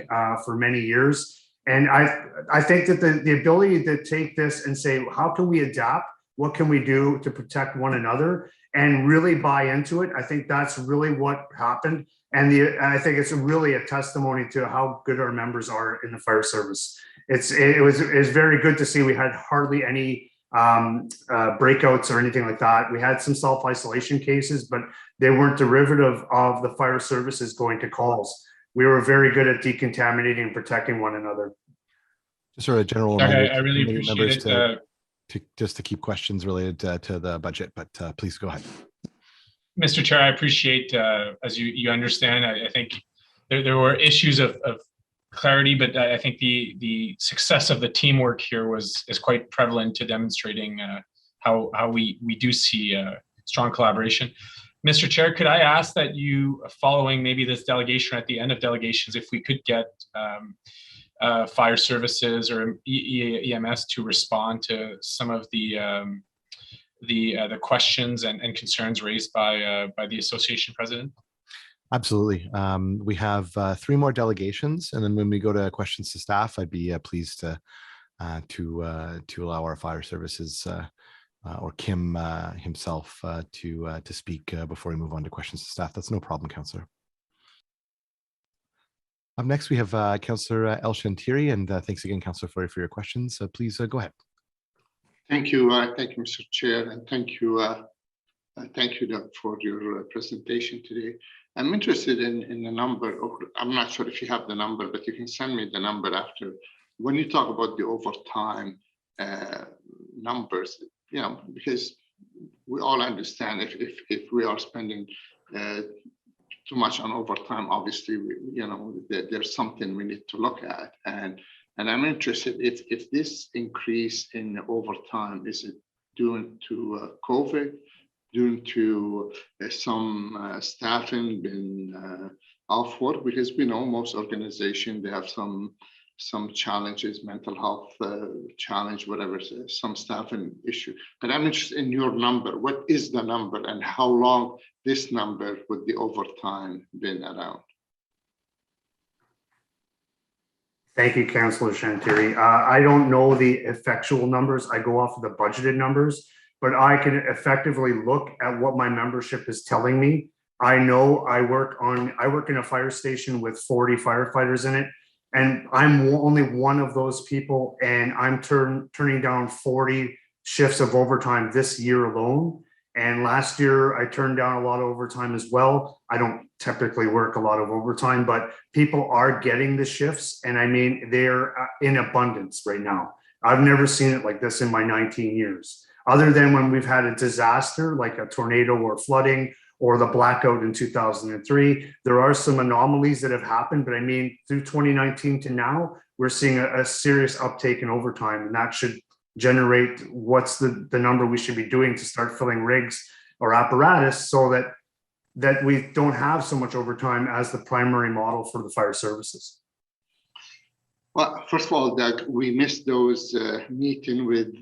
for many years. And I think that the ability to take this and say, how can we adapt? What can we do to protect one another and really buy into it? I think that's really what happened. And I think it's really a testimony to how good our members are in the fire service. It was very good to see. We had hardly any breakouts or anything like that. We had some self-isolation cases, but they weren't derivative of the fire services going to calls. We were very good at decontaminating and protecting one another. Just sort of a general Doug, reminder I really appreciate it. Just to keep questions related to the budget, but please go ahead. Mr. Chair, I appreciate, as you understand, I think there were issues of clarity, but I think the success of the teamwork here is quite prevalent to demonstrating how we do see strong collaboration. Mr. Chair, could I ask that you, following maybe this delegation, at the end of delegations, if we could get fire services or EMS to respond to some of the questions and concerns raised by the association president? Absolutely. We have 3 more delegations, and then when we go to questions to staff, I'd be pleased to allow our fire services or Kim himself to speak before we move on to questions to staff. That's no problem, Councillor. Up next, we have Councillor El Shantiri, and thanks again, Councillor, for your questions. Please go ahead. Thank you, Mr. Chair, and thank you, Doug, for your presentation today. I'm interested in the number. I'm not sure if you have the number, but you can send me the number after. When you talk about the overtime numbers, because we all understand if we are spending too much on overtime, obviously, there's something we need to look at. And I'm interested if this increase in overtime, is it due to COVID, due to some staffing been off work? Because we know most organizations, they have some challenges, mental health challenge, whatever, some staffing issue. But I'm interested in your number. What is the number and how long this number with the overtime been around? Thank you, Councillor Shantiri. I don't know the effectual numbers. I go off of the budgeted numbers, but I can effectively look at what my membership is telling me. I know I work in a fire station with 40 firefighters in it, and I'm only one of those people, and I'm turning down 40 shifts of overtime this year alone. And last year, I turned down a lot of overtime as well. I don't typically work a lot of overtime, but people are getting the shifts. And I mean, they're in abundance right now. I've never seen it like this in my 19 years, other than when we've had a disaster like a tornado or flooding or the blackout in 2003. There are some anomalies that have happened, but I mean, through 2019 to now, we're seeing a serious uptake in overtime, and that should generate what's the number we should be doing to start filling rigs or apparatus so that we don't have so much overtime as the primary model for the fire services. Well, first of all, Doug, we missed those meeting with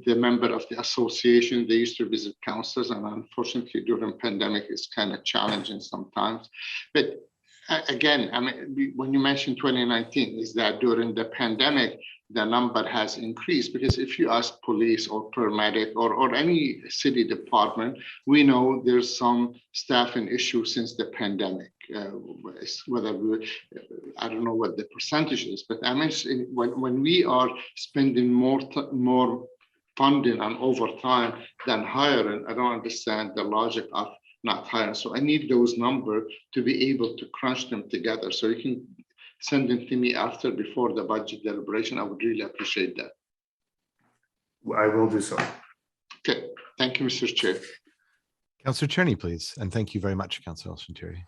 the member of the association. They used to visit councils, and unfortunately during pandemic, it's kind of challenging sometimes. But again, I mean, when you mentioned 2019, is that during the pandemic, the number has increased? Because if you ask police or paramedic or any city department, we know there's some staffing issues since the pandemic. I don't know what the percentage is, but I mean, when we are spending more funding on overtime than hiring, I don't understand the logic of not hiring. So I need those numbers to be able to crunch them together. So you can send them to me before the budget deliberation. I would really appreciate that. I will do so. Okay, thank you, Mr. Chair. Councillor Cherney, please. And thank you very much, Councillor Shantiri.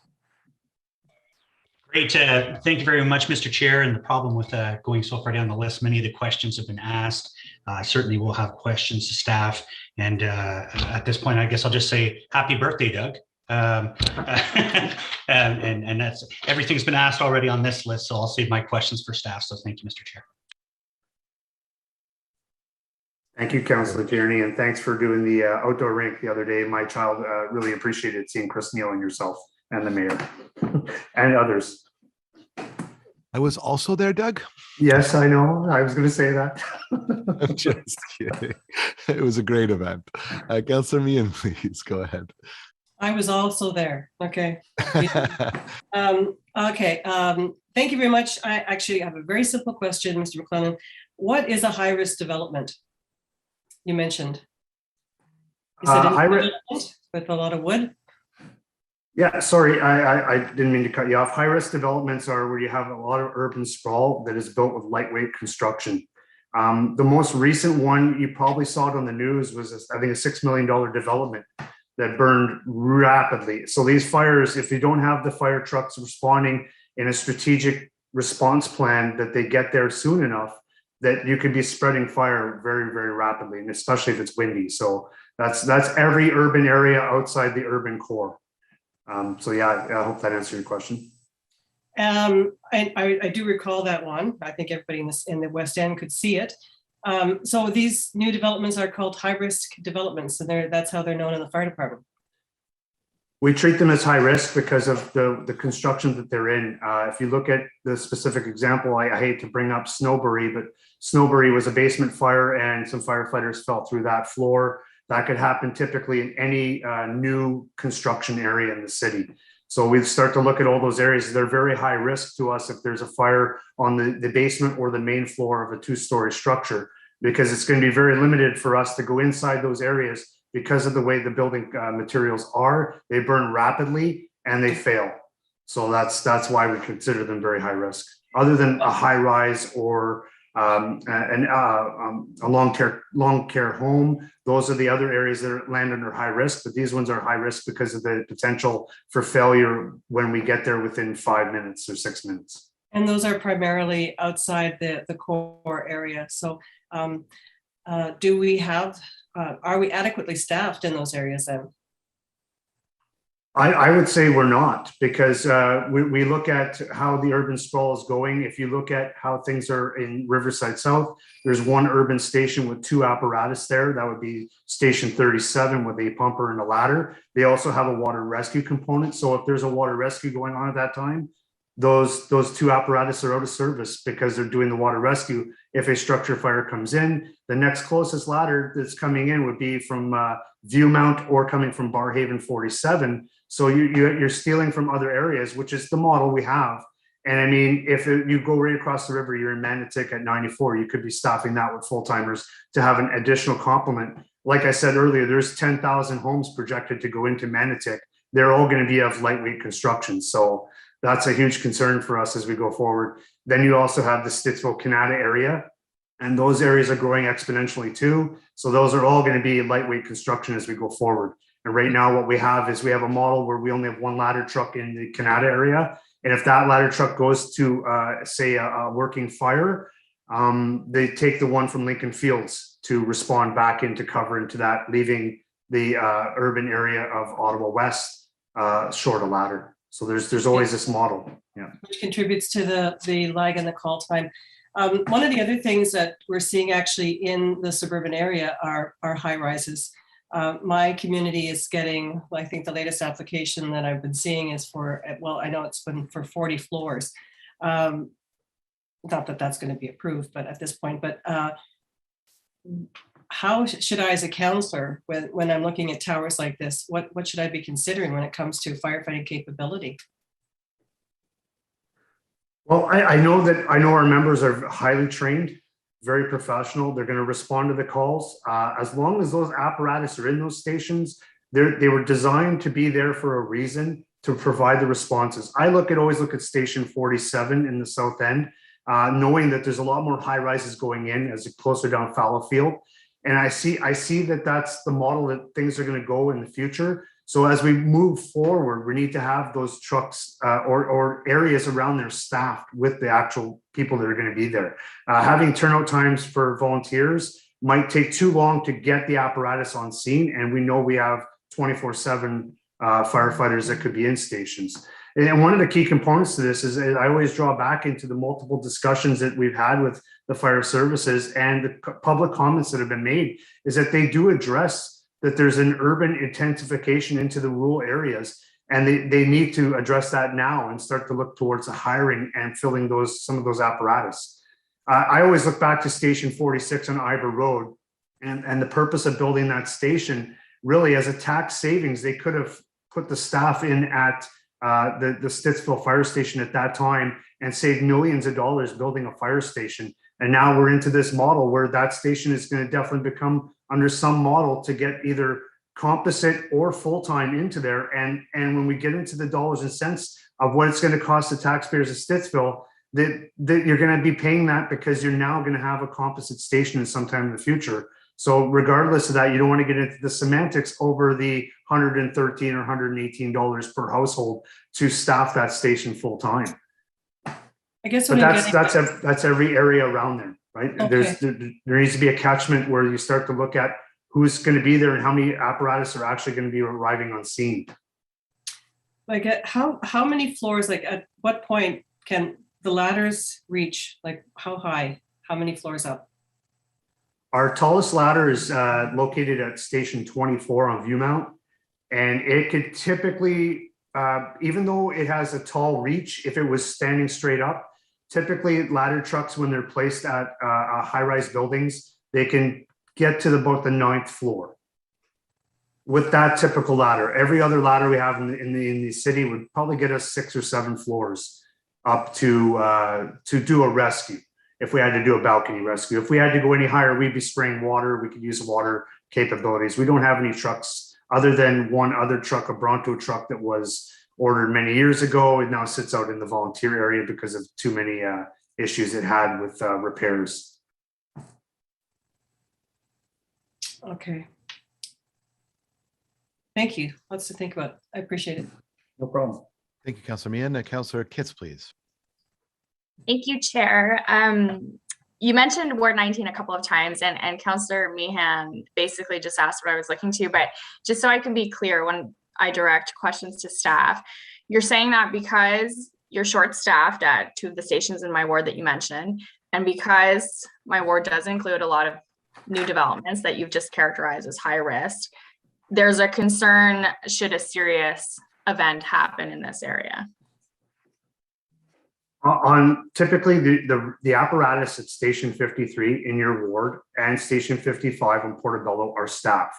Great. Thank you very much, Mr. Chair. And the problem with going so far down the list, many of the questions have been asked. Certainly we'll have questions to staff. And at this point, I guess I'll just say happy birthday, Doug. And that's everything's been asked already on this list, so I'll save my questions for staff. So thank you, Mr. Chair. Thank you, Councillor Tierney, and thanks for doing the outdoor rink the other day. My child really appreciated seeing Chris Neal and yourself and the mayor and others. I was also there, Doug. Yes, I know. I was going to say that. I'm just kidding. It was a great event. Councillor Meehan, please go ahead. I was also there. Okay. Okay. Thank you very much. I actually have a very simple question, Mr. McClellan. What is a high-risk development? You mentioned. Is it a development with a lot of wood? Yeah, sorry, I didn't mean to cut you off. High-risk developments are where you have a lot of urban sprawl that is built with lightweight construction. The most recent one, you probably saw it on the news, was I think a $6 million development that burned rapidly. So these fires, if you don't have the fire trucks responding in a strategic response plan that they get there soon enough, that you could be spreading fire very, very rapidly, and especially if it's windy. So that's every urban area outside the urban core. So yeah, I hope that answered your question. I do recall that one. I think everybody in the West End could see it. So these new developments are called high-risk developments, and that's how they're known in the fire department. We treat them as high risk because of the construction that they're in. If you look at the specific example, I hate to bring up Snowbury, but Snowbury was a basement fire and some firefighters fell through that floor. That could happen typically in any new construction area in the city. So we start to look at all those areas. They're very high risk to us if there's a fire on the basement or the main floor of a two-story structure, because it's going to be very limited for us to go inside those areas because of the way the building materials are. They burn rapidly and they fail. So that's why we consider them very high risk. Other than a high rise or a long care home, those are the other areas that land under high risk. But these ones are high risk because of the potential for failure when we get there within 5 minutes or 6 minutes. And those are primarily outside the core area. So do we have, are we adequately staffed in those areas then? I would say we're not, because we look at how the urban sprawl is going. If you look at how things are in Riverside South, there's one urban station with 2 apparatus there. That would be Station 37 with a pumper and a ladder. They also have a water rescue component. So if there's a water rescue going on at that time, those 2 apparatus are out of service because they're doing the water rescue. If a structure fire comes in, the next closest ladder that's coming in would be from Viewmount or coming from Barhaven 47. So you're stealing from other areas, which is the model we have. And I mean, if you go right across the river, you're in Manotick at 94, you could be staffing that with full-timers to have an additional complement. Like I said earlier, there's 10,000 homes projected to go into Manotick. They're all going to be of lightweight construction. So that's a huge concern for us as we go forward. Then you also have the Stittsville, Canada area, and those areas are growing exponentially too. So those are all going to be lightweight construction as we go forward. And right now what we have is we have a model where we only have 1 ladder truck in the Canada area. And if that ladder truck goes to say a working fire, they take the one from Lincoln Fields to respond back into cover into that, leaving the urban area of Ottawa West short a ladder. So there's always this model. Yeah. Which contributes to the lag in the call time. One of the other things that we're seeing actually in the suburban area are high rises. My community is getting, I think the latest application that I've been seeing is for, well, I know it's been for 40 floors. Not that that's going to be approved, but at this point, but how should I, as a councillor, when I'm looking at towers like this, what should I be considering when it comes to firefighting capability? Well, I know our members are highly trained, very professional. They're going to respond to the calls. As long as those apparatus are in those stations, they were designed to be there for a reason, to provide the responses. I always look at Station 47 in the South End, knowing that there's a lot more high rises going in as closer down Fallowfield. And I see that that's the model that things are going to go in the future. So as we move forward, we need to have those trucks or areas around there staffed with the actual people that are going to be there. Having turnout times for volunteers might take too long to get the apparatus on scene. And we know we have 24/7 firefighters that could be in stations. And one of the key components to this is I always draw back into the multiple discussions that we've had with the fire services and the public comments that have been made, is that they do address that there's an urban intensification into the rural areas, and they need to address that now and start to look towards the hiring and filling some of those apparatus. I always look back to Station 46 on Ivor Road, and the purpose of building that station, really as a tax savings, they could have put the staff in at the Stittsville Fire Station at that time and saved millions of dollars building a fire station. And now we're into this model where that station is going to definitely become under some model to get either composite or full-time into there. And when we get into the dollars and cents of what it's going to cost the taxpayers of Stittsville, that you're going to be paying that because you're now going to have a composite station in sometime in the future. So regardless of that, you don't want to get into the semantics over the $113 or $118 per household to staff that station full time. I guess but that's every area around there, right? Okay. There needs to be a catchment where you start to look at who's going to be there and how many apparatus are actually going to be arriving on scene. Like how many floors, like at what point can the ladders reach? Like how high, how many floors up? Our tallest ladder is located at station 24 on Viewmount, and it could typically, even though it has a tall reach, if it was standing straight up, typically ladder trucks, when they're placed at high-rise buildings, they can get to about the 9th floor. With that typical ladder, every other ladder we have in the city would probably get us 6 or 7 floors up to do a rescue. If we had to do a balcony rescue, if we had to go any higher, we'd be spraying water. We could use water capabilities. We don't have any trucks other than one other truck, a Bronto truck that was ordered many years ago. It now sits out in the volunteer area because of too many issues it had with repairs. Okay. Thank you. Lots to think about. I appreciate it. No problem. Thank you, Councillor Meehan. Councillor Kitts, please. Thank you, Chair. You mentioned Ward 19 a couple of times, and Councillor Meehan basically just asked what I was looking to, but just so I can be clear when I direct questions to staff, you're saying that because you're short-staffed at 2 of the stations in my ward that you mentioned, and because my ward does include a lot of new developments that you've just characterized as high risk, there's a concern should a serious event happen in this area. On typically the apparatus at station 53 in your ward and station 55 in Portobello are staffed.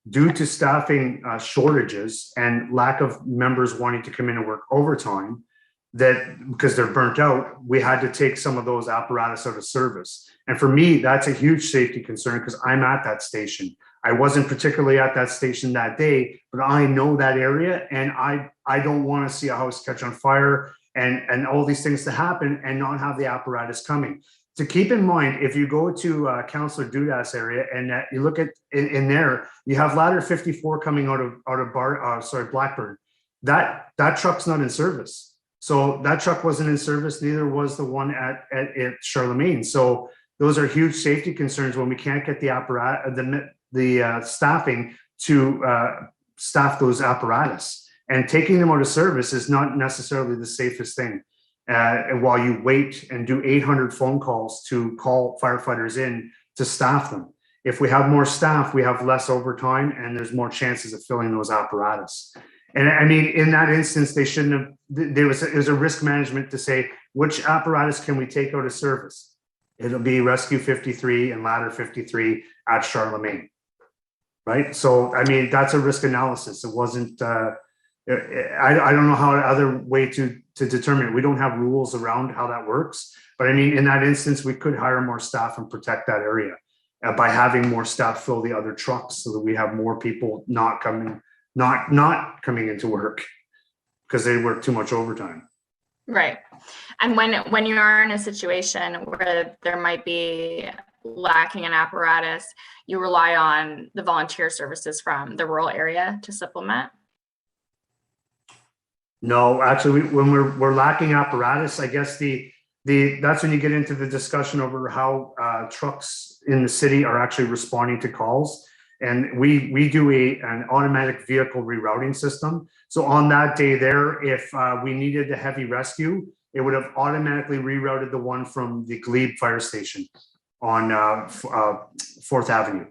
Due to staffing shortages and lack of members wanting to come in and work overtime, that because they're burnt out, we had to take some of those apparatus out of service. And for me, that's a huge safety concern because I'm at that station. I wasn't particularly at that station that day, but I know that area, and I don't want to see a house catch on fire and all these things to happen and not have the apparatus coming. To keep in mind, if you go to Councillor Dudas area and you look at in there, you have ladder 54 coming out of Blackburn. That truck's not in service. So that truck wasn't in service, neither was the one at Charlemagne. So those are huge safety concerns when we can't get the apparatus, the staffing to staff those apparatus. And taking them out of service is not necessarily the safest thing. While you wait and do 800 phone calls to call firefighters in to staff them. If we have more staff, we have less overtime and there's more chances of filling those apparatus. And I mean, in that instance, they shouldn't have, it was a risk management to say, which apparatus can we take out of service? It'll be Rescue 53 and Ladder 53 at Charlemagne, right? So, I mean, that's a risk analysis. It wasn't, I don't know how other way to determine it. We don't have rules around how that works. But I mean, in that instance, we could hire more staff and protect that area by having more staff fill the other trucks so that we have more people not coming into work because they work too much overtime. Right. And when you are in a situation where there might be lacking an apparatus, you rely on the volunteer services from the rural area to supplement? No, actually, when we're lacking apparatus, I guess the that's when you get into the discussion over how trucks in the city are actually responding to calls. And we do an automatic vehicle rerouting system. So on that day there, if we needed a heavy rescue, it would have automatically rerouted the one from the Glebe Fire Station on 4th Avenue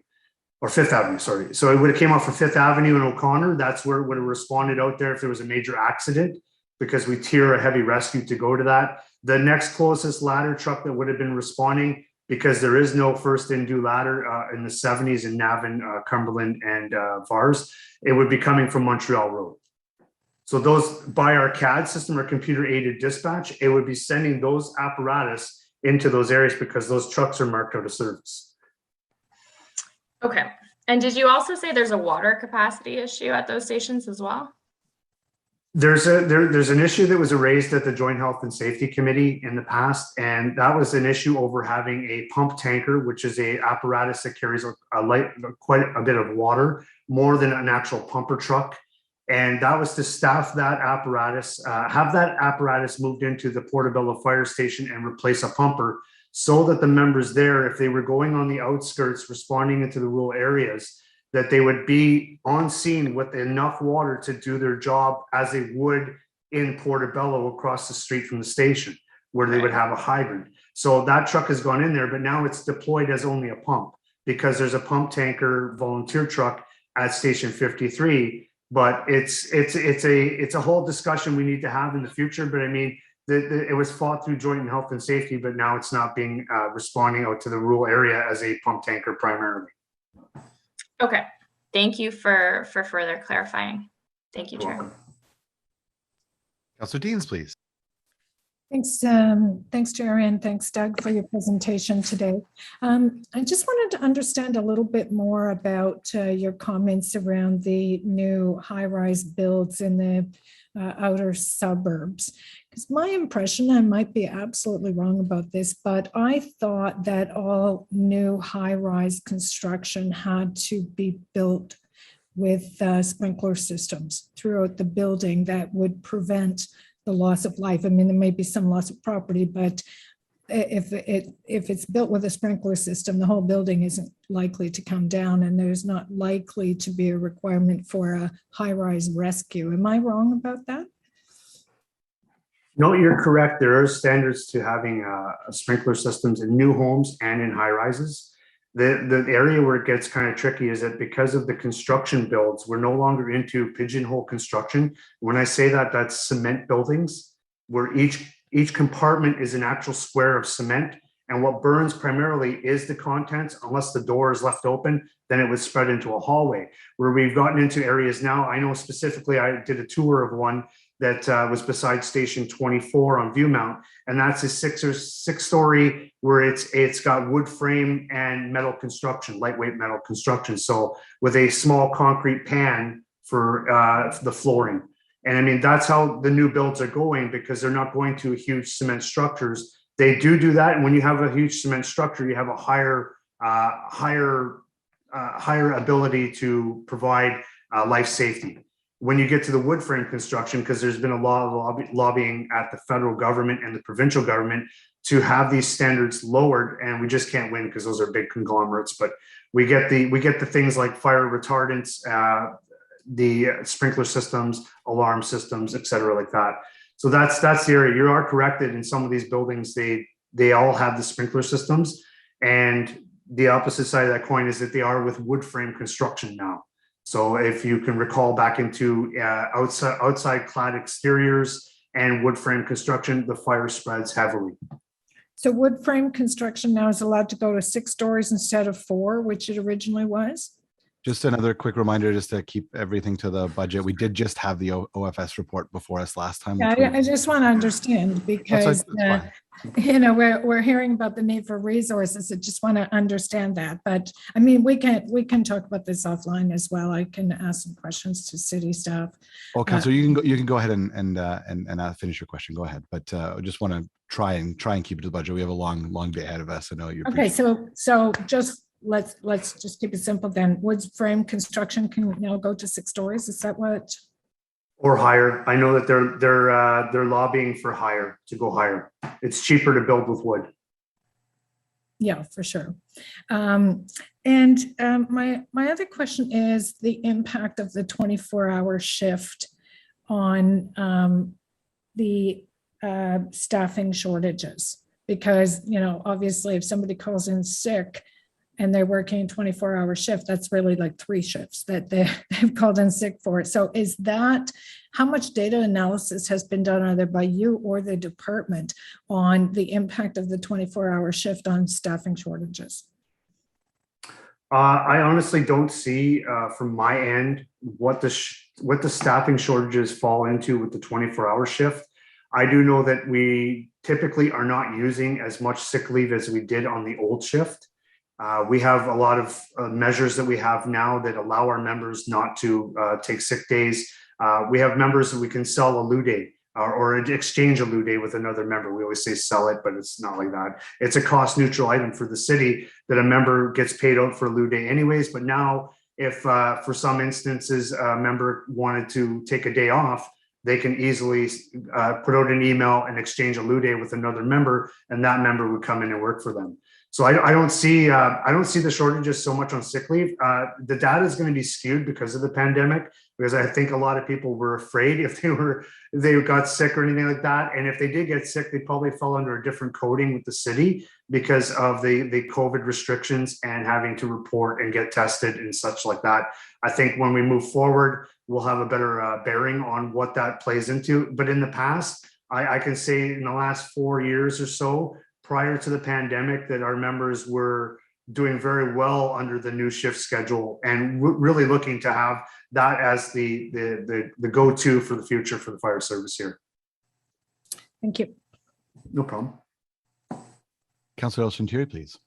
or 5th Avenue, sorry. So it would have came off of 5th Avenue in O'Connor. That's where it would have responded out there if there was a major accident, because we tier a heavy rescue to go to that. The next closest ladder truck that would have been responding, because there is no first in due ladder in the 70s in Navan, Cumberland, and Vars, it would be coming from Montreal Road. So those, by our CAD system or computer aided dispatch, it would be sending those apparatus into those areas because those trucks are marked out of service. Okay. And did you also say there's a water capacity issue at those stations as well? There's an issue that was raised at the Joint Health and Safety Committee in the past, and that was an issue over having a pump tanker, which is a apparatus that carries quite a bit of water, more than an actual pumper truck. And that was to staff that apparatus, have that apparatus moved into the Portobello Fire Station and replace a pumper, so that the members there, if they were going on the outskirts, responding into the rural areas, that they would be on scene with enough water to do their job as they would in Portobello across the street from the station, where they would have a hydrant. So that truck has gone in there, but now it's deployed as only a pump, because there's a pump tanker volunteer truck at Station 53. But it's a whole discussion we need to have in the future. But I mean, it was fought through Joint and Health and Safety, but now it's not being responding out to the rural area as a pump tanker primarily. Okay. Thank you for further clarifying. Thank you, Chair. Councilor Deans, please. Thanks, Chair, and thanks, Doug, for your presentation today. I just wanted to understand a little bit more about your comments around the new high-rise builds in the outer suburbs. Because my impression, I might be absolutely wrong about this, but I thought that all new high-rise construction had to be built with sprinkler systems throughout the building that would prevent the loss of life. I mean, there may be some loss of property, but if it's built with a sprinkler system, the whole building isn't likely to come down, and there's not likely to be a requirement for a high-rise rescue. Am I wrong about that? No, you're correct. There are standards to having sprinkler systems in new homes and in high rises. The area where it gets kind of tricky is that because of the construction builds, we're no longer into pigeonhole construction. When I say that, that's cement buildings where each compartment is an actual square of cement, and what burns primarily is the contents. Unless the door is left open, then it would spread into a hallway. Where we've gotten into areas now, I know specifically, I did a tour of one that was beside Station 24 on Viewmount, and that's a six-story where it's got wood frame and metal construction, lightweight metal construction. So with a small concrete pan for the flooring. And I mean, that's how the new builds are going, because they're not going to huge cement structures. They do that, and when you have a huge cement structure, you have a higher ability to provide life safety. When you get to the wood frame construction, because there's been a lot of lobbying at the federal government and the provincial government to have these standards lowered, and we just can't win because those are big conglomerates. But we get the things like fire retardants, the sprinkler systems, alarm systems, et cetera, like that. So that's the area. You are correct that in some of these buildings, they all have the sprinkler systems, and the opposite side of that coin is that they are with wood frame construction now. So if you can recall back into outside clad exteriors and wood frame construction, the fire spreads heavily. So wood frame construction now is allowed to go to 6 stories instead of 4, which it originally was? Just another quick reminder, just to keep everything to the budget. We did just have the OFS report before us last time. Yeah, I just want to understand, because you know, we're hearing about the need for resources. I just want to understand that. But I mean, we can talk about this offline as well. I can ask some questions to city staff. Well, Councillor, you can go ahead and finish your question. Go ahead. But I just want to try and keep it to the budget. We have a long day ahead of us. I know you're okay. So just let's just keep it simple then. Wood frame construction can now go to 6 stories. Is that what? Or higher. I know that they're lobbying for higher, to go higher. It's cheaper to build with wood. Yeah, for sure. My other question is the impact of the 24-hour shift on the staffing shortages. Because, you know, obviously if somebody calls in sick and they're working a 24-hour shift, that's really like 3 shifts that they've called in sick for. So is that, how much data analysis has been done either by you or the department on the impact of the 24-hour shift on staffing shortages? I honestly don't see from my end what the staffing shortages fall into with the 24-hour shift. I do know that we typically are not using as much sick leave as we did on the old shift. We have a lot of measures that we have now that allow our members not to take sick days. We have members that we can sell a lieu day or exchange a lieu day with another member. We always say sell it, but it's not like that. It's a cost neutral item for the city that a member gets paid out for a lieu day anyways. But now if for some instances a member wanted to take a day off, they can easily put out an email and exchange a lieu day with another member, and that member would come in and work for them. So I don't see the shortages so much on sick leave. The data is going to be skewed because of the pandemic, because I think a lot of people were afraid if they got sick or anything like that. And if they did get sick, they probably fall under a different coding with the city because of the COVID restrictions and having to report and get tested and such like that. I think when we move forward, we'll have a better bearing on what that plays into. But in the past, I can say in the last 4 years or so, prior to the pandemic, that our members were doing very well under the new shift schedule and really looking to have that as the go-to for the future for the fire service here. Thank you. No problem. Councillor El-Shantiri, please.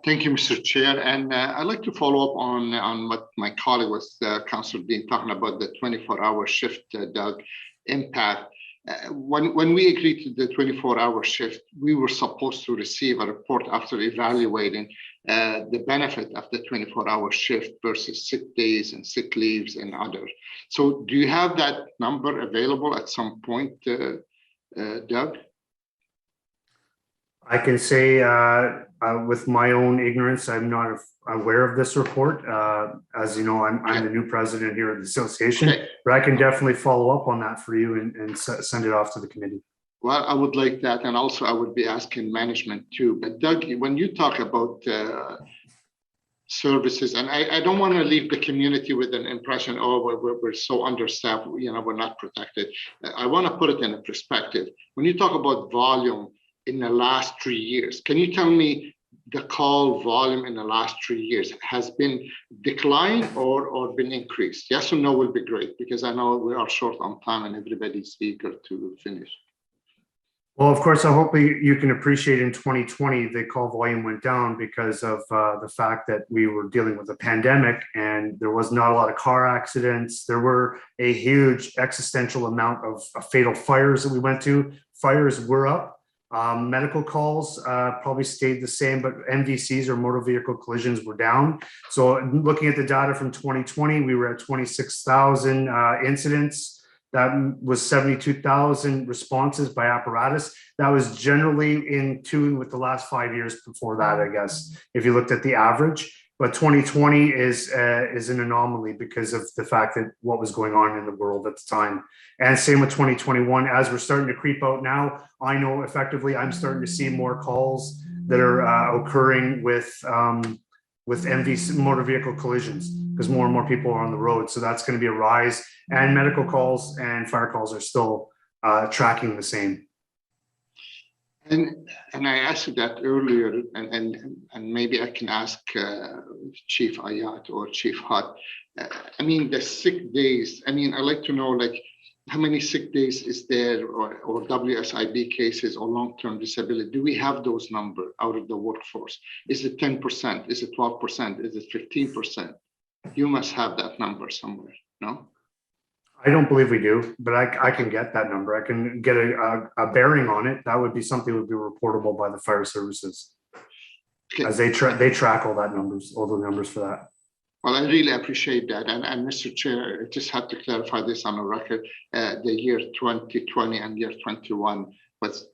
Thank you, Mr. Chair. And I'd like to follow up on what my colleague was, Councillor Dean, talking about the 24-hour shift, Doug, impact. When we agreed to the 24-hour shift, we were supposed to receive a report after evaluating the benefit of the 24-hour shift versus sick days and sick leaves and others. So do you have that number available at some point, Doug? I can say with my own ignorance, I'm not aware of this report. As you know, I'm the new president here of the association, but I can definitely follow up on that for you and send it off to the committee. Well, I would like that. And also I would be asking management too. But Doug, when you talk about services, and I don't want to leave the community with an impression, oh, we're so understaffed, you know, we're not protected. I want to put it in a perspective. When you talk about volume in the last 3 years, can you tell me the call volume in the last 3 years has been declined or been increased? Yes or no will be great, because I know we are short on time and everybody's eager to finish. Well, of course, I hope you can appreciate in 2020, the call volume went down because of the fact that we were dealing with a pandemic and there was not a lot of car accidents. There were a huge existential amount of fatal fires that we went to. Fires were up. Medical calls probably stayed the same, but MVCs or motor vehicle collisions were down. So looking at the data from 2020, we were at 26,000 incidents. That was 72,000 responses by apparatus. That was generally in tune with the last 5 years before that, I guess, if you looked at the average. But 2020 is an anomaly because of the fact that what was going on in the world at the time. And same with 2021. As we're starting to creep out now, I know effectively I'm starting to see more calls that are occurring with MVC, motor vehicle collisions, because more and more people are on the road. So that's going to be a rise. And medical calls and fire calls are still tracking the same. And I asked that earlier, and maybe I can ask Chief Ayat or Chief Hutt. I mean, the sick days, I mean, I'd like to know, like, how many sick days is there, or WSIB cases or long-term disability? Do we have those numbers out of the workforce? Is it 10%? Is it 12%? Is it 15%? You must have that number somewhere, no? I don't believe we do, but I can get that number. I can get a bearing on it. That would be something that would be reportable by the fire services, as they track all the numbers for that. Well, I really appreciate that. And Mr. Chair, I just had to clarify this on the record. The year 2020 and year 21 was,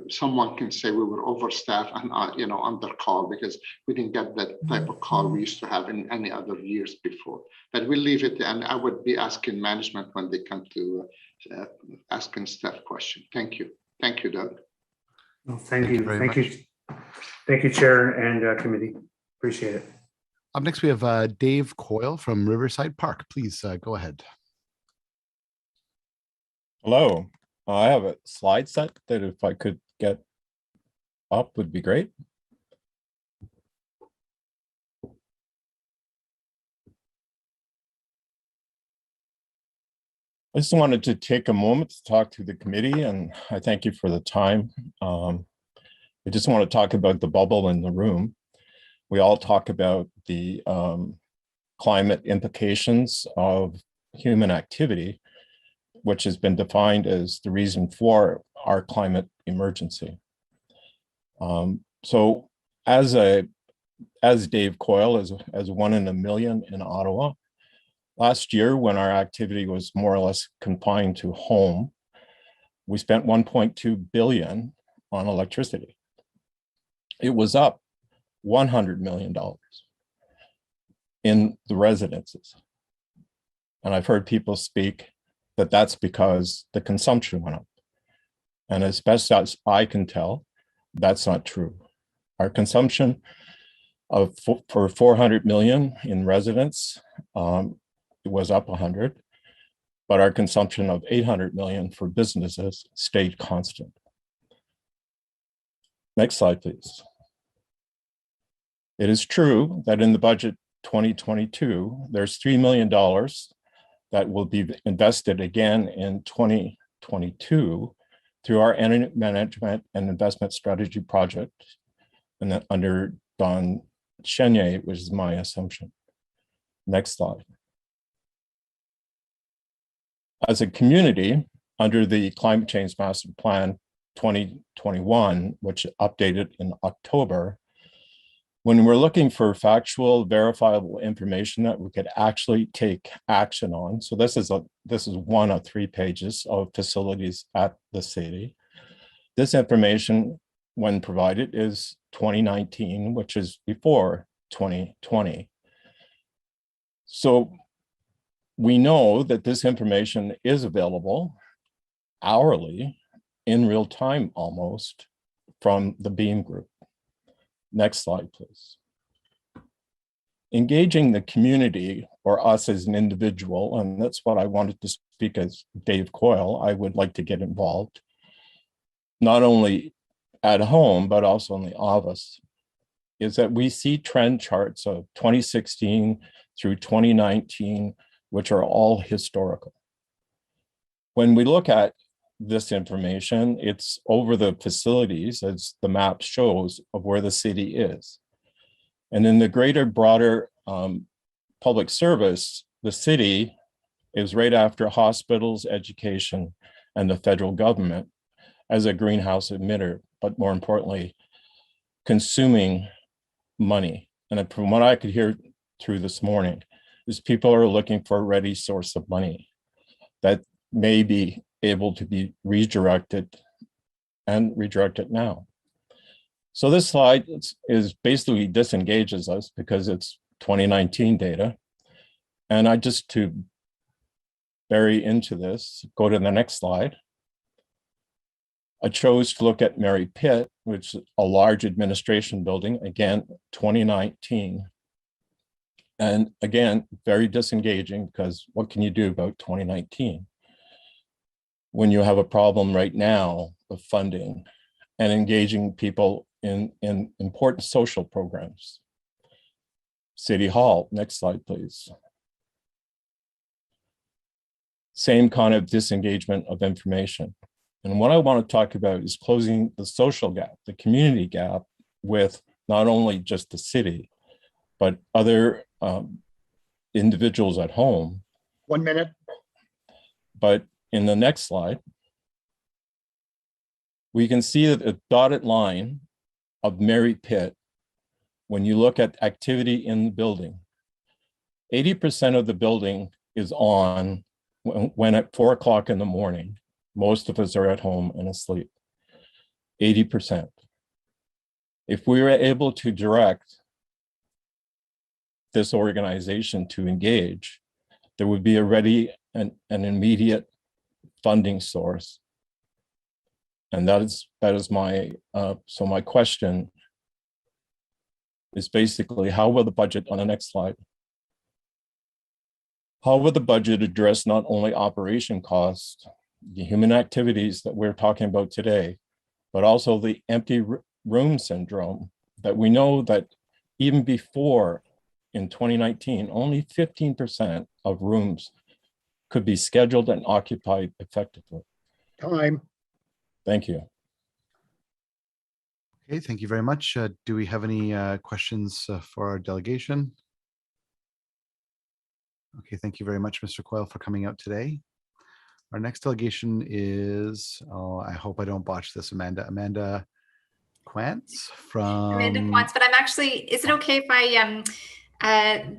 someone can say we were overstaffed and, under call because we didn't get that type of call we used to have in any other years before. But we'll leave it, and I would be asking management when they come to asking staff question. Thank you. Thank you, Doug. Well, thank you. Thank you, Chair and committee. Appreciate it. Up next, we have Dave Coyle from Riverside Park. Please go ahead. Hello. I have a slide set that if I could get up would be great. I just wanted to take a moment to talk to the committee, and I thank you for the time. I just want to talk about the bubble in the room. We all talk about the climate implications of human activity, which has been defined as the reason for our climate emergency. So as Dave Coyle, as one in a million in Ottawa, last year when our activity was more or less confined to home, we spent 1.2 billion on electricity. It was up $100 million in the residences. And I've heard people speak that that's because the consumption went up. And as best as I can tell, that's not true. Our consumption for 400 million in residents, it was up 100, but our consumption of 800 million for businesses stayed constant. Next slide, please. It is true that in the budget 2022, there's $3 million that will be invested again in 2022 through our energy management and investment strategy project, and then under Don Chenier, which is my assumption. Next slide. As a community, under the Climate Change Master Plan 2021, which updated in October, when we're looking for factual, verifiable information that we could actually take action on, so this is one of 3 pages of facilities at the city. This information, when provided, is 2019, which is before 2020. So we know that this information is available hourly, in real time almost, from the Beam Group. Next slide, please. Engaging the community or us as an individual, and that's what I wanted to speak as Dave Coyle, I would like to get involved, not only at home, but also in the office, is that we see trend charts of 2016 through 2019, which are all historical. When we look at this information, it's over the facilities, as the map shows, of where the city is. And in the greater, broader public service, the city is right after hospitals, education, and the federal government as a greenhouse emitter, but more importantly, consuming money. And from what I could hear through this morning, is people are looking for a ready source of money that may be able to be redirected and redirected now. So this slide is basically disengages us because it's 2019 data. And I just to bury into this, go to the next slide. I chose to look at Mary Pitt, which is a large administration building, again, 2019. And again, very disengaging because what can you do about 2019? When you have a problem right now of funding and engaging people in important social programs. City Hall, next slide, please. Same kind of disengagement of information. And what I want to talk about is closing the social gap, the community gap with not only just the city, but other individuals at home. 1 minute. But in the next slide, we can see that the dotted line of Mary Pitt, when you look at activity in the building, 80% of the building is on when at 4 o'clock in the morning, most of us are at home and asleep. 80%. If we were able to direct this organization to engage, there would be a ready and an immediate funding source. And that is my, so my question is basically, how will the budget, on the next slide, how will the budget address not only operation costs, the human activities that we're talking about today, but also the empty room syndrome that we know that even before in 2019, only 15% of rooms could be scheduled and occupied effectively. Time. Thank you. Okay, thank you very much. Do we have any questions for our delegation? Okay, thank you very much, Mr. Coyle, for coming out today. Our next delegation is, oh, I hope I don't botch this, Amanda Quantz from... Amanda Quantz, but I'm actually, is it okay if I,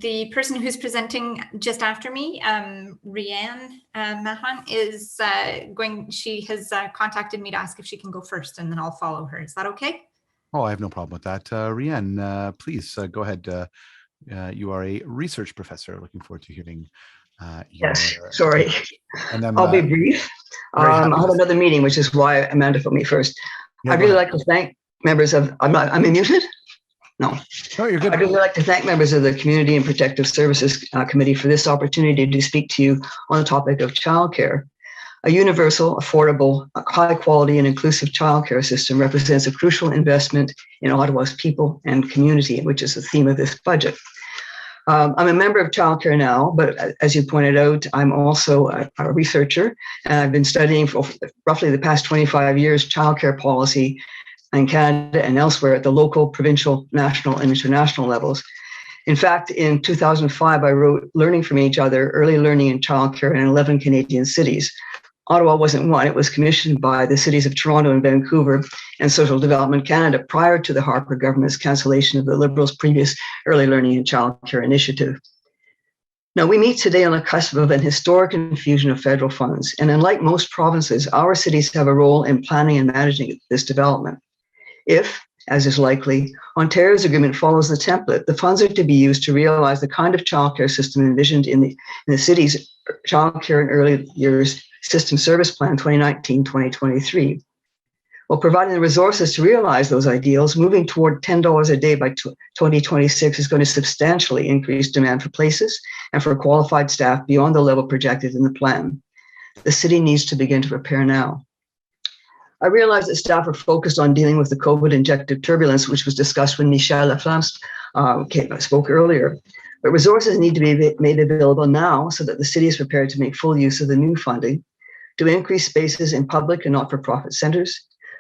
the person who's presenting just after me, Rianne Mahan, is she has contacted me to ask if she can go first, and then I'll follow her. Is that okay? Oh, I have no problem with that. Rianne, please go ahead. You are a research professor. Looking forward to hearing Yes, sorry. And I'll be brief. I have another meeting, which is why Amanda put me first. No, I'd really like to thank members of, I'm muted? No. No, you're good. I'd really like to thank members of the Community and Protective Services Committee for this opportunity to speak to you on the topic of childcare. A universal, affordable, high quality and inclusive childcare system represents a crucial investment in Ottawa's people and community, which is the theme of this budget. I'm a member of Childcare Now, but as you pointed out, I'm also a researcher, and I've been studying for roughly the past 25 years childcare policy in Canada and elsewhere at the local, provincial, national, and international levels. In fact, in 2005, I wrote Learning from Each Other, Early Learning in Childcare in 11 Canadian cities. Ottawa wasn't one. It was commissioned by the cities of Toronto and Vancouver and Social Development Canada prior to the Harper government's cancellation of the Liberals' previous Early Learning and Childcare initiative. Now, we meet today on the cusp of an historic infusion of federal funds, and unlike most provinces, our cities have a role in planning and managing this development. If, as is likely, Ontario's agreement follows the template, the funds are to be used to realize the kind of childcare system envisioned in the city's Childcare and Early Years System Service Plan 2019-2023. While providing the resources to realize those ideals, moving toward $10 a day by 2026 is going to substantially increase demand for places and for qualified staff beyond the level projected in the plan. The city needs to begin to prepare now. I realize that staff are focused on dealing with the COVID-injected turbulence, which was discussed when Michel Laflamme spoke earlier. But resources need to be made available now so that the city is prepared to make full use of the new funding, to increase spaces in public and not-for-profit centers,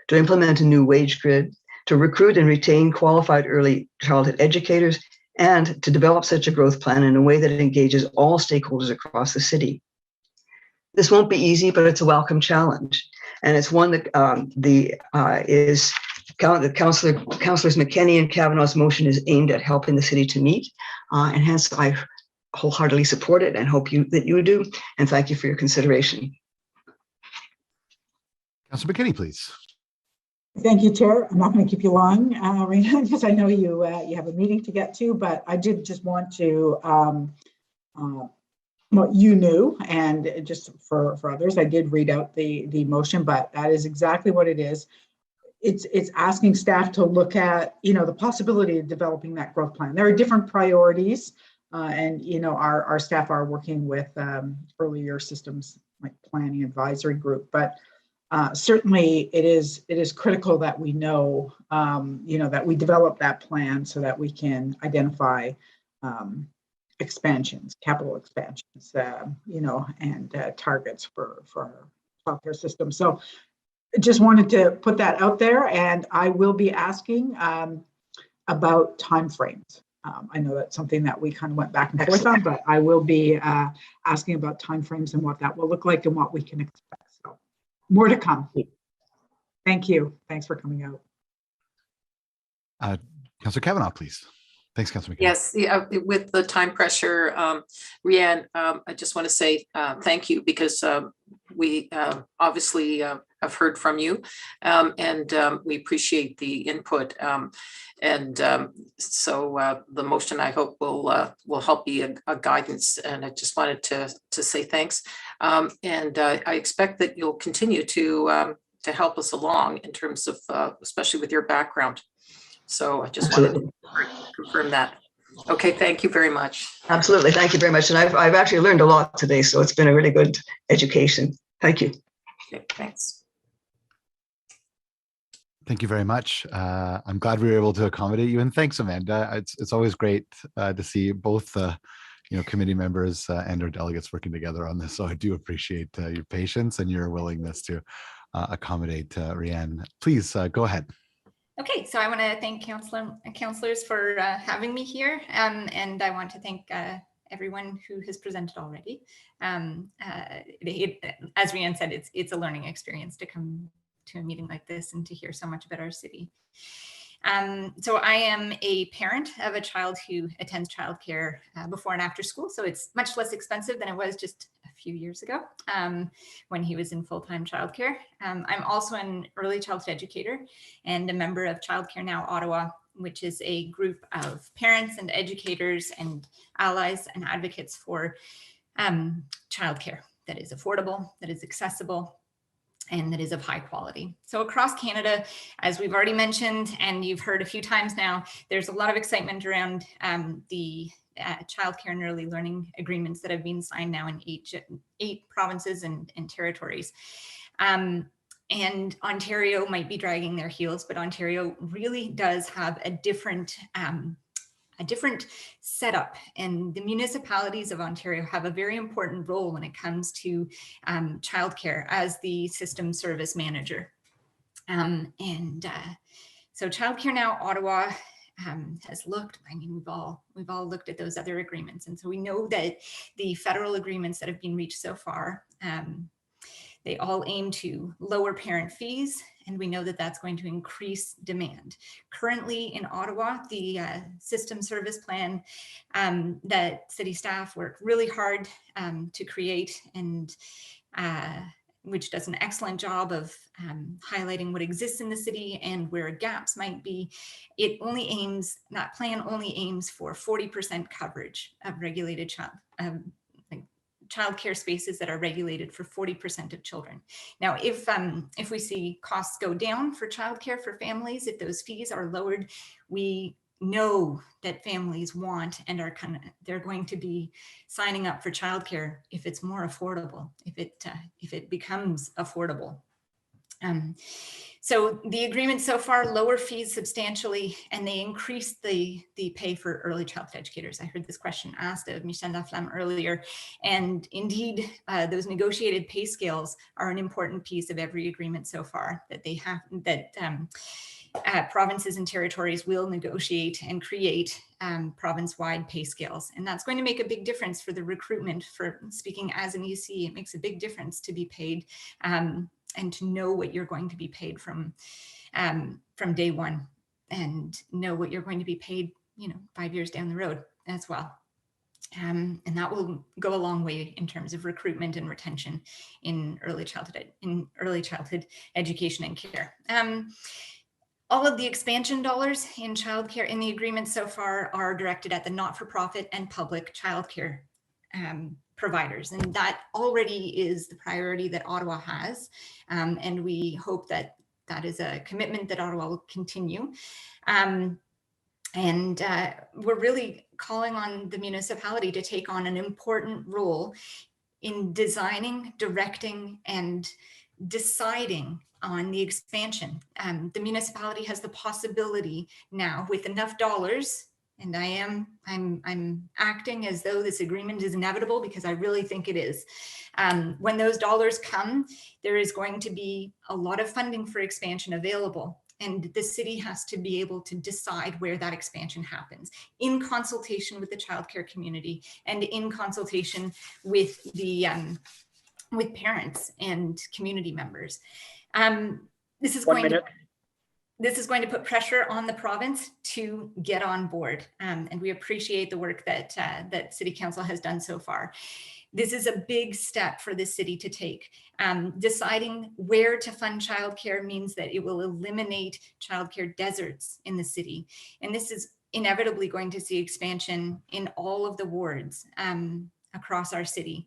to implement a new wage grid, to recruit and retain qualified early childhood educators, and to develop such a growth plan in a way that it engages all stakeholders across the city. This won't be easy, but it's a welcome challenge. And it's one that Councillors McKenney and Kavanaugh's motion is aimed at helping the city to meet. And hence I wholeheartedly support it and hope that you do. And thank you for your consideration. Councillor McKenney, please. Thank you, Chair. I'm not going to keep you long, Rena, because I know you have a meeting to get to, but I did just want to, what you knew, and just for others, I did read out the motion, but that is exactly what it is. It's asking staff to look at, the possibility of developing that growth plan. There are different priorities, and our staff are working with earlier systems like planning advisory group, but certainly it is critical that we know, that we develop that plan so that we can identify expansions, capital expansions, and targets for our childcare system. So just wanted to put that out there, and I will be asking about timeframes. I know that's something that we kind of went back and forth on, but I will be asking about timeframes and what that will look like and what we can expect. So more to come. Thank you. Thanks for coming out. Councillor Kavanaugh, please. Thanks, Councilor McKay. Yes, yeah, with the time pressure, Rianne, I just want to say thank you, because we obviously have heard from you, and we appreciate the input. So the motion, I hope, will help be a guidance, and I just wanted to say thanks. And I expect that you'll continue to help us along in terms of, especially with your background. So I just wanted to confirm that. Okay, thank you very much. Absolutely, thank you very much. And I've actually learned a lot today, so it's been a really good education. Thank you. Okay, thanks. Thank you very much. I'm glad we were able to accommodate you, and thanks, Amanda. It's always great to see both the committee members and our delegates working together on this. So I do appreciate your patience and your willingness to accommodate Rianne. Please go ahead. Okay, so I want to thank councillors for having me here, and I want to thank everyone who has presented already. As Rianne said, it's a learning experience to come to a meeting like this and to hear so much about our city. So I am a parent of a child who attends childcare before and after school, so it's much less expensive than it was just a few years ago when he was in full-time childcare. I'm also an early childhood educator and a member of Childcare Now Ottawa, which is a group of parents and educators and allies and advocates for childcare that is affordable, that is accessible, and that is of high quality. So across Canada, as we've already mentioned, and you've heard a few times now, there's a lot of excitement around the childcare and early learning agreements that have been signed now in eight provinces and territories. And Ontario might be dragging their heels, but Ontario really does have a different setup, and the municipalities of Ontario have a very important role when it comes to childcare as the system service manager. So Childcare Now Ottawa has looked, I mean, we've all looked at those other agreements, and so we know that the federal agreements that have been reached so far, they all aim to lower parent fees, and we know that that's going to increase demand. Currently in Ottawa, the system service plan that city staff work really hard to create, and which does an excellent job of highlighting what exists in the city and where gaps might be. It only aims, that plan only aims for 40% coverage of regulated childcare spaces that are regulated for 40% of children. Now, if we see costs go down for childcare for families, if those fees are lowered, we know that families want and are they're going to be signing up for childcare if it's more affordable, if it becomes affordable. So the agreement so far lower fees substantially, and they increase the pay for early childhood educators. I heard this question asked of Michel Laflamme earlier, and indeed those negotiated pay scales are an important piece of every agreement so far that they have, that provinces and territories will negotiate and create province-wide pay scales. And that's going to make a big difference for the recruitment. For speaking as an EC, it makes a big difference to be paid and to know what you're going to be paid from day one, and know what you're going to be paid, 5 years down the road as well. And that will go a long way in terms of recruitment and retention in early childhood education and care. All of the expansion dollars in childcare in the agreement so far are directed at the not-for-profit and public childcare providers, and that already is the priority that Ottawa has, and we hope that that is a commitment that Ottawa will continue. And we're really calling on the municipality to take on an important role in designing, directing, and deciding on the expansion. The municipality has the possibility now, with enough dollars, and I'm acting as though this agreement is inevitable, because I really think it is. When those dollars come, there is going to be a lot of funding for expansion available, and the city has to be able to decide where that expansion happens, in consultation with the childcare community and in consultation with the with parents and community members. This is going to this is going to put pressure on the province to get on board. And we appreciate the work that, that City Council has done so far. This is a big step for the city to take. Deciding where to fund childcare means that it will eliminate childcare deserts in the city. And this is inevitably going to see expansion in all of the wards across our city.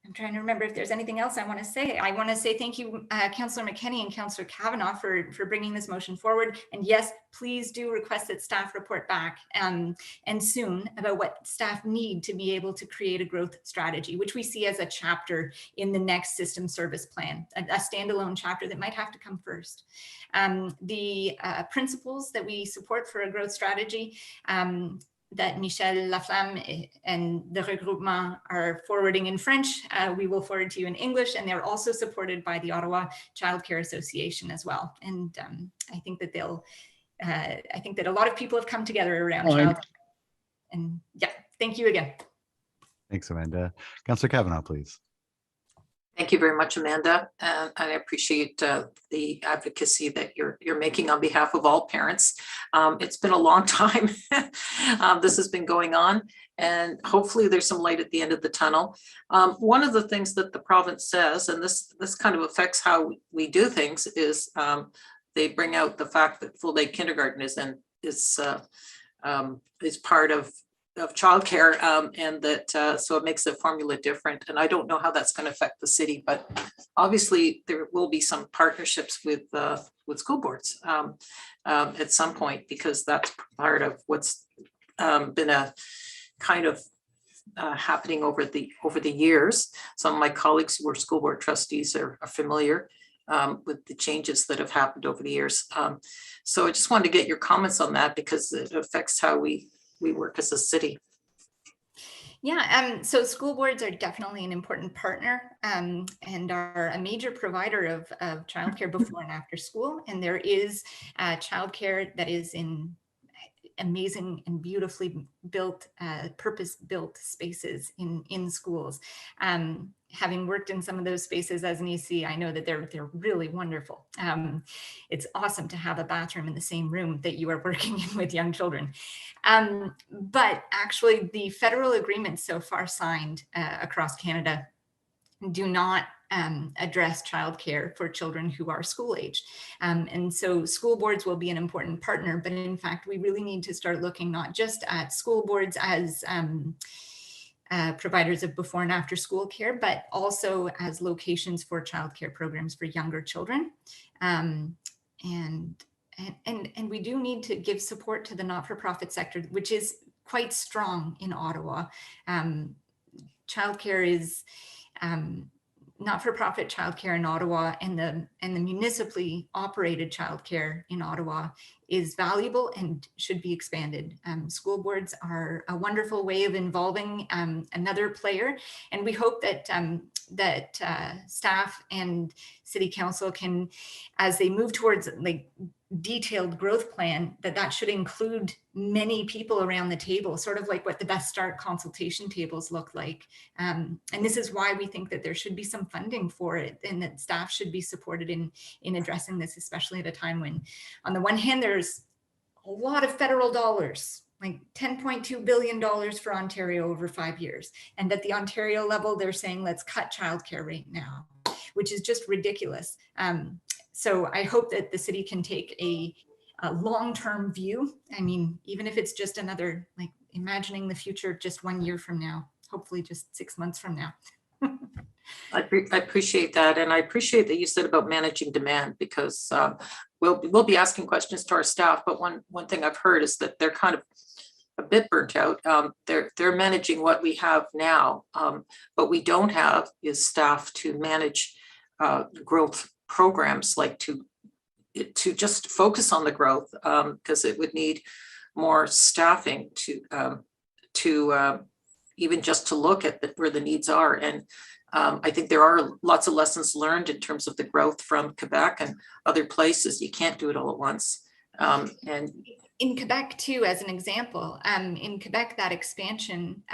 I'm trying to remember if there's anything else I want to say. I want to say thank you, Councillor McKenney and Councillor Kavanagh for bringing this motion forward. And yes, please do request that staff report back and soon about what staff need to be able to create a growth strategy, which we see as a chapter in the next system service plan, a standalone chapter that might have to come first. The principles that we support for a growth strategy that Michel Laflamme and the regroupement are forwarding in French, we will forward to you in English, and they're also supported by the Ottawa Childcare Association as well. And I think that I think that a lot of people have come together around childcare. And yeah, thank you again. Thanks, Amanda. Councillor Kavanagh, please. Thank you very much, Amanda. And I appreciate the advocacy that you're making on behalf of all parents. It's been a long time. This has been going on, and hopefully there's some light at the end of the tunnel. One of the things that the province says, and this kind of affects how we do things, is they bring out the fact that full day kindergarten is part of childcare, and that so it makes the formula different. And I don't know how that's going to affect the city, but obviously there will be some partnerships with school boards at some point, because that's part of what's been a kind of happening over the years. Some of my colleagues who were school board trustees are familiar with the changes that have happened over the years. So I just wanted to get your comments on that, because it affects how we work as a city. Yeah, so school boards are definitely an important partner and are a major provider of childcare before and after school. And there is childcare that is in amazing and beautifully built, purpose-built spaces in schools. Having worked in some of those spaces as an EC, I know that they're really wonderful. It's awesome to have a bathroom in the same room that you are working in with young children. But actually, the federal agreements so far signed across Canada do not address childcare for children who are school age. And so school boards will be an important partner, but in fact, we really need to start looking not just at school boards as providers of before and after school care, but also as locations for childcare programs for younger children. And we do need to give support to the not-for-profit sector, which is quite strong in Ottawa. Childcare is not-for-profit childcare in Ottawa, and the municipally operated childcare in Ottawa is valuable and should be expanded. School boards are a wonderful way of involving another player, and we hope that staff and City Council can, as they move towards like detailed growth plan, that should include many people around the table, sort of like what the Best Start consultation tables look like. And this is why we think that there should be some funding for it, and that staff should be supported in addressing this, especially at a time when, on the one hand, there's a lot of federal dollars, like $10.2 billion for Ontario over 5 years. And at the Ontario level, they're saying, let's cut childcare right now, which is just ridiculous. So I hope that the city can take a long-term view. I mean, even if it's just another, like imagining the future just 1 year from now, hopefully just 6 months from now. I appreciate that. And I appreciate that you said about managing demand, because we'll be asking questions to our staff. But one thing I've heard is that they're kind of a bit burnt out. They're managing what we have now. What we don't have is staff to manage growth programs, like to just focus on the growth, because it would need more staffing to even just to look at where the needs are. And I think there are lots of lessons learned in terms of the growth from Quebec and other places. You can't do it all at once. And in Quebec too, as an example, in Quebec, that expansion,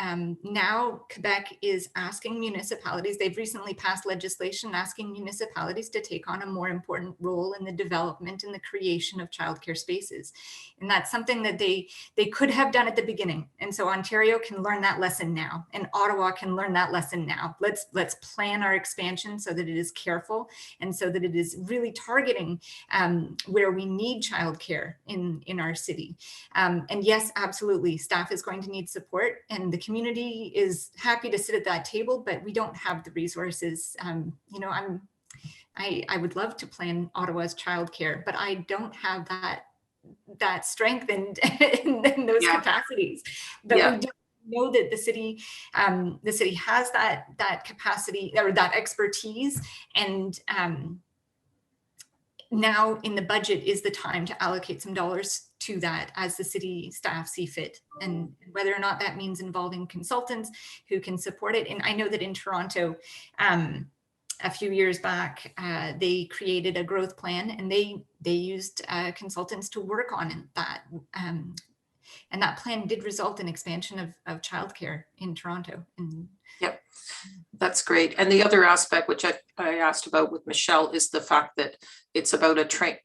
now Quebec is asking municipalities, they've recently passed legislation asking municipalities to take on a more important role in the development and the creation of childcare spaces. And that's something that they could have done at the beginning. And so Ontario can learn that lesson now, and Ottawa can learn that lesson now. Let's plan our expansion so that it is careful and so that it is really targeting where we need childcare in our city. And yes, absolutely, staff is going to need support, and the community is happy to sit at that table, but we don't have the resources. You know, I would love to plan Ottawa's childcare, but I don't have that strength and those capacities. But we do know that the city has that capacity or that expertise, and now in the budget is the time to allocate some dollars to that as the city staff see fit, and whether or not that means involving consultants who can support it. And I know that in Toronto, a few years back, they created a growth plan, and they used consultants to work on that. And that plan did result in expansion of childcare in Toronto. Yep, that's great. And the other aspect, which I asked about with Michelle, is the fact that it's about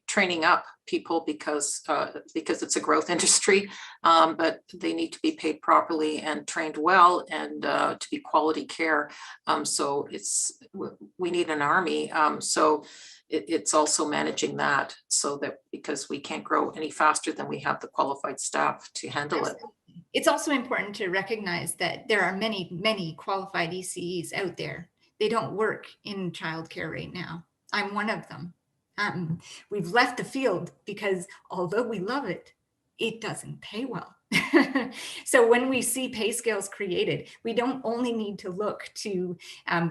training up people because it's a growth industry, but they need to be paid properly and trained well, and to be quality care. So we need an army. So it's also managing that, so that because we can't grow any faster than we have the qualified staff to handle it. It's also important to recognize that there are many, many qualified ECEs out there. They don't work in childcare right now. I'm one of them. We've left the field because although we love it, it doesn't pay well. So when we see pay scales created, we don't only need to look to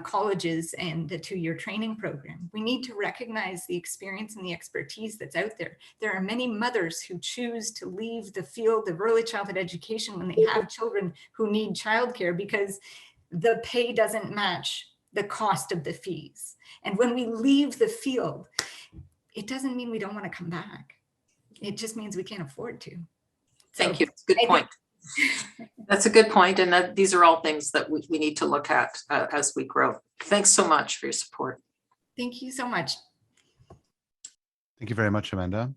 colleges and the 2-year training program. We need to recognize the experience and the expertise that's out there. There are many mothers who choose to leave the field of early childhood education when they have children who need childcare because the pay doesn't match the cost of the fees. And when we leave the field, it doesn't mean we don't want to come back. It just means we can't afford to. Thank you. Good point. That's a good point. And these are all things that we need to look at as we grow. Thanks so much for your support. Thank you so much. Thank you very much, Amanda.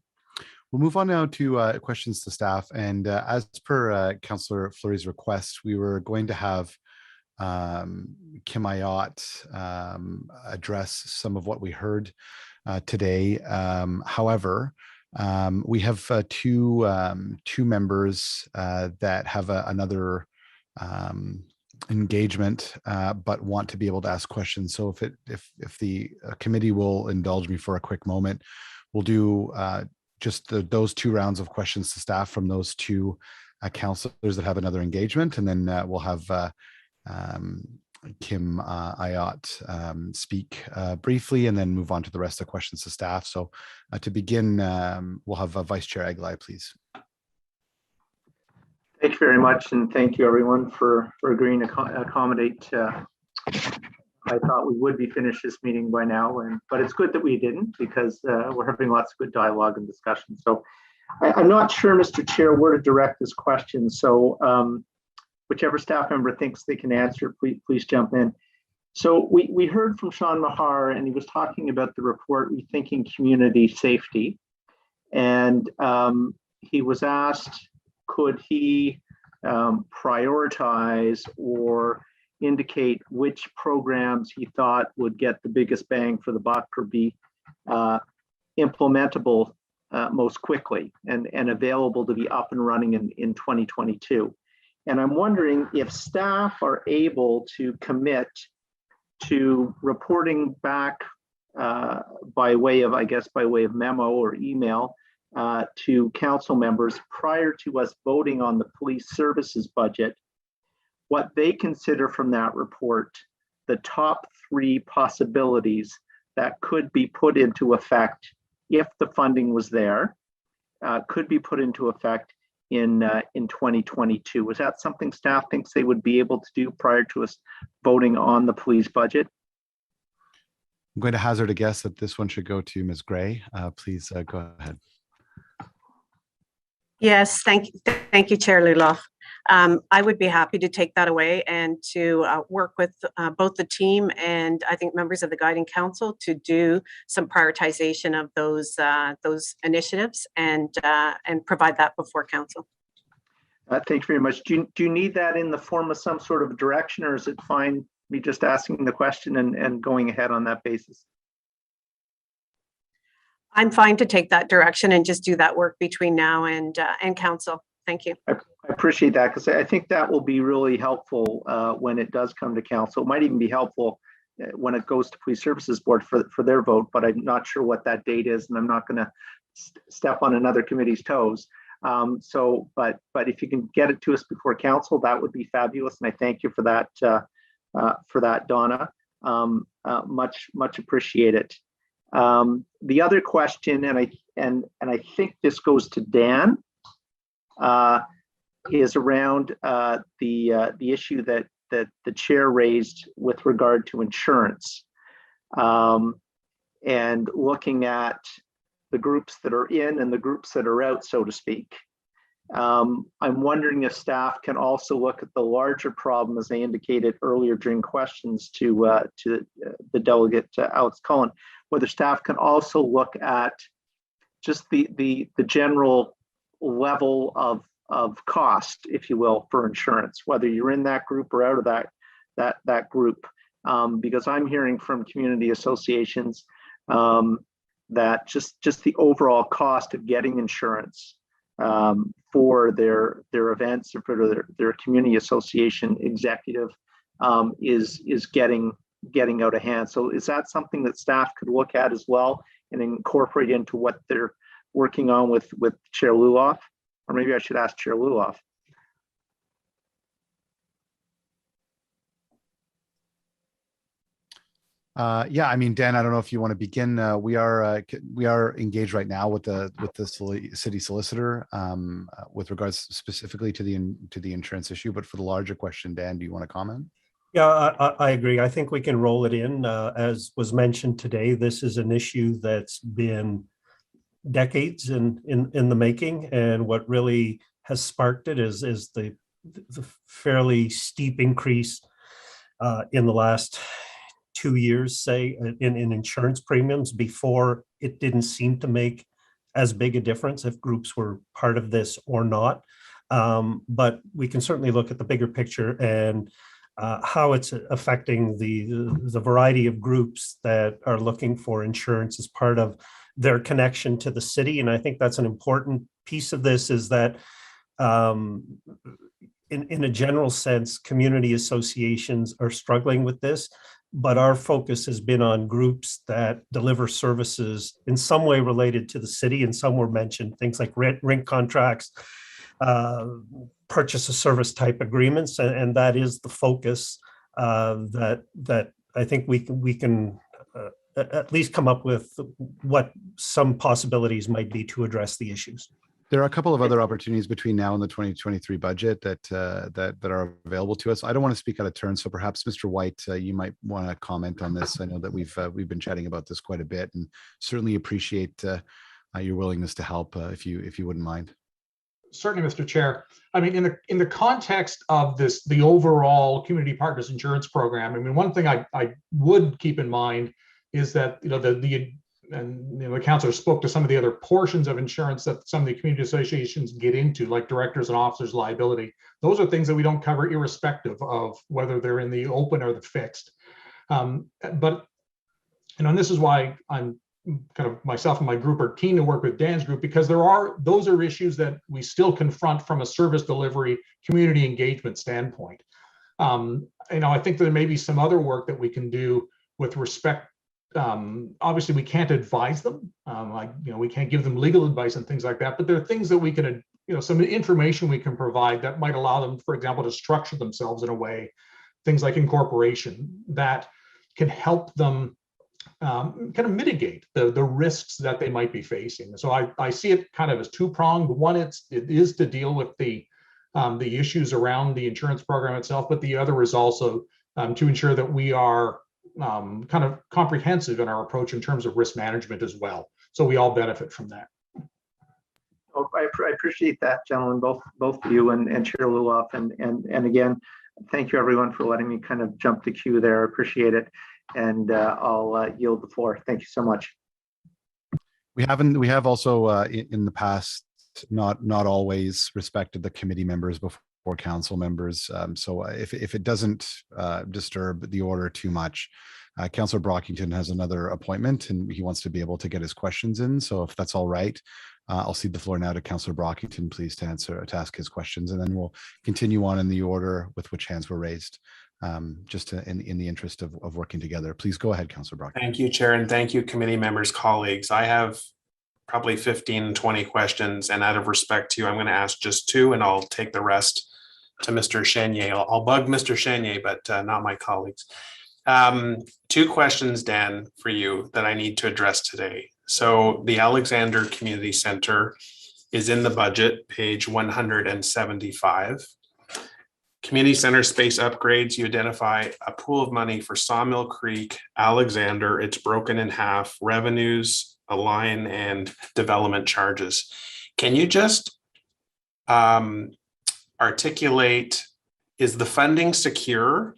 We'll move on now to questions to staff. And as per Councillor Fleury's request, we were going to have Kim Ayotte address some of what we heard today. However, we have two members that have another engagement, but want to be able to ask questions. So if the committee will indulge me for a quick moment, we'll do just those 2 rounds of questions to staff from those 2 councillors that have another engagement, and then we'll have Kim Ayotte speak briefly, and then move on to the rest of the questions to staff. So to begin, we'll have Vice Chair Aglai, please. Thank you very much, and thank you everyone for agreeing to accommodate. I thought we would be finished this meeting by now, but it's good that we didn't, because we're having lots of good dialogue and discussion. So I'm not sure, Mr. Chair, where to direct this question. So whichever staff member thinks they can answer, please jump in. So we heard from Sean Mahar, and he was talking about the report, Rethinking Community Safety. And he was asked, could he prioritize or indicate which programs he thought would get the biggest bang for the buck or be implementable most quickly and available to be up and running in 2022. And I'm wondering if staff are able to commit to reporting back by way of memo or email to council members prior to us voting on the police services budget, what they consider from that report the top 3 possibilities that could be put into effect if the funding was there, could be put into effect in 2022. Is that something staff thinks they would be able to do prior to us voting on the police budget? I'm going to hazard a guess that this one should go to Ms. Gray. Please go ahead. Yes, thank you, Chair Luloff. I would be happy to take that away and to work with both the team and I think members of the guiding council to do some prioritization of those initiatives and provide that before council. Thank you very much. Do you need that in the form of some sort of direction, or is it fine me just asking the question and going ahead on that basis? I'm fine to take that direction and just do that work between now and council. Thank you. I appreciate that, because I think that will be really helpful when it does come to council. It might even be helpful when it goes to Police Services Board for their vote, but I'm not sure what that date is, and I'm not going to step on another committee's toes. But if you can get it to us before council, that would be fabulous, and I thank you for that, Donna. Much appreciated. The other question, and I think this goes to Dan, is around the issue that the chair raised with regard to insurance, and looking at the groups that are in and the groups that are out, so to speak. I'm wondering if staff can also look at the larger problem, as I indicated earlier during questions to the delegate Alex Cullen, whether staff can also look at just the general level of cost, if you will, for insurance, whether you're in that group or out of that group, because I'm hearing from community associations that just the overall cost of getting insurance for their events or for their community association executive is getting out of hand. So is that something that staff could look at as well and incorporate into what they're working on with Chair Luloff? Or maybe I should ask Chair Luloff. Yeah, I mean, Dan, I don't know if you want to begin. We are engaged right now with the city solicitor with regards specifically to the insurance issue. But for the larger question, Dan, do you want to comment? Yeah, I agree. I think we can roll it in. As was mentioned today, this is an issue that's been decades in the making, and what really has sparked it is the fairly steep increase in the last 2 years, say, in insurance premiums. Before, it didn't seem to make as big a difference if groups were part of this or not. But we can certainly look at the bigger picture and how it's affecting the variety of groups that are looking for insurance as part of their connection to the city. And I think that's an important piece of this, is that in a general sense, community associations are struggling with this, but our focus has been on groups that deliver services in some way related to the city, and some were mentioned, things like rent contracts, purchase of service type agreements, and that is the focus that I think we can at least come up with what some possibilities might be to address the issues. There are a couple of other opportunities between now and the 2023 budget that are available to us. I don't want to speak out of turn, so perhaps Mr. White, you might want to comment on this. I know that we've been chatting about this quite a bit, and certainly appreciate your willingness to help if you wouldn't mind. Certainly, Mr. Chair. I mean, in the context of the overall Community Partners Insurance Program, I mean, one thing I would keep in mind is that the councillor spoke to some of the other portions of insurance that some of the community associations get into, like directors and officers liability. Those are things that we don't cover, irrespective of whether they're in the open or the fixed. But and this is why I'm kind of, myself and my group are keen to work with Dan's group, because those are issues that we still confront from a service delivery, community engagement standpoint. I think there may be some other work that we can do with respect. Obviously, we can't advise them, we can't give them legal advice and things like that, but there are things that we can, some information we can provide that might allow them, for example, to structure themselves in a way, things like incorporation, that can help them kind of mitigate the risks that they might be facing. So I see it kind of as two-pronged. One, it is to deal with the issues around the insurance program itself, but the other is also to ensure that we are kind of comprehensive in our approach in terms of risk management as well. So we all benefit from that. I appreciate that, gentlemen, both of you and Chair Luloff. And again, thank you everyone for letting me kind of jump the queue there. I appreciate it. And I'll yield the floor. Thank you so much. We have also in the past not always respected the committee members before council members. So if it doesn't disturb the order too much, Councillor Brockington has another appointment and he wants to be able to get his questions in. So if that's all right, I'll cede the floor now to Councillor Brockington, please, to ask his questions, and then we'll continue on in the order with which hands were raised, just in the interest of working together. Please go ahead, Councillor Brockington. Thank you, Chair, and thank you, committee members, colleagues. I have probably 15, 20 questions, and out of respect to you, I'm going to ask just 2, and I'll take the rest to Mr. Chenier. I'll bug Mr. Chenier, but not my colleagues. 2 questions, Dan, for you that I need to address today. So the Alexander Community Center is in the budget, page 175. Community center space upgrades, you identify a pool of money for Sawmill Creek, Alexander. It's broken in half, revenues, a line, and development charges. Can you just articulate, is the funding secure,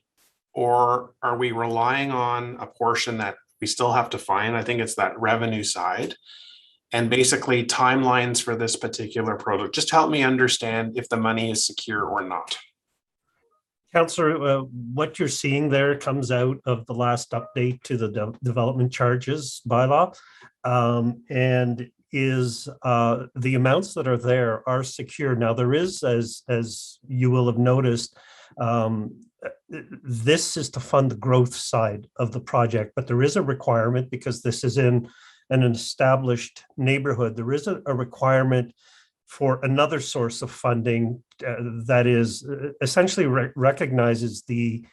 or are we relying on a portion that we still have to find? I think it's that revenue side. And basically timelines for this particular project. Just help me understand if the money is secure or not. Councillor, what you're seeing there comes out of the last update to the development charges bylaw, and is the amounts that are there are secure. Now there is, as you will have noticed, this is to fund the growth side of the project, but there is a requirement, because this is in an established neighborhood, there is a requirement for another source of funding that is essentially recognizes the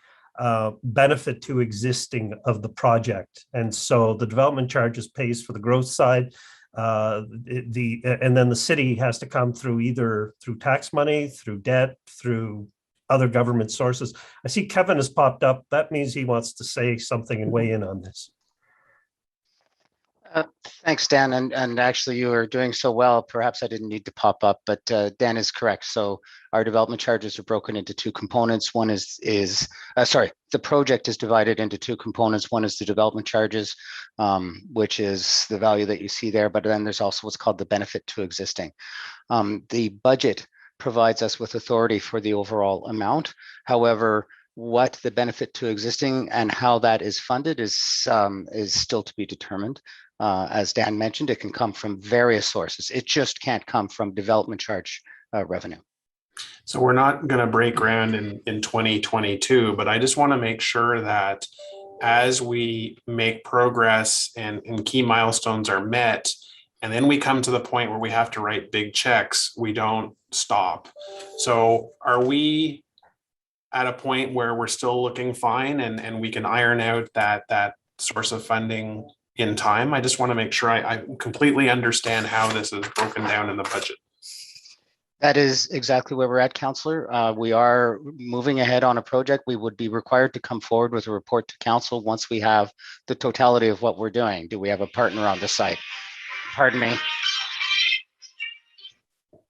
benefit to existing of the project. And so the development charges pays for the growth side, and then the city has to come through either through tax money, through debt, through other government sources. I see Kevin has popped up. That means he wants to say something and weigh in on this. Thanks, Dan. And actually, you are doing so well. Perhaps I didn't need to pop up, but Dan is correct. So our development charges are broken into 2 components. One is the project is divided into 2 components. One is the development charges, which is the value that you see there. But then there's also what's called the benefit to existing. The budget provides us with authority for the overall amount. However, what the benefit to existing and how that is funded is still to be determined. As Dan mentioned, it can come from various sources. It just can't come from development charge revenue. So we're not going to break ground in 2022, but I just want to make sure that as we make progress and key milestones are met, and then we come to the point where we have to write big checks, we don't stop. So are we at a point where we're still looking fine and we can iron out that source of funding in time? I just want to make sure I completely understand how this is broken down in the budget. That is exactly where we're at, Councillor. We are moving ahead on a project. We would be required to come forward with a report to council once we have the totality of what we're doing. Do we have a partner on the site? Pardon me.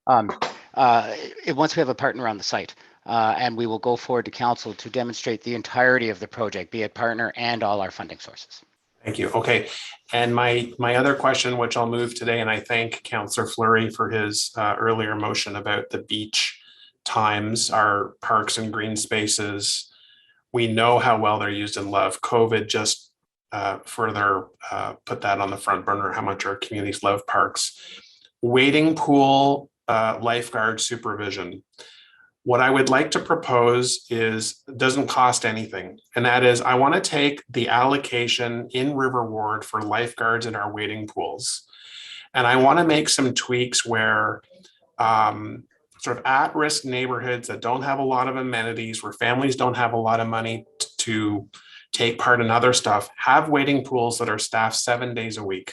Once we have a partner on the site, and we will go forward to council to demonstrate the entirety of the project, be it partner and all our funding sources. Thank you. Okay. And my other question, which I'll move today, and I thank Councillor Fleury for his earlier motion about the beach times, our parks and green spaces. We know how well they're used and loved. COVID just further put that on the front burner, how much our communities love parks. Wading pool, lifeguard supervision. What I would like to propose is doesn't cost anything. And that is, I want to take the allocation in River Ward for lifeguards in our wading pools. And I want to make some tweaks where sort of at-risk neighborhoods that don't have a lot of amenities, where families don't have a lot of money to take part in other stuff, have wading pools that are staffed 7 days a week.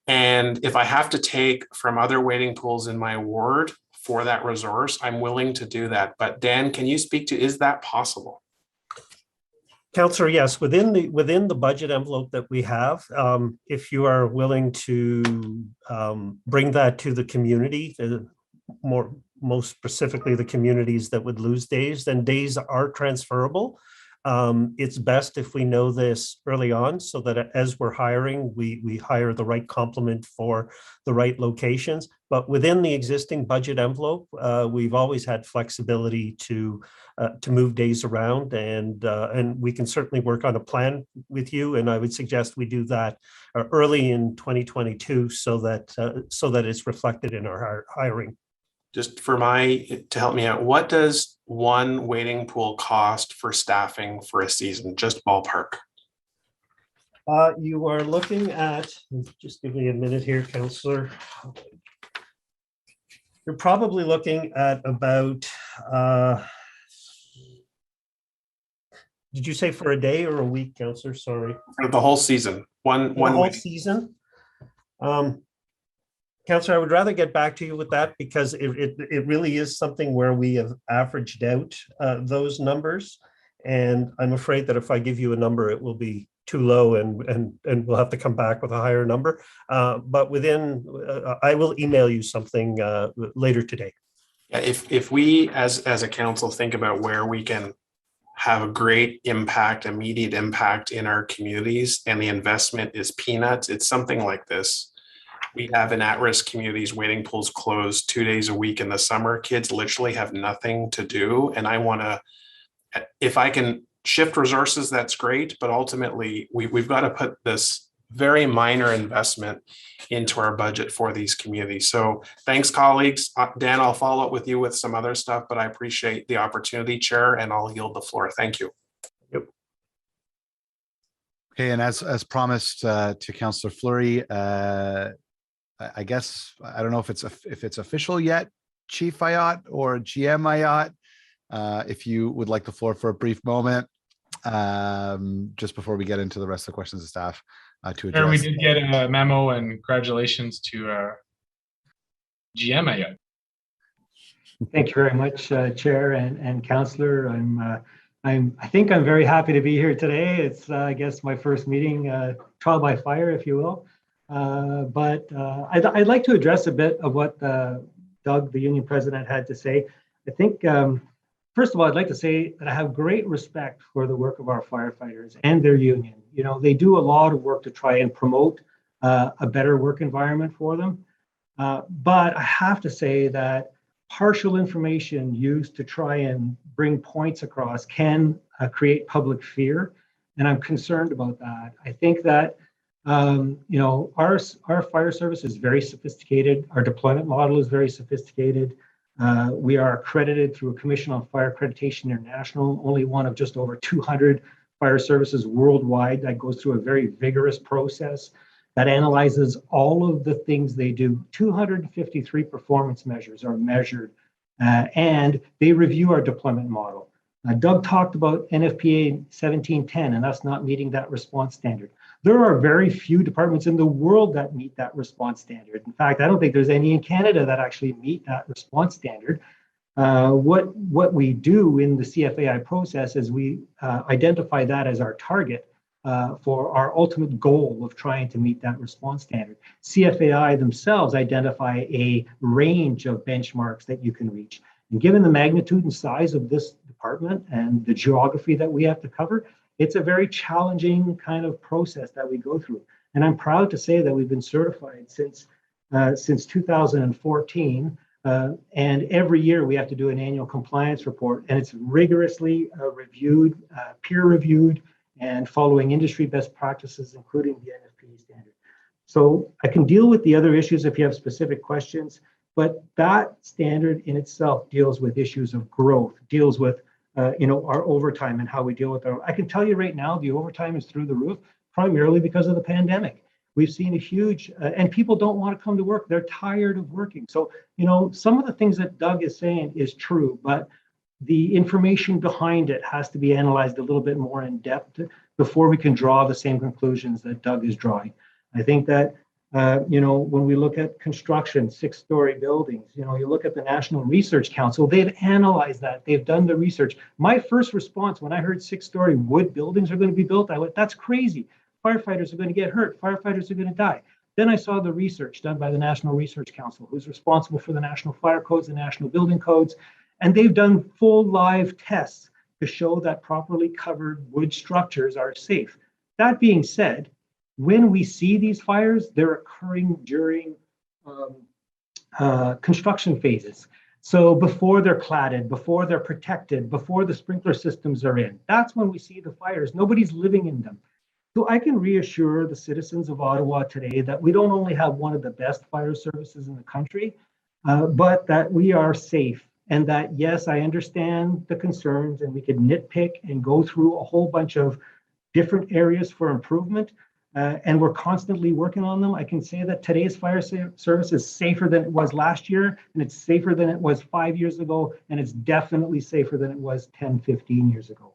And if I have to take from other wading pools in my ward for that resource, I'm willing to do that. But Dan, can you speak to, is that possible? Councillor, yes, within the budget envelope that we have, if you are willing to bring that to the community, most specifically the communities that would lose days, then days are transferable. It's best if we know this early on so that as we're hiring, we hire the right complement for the right locations. But within the existing budget envelope, we've always had flexibility to move days around, and we can certainly work on a plan with you. And I would suggest we do that early in 2022 so that it's reflected in our hiring. Just to help me out, what does one waiting pool cost for staffing for a season? Just ballpark. You are looking at, just give me a minute here, Councillor. You're probably looking at about, did you say for a day or a week, Councillor? Sorry. For the whole season. One whole season. Councillor, I would rather get back to you with that because it really is something where we have averaged out those numbers. And I'm afraid that if I give you a number, it will be too low and we'll have to come back with a higher number. But I will email you something later today. Yeah, if we as a council think about where we can have a great impact, immediate impact in our communities, and the investment is peanuts, it's something like this. We have in at-risk communities waiting pools closed 2 days a week in the summer. Kids literally have nothing to do. And I want to, if I can shift resources, that's great. But ultimately, we've got to put this very minor investment into our budget for these communities. So thanks, colleagues. Dan, I'll follow up with you with some other stuff, but I appreciate the opportunity, Chair, and I'll yield the floor. Thank you. Yep. Okay, and as promised to Councillor Fleury, I guess I don't know if it's official yet, Chief Ayat or GM Ayat, if you would like the floor for a brief moment, just before we get into the rest of the questions of staff to address. Sure, we did get a memo, and congratulations to GM Ayat. Thank you very much, Chair and Councillor. I think I'm very happy to be here today. It's I guess my first meeting, trial by fire, if you will. But I'd like to address a bit of what Doug, the union president, had to say. I think, first of all, I'd like to say that I have great respect for the work of our firefighters and their union. You know, they do a lot of work to try and promote a better work environment for them. But I have to say that partial information used to try and bring points across can create public fear. And I'm concerned about that. I think that you know, our fire service is very sophisticated. Our deployment model is very sophisticated. We are accredited through a Commission on Fire Accreditation International, only one of just over 200 fire services worldwide that goes through a very vigorous process that analyzes all of the things they do. 253 performance measures are measured, and they review our deployment model. Doug talked about NFPA 1710 and us not meeting that response standard. There are very few departments in the world that meet that response standard. In fact, I don't think there's any in Canada that actually meet that response standard. What we do in the CFAI process is we identify that as our target for our ultimate goal of trying to meet that response standard. CFAI themselves identify a range of benchmarks that you can reach. And given the magnitude and size of this department and the geography that we have to cover, it's a very challenging kind of process that we go through. And I'm proud to say that we've been certified since 2014. And every year we have to do an annual compliance report, and it's rigorously reviewed, peer reviewed, and following industry best practices, including the NFPA standard. So I can deal with the other issues if you have specific questions, but that standard in itself deals with issues of growth, deals with you know, our overtime and how we deal with our, I can tell you right now, the overtime is through the roof, primarily because of the pandemic. We've seen a huge, and people don't want to come to work. They're tired of working. So, you know, some of the things that Doug is saying is true, but the information behind it has to be analyzed a little bit more in depth before we can draw the same conclusions that Doug is drawing. I think that When we look at construction, 6-story buildings, you look at the National Research Council, they've analyzed that. They've done the research. My first response when I heard 6-story wood buildings are going to be built, I went, that's crazy. Firefighters are going to get hurt. Firefighters are going to die. Then I saw the research done by the National Research Council, who's responsible for the National Fire Codes and National Building Codes. And they've done full live tests to show that properly covered wood structures are safe. That being said, when we see these fires, they're occurring during construction phases. So before they're cladded, before they're protected, before the sprinkler systems are in, that's when we see the fires. Nobody's living in them. So I can reassure the citizens of Ottawa today that we don't only have one of the best fire services in the country, but that we are safe. And that, yes, I understand the concerns and we could nitpick and go through a whole bunch of different areas for improvement. And we're constantly working on them. I can say that today's fire service is safer than it was last year, and it's safer than it was 5 years ago, and it's definitely safer than it was 10, 15 years ago.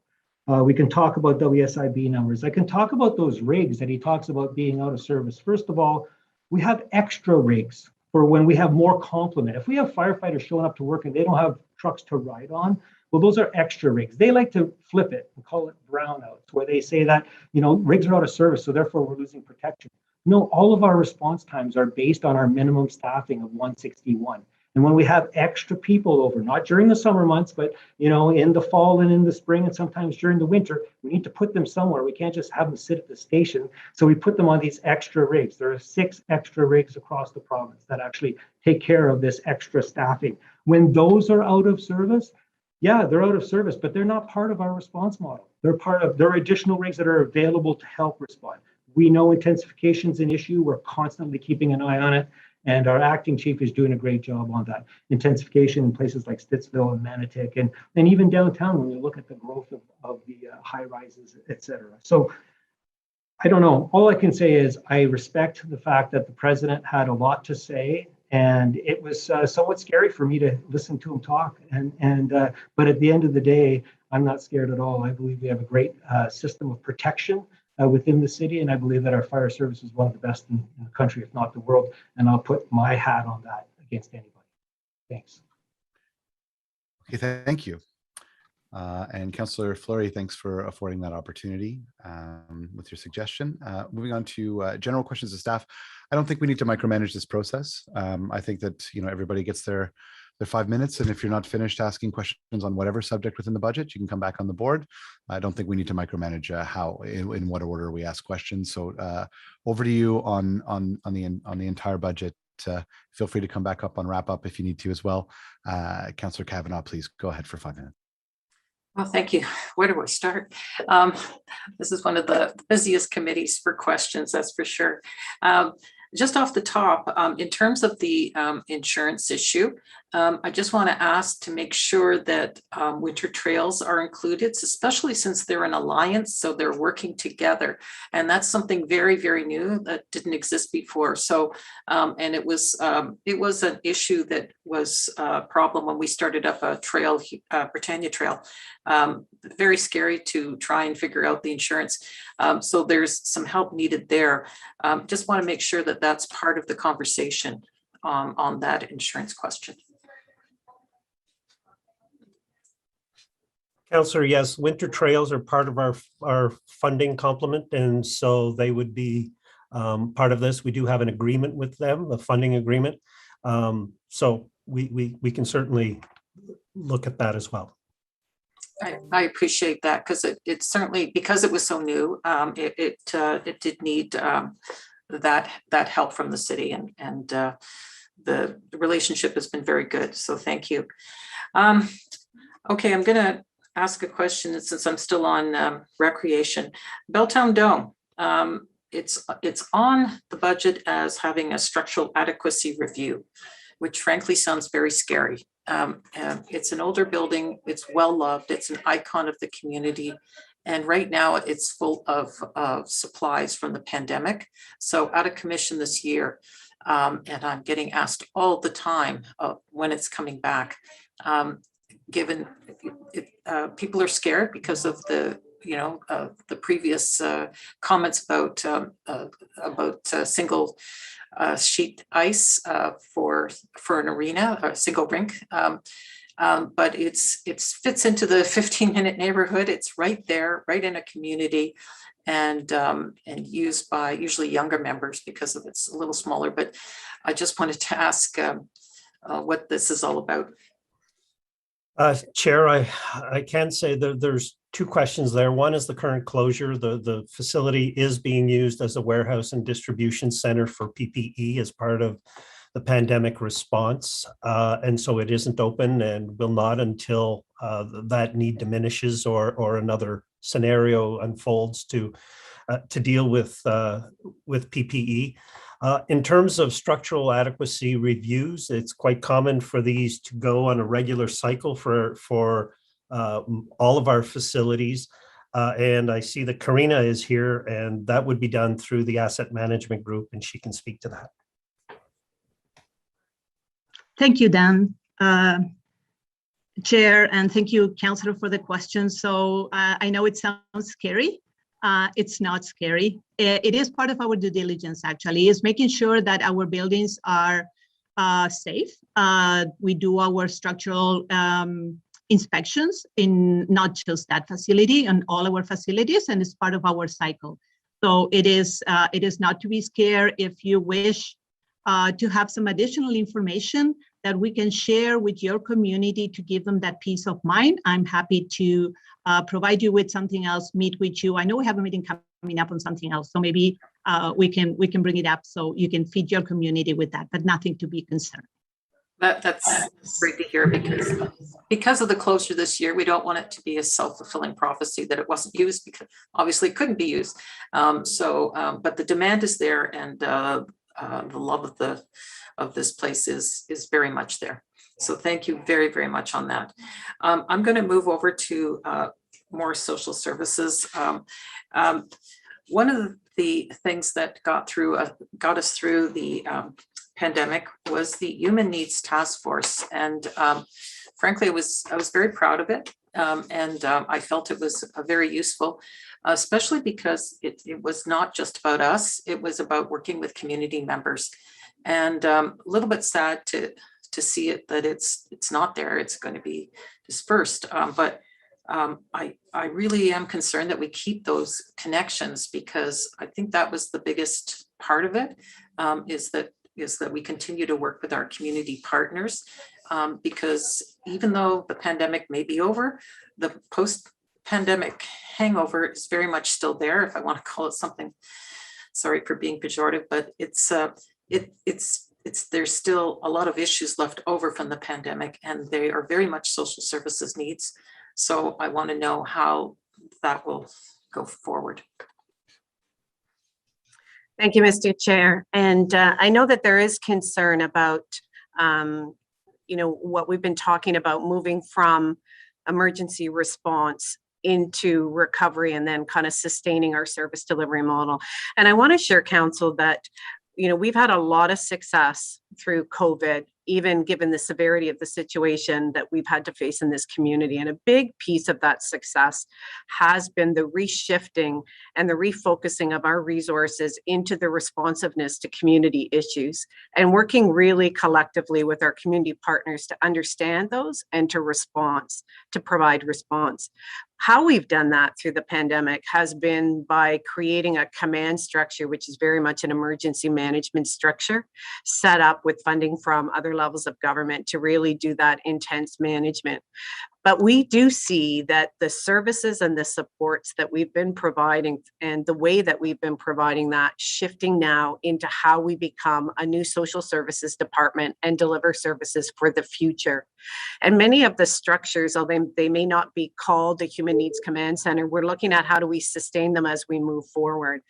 We can talk about WSIB numbers. I can talk about those rigs that he talks about being out of service. First of all, we have extra rigs for when we have more complement. If we have firefighters showing up to work and they don't have trucks to ride on, well, those are extra rigs. They like to flip it and call it brownouts, where they say that, rigs are out of service, so therefore we're losing protection. No, all of our response times are based on our minimum staffing of 161. And when we have extra people over, not during the summer months, but in the fall and in the spring and sometimes during the winter, we need to put them somewhere. We can't just have them sit at the station. So we put them on these extra rigs. There are 6 extra rigs across the province that actually take care of this extra staffing. When those are out of service, yeah, they're out of service, but they're not part of our response model. There are additional rigs that are available to help respond. We know intensification is an issue. We're constantly keeping an eye on it. And our acting chief is doing a great job on that. Intensification in places like Stittsville and Manotick, and even downtown when you look at the growth of the high rises, et cetera. So I don't know. All I can say is I respect the fact that the president had a lot to say, and it was somewhat scary for me to listen to him talk. But at the end of the day, I'm not scared at all. I believe we have a great system of protection within the city, and I believe that our fire service is one of the best in the country, if not the world. And I'll put my hat on that against anybody. Thanks. Okay, thank you. And Councillor Fleury, thanks for affording that opportunity with your suggestion. Moving on to general questions of staff. I don't think we need to micromanage this process. I think that everybody gets their 5 minutes, and if you're not finished asking questions on whatever subject within the budget, you can come back on the board. I don't think we need to micromanage how in what order we ask questions. So over to you on the entire budget. Feel free to come back up on wrap up if you need to as well. Councillor Kavanagh, please go ahead for 5 minutes. Well, thank you. Where do I start? This is one of the busiest committees for questions, that's for sure. Just off the top, in terms of the insurance issue, I just want to ask to make sure that winter trails are included, especially since they're an alliance, so they're working together. And that's something very, very new that didn't exist before. So, and it was an issue that was a problem when we started up a trail, Britannia Trail. Very scary to try and figure out the insurance. So there's some help needed there. Just want to make sure that that's part of the conversation on that insurance question. Councillor, yes, winter trails are part of our funding complement, and so they would be part of this. We do have an agreement with them, a funding agreement. So we can certainly look at that as well. I appreciate that, because it certainly, because it was so new, it did need that help from the city, and the relationship has been very good. So thank you. Okay, I'm gonna ask a question since I'm still on recreation. Belltown Dome, it's on the budget as having a structural adequacy review, which frankly sounds very scary. It's an older building, it's well loved, it's an icon of the community. And right now it's full of supplies from the pandemic. So out of commission this year, and I'm getting asked all the time when it's coming back. Given people are scared because of the the previous comments about single sheet ice for an arena, a single rink. But it fits into the 15-minute neighborhood. It's right there, right in a community, and used by usually younger members because of it's a little smaller. But I just wanted to ask what this is all about. Chair, I can say that there's two questions there. One is the current closure. The facility is being used as a warehouse and distribution center for PPE as part of the pandemic response. And so it isn't open and will not until that need diminishes or another scenario unfolds to deal with PPE. In terms of structural adequacy reviews, it's quite common for these to go on a regular cycle for all of our facilities. And I see that Karina is here, and that would be done through the asset management group, and she can speak to that. Thank you, Dan. Chair, and thank you, Councillor, for the question. So I know it sounds scary. It's not scary. It is part of our due diligence, actually, is making sure that our buildings are safe. We do our structural inspections in not just that facility and all our facilities, and it's part of our cycle. So it is not to be scared. If you wish to have some additional information that we can share with your community to give them that peace of mind, I'm happy to provide you with something else, meet with you. I know we have a meeting coming up on something else, so maybe we can bring it up so you can feed your community with that, but nothing to be concerned. That's great to hear, because of the closure this year, we don't want it to be a self-fulfilling prophecy that it wasn't used, because obviously it couldn't be used. But the demand is there, and the love of this place is very much there. So thank you very, very much on that. I'm going to move over to more social services. One of the things that got us through the pandemic was the Human Needs Task Force, and frankly, I was very proud of it, and I felt it was very useful, especially because it was not just about us; it was about working with community members, and a little bit sad to see it that it's not there. It's going to be dispersed, but I really am concerned that we keep those connections, because I think that was the biggest part of it, is that we continue to work with our community partners, because even though the pandemic may be over, the post-pandemic hangover is very much still there, if I want to call it something. Sorry for being pejorative, but there's still a lot of issues left over from the pandemic, and they are very much social services needs. So I want to know how that will go forward. Thank you, Mr. Chair. And I know that there is concern about, what we've been talking about, moving from emergency response into recovery and then kind of sustaining our service delivery model. And I want to share, Council, that we've had a lot of success through COVID, even given the severity of the situation that we've had to face in this community. And a big piece of that success has been the reshifting and the refocusing of our resources into the responsiveness to community issues, and working really collectively with our community partners to understand those and to provide response. How we've done that through the pandemic has been by creating a command structure, which is very much an emergency management structure, set up with funding from other levels of government to really do that intense management. But we do see that the services and the supports that we've been providing, and the way that we've been providing that, shifting now into how we become a new social services department and deliver services for the future. And many of the structures, although they may not be called a Human Needs Command Center, we're looking at how do we sustain them as we move forward.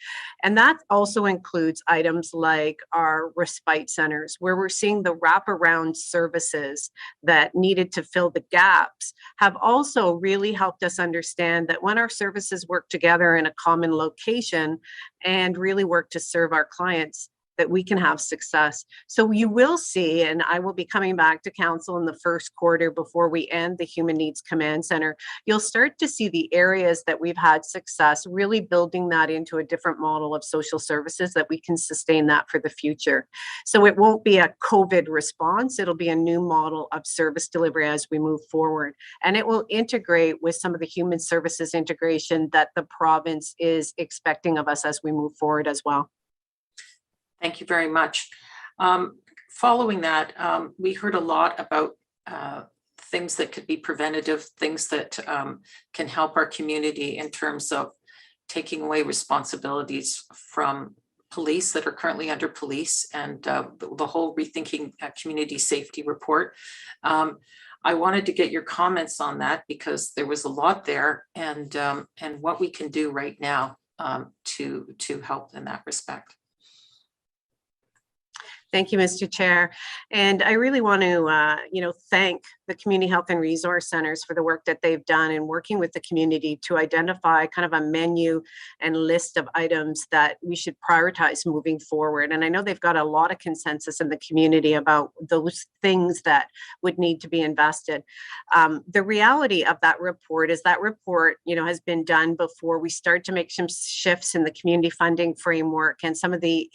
And that also includes items like our respite centers, where we're seeing the wraparound services that needed to fill the gaps have also really helped us understand that when our services work together in a common location and really work to serve our clients, that we can have success. So you will see, and I will be coming back to council in the first quarter before we end the Human Needs Command Center, you'll start to see the areas that we've had success, really building that into a different model of social services that we can sustain that for the future. So it won't be a COVID response, it'll be a new model of service delivery as we move forward. And it will integrate with some of the human services integration that the province is expecting of us as we move forward as well. Thank you very much. Following that, we heard a lot about things that could be preventative, things that can help our community in terms of taking away responsibilities from police that are currently under police, and the whole Rethinking Community Safety report. I wanted to get your comments on that because there was a lot there, and what we can do right now to help in that respect. Thank you, Mr. Chair. And I really want to, thank the Community Health and Resource Centers for the work that they've done in working with the community to identify kind of a menu and list of items that we should prioritize moving forward. And I know they've got a lot of consensus in the community about those things that would need to be invested. The reality of that report is that report, has been done before we start to make some shifts in the community funding framework and some of the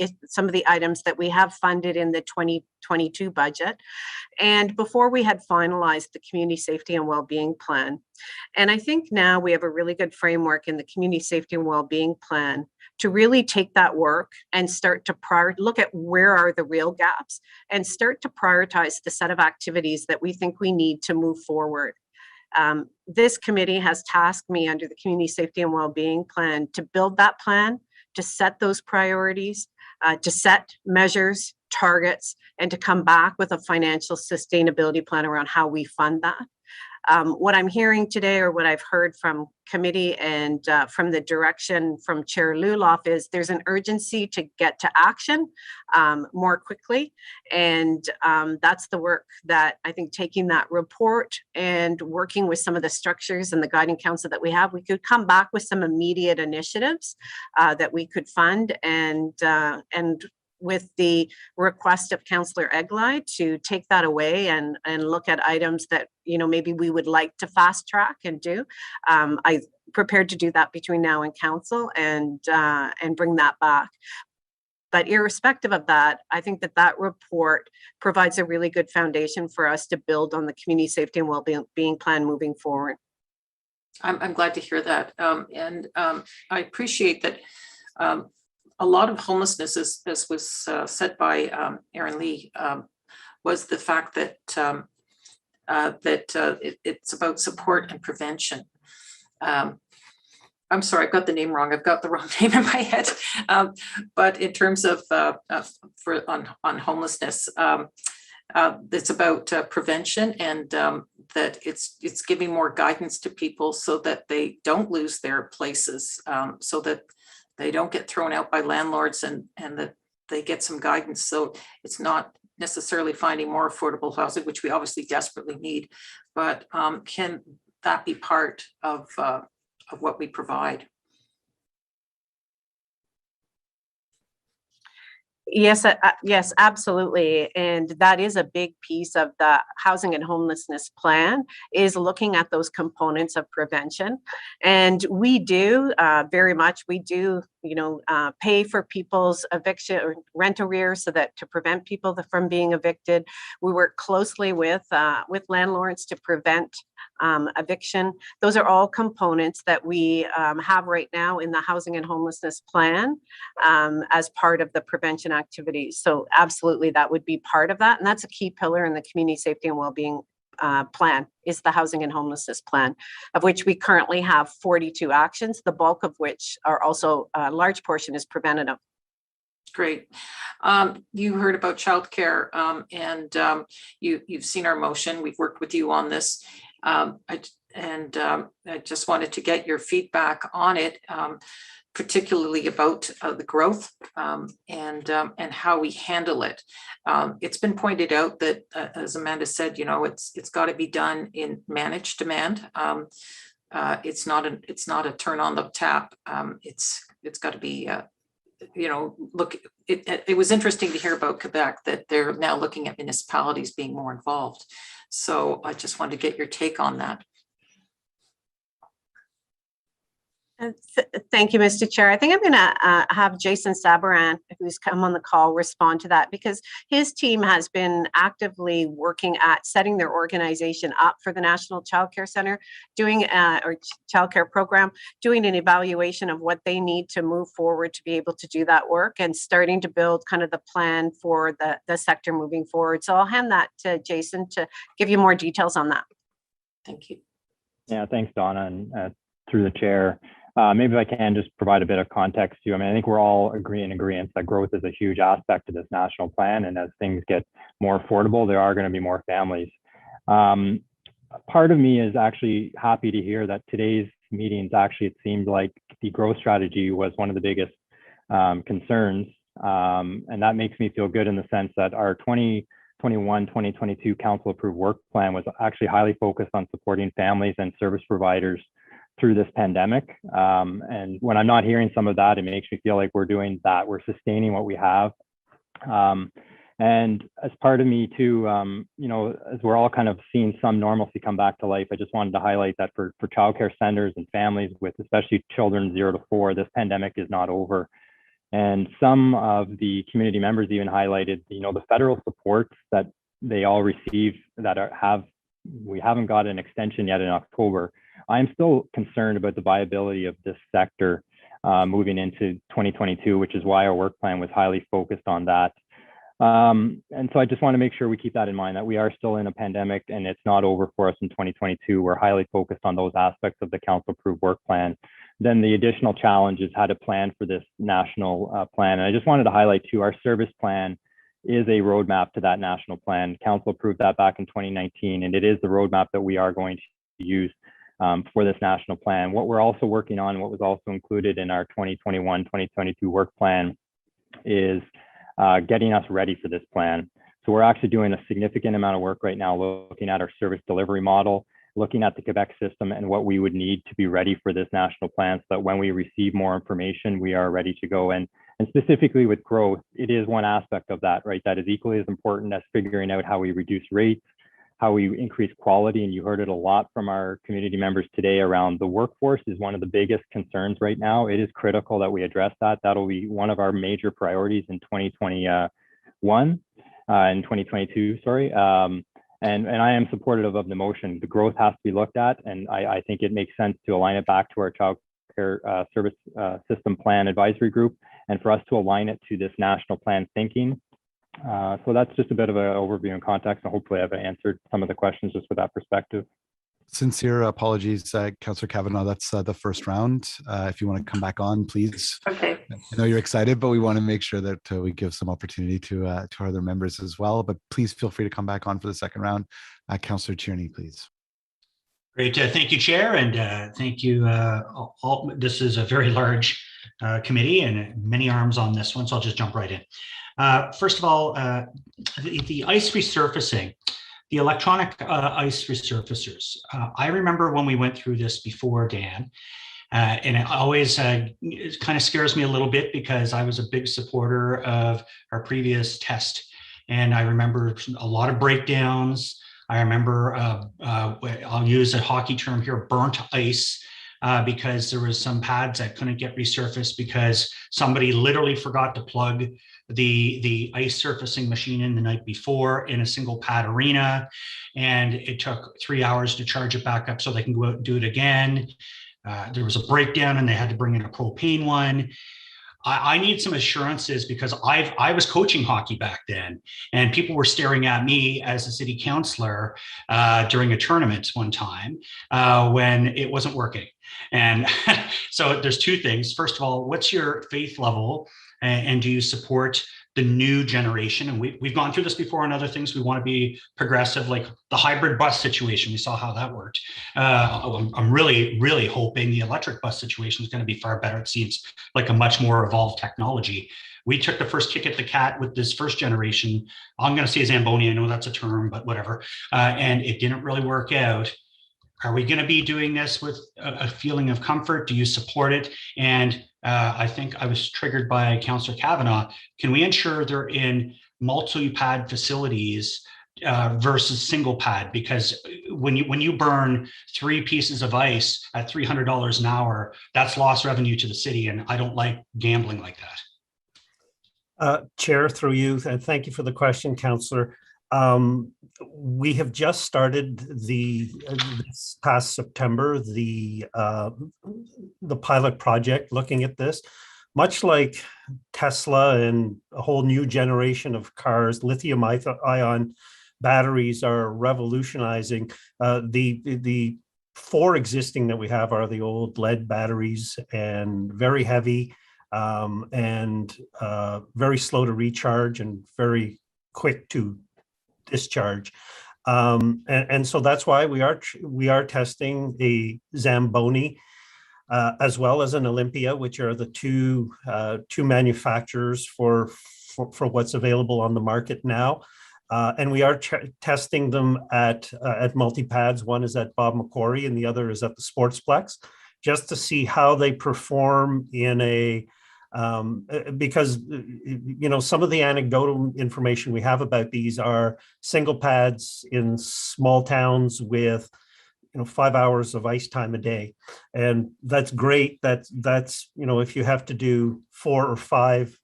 items that we have funded in the 2022 budget, and before we had finalized the community safety and well-being plan. And I think now we have a really good framework in the community safety and well-being plan to really take that work and start to look at where are the real gaps and start to prioritize the set of activities that we think we need to move forward. This committee has tasked me under the community safety and well-being plan to build that plan, to set those priorities, to set measures, targets, and to come back with a financial sustainability plan around how we fund that. What I'm hearing today, or what I've heard from committee and from the direction from Chair Luloff, is there's an urgency to get to action more quickly. And that's the work that I think, taking that report and working with some of the structures and the guiding council that we have, we could come back with some immediate initiatives that we could fund, and with the request of Councillor Eglai to take that away and look at items that maybe we would like to fast track and do. I'm prepared to do that between now and council and bring that back. But irrespective of that, I think that report provides a really good foundation for us to build on the community safety and well-being plan moving forward. I'm glad to hear that, and I appreciate that. A lot of homelessness, as was said by Aaron Lee, was the fact that it's about support and prevention. I'm sorry, I've got the name wrong. I've got the wrong name in my head. But in terms of on homelessness, it's about prevention, and that it's giving more guidance to people so that they don't lose their places, so that they don't get thrown out by landlords, and that they get some guidance. So it's not necessarily finding more affordable housing, which we obviously desperately need, but can that be part of what we provide? Yes, yes, absolutely. And that is a big piece of the housing and homelessness plan, is looking at those components of prevention. And we do very much, pay for people's eviction or rent arrears so that to prevent people from being evicted. We work closely with landlords to prevent eviction. Those are all components that we have right now in the housing and homelessness plan as part of the prevention activities. So absolutely, that would be part of that. And that's a key pillar in the community safety and well-being plan, is the housing and homelessness plan, of which we currently have 42 actions, the bulk of which are also a large portion is preventative. Great. You heard about childcare, and you've seen our motion. We've worked with you on this. I just wanted to get your feedback on it, particularly about the growth and how we handle it. It's been pointed out that, as Amanda said, it's got to be done in managed demand. It's not a turn on the tap. It's got to be it was interesting to hear about Quebec, that they're now looking at municipalities being more involved. So I just wanted to get your take on that. Thank you, Mr. Chair. I think I'm going to have Jason Sabaran, who's come on the call, respond to that, because his team has been actively working at setting their organization up for the National Child Care Center, doing or Child Care Program, doing an evaluation of what they need to move forward to be able to do that work, and starting to build kind of the plan for the sector moving forward. So I'll hand that to Jason to give you more details on that. Thank you. Yeah, thanks, Donna, and through the chair. Maybe if I can just provide a bit of context to you. I mean, I think we're all in agreement that growth is a huge aspect of this national plan. And as things get more affordable, there are going to be more families. Part of me is actually happy to hear that today's meetings, actually, it seemed like the growth strategy was one of the biggest concerns. And that makes me feel good in the sense that our 2021-2022 council approved work plan was actually highly focused on supporting families and service providers through this pandemic. And when I'm not hearing some of that, it makes me feel like we're doing that. We're sustaining what we have. And as part of me too, you know, as we're all kind of seeing some normalcy come back to life, I just wanted to highlight that for childcare centers and families with especially children 0 to 4, this pandemic is not over. And some of the community members even highlighted, you know, the federal supports that they all receive that we haven't got an extension yet in October. I'm still concerned about the viability of this sector moving into 2022, which is why our work plan was highly focused on that. And so I just want to make sure we keep that in mind, that we are still in a pandemic and it's not over for us in 2022. We're highly focused on those aspects of the council approved work plan. Then the additional challenge is how to plan for this national plan. And I just wanted to highlight too, our service plan is a roadmap to that national plan. Council approved that back in 2019, and it is the roadmap that we are going to use for this national plan. What we're also working on, what was also included in our 2021-2022 work plan, is getting us ready for this plan. So we're actually doing a significant amount of work right now, looking at our service delivery model, looking at the Quebec system and what we would need to be ready for this national plan, so that when we receive more information, we are ready to go. And specifically with growth, it is one aspect of that, right? That is equally as important as figuring out how we reduce rates, how we increase quality. And you heard it a lot from our community members today around the workforce is one of the biggest concerns right now. It is critical that we address that. That'll be one of our major priorities in 2022, sorry. And I am supportive of the motion. The growth has to be looked at, and I think it makes sense to align it back to our child care service system plan advisory group, and for us to align it to this national plan thinking. So that's just a bit of an overview and context, and hopefully I've answered some of the questions just with that perspective. Sincere apologies, Councillor Kavanaugh. That's the first round. If you want to come back on, please. Okay. I know you're excited, but we want to make sure that we give some opportunity to other members as well. But please feel free to come back on for the second round. Councillor Tierney, please. Great. Thank you, Chair, and thank you all. This is a very large committee and many arms on this one, so I'll just jump right in. First of all, the ice resurfacing. The electronic ice resurfacers. I remember when we went through this before, Dan, and it always it kind of scares me a little bit because I was a big supporter of our previous test. And I remember a lot of breakdowns. I remember, I'll use a hockey term here, burnt ice, because there was some pads that couldn't get resurfaced because somebody literally forgot to plug the ice surfacing machine in the night before in a single pad arena, and it took 3 hours to charge it back up so they can go out and do it again. There was a breakdown and they had to bring in a propane one. I need some assurances because I was coaching hockey back then, and people were staring at me as a city councillor during a tournament one time when it wasn't working. And so there's two things. First of all, what's your faith level? And do you support the new generation? And we've gone through this before on other things. We want to be progressive, like the hybrid bus situation. We saw how that worked. I'm really, really hoping the electric bus situation is going to be far better. It seems like a much more evolved technology. We took the first kick at the cat with this first generation. I'm going to say Zamboni. I know that's a term, but whatever. And it didn't really work out. Are we going to be doing this with a feeling of comfort? Do you support it? And I think I was triggered by Councillor Kavanaugh. Can we ensure they're in multi-pad facilities versus single pad? Because when you burn 3 pieces of ice at $300 an hour, that's lost revenue to the city, and I don't like gambling like that. Chair, through you, and thank you for the question, Councillor. We have just started this past September the pilot project looking at this. Much like Tesla and a whole new generation of cars, lithium-ion batteries are revolutionizing. The 4 existing that we have are the old lead batteries, and very heavy and very slow to recharge and very quick to discharge. And so that's why we are testing a Zamboni as well as an Olympia, which are the two manufacturers for what's available on the market now. And we are testing them at multi-pads. One is at Bob Macquarie and the other is at the Sportsplex, just to see how they perform in a, because, you know, some of the anecdotal information we have about these are single pads in small towns with, 5 hours of ice time a day. And that's great. That's, if you have to do 4 or 5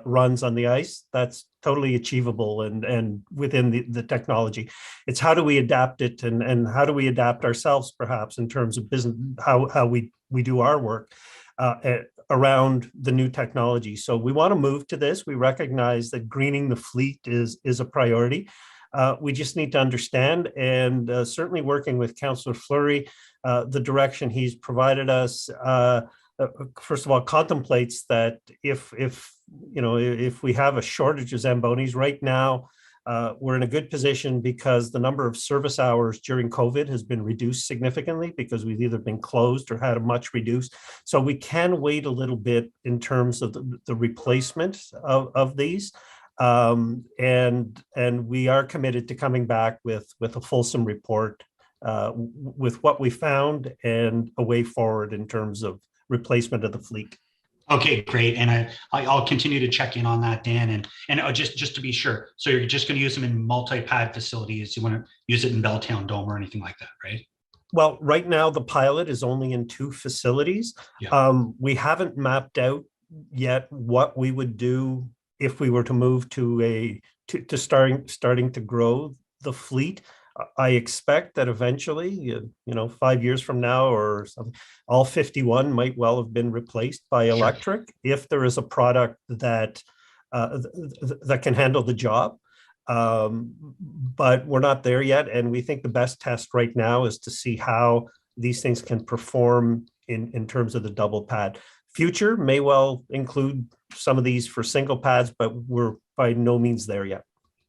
runs on the ice, that's totally achievable and within the technology. It's how do we adapt it and how do we adapt ourselves perhaps in terms of business, how we do our work around the new technology. So we want to move to this. We recognize that greening the fleet is a priority. We just need to understand, and certainly working with Councillor Fleury, the direction he's provided us, first of all, contemplates that if we have a shortage of Zambonis right now, we're in a good position because the number of service hours during COVID has been reduced significantly because we've either been closed or had a much reduced. So we can wait a little bit in terms of the replacement of these. And we are committed to coming back with a fulsome report with what we found and a way forward in terms of replacement of the fleet. Okay, great. And I'll continue to check in on that, Dan. And just to be sure, so you're just going to use them in multi-pad facilities. You want to use it in Belltown Dome or anything like that, right? Well, right now the pilot is only in 2 facilities. Yeah. We haven't mapped out yet what we would do if we were to move to starting to grow the fleet. I expect that eventually, 5 years from now or something, all 51 might well have been replaced by electric if there is a product that can handle the job. But we're not there yet, and we think the best test right now is to see how these things can perform in terms of the double pad. Future may well include some of these for single pads, but we're by no means there yet.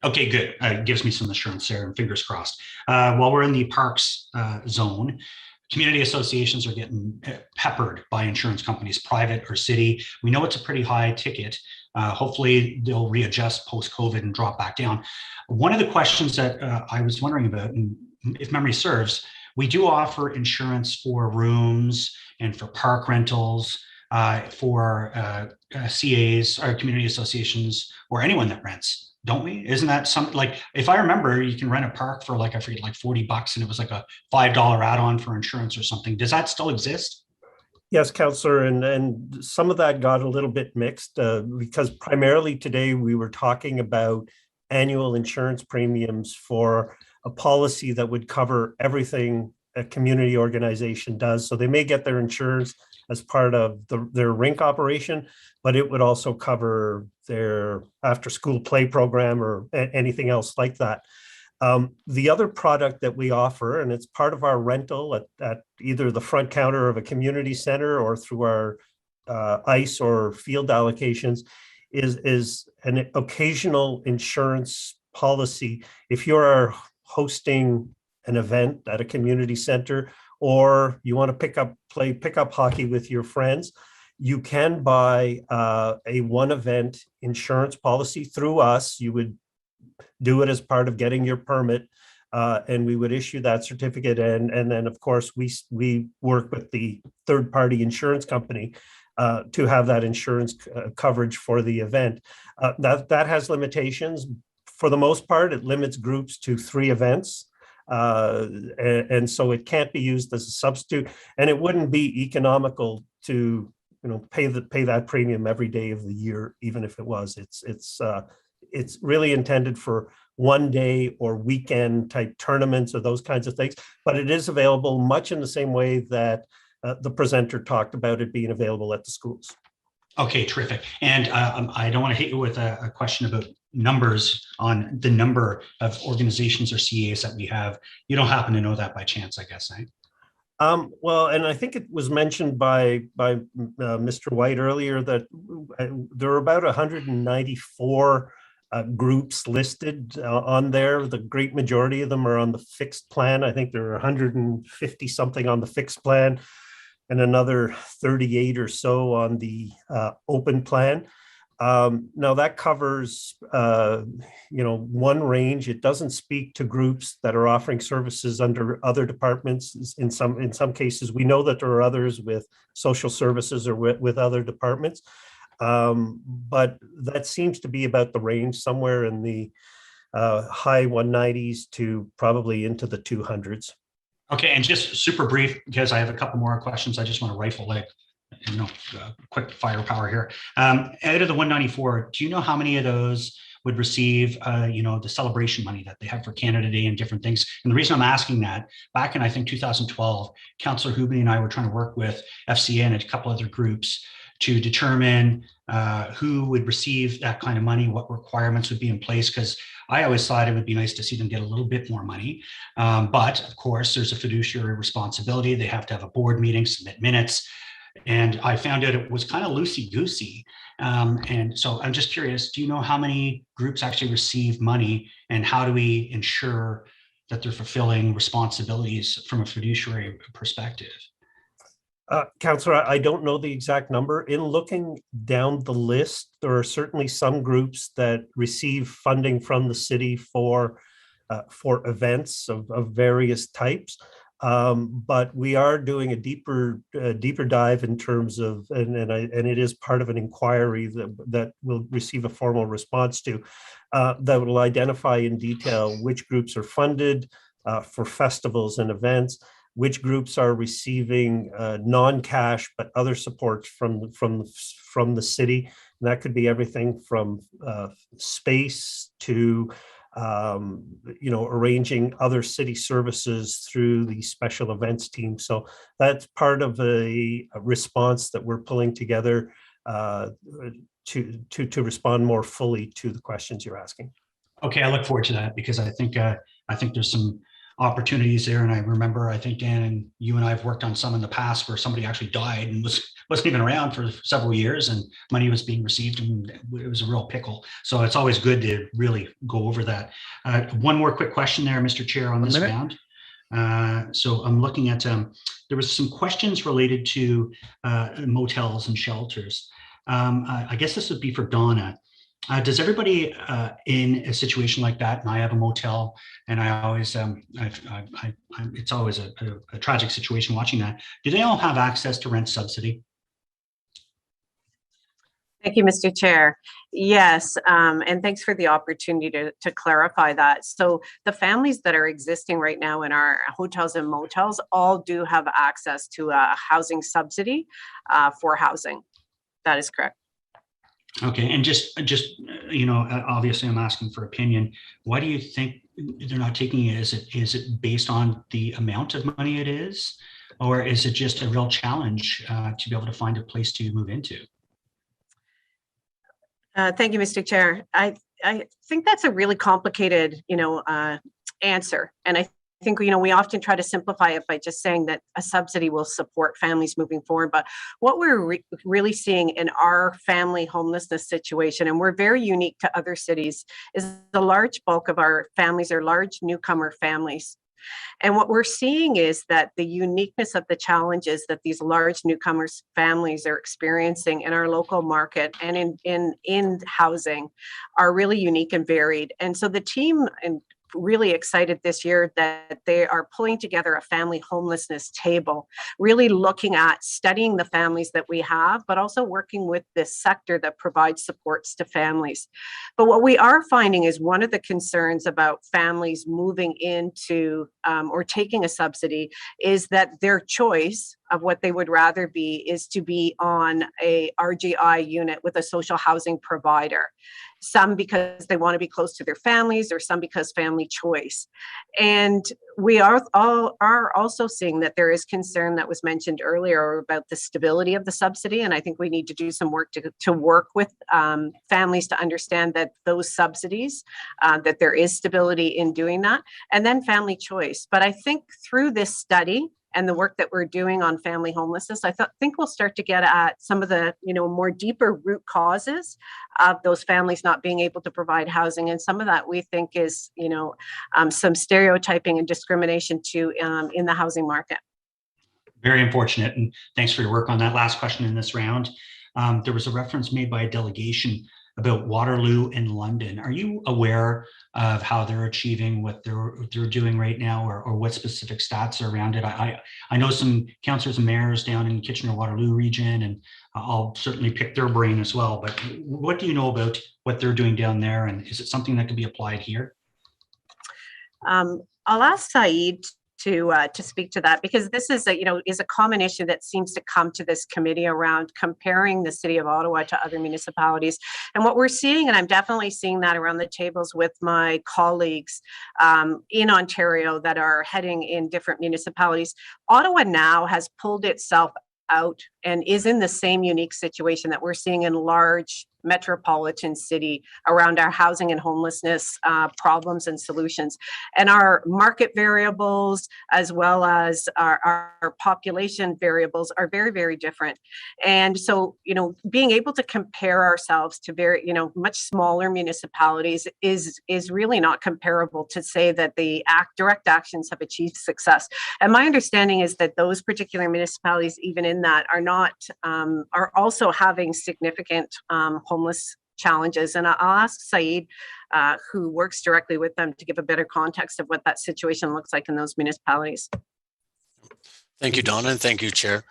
Okay, good. Gives me some assurance there, and fingers crossed. While we're in the parks zone, community associations are getting peppered by insurance companies, private or city. We know it's a pretty high ticket. Hopefully they'll readjust post-COVID and drop back down. One of the questions that I was wondering about, and if memory serves, we do offer insurance for rooms and for park rentals, for CAs or community associations or anyone that rents, don't we? Isn't that something like, if I remember, you can rent a park for I forget, like $40 and it was like a $5 add-on for insurance or something. Does that still exist? Yes, Councillor, and some of that got a little bit mixed because primarily today we were talking about annual insurance premiums for a policy that would cover everything a community organization does. So they may get their insurance as part of their rink operation, but it would also cover their after-school play program or anything else like that. The other product that we offer, and it's part of our rental at either the front counter of a community center or through our ICE or field allocations, is an occasional insurance policy. If you're hosting an event at a community center, or you want to play pickup hockey with your friends, you can buy a one event insurance policy through us. You would do it as part of getting your permit, and we would issue that certificate. And then, of course, we work with the third-party insurance company to have that insurance coverage for the event. That has limitations. For the most part, it limits groups to 3 events. And so it can't be used as a substitute, and it wouldn't be economical to pay that premium every day of the year, even if it was. It's really intended for one day or weekend type tournaments or those kinds of things, but it is available much in the same way that the presenter talked about it being available at the schools. Okay, terrific. And I don't want to hit you with a question about numbers on the number of organizations or CAs that we have. You don't happen to know that by chance, I guess, eh? Well, and I think it was mentioned by Mr. White earlier that there are about 194 groups listed on there. The great majority of them are on the fixed plan. I think there are 150 something on the fixed plan, and another 38 or so on the open plan. Now that covers, one range. It doesn't speak to groups that are offering services under other departments. In some cases, we know that there are others with social services or with other departments, but that seems to be about the range, somewhere in the high 190s to probably into the 200s. Okay, and just super brief, because I have a couple more questions. I just want to rifle quick firepower here. Out of the 194, do you know how many of those would receive, the celebration money that they have for Canada Day and different things? And the reason I'm asking that, back in, I think, 2012, Councillor Hubney and I were trying to work with FCA and a couple other groups to determine who would receive that kind of money, what requirements would be in place, because I always thought it would be nice to see them get a little bit more money. But of course, there's a fiduciary responsibility. They have to have a board meeting, submit minutes. And I found out it was kind of loosey-goosey. And so I'm just curious, do you know how many groups actually receive money, and how do we ensure that they're fulfilling responsibilities from a fiduciary perspective? Councillor, I don't know the exact number. In looking down the list, there are certainly some groups that receive funding from the city for events of various types. But we are doing a deeper dive in terms of, and it is part of an inquiry that will receive a formal response to, that will identify in detail which groups are funded for festivals and events, which groups are receiving non-cash but other support from the city. And that could be everything from space to arranging other city services through the special events team. So that's part of a response that we're pulling together to respond more fully to the questions you're asking. Okay, I look forward to that, because I think there's some opportunities there. And I remember, I think, Dan, and you and I have worked on some in the past where somebody actually died and wasn't even around for several years, and money was being received, and it was a real pickle. So it's always good to really go over that. One more quick question there, Mr. Chair, on this round. So I'm looking at, there was some questions related to motels and shelters. I guess this would be for Donna. Does everybody in a situation like that, and I have a motel, and I always, it's always a tragic situation watching that. Do they all have access to rent subsidy? Thank you, Mr. Chair. Yes, and thanks for the opportunity to clarify that. So the families that are existing right now in our hotels and motels all do have access to a housing subsidy for housing. That is correct. Okay, and just obviously I'm asking for opinion. Why do you think they're not taking it? Is it based on the amount of money it is, or is it just a real challenge to be able to find a place to move into? Thank you, Mr. Chair. I think that's a really complicated, answer, and I think we often try to simplify it by just saying that a subsidy will support families moving forward. But what we're really seeing in our family homelessness situation, and we're very unique to other cities, is the large bulk of our families are large newcomer families. And what we're seeing is that the uniqueness of the challenges that these large newcomers families are experiencing in our local market and in housing are really unique and varied. And so the team, and really excited this year that they are pulling together a family homelessness table, really looking at studying the families that we have, but also working with this sector that provides supports to families. But what we are finding is one of the concerns about families moving into or taking a subsidy is that their choice of what they would rather be is to be on a RGI unit with a social housing provider. Some because they want to be close to their families, or some because family choice. And we are also seeing that there is concern that was mentioned earlier about the stability of the subsidy. And I think we need to do some work to work with families to understand that those subsidies, that there is stability in doing that, and then family choice. But I think through this study and the work that we're doing on family homelessness, I think we'll start to get at some of the, more deeper root causes of those families not being able to provide housing. And some of that we think is, some stereotyping and discrimination too in the housing market. Very unfortunate, and thanks for your work on that. Last question in this round. There was a reference made by a delegation about Waterloo in London. Are you aware of how they're achieving what they're doing right now, or what specific stats are around it? I know some councillors and mayors down in Kitchener-Waterloo region, and I'll certainly pick their brain as well. But what do you know about what they're doing down there, and is it something that can be applied here? I'll ask Saeed to speak to that, because this is a common issue that seems to come to this committee around comparing the city of Ottawa to other municipalities. And what we're seeing, and I'm definitely seeing that around the tables with my colleagues in Ontario that are heading in different municipalities, Ottawa now has pulled itself out and is in the same unique situation that we're seeing in large metropolitan city around our housing and homelessness problems and solutions. And our market variables, as well as our population variables, are very, very different. And so, being able to compare ourselves to very, much smaller municipalities is really not comparable to say that the direct actions have achieved success. And my understanding is that those particular municipalities, even in that, are also having significant homeless challenges. And I'll ask Saeed, who works directly with them, to give a better context of what that situation looks like in those municipalities. Thank you, Donna, and thank you, Chair.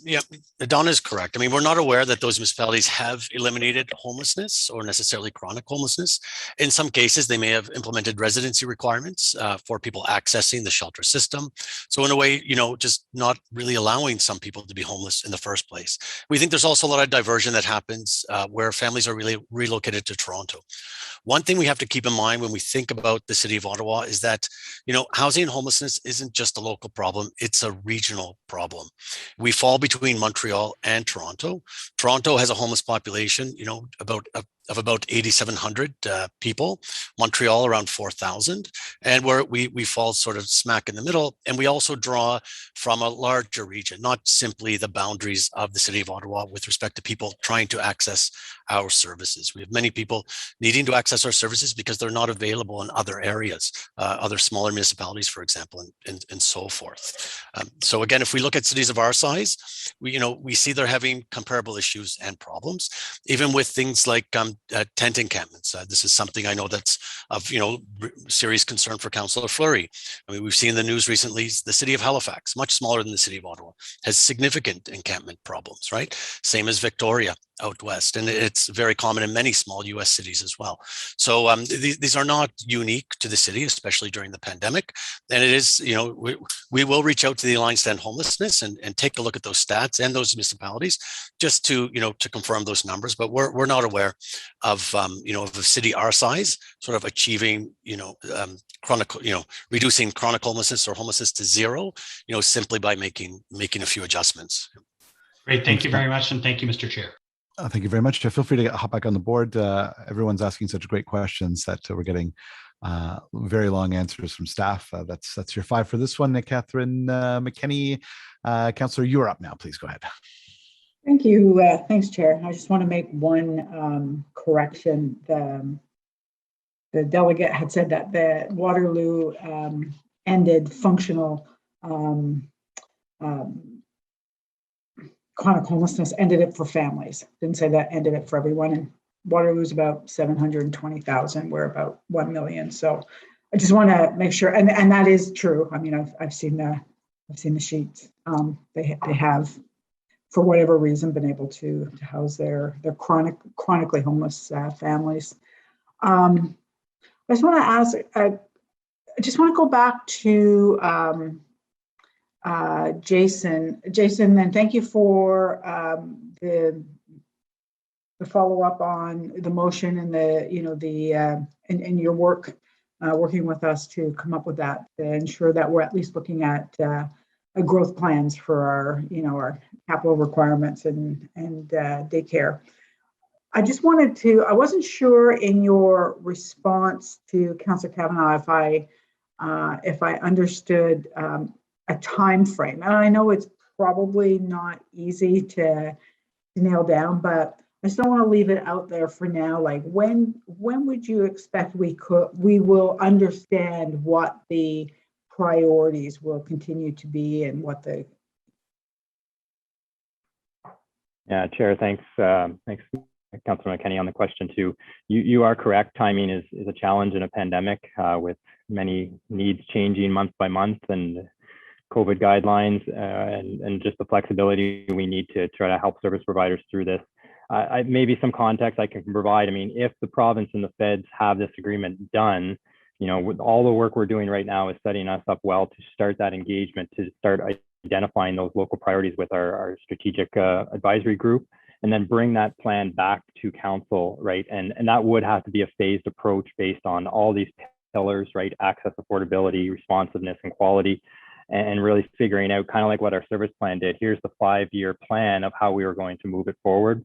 Yeah, Donna is correct. I mean, we're not aware that those municipalities have eliminated homelessness or necessarily chronic homelessness. In some cases, they may have implemented residency requirements for people accessing the shelter system. So in a way, just not really allowing some people to be homeless in the first place. We think there's also a lot of diversion that happens where families are really relocated to Toronto. One thing we have to keep in mind when we think about the city of Ottawa is that, housing and homelessness isn't just a local problem, it's a regional problem. We fall between Montreal and Toronto. Toronto has a homeless population, of about 8,700 people, Montreal around 4,000, and where we fall sort of smack in the middle. And we also draw from a larger region, not simply the boundaries of the city of Ottawa with respect to people trying to access our services. We have many people needing to access our services because they're not available in other areas, other smaller municipalities, for example, and so forth. So again, if we look at cities of our size, we see they're having comparable issues and problems, even with things like tent encampments. This is something I know that's of serious concern for Councillor Fleury. I mean, we've seen in the news recently, the city of Halifax, much smaller than the city of Ottawa, has significant encampment problems, right? Same as Victoria out west, and it's very common in many small US cities as well. So these are not unique to the city, especially during the pandemic. And it is, we will reach out to the Alliance to End Homelessness and take a look at those stats and those municipalities just to confirm those numbers. But we're not aware of of a city our size sort of achieving reducing chronic homelessness or homelessness to zero, simply by making a few adjustments. Great, thank you very much, and thank you, Mr. Chair. Thank you very much. Feel free to hop back on the board. Everyone's asking such great questions that we're getting very long answers from staff. That's your 5 for this one. Catherine McKenney, Councillor, you're up now. Please go ahead. Thank you. Thanks, Chair. I just want to make one correction. The delegate had said that the Waterloo ended functional chronic homelessness, ended it for families. Didn't say that ended it for everyone. And Waterloo's about 720,000. We're about 1 million. So I just want to make sure, and that is true. I mean, I've seen the sheets. They have, for whatever reason, been able to house their chronically homeless families. I just want to ask. I just want to go back to Jason. Jason, and thank you for the follow up on the motion and and your work. Working with us to come up with that, to ensure that we're at least looking at growth plans for our capital requirements and daycare. I just wanted to, I wasn't sure in your response to Councillor Kavanagh if I understood a time frame. And I know it's probably not easy to nail down, but I still want to leave it out there for now. Like when would you expect we will understand what the priorities will continue to be and what the... Yeah, Chair, thanks. Thanks, Councilor McKenney, on the question too. You are correct. Timing is a challenge in a pandemic with many needs changing month by month and COVID guidelines and just the flexibility we need to try to help service providers through this. Maybe some context I can provide. I mean, if the province and the feds have this agreement done, with all the work we're doing right now is setting us up well to start that engagement, to start identifying those local priorities with our strategic advisory group, and then bring that plan back to council, right? And that would have to be a phased approach based on all these pillars, right? Access, affordability, responsiveness, and quality, and really figuring out, kind of like what our service plan did. Here's the 5-year plan of how we were going to move it forward.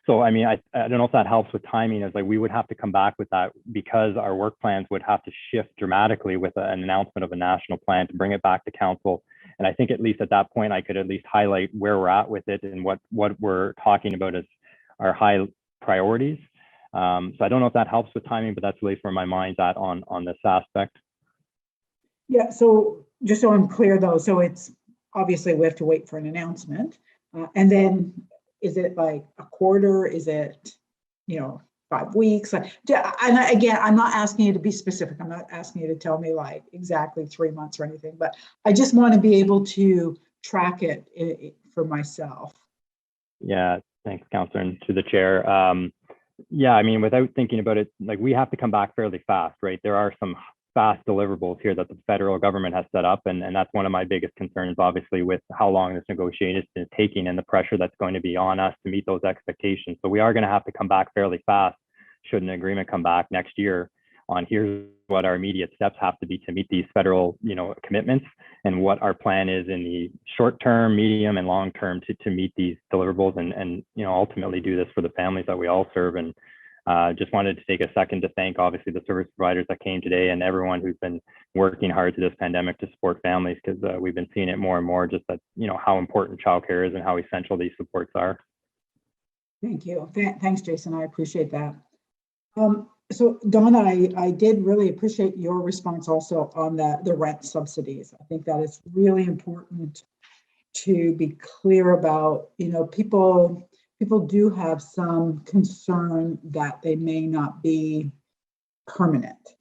So, I mean, I don't know if that helps with timing. It's like we would have to come back with that because our work plans would have to shift dramatically with an announcement of a national plan to bring it back to council. And I think at least at that point, I could at least highlight where we're at with it and what we're talking about as our high priorities. So I don't know if that helps with timing, but that's really where my mind's at on this aspect. Yeah, so just so I'm clear though, so it's obviously we have to wait for an announcement and then is it like a quarter? Is it, 5 weeks? And again, I'm not asking you to be specific. I'm not asking you to tell me like exactly 3 months or anything, but I just want to be able to track it for myself. Yeah, thanks, Councillor, and to the chair. Yeah, I mean, without thinking about it, like we have to come back fairly fast, right? There are some fast deliverables here that the federal government has set up. And that's one of my biggest concerns, obviously, with how long this negotiation is taking and the pressure that's going to be on us to meet those expectations. So we are going to have to come back fairly fast should an agreement come back next year on here's what our immediate steps have to be to meet these federal, commitments and what our plan is in the short term, medium, and long term to meet these deliverables and ultimately do this for the families that we all serve. And just wanted to take a second to thank, obviously, the service providers that came today and everyone who's been working hard through this pandemic to support families, because we've been seeing it more and more, just that, how important childcare is and how essential these supports are. Thank you. Thanks, Jason. I appreciate that. So Donna, I did really appreciate your response also on the rent subsidies. I think that is really important to be clear about. People do have some concern that they may not be permanent.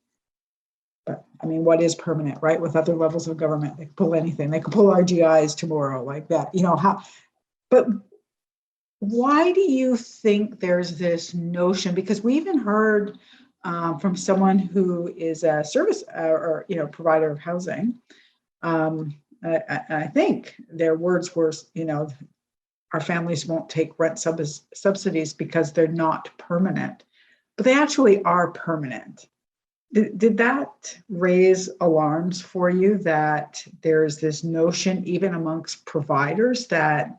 But I mean, what is permanent, right? With other levels of government, they can pull anything. They can pull RGIs tomorrow like that, but why do you think there's this notion? Because we even heard from someone who is a service or provider of housing. I think their words were, our families won't take rent subsidies because they're not permanent, but they actually are permanent. Did that raise alarms for you that there's this notion even amongst providers that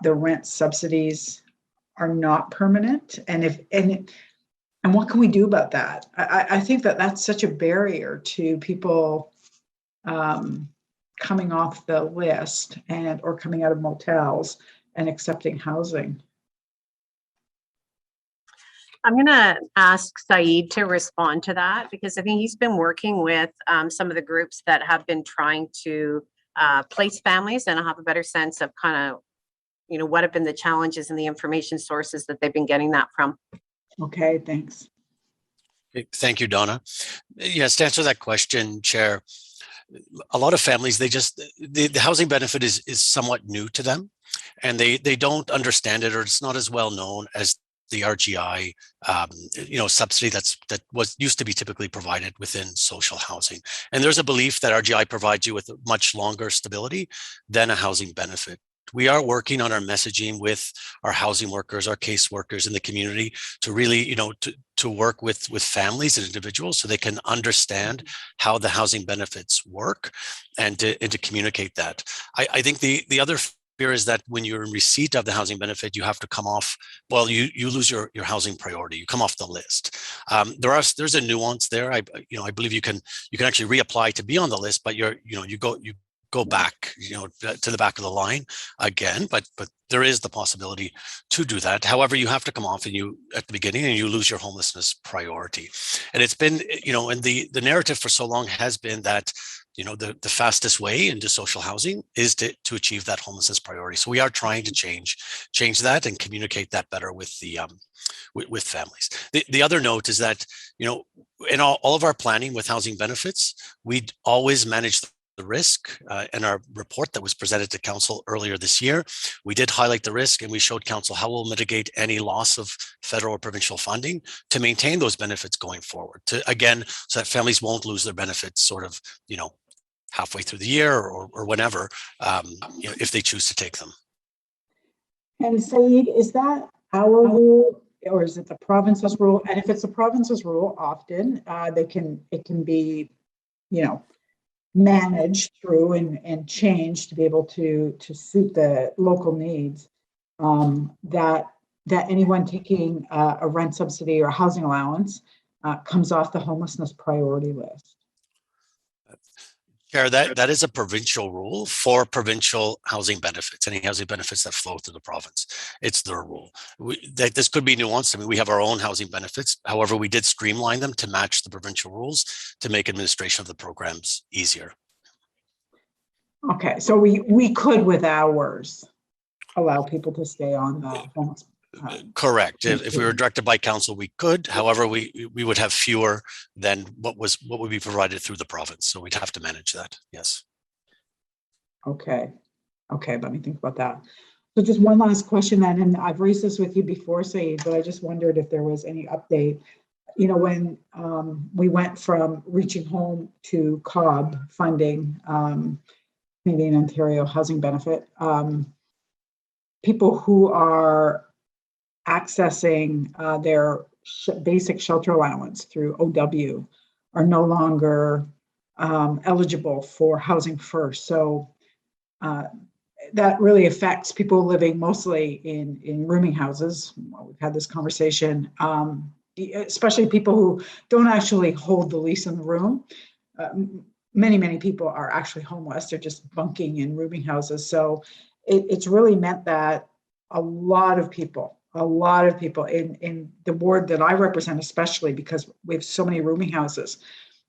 the rent subsidies are not permanent? And what can we do about that? I think that that's such a barrier to people coming off the list or coming out of motels and accepting housing. I'm going to ask Saeed to respond to that, because I think he's been working with some of the groups that have been trying to place families, and I'll have a better sense of kind of, what have been the challenges and the information sources that they've been getting that from. Okay, thanks. Thank you, Donna. Yes, to answer that question, Chair, a lot of families, the housing benefit is somewhat new to them, and they don't understand it, or it's not as well known as the RGI, subsidy that was used to be typically provided within social housing. And there's a belief that RGI provides you with much longer stability than a housing benefit. We are working on our messaging with our housing workers, our case workers in the community to really, to work with families and individuals so they can understand how the housing benefits work and to communicate that. I think the other fear is that when you're in receipt of the housing benefit, you have to come off, well, you lose your housing priority, you come off the list. There's a nuance there. I believe you can actually reapply to be on the list, but you go back, to the back of the line again, but there is the possibility to do that. However, you have to come off at the beginning and you lose your homelessness priority. And it's been, and the narrative for so long has been that, the fastest way into social housing is to achieve that homelessness priority. So we are trying to change that and communicate that better with the with families. The other note is that, in all of our planning with housing benefits, we always manage the risk. In our report that was presented to council earlier this year, we did highlight the risk, and we showed council how we'll mitigate any loss of federal or provincial funding to maintain those benefits going forward, so that families won't lose their benefits sort of, halfway through the year or whenever, if they choose to take them. And Saeed, is that our rule or is it the province's rule? And if it's the province's rule, often it can be, managed through and changed to be able to suit the local needs, that anyone taking a rent subsidy or housing allowance comes off the homelessness priority list. Chair, that is a provincial rule for provincial housing benefits, any housing benefits that flow through the province. It's their rule. This could be nuanced. I mean, we have our own housing benefits. However, we did streamline them to match the provincial rules to make administration of the programs easier. Okay, so we could with ours allow people to stay on the homeless. Correct. If we were directed by council, we could. However, we would have fewer than what would be provided through the province. So we'd have to manage that. Yes. Okay. Let me think about that. So just one last question then, and I've raised this with you before, Saeed, but I just wondered if there was any update. When we went from Reaching Home to COB funding, Canadian Ontario Housing Benefit, people who are accessing their basic shelter allowance through OW are no longer eligible for Housing First. So that really affects people living mostly in rooming houses. We've had this conversation, especially people who don't actually hold the lease in the room. Many people are actually homeless. They're just bunking in rooming houses. So it's really meant that a lot of people in the ward that I represent, especially because we have so many rooming houses,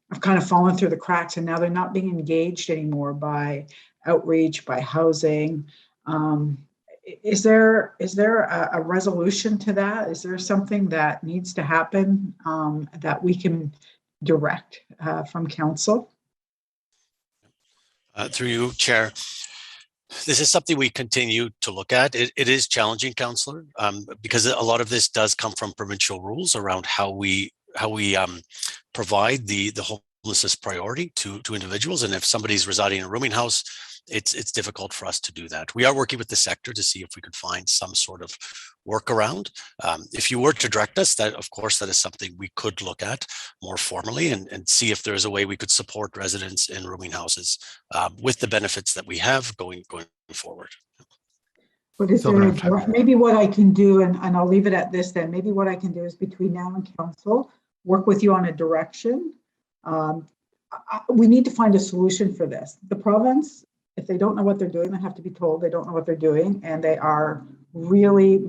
have kind of fallen through the cracks, and now they're not being engaged anymore by outreach, by housing. Is there a resolution to that? Is there something that needs to happen that we can direct from council? Through you, Chair. This is something we continue to look at. It is challenging, Councillor, because a lot of this does come from provincial rules around how we provide the homelessness priority to individuals. And if somebody's residing in a rooming house, it's difficult for us to do that. We are working with the sector to see if we could find some sort of workaround. If you were to direct us, that of course that is something we could look at more formally and see if there's a way we could support residents in rooming houses with the benefits that we have going forward. But is there maybe what I can do, and I'll leave it at this then, maybe what I can do is between now and council, work with you on a direction. We need to find a solution for this. The province, if they don't know what they're doing, they have to be told they don't know what they're doing, and they are really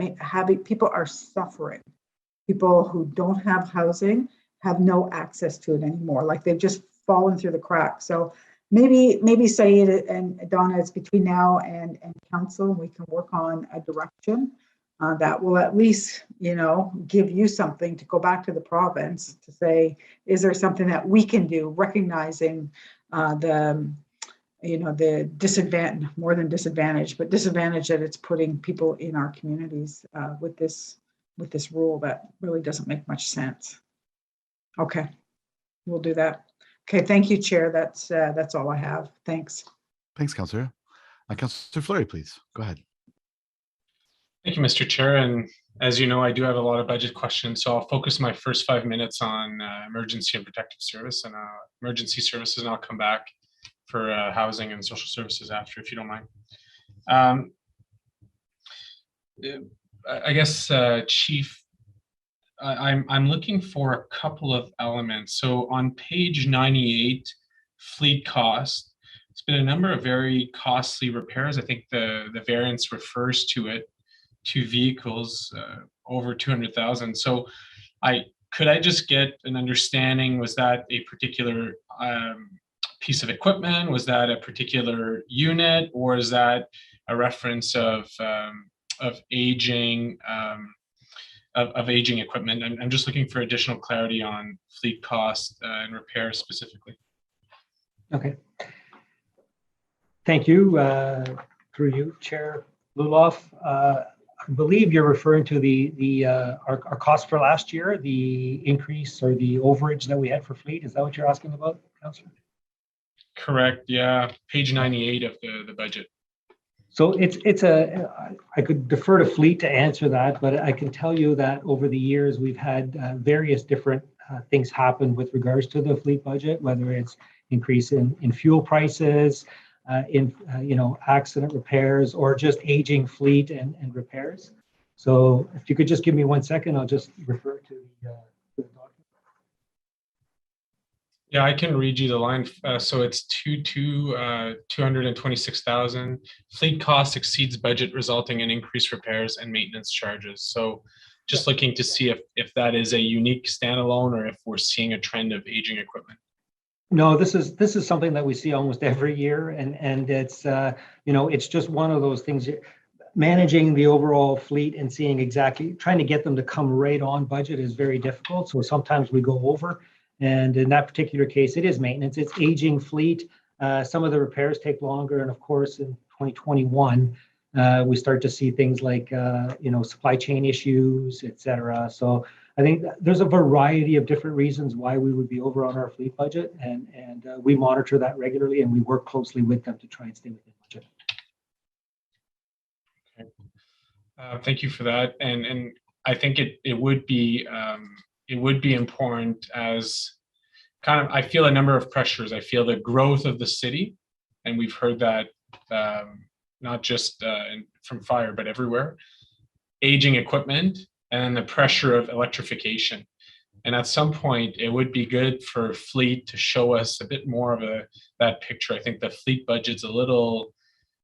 people are suffering. People who don't have housing have no access to it anymore. Like they've just fallen through the cracks. So maybe Saeed and Donna, it's between now and council, and we can work on a direction that will at least, give you something to go back to the province to say, is there something that we can do, recognizing the disadvantage, more than disadvantage, but disadvantage that it's putting people in our communities with this rule that really doesn't make much sense. Okay, we'll do that. Okay, thank you, Chair. That's all I have. Thanks. Thanks, Councillor. Councillor Fleury, please go ahead. Thank you, Mr. Chair. And as you know, I do have a lot of budget questions, so I'll focus my first 5 minutes on emergency and protective service and emergency services, and I'll come back for housing and social services after, if you don't mind. I guess, Chief, I'm looking for a couple of elements. So on page 98, fleet cost, it's been a number of very costly repairs. I think the variance refers to it, to vehicles over 200,000. So could I just get an understanding, was that a particular piece of equipment? Was that a particular unit, or is that a reference of aging aging equipment? I'm just looking for additional clarity on fleet cost and repairs specifically. Okay. Thank you. Through you, Chair Luloff. I believe you're referring to our cost for last year, the increase or the overage that we had for fleet. Is that what you're asking about, Councillor? Correct. Yeah, page 98 of the budget. So I could defer to fleet to answer that, but I can tell you that over the years we've had various different things happen with regards to the fleet budget, whether it's increase in fuel prices, accident repairs, or just aging fleet and repairs. So if you could just give me 1 second, I'll just refer to the document. Yeah, I can read you the line. So it's 226,000. Fleet cost exceeds budget, resulting in increased repairs and maintenance charges. So just looking to see if that is a unique standalone or if we're seeing a trend of aging equipment. No, this is something that we see almost every year, and it's it's just one of those things. Managing the overall fleet and trying to get them to come right on budget is very difficult. So sometimes we go over, and in that particular case, it is maintenance. It's aging fleet. Some of the repairs take longer, and of course, in 2021, we start to see things like supply chain issues, etc. So I think there's a variety of different reasons why we would be over on our fleet budget, and we monitor that regularly, and we work closely with them to try and stay within budget. Okay. Thank you for that, and I think it would be important as kind of, I feel a number of pressures. I feel the growth of the city, and we've heard that not just from fire but everywhere, aging equipment, and the pressure of electrification. And at some point, it would be good for fleet to show us a bit more of that picture. I think the fleet budget's a little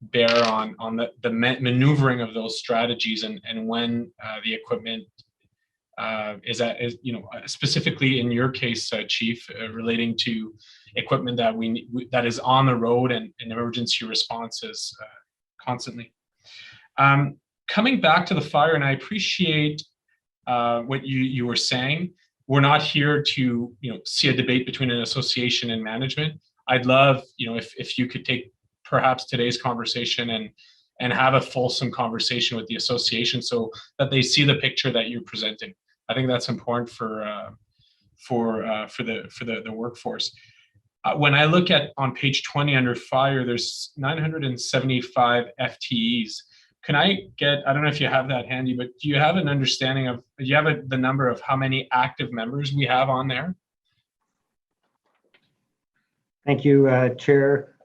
bare on the maneuvering of those strategies and when the equipment is specifically in your case, Chief, relating to equipment that is on the road and emergency responses constantly. Coming back to the fire, and I appreciate what you were saying. We're not here to see a debate between an association and management. I'd love if you could take perhaps today's conversation and have a fulsome conversation with the association so that they see the picture that you're presenting. I think that's important for the workforce. When I look at on page 20 under fire, there's 975 FTEs. Can I don't know if you have that handy, but do you have an understanding of, the number of how many active members we have on there? Thank you, Chair.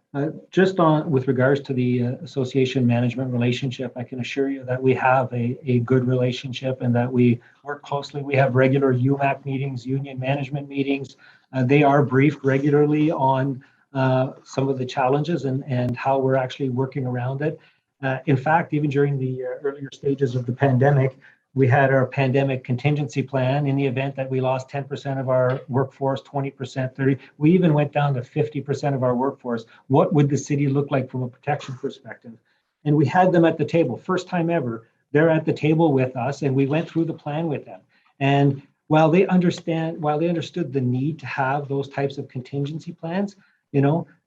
Just with regards to the association management relationship, I can assure you that we have a good relationship and that we work closely. We have regular UMAC meetings, union management meetings. They are briefed regularly on some of the challenges and how we're actually working around it. In fact, even during the earlier stages of the pandemic, we had our pandemic contingency plan in the event that we lost 10% of our workforce, 20%, 30%. We even went down to 50% of our workforce. What would the city look like from a protection perspective? And we had them at the table. First time ever, they're at the table with us, and we went through the plan with them. And while they understood the need to have those types of contingency plans,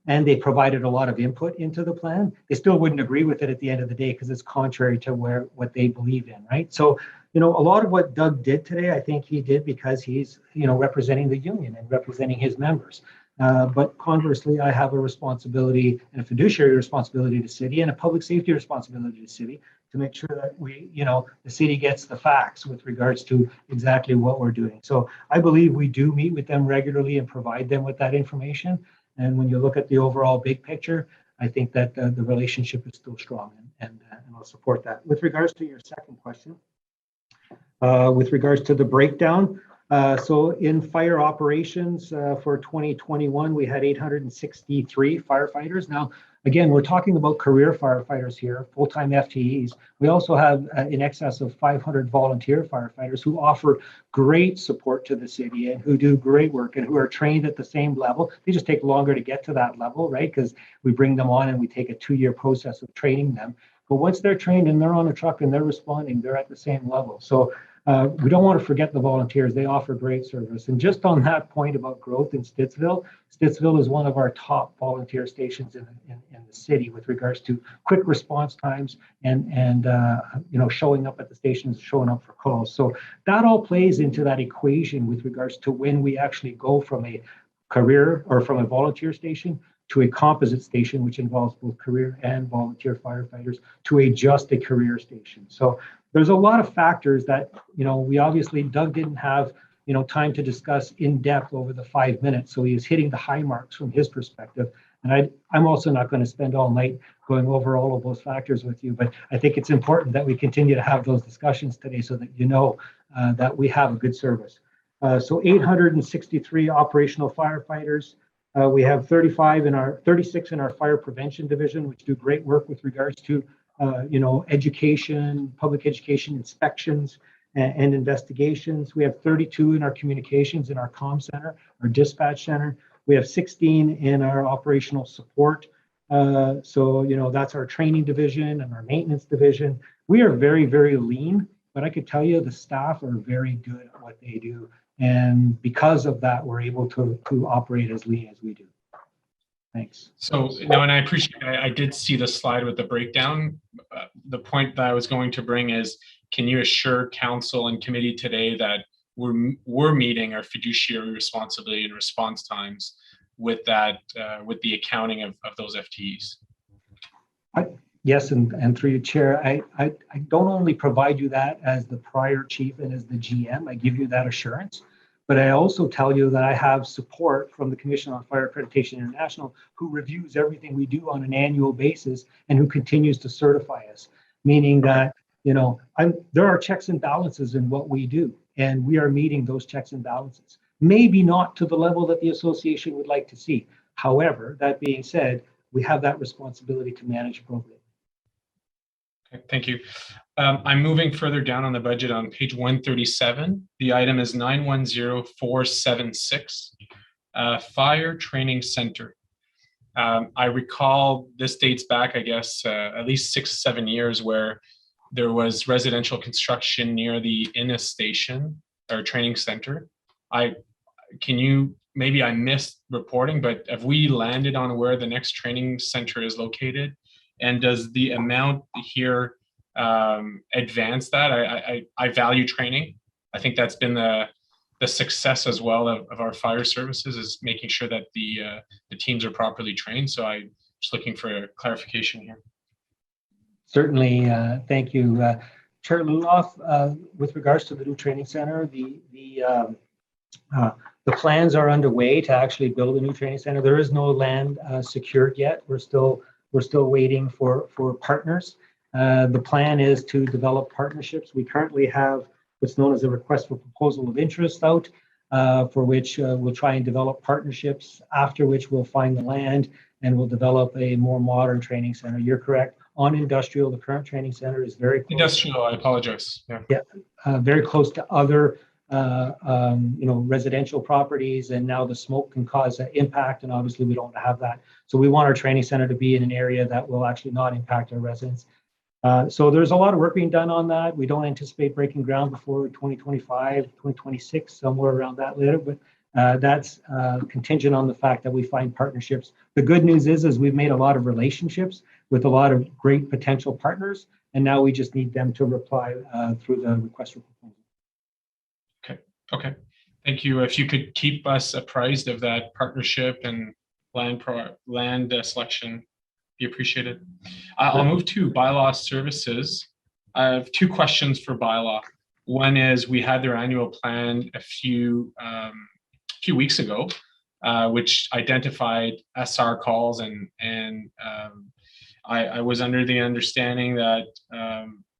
and they provided a lot of input into the plan, they still wouldn't agree with it at the end of the day because it's contrary to what they believe in, right? So, a lot of what Doug did today, I think he did because he's, representing the union and representing his members. But conversely, I have a responsibility and a fiduciary responsibility to the city and a public safety responsibility to the city to make sure that the city gets the facts with regards to exactly what we're doing. So I believe we do meet with them regularly and provide them with that information. And when you look at the overall big picture, I think that the relationship is still strong, and I'll support that. With regards to your second question, with regards to the breakdown, so in fire operations for 2021, we had 863 firefighters. Now, again, we're talking about career firefighters here, full-time FTEs. We also have in excess of 500 volunteer firefighters who offer great support to the city and who do great work and who are trained at the same level. They just take longer to get to that level, right? Because we bring them on and we take a 2-year process of training them. But once they're trained and they're on a truck and they're responding, they're at the same level. So we don't want to forget the volunteers. They offer great service. And just on that point about growth in Stittsville, Stittsville is one of our top volunteer stations in the city with regards to quick response times and showing up at the stations, showing up for calls. So that all plays into that equation with regards to when we actually go from a career or from a volunteer station to a composite station, which involves both career and volunteer firefighters, to a just a career station. So there's a lot of factors that, we obviously, Doug didn't have, time to discuss in depth over the 5 minutes. So he was hitting the high marks from his perspective. And I'm also not going to spend all night going over all of those factors with you, but I think it's important that we continue to have those discussions today so that that we have a good service. So 863 operational firefighters. We have 36 in our fire prevention division, which do great work with regards to education, public education, inspections, and investigations. We have 32 in our communications in our comm center, our dispatch center. We have 16 in our operational support. So that's our training division and our maintenance division. We are very, very lean, but I could tell you the staff are very good at what they do. And because of that, we're able to operate as lean as we do. Thanks. So, no, and I appreciate, I did see the slide with the breakdown. The point that I was going to bring is, can you assure council and committee today that we're meeting our fiduciary responsibility and response times with that, with the accounting of those FTEs? Yes, and through your chair, I don't only provide you that as the prior chief and as the GM, I give you that assurance. But I also tell you that I have support from the Commission on Fire Accreditation International, who reviews everything we do on an annual basis and who continues to certify us, meaning that, there are checks and balances in what we do, and we are meeting those checks and balances. Maybe not to the level that the association would like to see. However, that being said, we have that responsibility to manage appropriately. Okay, thank you. I'm moving further down on the budget on page 137. The item is 910476, Fire Training Center. I recall this dates back, I guess, at least 6-7 years, where there was residential construction near the Innis station or training center. Maybe I missed reporting, but have we landed on where the next training center is located? And does the amount here advance that? I value training. I think that's been the success as well of our fire services, is making sure that the teams are properly trained. So I'm just looking for a clarification here. Certainly, thank you. Chair Luloff, with regards to the new training center, the plans are underway to actually build a new training center. There is no land secured yet. We're still waiting for partners. The plan is to develop partnerships. We currently have what's known as a request for proposal of interest out, for which we'll try and develop partnerships, after which we'll find the land and we'll develop a more modern training center. You're correct. On industrial, the current training center is very close. Industrial, I apologize. Yeah, very close to other residential properties, and now the smoke can cause an impact, and obviously we don't have that. So we want our training center to be in an area that will actually not impact our residents. So there's a lot of work being done on that. We don't anticipate breaking ground before 2025, 2026, somewhere around that later, but that's contingent on the fact that we find partnerships. The good news is we've made a lot of relationships with a lot of great potential partners, and now we just need them to reply through the request for proposal. Okay. Thank you. If you could keep us apprised of that partnership and land selection, be appreciated. I'll move to bylaw services. I have two questions for bylaw. One is we had their annual plan a few weeks ago, which identified SR calls, and I was under the understanding that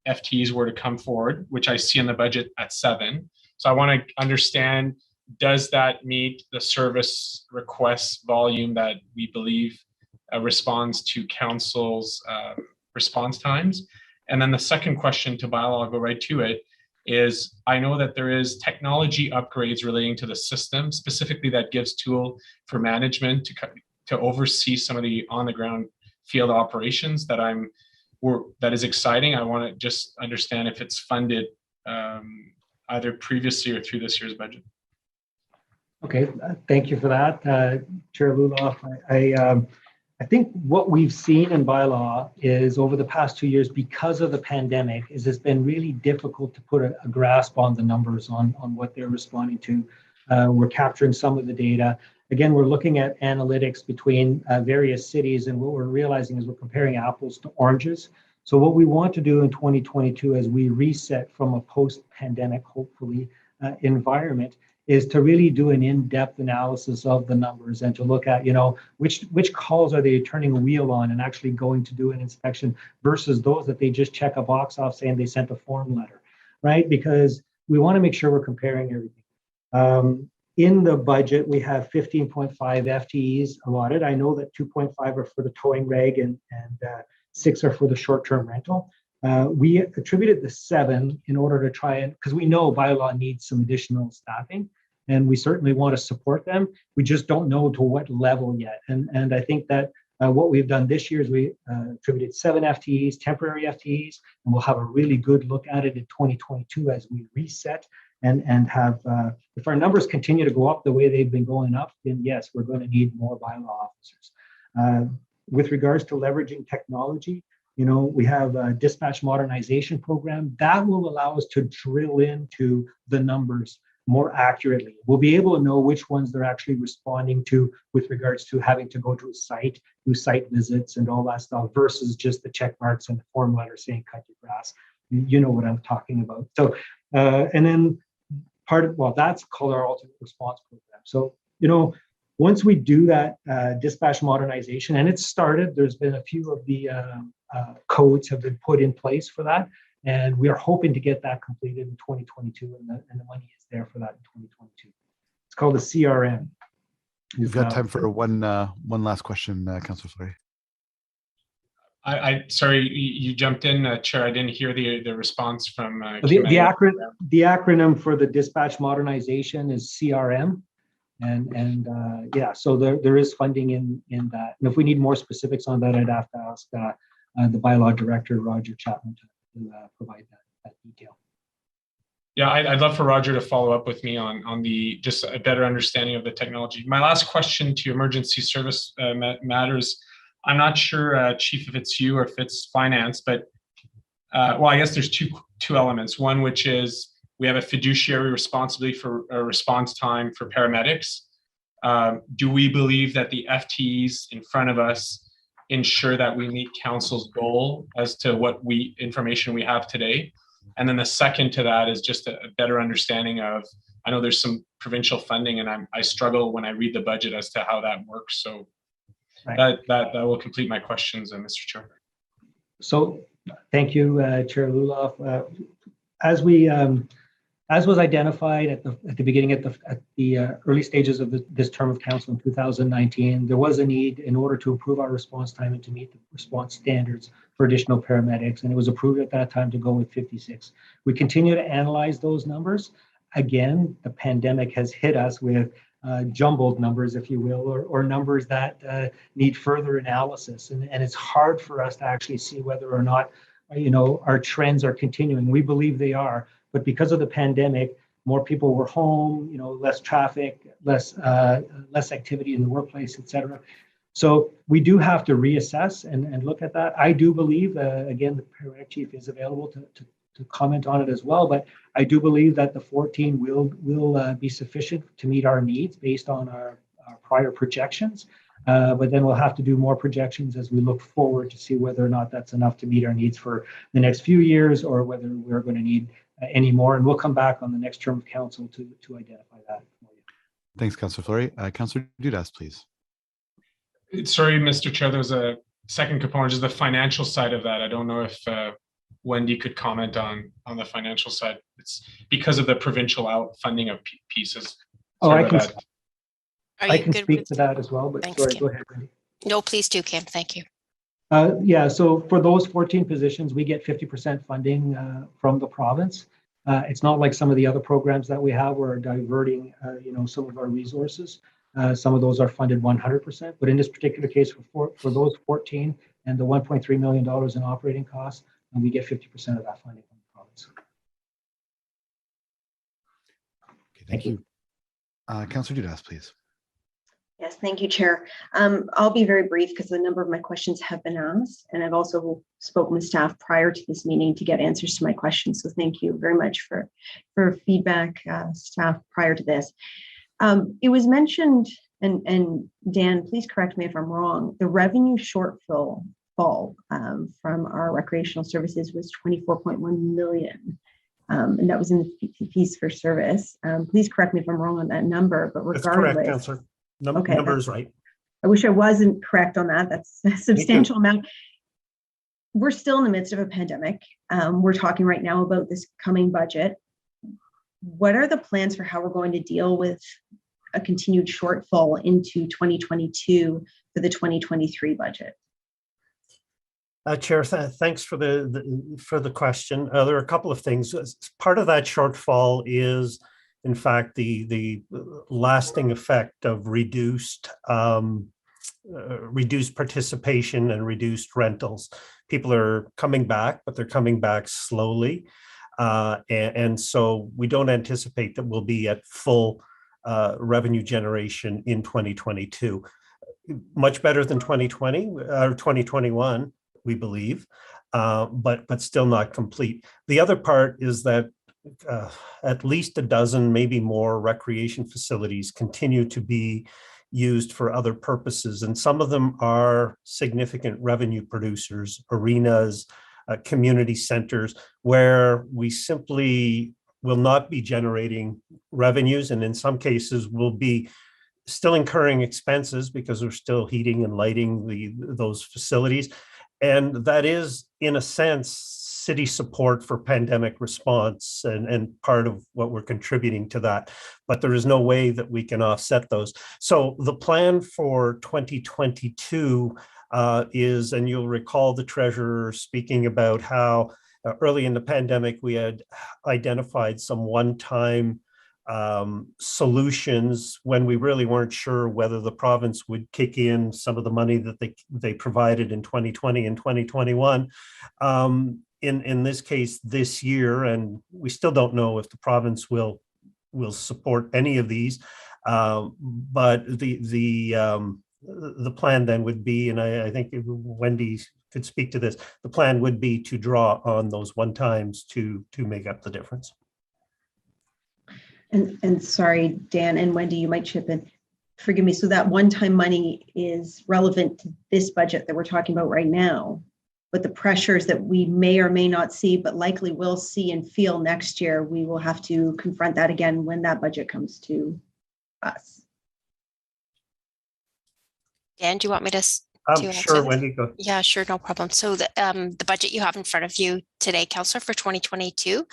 FTEs were to come forward, which I see in the budget at 7. So I want to understand, does that meet the service request volume that we believe responds to council's response times? And then the second question to bylaw, I'll go right to it, is I know that there is technology upgrades relating to the system, specifically that gives tool for management to oversee some of the on-the-ground field operations that is exciting. I want to just understand if it's funded either previously or through this year's budget. Okay, thank you for that, Chair Luloff. I think what we've seen in bylaw is over the past 2 years, because of the pandemic, is it's been really difficult to put a grasp on the numbers on what they're responding to. We're capturing some of the data. Again, we're looking at analytics between various cities, and what we're realizing is we're comparing apples to oranges. So what we want to do in 2022 as we reset from a post-pandemic, hopefully, environment is to really do an in-depth analysis of the numbers and to look at, which calls are they turning a wheel on and actually going to do an inspection versus those that they just check a box off saying they sent a form letter, right? Because we want to make sure we're comparing everything. In the budget, we have 15.5 FTEs allotted. I know that 2.5 are for the towing reg and 6 are for the short-term rental. We attributed the 7 in order to try and, because we know bylaw needs some additional staffing, and we certainly want to support them. We just don't know to what level yet. And I think that what we've done this year is we attributed 7 FTEs, temporary FTEs, and we'll have a really good look at it in 2022 as we reset and have, if our numbers continue to go up the way they've been going up, then yes, we're going to need more bylaw officers. With regards to leveraging technology, we have a dispatch modernization program that will allow us to drill into the numbers more accurately. We'll be able to know which ones they're actually responding to with regards to having to go to a site, do site visits and all that stuff versus just the check marks and the form letter saying cut your grass. You know what I'm talking about. So, and then that's called our alternate response program. So, once we do that dispatch modernization, and it's started, there's been a few of the codes have been put in place for that, and we are hoping to get that completed in 2022, and the money is there for that in 2022. It's called the CRM. You've got time for one last question, Councillor Fleury. Sorry, you jumped in, Chair. I didn't hear the response from the acronym for the dispatch modernization is CRM. And so there is funding in that. And if we need more specifics on that, I'd have to ask the bylaw director, Roger Chapman, to provide that detail. Yeah, I'd love for Roger to follow up with me on the just a better understanding of the technology. My last question to emergency service matters. I'm not sure, Chief, if it's you or if it's finance, but I guess there's two elements. One, which is we have a fiduciary responsibility for a response time for paramedics. Do we believe that the FTEs in front of us ensure that we meet council's goal as to what information we have today? And then the second to that is just a better understanding of, I know there's some provincial funding and I struggle when I read the budget as to how that works. So that will complete my questions, Mr. Chair. So thank you, Chair Luloff. As was identified at the beginning, at the early stages of this term of council in 2019, there was a need in order to improve our response time and to meet the response standards for additional paramedics, and it was approved at that time to go with 56. We continue to analyze those numbers. Again, the pandemic has hit us with jumbled numbers, if you will, or numbers that need further analysis, and it's hard for us to actually see whether or not our trends are continuing. We believe they are, but because of the pandemic, more people were home, less traffic, less activity in the workplace, et cetera. So we do have to reassess and look at that. I do believe, again, the paramedic chief is available to comment on it as well, but I do believe that the 14 will be sufficient to meet our needs based on our prior projections. But then we'll have to do more projections as we look forward to see whether or not that's enough to meet our needs for the next few years, or whether we're going to need any more. And we'll come back on the next term of council to identify that for you. Thanks, Councillor Fleury. Councillor Dudas, please. Sorry, Mr. Chair, there's a second component, is the financial side of that. I don't know if Wendy could comment on the financial side. It's because of the provincial funding of pieces. I can speak to that as well, but Thanks, sorry, Kim. go ahead, Wendy. No, please do, Kim. Thank you. Yeah, so for those 14 positions, we get 50% funding from the province. It's not like some of the other programs that we have where we're diverting, some of our resources. Some of those are funded 100%, but in this particular case, for those 14 and the $1.3 million in operating costs, and we get 50% of that funding from the province. Okay, thank you. Councillor Dudas, please. Yes, thank you, Chair. I'll be very brief because a number of my questions have been asked, and I've also spoken with staff prior to this meeting to get answers to my questions. So thank you very much for feedback, staff, prior to this. It was mentioned, and Dan, please correct me if I'm wrong, the revenue shortfall from our recreational services was 24.1 million. And that was in the fees for service. Please correct me if I'm wrong on that number, but regardless. That's correct, Councillor. Okay, number is right. I wish I wasn't correct on that. That's a substantial amount. We're still in the midst of a pandemic. We're talking right now about this coming budget. What are the plans for how we're going to deal with a continued shortfall into 2022 for the 2023 budget? Chair, thanks for the question. There are a couple of things. Part of that shortfall is, in fact, the lasting effect of reduced participation and reduced rentals. People are coming back, but they're coming back slowly. And so we don't anticipate that we'll be at full revenue generation in 2022. Much better than 2020 or 2021, we believe, but still not complete. The other part is that at least a dozen, maybe more, recreation facilities continue to be used for other purposes, and some of them are significant revenue producers, arenas, community centers, where we simply will not be generating revenues, and in some cases will be still incurring expenses because we're still heating and lighting those facilities. And that is, in a sense, city support for pandemic response and part of what we're contributing to that. But there is no way that we can offset those. So the plan for 2022 is, and you'll recall the treasurer speaking about how early in the pandemic, we had identified some one-time solutions when we really weren't sure whether the province would kick in some of the money that they provided in 2020 and 2021. In this case, this year, and we still don't know if the province will support any of these, but the plan then would be, and I think Wendy could speak to this, the plan would be to draw on those one-times to make up the difference. And sorry, Dan and Wendy, you might chip in. Forgive me. So that one-time money is relevant to this budget that we're talking about right now, but the pressures that we may or may not see, but likely will see and feel next year, we will have to confront that again when that budget comes to us. Dan, do you want me to sure, Wendy, go. Yeah, sure, no problem. So the budget you have in front of you today, Councillor, for 2022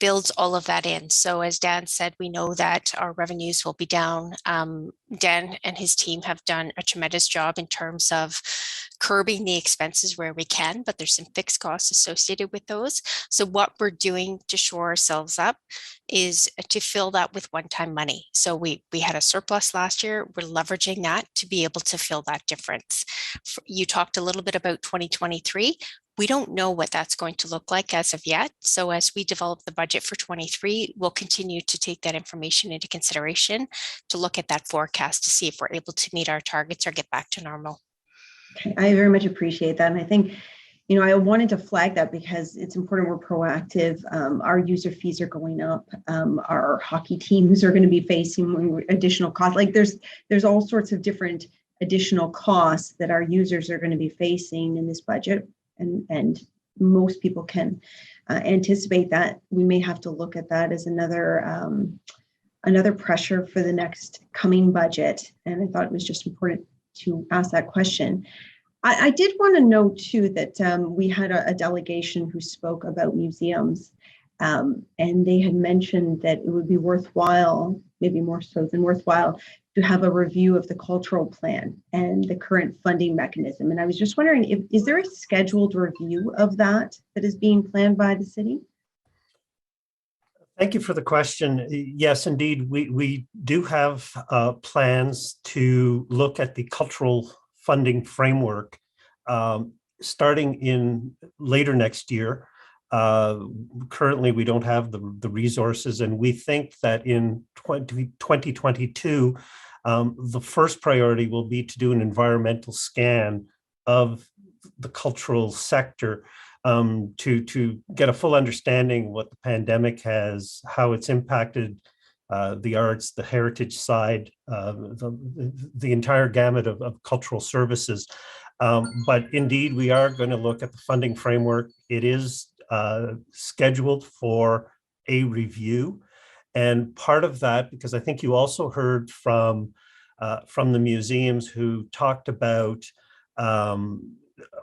builds all of that in. So as Dan said, we know that our revenues will be down. Dan and his team have done a tremendous job in terms of curbing the expenses where we can, but there's some fixed costs associated with those. So what we're doing to shore ourselves up is to fill that with one-time money. So we had a surplus last year. We're leveraging that to be able to fill that difference. You talked a little bit about 2023. We don't know what that's going to look like as of yet. So as we develop the budget for 23, we'll continue to take that information into consideration to look at that forecast to see if we're able to meet our targets or get back to normal. Okay, I very much appreciate that. And I think, I wanted to flag that because it's important we're proactive. Our user fees are going up. Our hockey teams are going to be facing additional costs. Like there's all sorts of different additional costs that our users are going to be facing in this budget. And most people can anticipate that. We may have to look at that as another pressure for the next coming budget. And I thought it was just important to ask that question. I did want to note too that we had a delegation who spoke about museums, and they had mentioned that it would be worthwhile, maybe more so than worthwhile, to have a review of the cultural plan and the current funding mechanism. And I was just wondering, is there a scheduled review of that is being planned by the city? Thank you for the question. Yes, indeed, we do have plans to look at the cultural funding framework starting in later next year. Currently, we don't have the resources, and we think that in 2022, the first priority will be to do an environmental scan of the cultural sector to get a full understanding what the pandemic how it's impacted the arts, the heritage side, the entire gamut of cultural services. But indeed, we are going to look at the funding framework. It is scheduled for a review. And part of that, because I think you also heard from the museums who talked about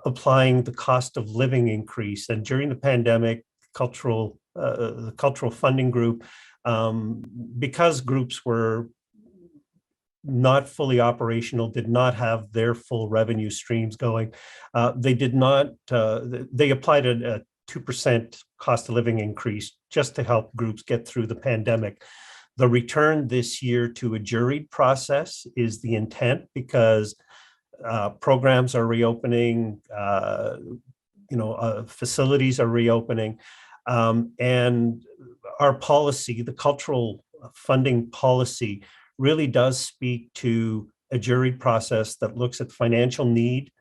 applying the cost of living increase. And during the pandemic, the cultural funding group, because groups were not fully operational, did not have their full revenue streams going, they applied a 2% cost of living increase just to help groups get through the pandemic. The return this year to a juried process is the intent, because programs are reopening, facilities are reopening, and our policy, the cultural funding policy, really does speak to a juried process that looks at financial need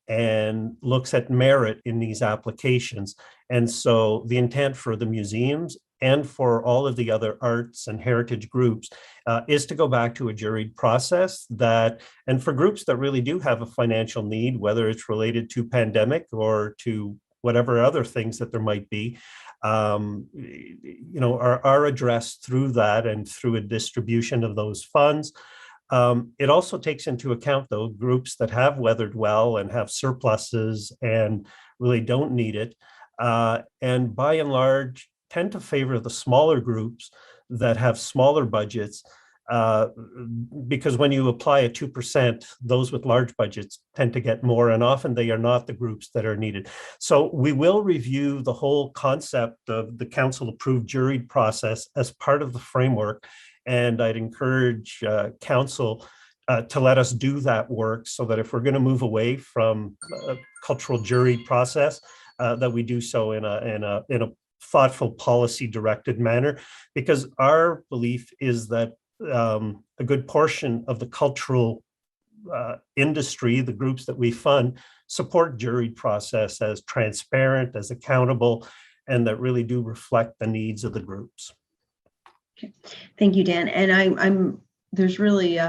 and looks at merit in these applications. And so the intent for the museums and for all of the other arts and heritage groups is to go back to a juried process and for groups that really do have a financial need, whether it's related to pandemic or to whatever other things that there might be, are addressed through that and through a distribution of those funds. It also takes into account, though, groups that have weathered well and have surpluses and really don't need it. And by and large, tend to favor the smaller groups that have smaller budgets, because when you apply a 2%, those with large budgets tend to get more, and often they are not the groups that are needed. So we will review the whole concept of the council-approved juried process as part of the framework, and I'd encourage council to let us do that work, so that if we're going to move away from a cultural juried process, that we do so in a thoughtful, policy-directed manner, because our belief is that a good portion of the cultural industry, the groups that we fund, support juried process as transparent, as accountable, and that really do reflect the needs of the groups. Okay. Thank you, Dan. And there's really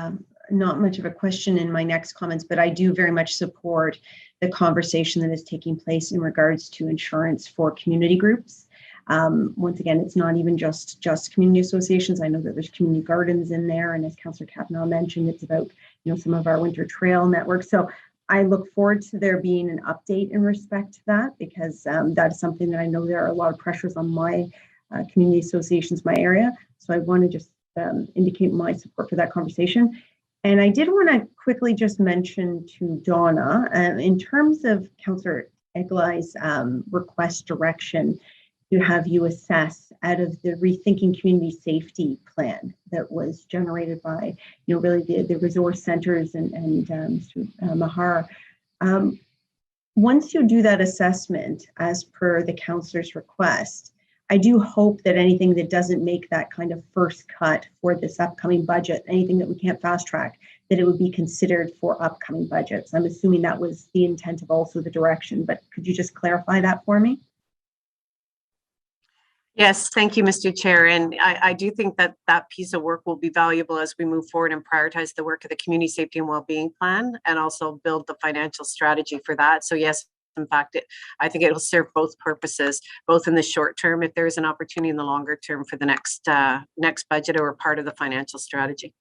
not much of a question in my next comments, but I do very much support the conversation that is taking place in regards to insurance for community groups. Once again, it's not even just community associations. I know that there's community gardens in there, and as Councillor Kavanaugh mentioned, it's about some of our winter trail networks. So I look forward to there being an update in respect to that, because that is something that I know there are a lot of pressures on my community associations, my area. So I want to just indicate my support for that conversation. And I did want to quickly just mention to Donna, in terms of Councillor Eglai's request direction to have you assess out of the Rethinking Community Safety Plan that was generated by, really the resource centers and Mr. Mahar. once you do that assessment as per the councillor's request, I do hope that anything that doesn't make that kind of first cut for this upcoming budget, anything that we can't fast track, that it would be considered for upcoming budgets. I'm assuming that was the intent of also the direction, but could you just clarify that for me? Yes, thank you, Mr. Chair. And I do think that that piece of work will be valuable as we move forward and prioritize the work of the Community Safety and Wellbeing Plan and also build the financial strategy for that. So yes, in fact, I think it will serve both purposes, both in the short term, if there is an opportunity, in the longer term for the next budget or part of the financial strategy.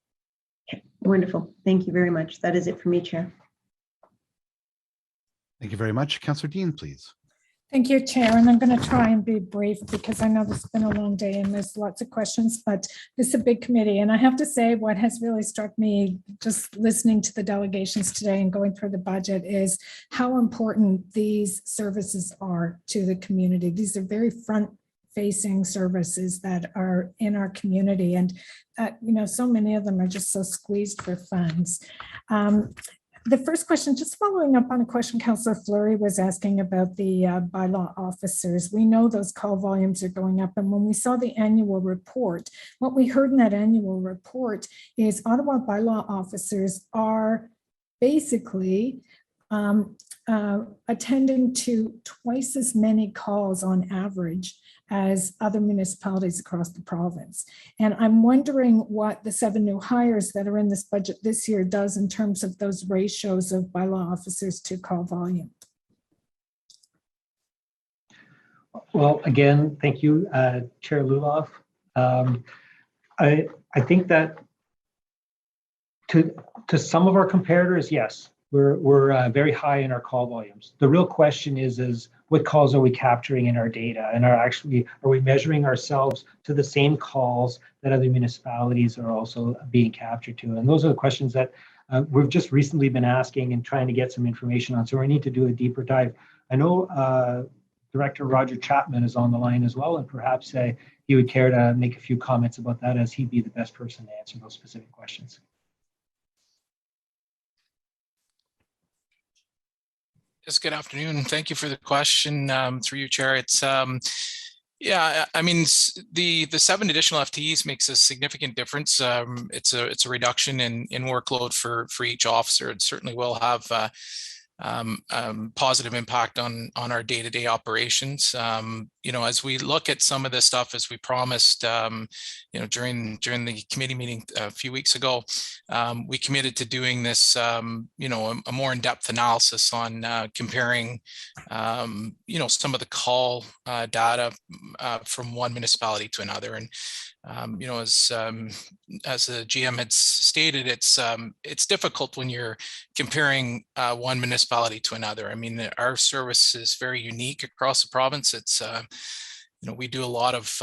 Okay, wonderful. Thank you very much. That is it for me, Chair. Thank you very much. Councillor Dean, please. Thank you, Chair. And I'm going to try and be brief because I know this has been a long day and there's lots of questions, but this is a big committee. And I have to say what has really struck me just listening to the delegations today and going through the budget is how important these services are to the community. These are very front-facing services that are in our community, and so many of them are just so squeezed for funds. The first question, just following up on a question Councillor Fleury was asking about the bylaw officers. We know those call volumes are going up, and when we saw the annual report, what we heard in that annual report is Ottawa bylaw officers are basically attending to twice as many calls on average as other municipalities across the province. And I'm wondering what the 7 new hires that are in this budget this year does in terms of those ratios of bylaw officers to call volume. Well, again, thank you, Chair Luloff. I think that to some of our comparators, yes, we're very high in our call volumes. The real question is what calls are we capturing in our data, and are we measuring ourselves to the same calls that other municipalities are also being captured to? And those are the questions that we've just recently been asking and trying to get some information on. So we need to do a deeper dive. I know Director Roger Chapman is on the line as well, and perhaps he would care to make a few comments about that, as he'd be the best person to answer those specific questions. Yes, good afternoon. Thank you for the question through you, Chair. It's yeah, I mean, the 7 additional FTEs makes a significant difference. It's a reduction in workload for each officer. It certainly will have positive impact on our day-to-day operations. As we look at some of this stuff, as we promised, during the committee meeting a few weeks ago, we committed to doing this, a more in-depth analysis on comparing, some of the call data from one municipality to another. And as the GM had stated, it's difficult when you're comparing one municipality to another. I mean, our service is very unique across the province. It's we do a lot of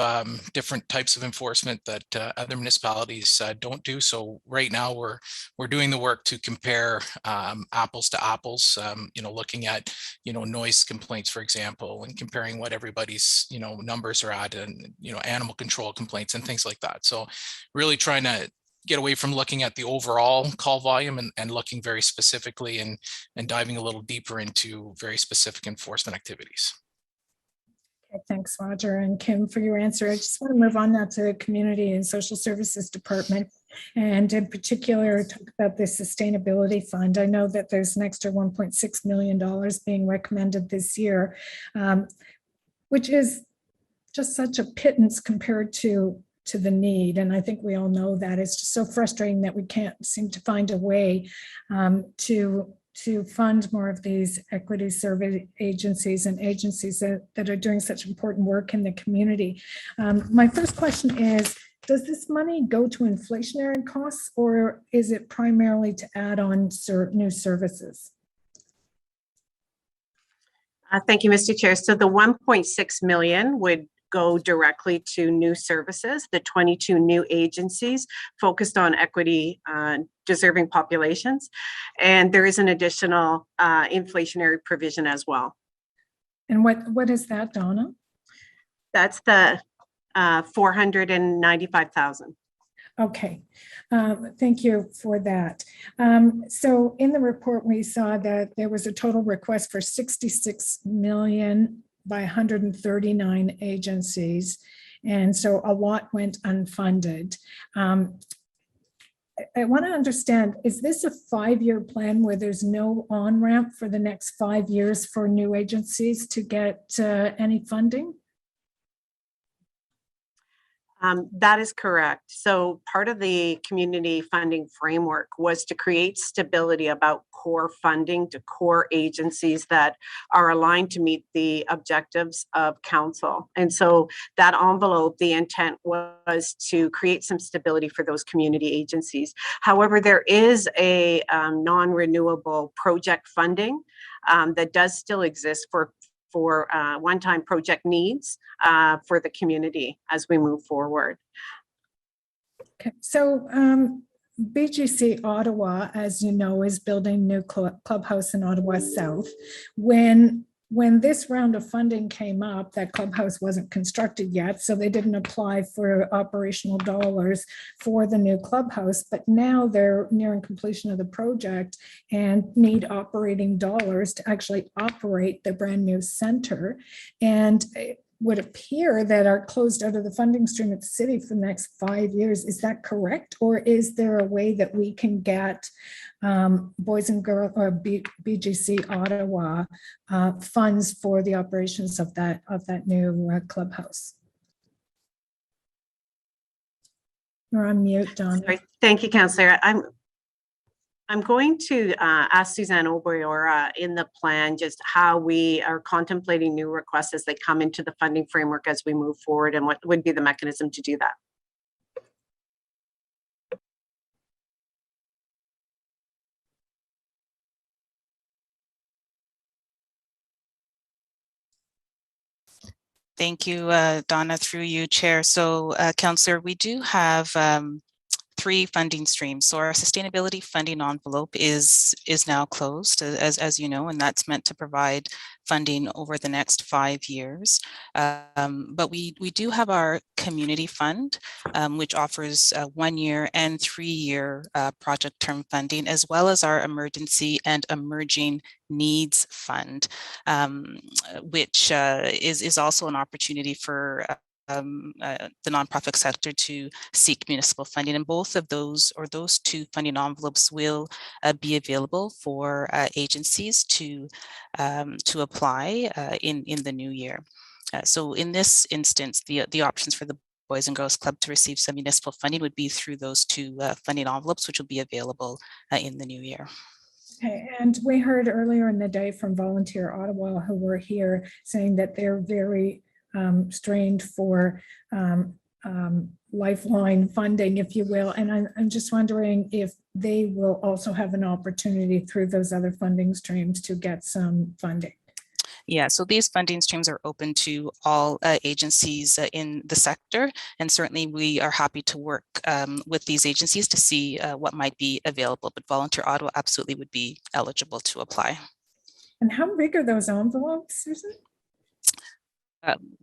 different types of enforcement that other municipalities don't do. So right now we're doing the work to compare apples to apples, looking at, noise complaints, for example, and comparing what everybody's, numbers are at, and, animal control complaints and things like that. So really trying to get away from looking at the overall call volume and looking very specifically and diving a little deeper into very specific enforcement activities. Okay, thanks, Roger and Kim, for your answer. I just want to move on now to Community and Social Services Department, and in particular, talk about the Sustainability Fund. I know that there's an extra $1.6 million being recommended this year, which is just such a pittance compared to the need. And I think we all know that. It's just so frustrating that we can't seem to find a way to fund more of these equity survey agencies and agencies that are doing such important work in the community. My first question is, does this money go to inflationary costs, or is it primarily to add on new services? Thank you, Mr. Chair. So the 1.6 million would go directly to new services, the 22 new agencies focused on equity deserving populations. And there is an additional inflationary provision as well. And what is that, Donna? That's the 495,000. Okay, thank you for that. So in the report, we saw that there was a total request for 66 million by 139 agencies. And so a lot went unfunded. I want to understand, is this a 5-year plan where there's no on-ramp for the next 5 years for new agencies to get any funding? That is correct. So part of the community funding framework was to create stability about core funding to core agencies that are aligned to meet the objectives of council. And so that envelope, the intent was to create some stability for those community agencies. However, there is a non-renewable project funding that does still exist for one-time project needs for the community as we move forward. Okay, so BGC Ottawa, as you know, is building new clubhouse in Ottawa South. When this round of funding came up, that clubhouse wasn't constructed yet, so they didn't apply for operational dollars for the new clubhouse, but now they're nearing completion of the project and need operating dollars to actually operate the brand new center. And it would appear that are closed out of the funding stream at the city for the next 5 years. Is that correct? Or is there a way that we can get Boys and Girls or BGC Ottawa funds for the operations of that new clubhouse? You're on mute, Don. Sorry. Thank you, Councillor. I'm going to ask Suzanne Obriora in the plan just how we are contemplating new requests as they come into the funding framework as we move forward, and what would be the mechanism to do that. Thank you, Donna, through you, Chair. So, Councillor, we do have 3 funding streams. So our sustainability funding envelope is now closed, as you know, and that's meant to provide funding over the next 5 years. But we do have our community fund, which offers 1-year and 3-year project term funding, as well as our emergency and emerging needs fund, which is also an opportunity for the nonprofit sector to seek municipal funding, and both of those, or those 2 funding envelopes, will be available for agencies to apply in the new year. So in this instance, the options for the Boys and Girls Club to receive some municipal funding would be through those 2 funding envelopes, which will be available in the new year. Okay, and we heard earlier in the day from Volunteer Ottawa who were here saying that they're very strained for lifeline funding, if you will. And I'm just wondering if they will also have an opportunity through those other funding streams to get some funding. Yeah, so these funding streams are open to all agencies in the sector, and certainly we are happy to work with these agencies to see what might be available, but Volunteer Ottawa absolutely would be eligible to apply. And how big are those envelopes, Susan?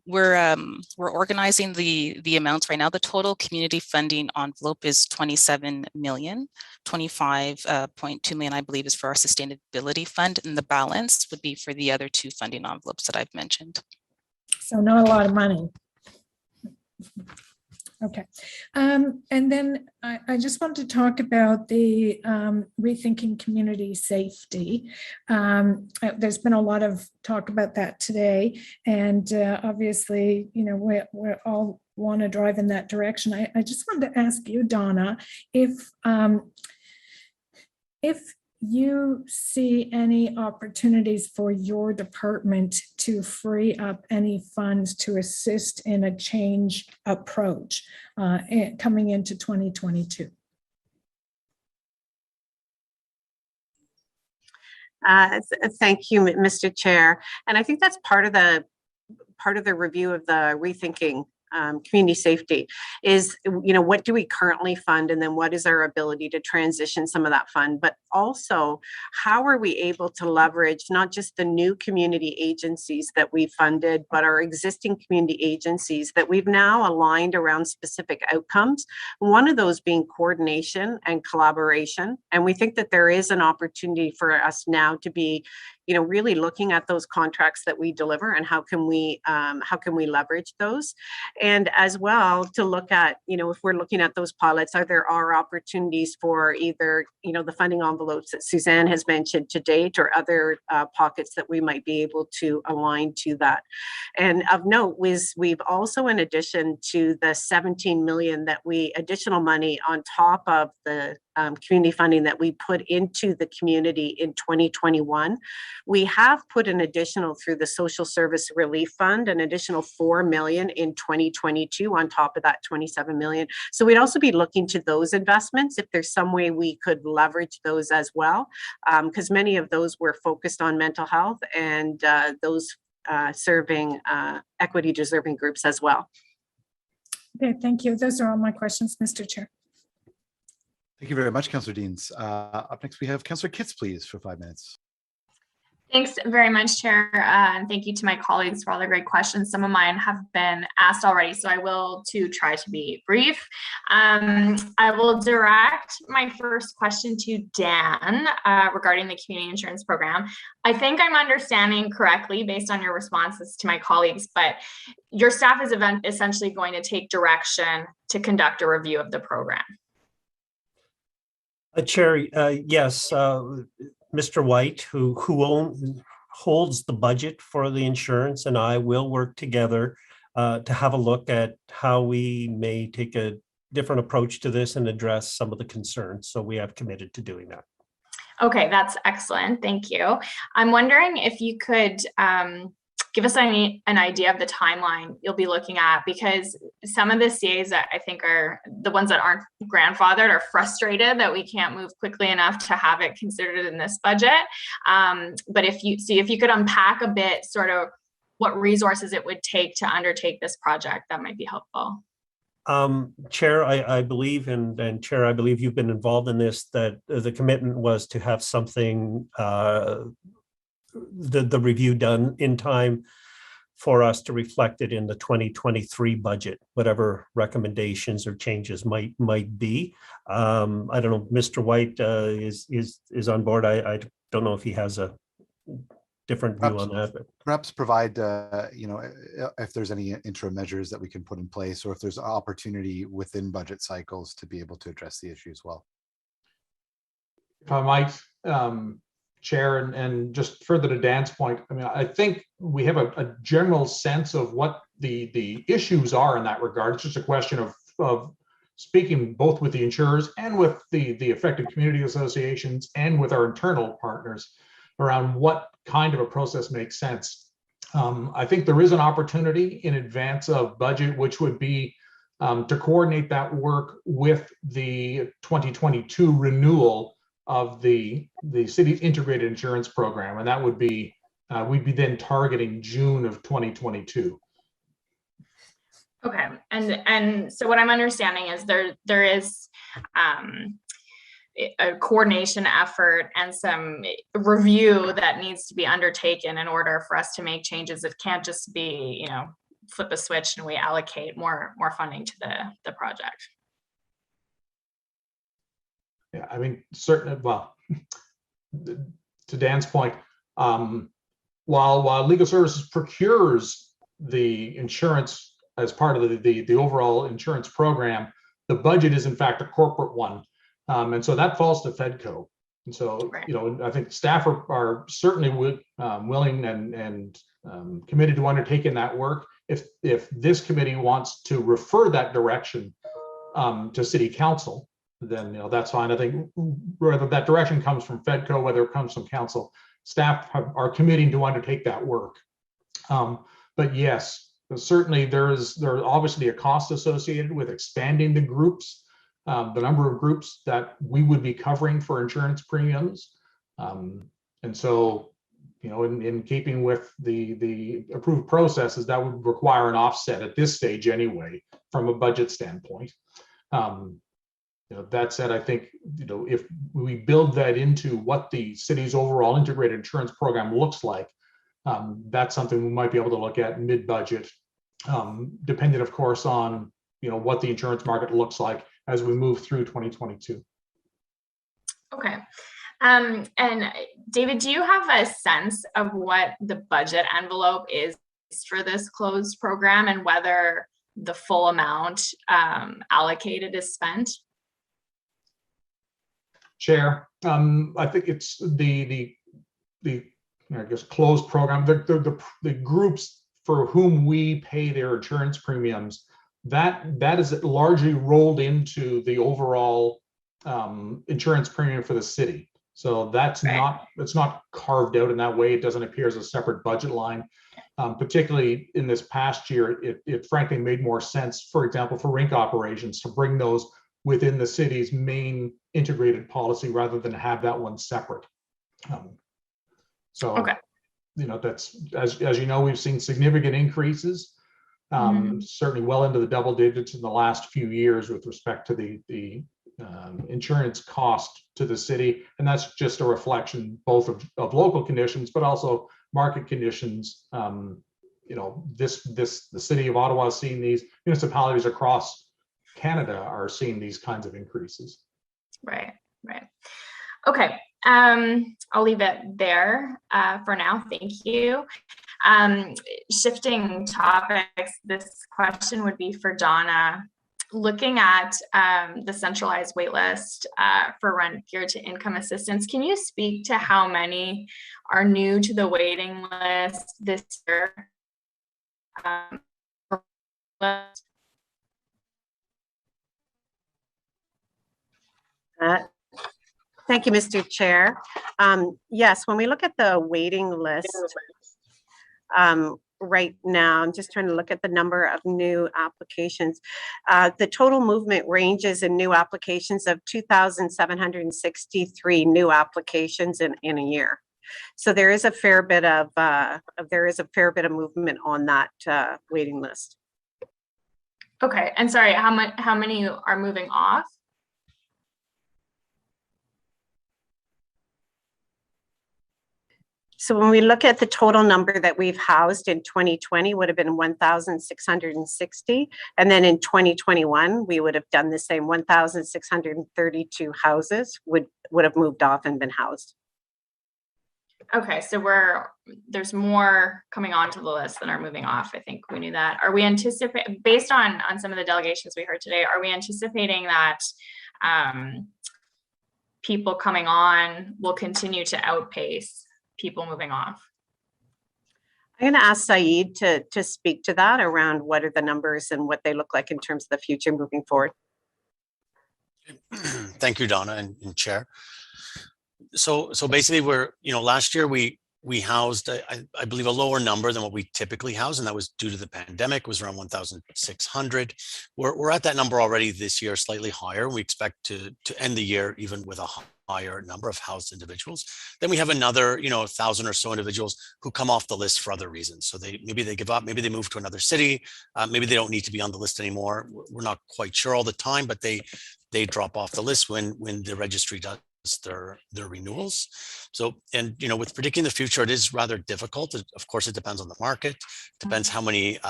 We're organizing the amounts right now. The total community funding envelope is 27 million. 25.2 million, I believe, is for our sustainability fund, and the balance would be for the other 2 funding envelopes that I've mentioned. So not a lot of money. Okay. And then I just want to talk about the rethinking community safety. There's been a lot of talk about that today. And obviously, you know, we all want to drive in that direction. I just wanted to ask you, Donna, if you see any opportunities for your department to free up any funds to assist in a change approach coming into 2022. Thank you, Mr. Chair. And I think that's part of the review of the rethinking community safety is, what do we currently fund, and then what is our ability to transition some of that fund, but also how are we able to leverage not just the new community agencies that we funded, but our existing community agencies that we've now aligned around specific outcomes. One of those being coordination and collaboration. And we think that there is an opportunity for us now to be, really looking at those contracts that we deliver and how can we leverage those, and as well to look at, if we're looking at those pilots, there are opportunities for either, the funding envelopes that Suzanne has mentioned to date, or other pockets that we might be able to align to that. And of note is we've also, in addition to the 17 million additional money on top of the community funding that we put into the community in 2021, we have put an additional through the Social Service Relief Fund, an additional 4 million in 2022 on top of that 27 million. So we'd also be looking to those investments if there's some way we could leverage those as well, because many of those were focused on mental health and those serving equity deserving groups as well. Okay, thank you. Those are all my questions, Mr. Chair. Thank you very much, Councillor Deans. Up next, we have Councillor Kitts, please, for 5 minutes. Thanks very much, Chair, and thank you to my colleagues for all the great questions. Some of mine have been asked already, so I will too try to be brief. I will direct my first question to Dan regarding the community insurance program. I think I'm understanding correctly based on your responses to my colleagues, but your staff is essentially going to take direction to conduct a review of the program. Chair, yes, Mr. White, who holds the budget for the insurance, and I will work together to have a look at how we may take a different approach to this and address some of the concerns. So we have committed to doing that. Okay, that's excellent. Thank you. I'm wondering if you could give us an idea of the timeline you'll be looking at, because some of the CAs that I think are the ones that aren't grandfathered are frustrated that we can't move quickly enough to have it considered in this budget. But if you could unpack a bit sort of what resources it would take to undertake this project, that might be helpful. Chair, I believe, and Chair, I believe you've been involved in this, that the commitment was to have something the review done in time for us to reflect it in the 2023 budget, whatever recommendations or changes might be. I don't know, Mr. White is on board. I don't know if he has a different view on that. But perhaps provide, if there's any interim measures that we can put in place, or if there's opportunity within budget cycles to be able to address the issue as well. If I might, Chair, and just further to Dan's point, I mean, I think we have a general sense of what the issues are in that regard. It's just a question of speaking both with the insurers and with the affected community associations and with our internal partners around what kind of a process makes sense. I think there is an opportunity in advance of budget, which would be to coordinate that work with the 2022 renewal of the city's integrated insurance program, and that would be we'd be then targeting June of 2022. Okay, and so what I'm understanding is there is a coordination effort and some review that needs to be undertaken in order for us to make changes. It can't just be, flip a switch and we allocate more funding to the project. Yeah, I mean, certainly, well, to Dan's point, while legal services procures the insurance as part of the overall insurance program, the budget is in fact a corporate one. And so that falls to FEDCO. And so, I think staff are certainly willing and committed to undertaking that work. If this committee wants to refer that direction to City Council, then that's fine. I think whether that direction comes from FEDCO, whether it comes from Council, staff are committing to undertake that work. But yes, certainly there's obviously a cost associated with expanding the groups, the number of groups that we would be covering for insurance premiums. And so, in keeping with the approved processes, that would require an offset at this stage anyway, from a budget standpoint. That said, I think, if we build that into what the city's overall integrated insurance program looks like, that's something we might be able to look at mid-budget, depending, of course, on what the insurance market looks like as we move through 2022. Okay. And David, do you have a sense of what the budget envelope is for this closed program and whether the full amount allocated is spent? Chair, I think it's the I guess closed program. The groups for whom we pay their insurance premiums, that is largely rolled into the overall insurance premium for the city. So that's not carved out in that way. It doesn't appear as a separate budget line. Particularly in this past year, it frankly made more sense, for example, for rink operations to bring those within the city's main integrated policy rather than have that one separate. That's, as you know, we've seen significant increases, certainly well into the double digits in the last few years with respect to the insurance cost to the city, and that's just a reflection both of local conditions but also market conditions. The city of Ottawa is seeing these, municipalities across Canada are seeing these kinds of increases. Right. Okay. I'll leave it there for now. Thank you. Shifting topics, this question would be for Donna. Looking at the centralized wait list for rent geared to income assistance, can you speak to how many are new to the waiting list this year? Thank you, Mr. Chair. Yes, when we look at the waiting list right now, I'm just trying to look at the number of new applications. The total movement ranges in new applications of 2,763 new applications in a year. So there is a fair bit of movement on that waiting list. Okay, and sorry, how many are moving off? So when we look at the total number that we've housed in 2020 would have been 1,660. And then in 2021, we would have done the same. 1,632 houses would have moved off and been housed. Okay, so there's more coming onto the list than are moving off. I think we knew that. Are we anticipating, based on some of the delegations we heard today, are we anticipating that people coming on will continue to outpace people moving off? I'm going to ask Saeed to speak to that around what are the numbers and what they look like in terms of the future moving forward. Thank you, Donna and Chair. So basically, last year we housed, I believe, a lower number than what we typically house, and that was due to the pandemic. It was around 1,600. We're at that number already this year, slightly higher. We expect to end the year even with a higher number of housed individuals. Then we have another, 1,000 or so individuals who come off the list for other reasons. So maybe they give up, maybe they move to another city, maybe they don't need to be on the list anymore. We're not quite sure all the time, but they drop off the list when the registry does their renewals. So, and with predicting the future, it is rather difficult. Of course, it depends on the market, depends how many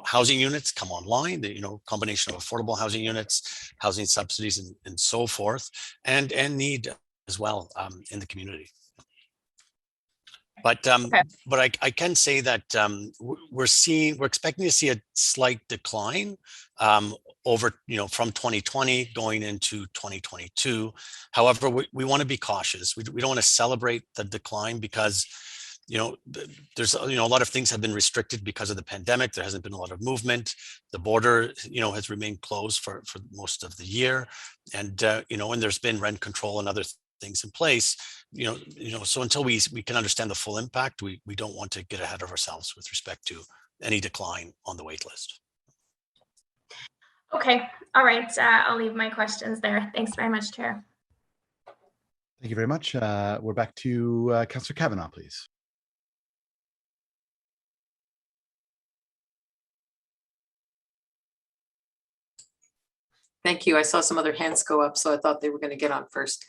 housing units come online, the combination of affordable housing units, housing subsidies, and so forth, and need as well in the community. But I can say that we're expecting to see a slight decline over from 2020 going into 2022. However, we want to be cautious. We don't want to celebrate the decline because there's a lot of things have been restricted because of the pandemic. There hasn't been a lot of movement. The border has remained closed for most of the year, and and there's been rent control and other things in place. So until we can understand the full impact, we don't want to get ahead of ourselves with respect to any decline on the wait list. Okay, all right. I'll leave my questions there. Thanks very much, Chair. Thank you very much. We're back to Councillor Kavanagh, please. Thank you. I saw some other hands go up, so I thought they were going to get on first.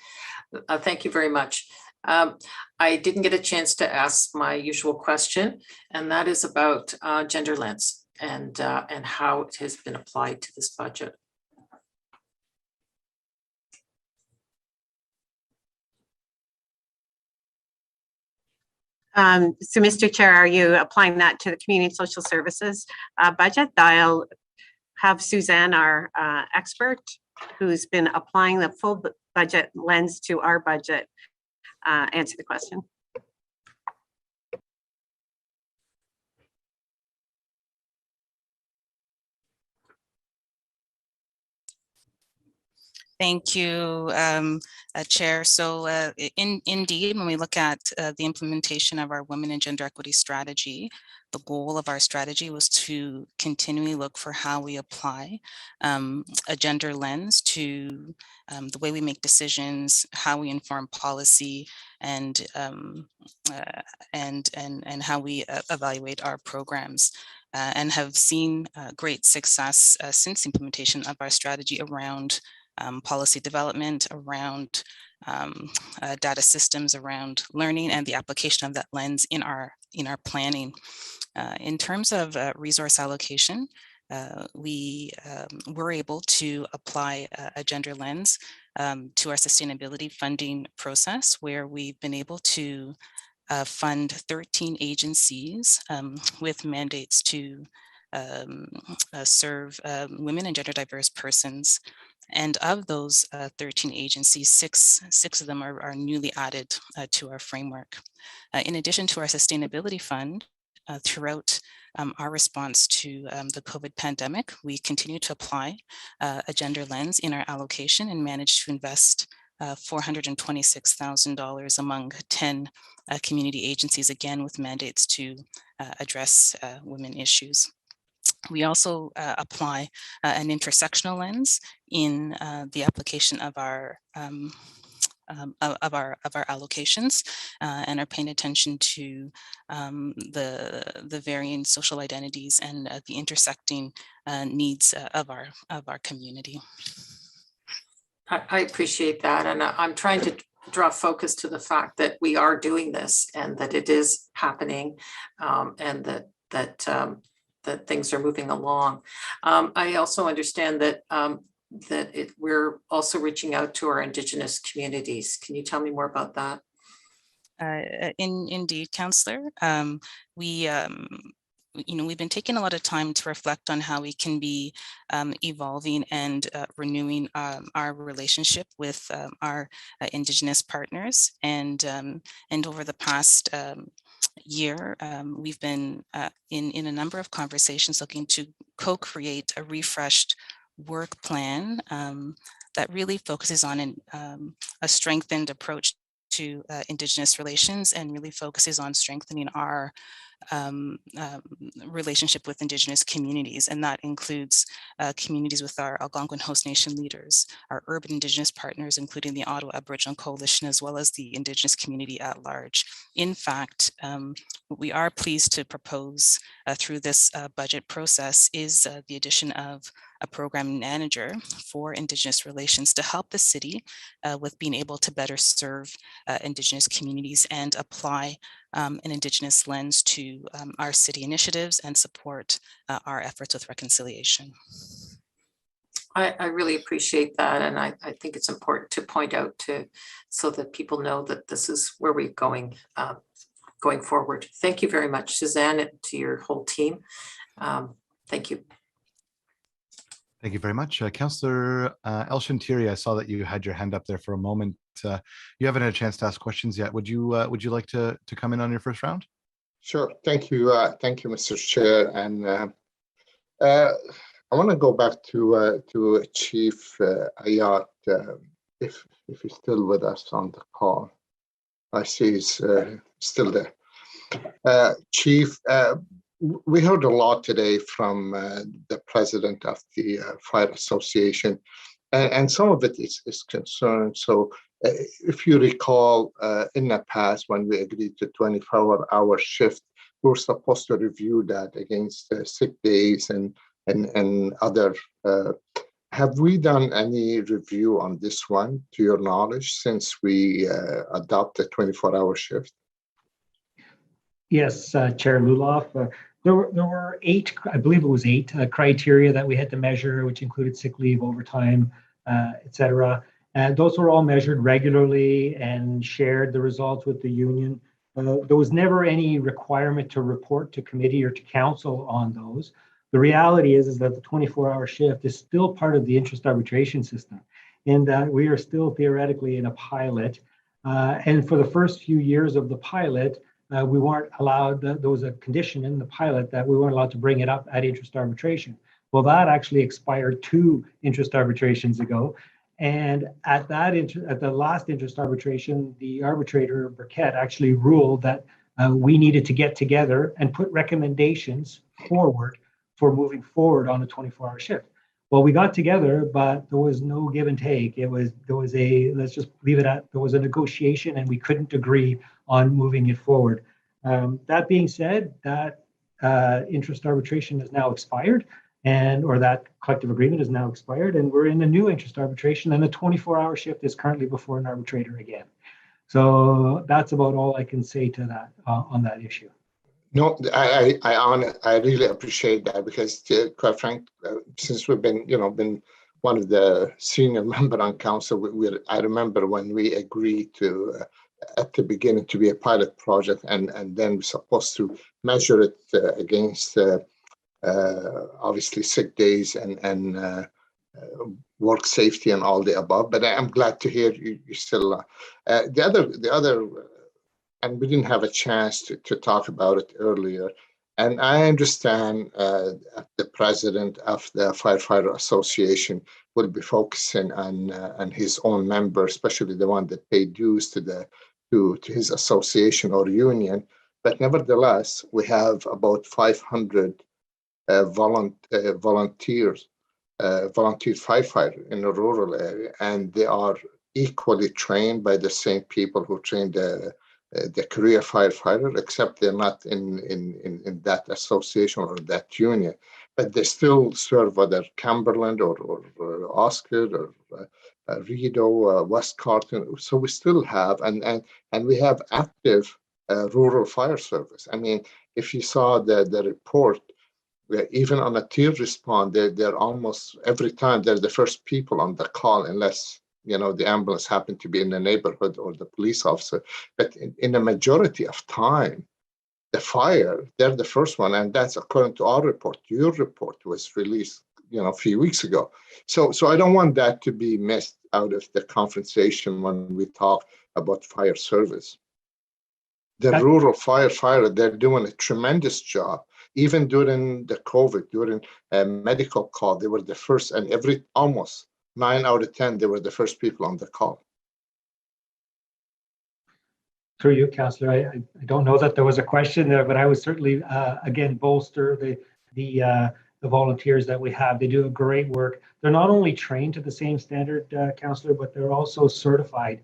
Thank you very much. I didn't get a chance to ask my usual question, and that is about gender lens and how it has been applied to this budget. So, Mr. Chair, are you applying that to the Community and Social Services budget? I'll have Suzanne, our expert, who's been applying the full budget lens to our budget, answer the question. Thank you, Chair. So indeed, when we look at the implementation of our women and gender equity strategy, the goal of our strategy was to continually look for how we apply a gender lens to the way we make decisions, how we inform policy, and how we evaluate our programs. And have seen great success since implementation of our strategy around policy development, around data systems, around learning, and the application of that lens in our planning. In terms of resource allocation, we were able to apply a gender lens to our sustainability funding process, where we've been able to fund 13 agencies with mandates to serve women and gender diverse persons. And of those 13 agencies, six of them are newly added to our framework. In addition to our sustainability fund, throughout our response to the COVID pandemic, we continue to apply a gender lens in our allocation and managed to invest $426,000 among 10 community agencies, again with mandates to address women issues. We also apply an intersectional lens in the application of our allocations and are paying attention to the varying social identities and the intersecting needs of our community. I appreciate that, and I'm trying to draw focus to the fact that we are doing this and that it is happening, and that things are moving along. I also understand that we're also reaching out to our Indigenous communities. Can you tell me more about that? Indeed, Councillor. We've been taking a lot of time to reflect on how we can be evolving and renewing our relationship with our Indigenous partners. And over the past year, we've been in a number of conversations looking to co-create a refreshed work plan that really focuses on a strengthened approach to Indigenous relations and really focuses on strengthening our relationship with Indigenous communities. And that includes communities with our Algonquin Host Nation leaders, our urban Indigenous partners, including the Ottawa Aboriginal Coalition, as well as the Indigenous community at large. In fact, what we are pleased to propose through this budget process is the addition of a program manager for Indigenous relations to help the city with being able to better serve Indigenous communities and apply an Indigenous lens to our city initiatives and support our efforts with reconciliation. I really appreciate that, and I think it's important to point out so that people know that this is where we're going forward. Thank you very much, Suzanne, and to your whole team. Thank you. Thank you very much. Councillor El-Shantiri, I saw that you had your hand up there for a moment. You haven't had a chance to ask questions yet. Would you like to come in on your first round? Sure. Thank you. Thank you, Mr. Chair. And I want to go back to Chief Ayat, if he's still with us on the call. I see he's still there. Chief, we heard a lot today from the president of the Fire Association, and some of it is concern. So if you recall, in the past, when we agreed to 24-hour shift, we were supposed to review that against sick days and other Have we done any review on this one, to your knowledge, since we adopted 24-hour shift? Yes, Chair Luloff. There were 8, I believe it was 8 criteria that we had to measure, which included sick leave, overtime, et cetera. And those were all measured regularly and shared the results with the union. There was never any requirement to report to committee or to council on those. The reality is that the 24-hour shift is still part of the interest arbitration system, and that we are still theoretically in a pilot. And for the first few years of the pilot, we weren't allowed, there was a condition in the pilot that we weren't allowed to bring it up at interest arbitration. Well, that actually expired 2 interest arbitrations ago. And at the last interest arbitration, the arbitrator, Burkett, actually ruled that we needed to get together and put recommendations forward for moving forward on a 24-hour shift. Well, we got together, but there was no give and take. There was let's just leave it at, there was a negotiation and we couldn't agree on moving it forward. That being said, that interest arbitration is now expired, or that collective agreement is now expired, and we're in a new interest arbitration, and the 24-hour shift is currently before an arbitrator again. So that's about all I can say to that on that issue. No, I really appreciate that, because quite frankly, since we've been one of the senior member on council, I remember when we agreed to at the beginning to be a pilot project, and then we're supposed to measure it against obviously sick days and work safety and all the above. But I'm glad to hear you still the other. And we didn't have a chance to talk about it earlier. And I understand the president of the Firefighter Association will be focusing on his own members, especially the one that paid dues to his association or union. But nevertheless, we have about 500 volunteer firefighters in the rural area, and they are equally trained by the same people who train the career firefighter, except they're not in that association or that union, but they still serve whether Cumberland or Oscar or Rideau, West Carleton. So we still have, and we have active rural fire service. I mean, if you saw the report, even on a tier response, they're almost every time they're the first people on the call, unless the ambulance happened to be in the neighborhood or the police officer. But in the majority of time, the fire, they're the first one. And that's according to our report. Your report was released, a few weeks ago. So I don't want that to be missed out of the conversation when we talk about fire service. The rural firefighter, they're doing a tremendous job. Even during the COVID, during a medical call, they were the first, and almost 9 out of 10, they were the first people on the call. Through you, Councillor, I don't know that there was a question there, but I would certainly, again, bolster the volunteers that we have. They do a great work. They're not only trained to the same standard, Councillor, but they're also certified.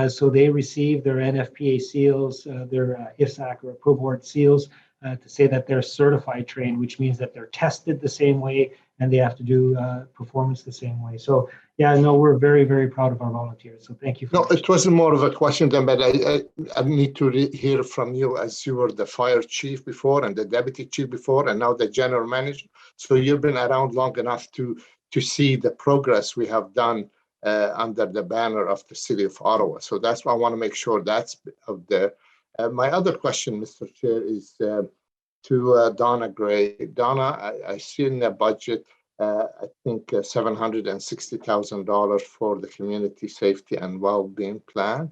So they receive their NFPA seals, their IFSAC or Approve Board seals to say that they're certified trained, which means that they're tested the same way and they have to do performance the same way. So yeah, no, we're very, very proud of our volunteers. So thank you. No, it wasn't more of a question then, but I need to hear from you, as you were the fire chief before and the deputy chief before, and now the general manager. So you've been around long enough to see the progress we have done under the banner of the city of Ottawa. So that's why I want to make sure that's out there. My other question, Mr. Chair, is to Donna Gray. Donna, I see in the budget, I think $760,000 for the community safety and well-being plan.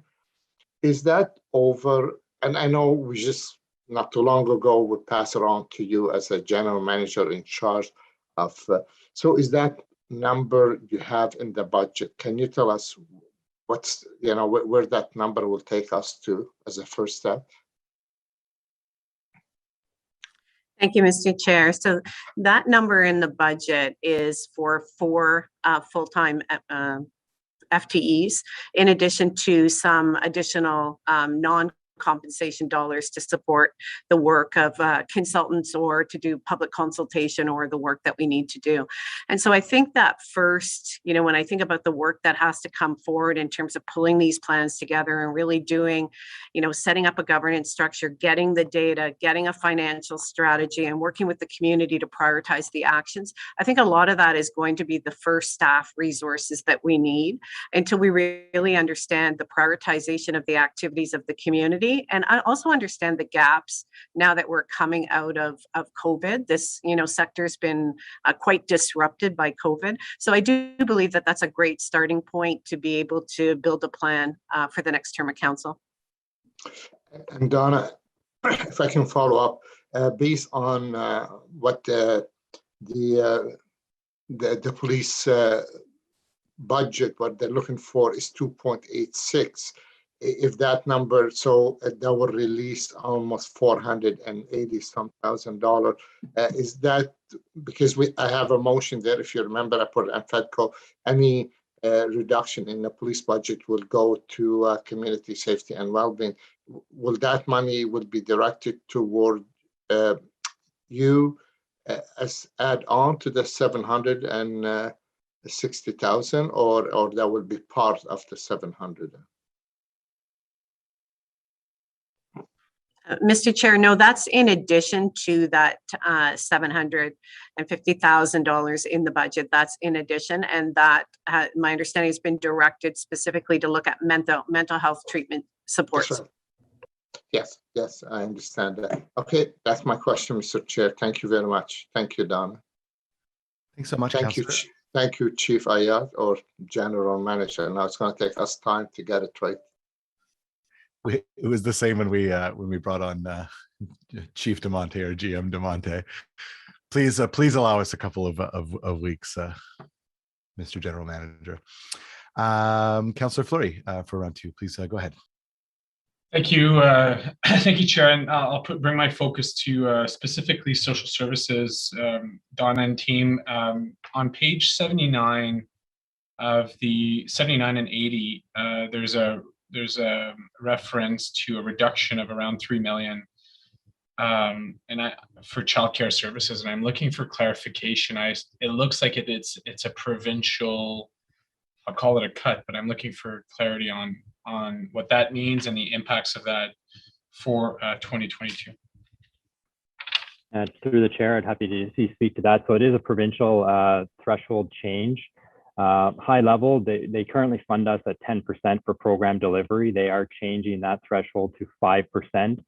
Is that over? And I know we just not too long ago would pass it on to you as a general manager in charge of. So is that number you have in the budget? Can you tell us what's where that number will take us to as a first step? Thank you, Mr. Chair. So that number in the budget is for 4 full-time FTEs, in addition to some additional compensation dollars to support the work of consultants or to do public consultation or the work that we need to do. And so I think that first, when I think about the work that has to come forward in terms of pulling these plans together and really doing, setting up a governance structure, getting the data, getting a financial strategy, and working with the community to prioritize the actions, I think a lot of that is going to be the first staff resources that we need until we really understand the prioritization of the activities of the community. And I also understand the gaps now that we're coming out of COVID. This, sector has been quite disrupted by COVID. So I do believe that that's a great starting point to be able to build a plan for the next term of council. And Donna, if I can follow up, based on what the police budget, what they're looking for is 2.86. If that number, so that will release almost $480,000. Is that because I have a motion there? If you remember, I put it on FEDCO. Any reduction in the police budget will go to community safety and well-being. Will that money will be directed toward you as add on to the 760,000, or that will be part of the 700? Mr. Chair, no, that's in addition to that $750,000 in the budget. That's in addition, and that my understanding has been directed specifically to look at mental health treatment supports. Right. Yes, I understand that. Okay, that's my question, Mr. Chair. Thank you very much. Thank you, Donna. Thanks so much, Thank you, thank you, Chief Ayat or General Manager. Now it's going to take us time to get it right. It was the same when we brought on Chief DeMonte or GM DeMonte. Please allow us a couple of weeks, Mr. General Manager. Councillor Fleury for round two, please go ahead. Thank you, thank you, Chair. And I'll bring my focus to specifically social services. Donna and team, on page 79 of the 79 and 80, there's a reference to a reduction of around 3 million for childcare services, and I'm looking for clarification. It looks like it's a provincial, I'll call it a cut, but I'm looking for clarity on what that means and the impacts of that for 2022. Through the chair, I'd happy to speak to that. So it is a provincial threshold change. High level, they currently fund us at 10% for program delivery. They are changing that threshold to 5%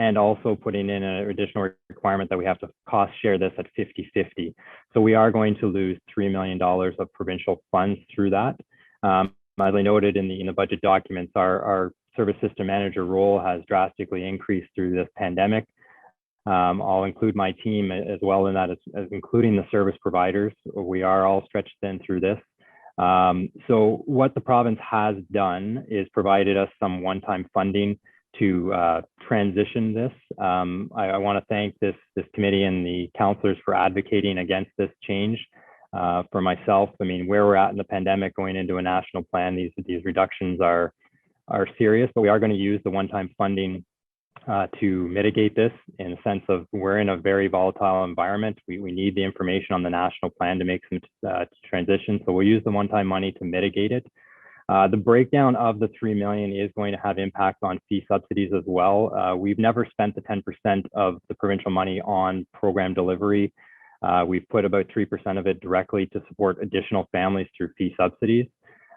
and also putting in an additional requirement that we have to cost share this at 50-50. So we are going to lose $3 million of provincial funds through that. As I noted in the budget documents, our service system manager role has drastically increased through this pandemic. I'll include my team as well in that, as including the service providers. We are all stretched thin through this. So what the province has done is provided us some one-time funding to transition this. I want to thank this committee and the councillors for advocating against this change. For myself, I mean, where we're at in the pandemic going into a national plan, these reductions are serious, but we are going to use the one-time funding to mitigate this in the sense of we're in a very volatile environment. We need the information on the national plan to make some transition. So we'll use the one-time money to mitigate it. The breakdown of the 3 million is going to have impact on fee subsidies as well. We've never spent the 10% of the provincial money on program delivery. We've put about 3% of it directly to support additional families through fee subsidies.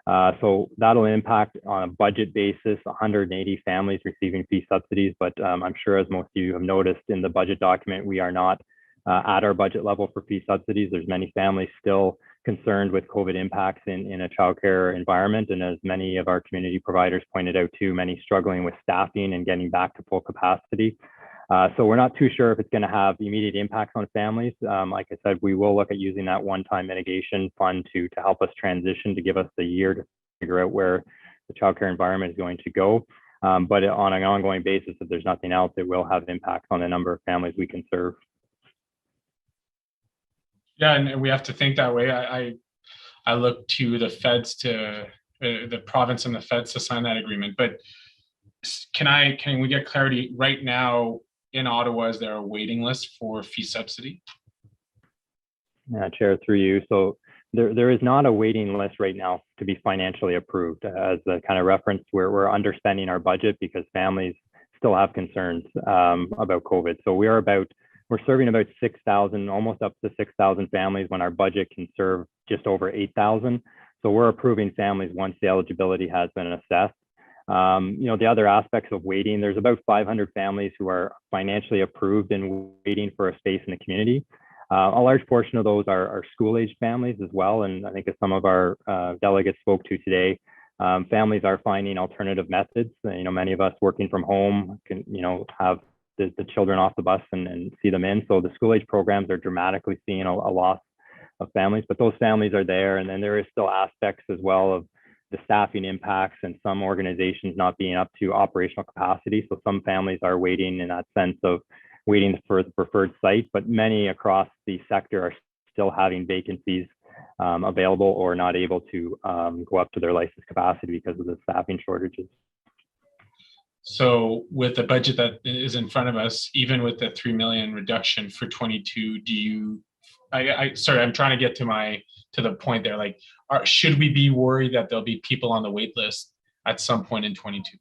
So that'll impact on a budget basis 180 families receiving fee subsidies. But I'm sure, as most of you have noticed in the budget document, we are not at our budget level for fee subsidies. There's many families still concerned with COVID impacts in a childcare environment. And as many of our community providers pointed out too, many struggling with staffing and getting back to full capacity. So we're not too sure if it's going to have immediate impacts on families. Like I said, we will look at using that one-time mitigation fund to help us transition, to give us the year to figure out where the childcare environment is going to go. But on an ongoing basis, if there's nothing else, it will have impacts on the number of families we can serve. Yeah, and we have to think that way. I look to the feds the province and the feds to sign that agreement. But can we get clarity right now in Ottawa? Is there a waiting list for fee subsidy? Yeah, Chair, through you. So there is not a waiting list right now to be financially approved. As the kind of reference, we're underspending our budget because families still have concerns about COVID. So we're serving about 6,000, almost up to 6,000 families when our budget can serve just over 8,000. So we're approving families once the eligibility has been assessed. The other aspects of waiting, there's about 500 families who are financially approved and waiting for a space in the community. A large portion of those are school-aged families as well. And I think as some of our delegates spoke to today, families are finding alternative methods. Many of us working from home can, have the children off the bus and see them in. So the school-age programs are dramatically seeing a loss of families, but those families are there. And then there is still aspects as well of the staffing impacts and some organizations not being up to operational capacity. So some families are waiting in that sense of waiting for the preferred site, but many across the sector are still having vacancies available or not able to go up to their licensed capacity because of the staffing shortages. So with the budget that is in front of us, even with the 3 million reduction for 22, sorry, I'm trying to get to the point there. Like, should we be worried that there'll be people on the wait list at some point in 22?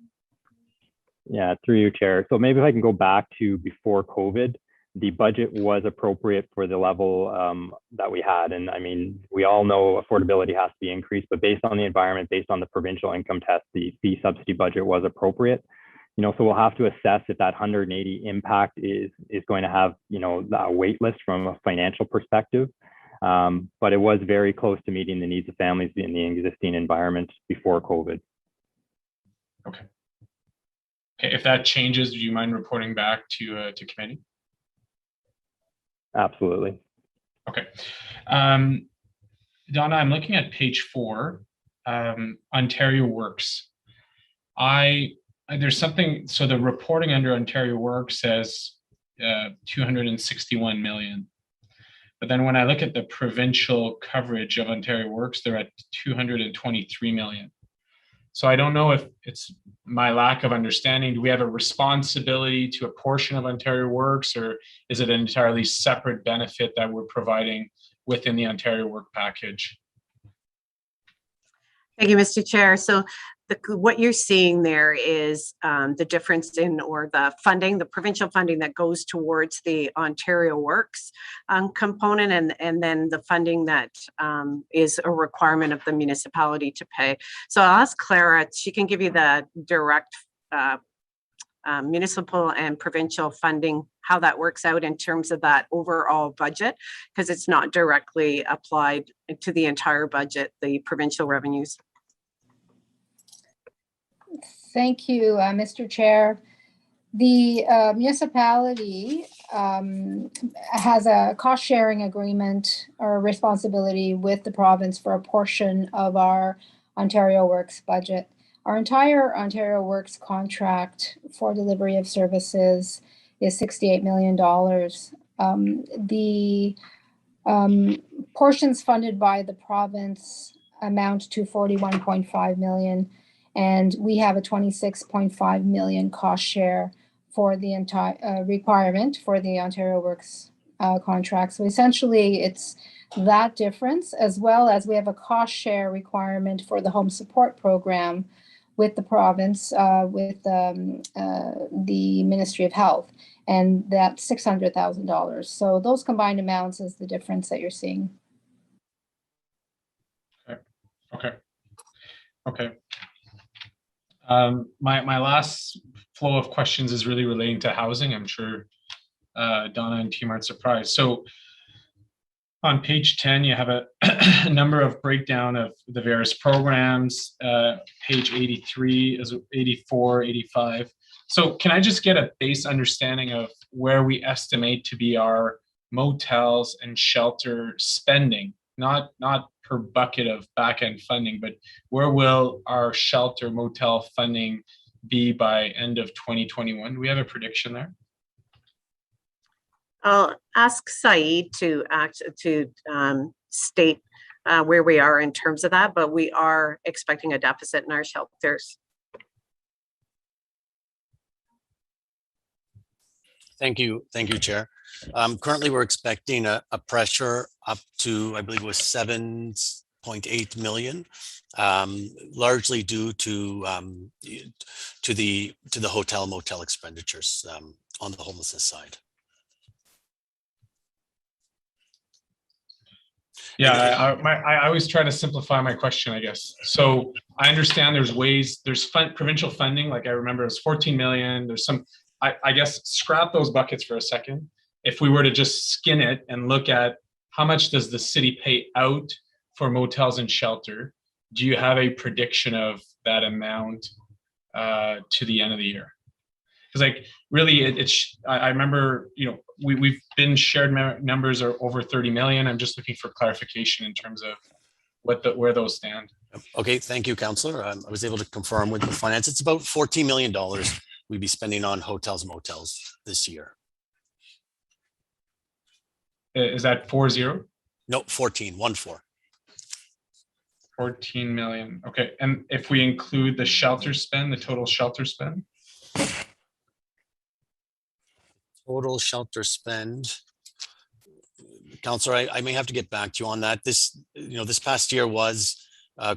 Yeah, through you, Chair. So maybe if I can go back to before COVID, the budget was appropriate for the level that we had. And I mean, we all know affordability has to be increased, but based on the environment, based on the provincial income test, the fee subsidy budget was appropriate. So we'll have to assess if that 180 impact is going to have, a wait list from a financial perspective. But it was very close to meeting the needs of families in the existing environment before COVID. Okay. If that changes, do you mind reporting back to committee? Absolutely. Okay. Donna, I'm looking at page 4, Ontario Works. There's something, so the reporting under Ontario Works says 261 million. But then when I look at the provincial coverage of Ontario Works, they're at 223 million. So I don't know if it's my lack of understanding. Do we have a responsibility to a portion of Ontario Works, or is it an entirely separate benefit that we're providing within the Ontario Work package? Thank you, Mr. Chair. So what you're seeing there is the difference in, or the funding, the provincial funding that goes towards the Ontario Works component, and then the funding that is a requirement of the municipality to pay. So I'll ask Clara, she can give you the direct municipal and provincial funding, how that works out in terms of that overall budget, because it's not directly applied to the entire budget, the provincial revenues. Thank you, Mr. Chair. The municipality has a cost-sharing agreement or responsibility with the province for a portion of our Ontario Works budget. Our entire Ontario Works contract for delivery of services is $68 million. The portions funded by the province amount to $41.5 million. And we have a 26.5 million cost share for the entire requirement for the Ontario Works contract. So essentially it's that difference, as well as we have a cost share requirement for the home support program with the province, with the Ministry of Health, and that's $600,000. So those combined amounts is the difference that you're seeing. Okay. My last flow of questions is really relating to housing. I'm sure Donna and team aren't surprised. So on page 10, you have a number of breakdown of the various programs, page 83, 84, 85. So can I just get a base understanding of where we estimate to be our motels and shelter spending, not per bucket of back-end funding, but where will our shelter motel funding be by end of 2021? Do we have a prediction there? I'll ask Saeed to state where we are in terms of that, but we are expecting a deficit in our shelters. Thank you, Chair. Currently, we're expecting a pressure up to, I believe it was 7.8 million, largely due to the hotel motel expenditures on the homelessness side. Yeah, I always try to simplify my question, I guess. So I understand there's provincial funding, like I remember it was 14 million. There's some, I guess, scrap those buckets for a second. If we were to just skin it and look at how much does the city pay out for motels and shelter, do you have a prediction of that amount to the end of the year? Because like really, I remember, we've been shared numbers are over 30 million. I'm just looking for clarification in terms of where those stand. Okay, thank you, Councillor. I was able to confirm with the finance. It's about $14 million we'd be spending on hotels and motels this year. Is that 40? No, 14, 14. 14 million. Okay, and if we include the shelter spend, the total shelter spend? Total shelter spend. Councillor, I may have to get back to you on that. This past year was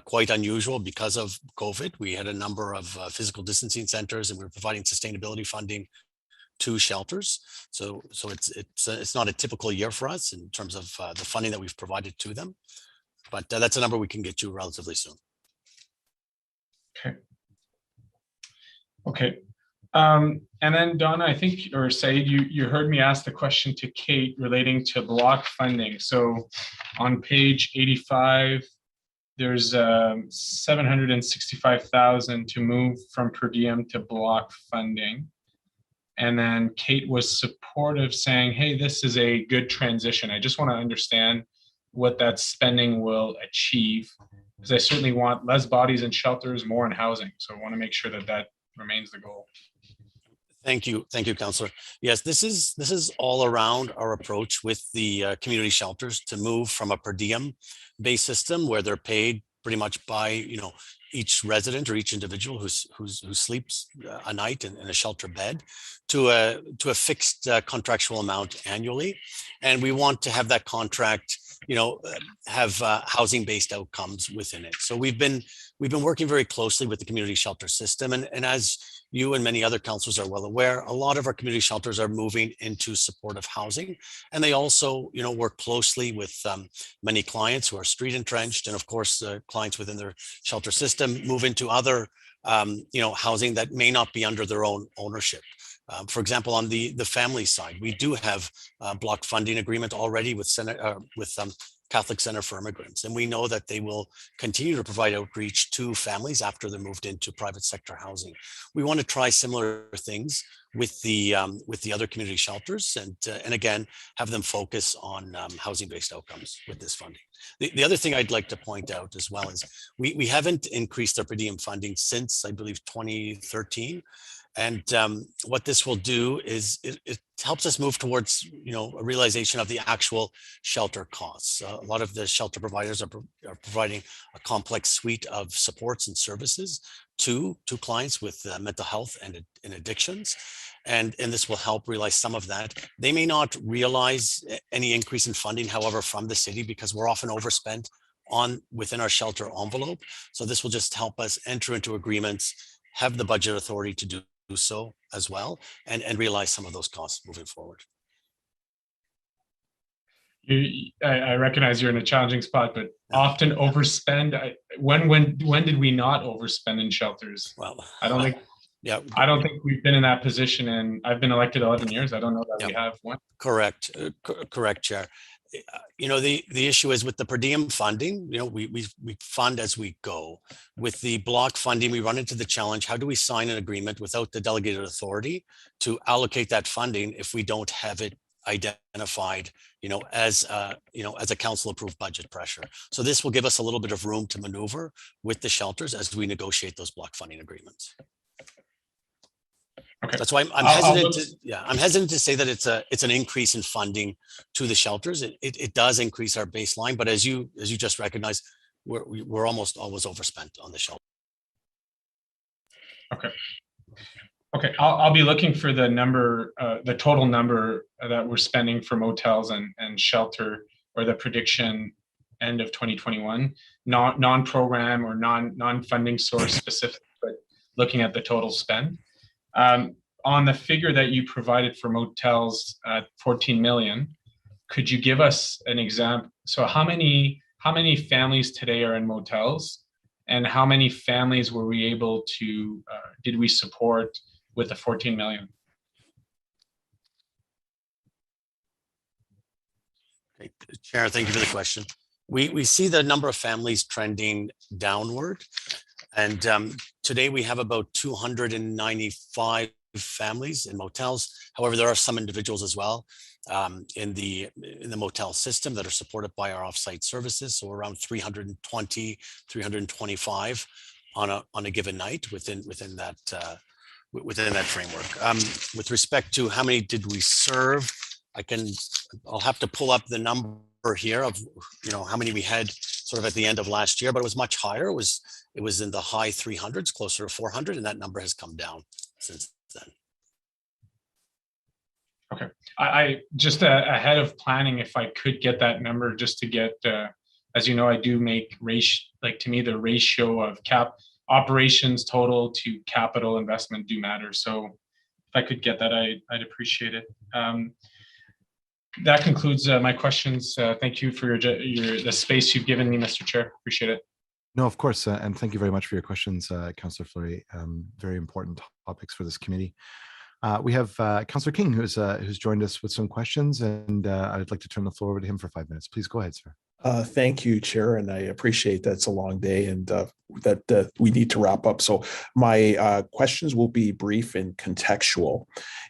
quite unusual because of COVID. We had a number of physical distancing centers, and we were providing sustainability funding to shelters. So it's not a typical year for us in terms of the funding that we've provided to them. But that's a number we can get you relatively soon. Okay. And then Donna, I think, or Said, you heard me ask the question to Kate relating to block funding. So on page 85, there's 765,000 to move from per diem to block funding. And then Kate was supportive, saying, hey, this is a good transition. I just want to understand what that spending will achieve, because I certainly want less bodies in shelters, more in housing. So I want to make sure that remains the goal. Thank you, Councillor. Yes, this is all around our approach with the community shelters to move from a per diem based system where they're paid pretty much by each resident or each individual who sleeps a night in a shelter bed to a fixed contractual amount annually, and we want to have that contract have housing based outcomes within it. So we've been working very closely with the community shelter system, and as you and many other councils are well aware, a lot of our community shelters are moving into supportive housing, and they also work closely with many clients who are street entrenched, and of course clients within their shelter system move into other housing that may not be under their own ownership. For example, on the family side, we do have a block funding agreement already with Catholic Center for Immigrants, and we know that they will continue to provide outreach to families after they're moved into private sector housing. We want to try similar things with the other community shelters, and again have them focus on housing-based outcomes with this funding. The other thing I'd like to point out as well is we haven't increased our per diem funding since, I believe, 2013. And what this will do is it helps us move towards, a realization of the actual shelter costs. A lot of the shelter providers are providing a complex suite of supports and services to clients with mental health and addictions. And this will help realize some of that. They may not realize any increase in funding, however, from the city, because we're often overspent within our shelter envelope. So this will just help us enter into agreements, have the budget authority to do so as well, and realize some of those costs moving forward. I recognize you're in a challenging spot, but often overspend. When did we not overspend in shelters? Well, I don't think. Yeah, I don't think we've been in that position, and I've been elected 11 years. I don't know that we have one. Correct, Chair. The issue is with the per diem funding, we fund as we go. With the block funding, we run into the challenge: how do we sign an agreement without the delegated authority to allocate that funding if we don't have it identified, as a council approved budget pressure? So this will give us a little bit of room to maneuver with the shelters as we negotiate those block funding agreements. Okay. That's why I'm hesitant. I'm hesitant to say that it's an increase in funding to the shelters. It does increase our baseline, but as you just recognized, we're almost always overspent on the shelter. Okay. Okay, I'll be looking for the number, the total number that we're spending for motels and shelter, or the prediction end of 2021, non-program or non-funding source specific, but looking at the total spend. On the figure that you provided for motels at 14 million, could you give us an example? So how many families today are in motels, and how many families were we able to, did we support with the 14 million? Okay, Chair, thank you for the question. We see the number of families trending downward, and today we have about 295 families in motels. However, there are some individuals as well in the motel system that are supported by our offsite services. So around 320, 325 on a given night within that framework. With respect to how many did we serve, I'll have to pull up the number here of how many we had sort of at the end of last year, but it was much higher. It was in the high 300s, closer to 400, and that number has come down since then. Okay, I just ahead of planning, if I could get that number, just to get, as you know, I do make to me the ratio of operations total to capital investment do matter. So if I could get that, I'd appreciate it. That concludes my questions. Thank you for the space you've given me, Mr. Chair. Appreciate it. No, of course, and thank you very much for your questions, Councillor Fleury. Very important topics for this committee. We have Councillor King, who's joined us with some questions, and I'd like to turn the floor over to him for 5 minutes. Please go ahead, sir. Thank you, Chair, and I appreciate that it's a long day and that we need to wrap up. So my questions will be brief and contextual,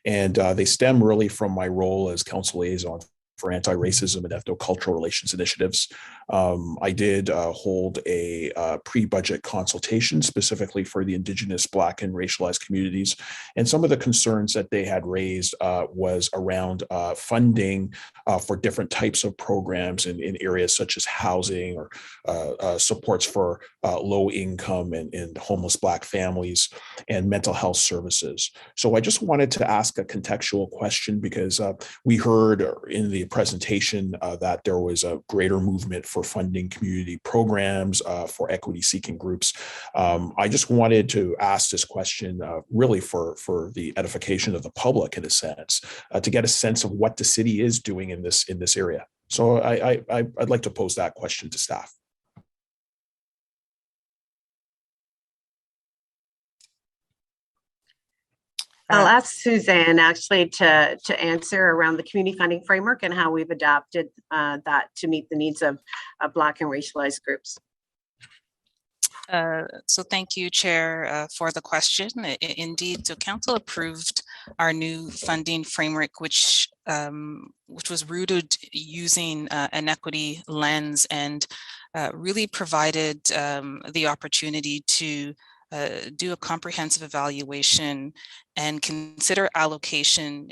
and they stem really from my role as Council Liaison for Anti-Racism and Ethnocultural Relations Initiatives. I did hold a pre-budget consultation specifically for the Indigenous, Black, and racialized communities. And some of the concerns that they had raised was around funding for different types of programs in areas such as housing or supports for low income and homeless Black families and mental health services. So I just wanted to ask a contextual question because we heard in the presentation that there was a greater movement for funding community programs for equity-seeking groups. I just wanted to ask this question really for the edification of the public, in a sense, to get a sense of what the city is doing in this area. So I'd like to pose that question to staff. I'll ask Suzanne actually to answer around the community funding framework and how we've adapted that to meet the needs of Black and racialized groups. So thank you, Chair, for the question. Indeed, so Council approved our new funding framework, which was rooted using an equity lens and really provided the opportunity to do a comprehensive evaluation and consider allocation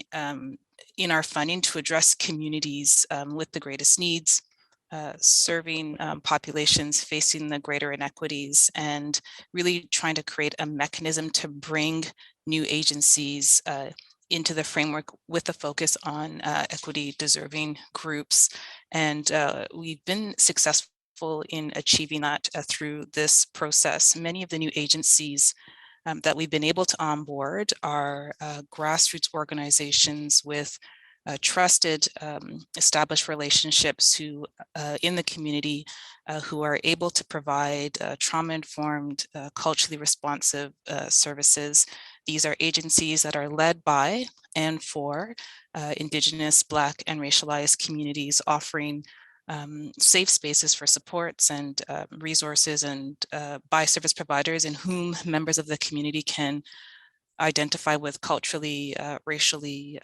in our funding to address communities with the greatest needs, serving populations facing the greater inequities, and really trying to create a mechanism to bring new agencies into the framework with a focus on equity deserving groups. And we've been successful in achieving that through this process. Many of the new agencies that we've been able to onboard are grassroots organizations with trusted, established relationships who in the community who are able to provide trauma-informed, culturally responsive services. These are agencies that are led by and for Indigenous, Black, and racialized communities, offering safe spaces for supports and resources and by service providers in whom members of the community can identify with culturally, racially,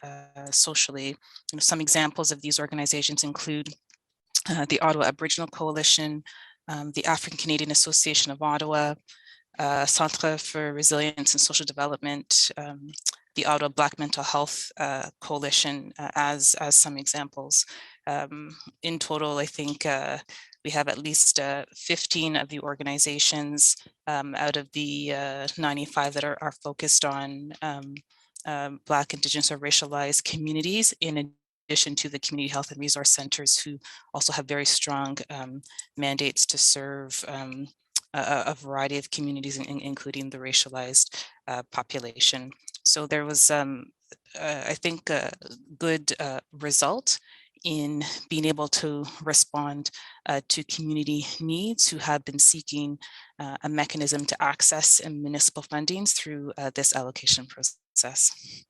socially. Some examples of these organizations include the Ottawa Aboriginal Coalition, the African Canadian Association of Ottawa, Centre for Resilience and Social Development, the Ottawa Black Mental Health Coalition as some examples. In total, I think we have at least 15 of the organizations out of the 95 that are focused on Black, Indigenous, or racialized communities, in addition to the community health and resource centers, who also have very strong mandates to serve a variety of communities, including the racialized population. So there was, I think, a good result in being able to respond to community needs who have been seeking a mechanism to access municipal fundings through this allocation process.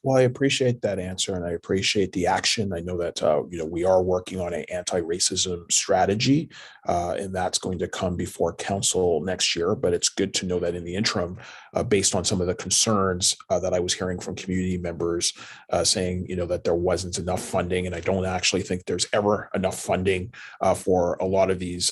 Well, I appreciate that answer, and I appreciate the action. I know that we are working on an anti-racism strategy, and that's going to come before council next year. But it's good to know that in the interim, based on some of the concerns that I was hearing from community members, saying that there wasn't enough funding, and I don't actually think there's ever enough funding for a lot of these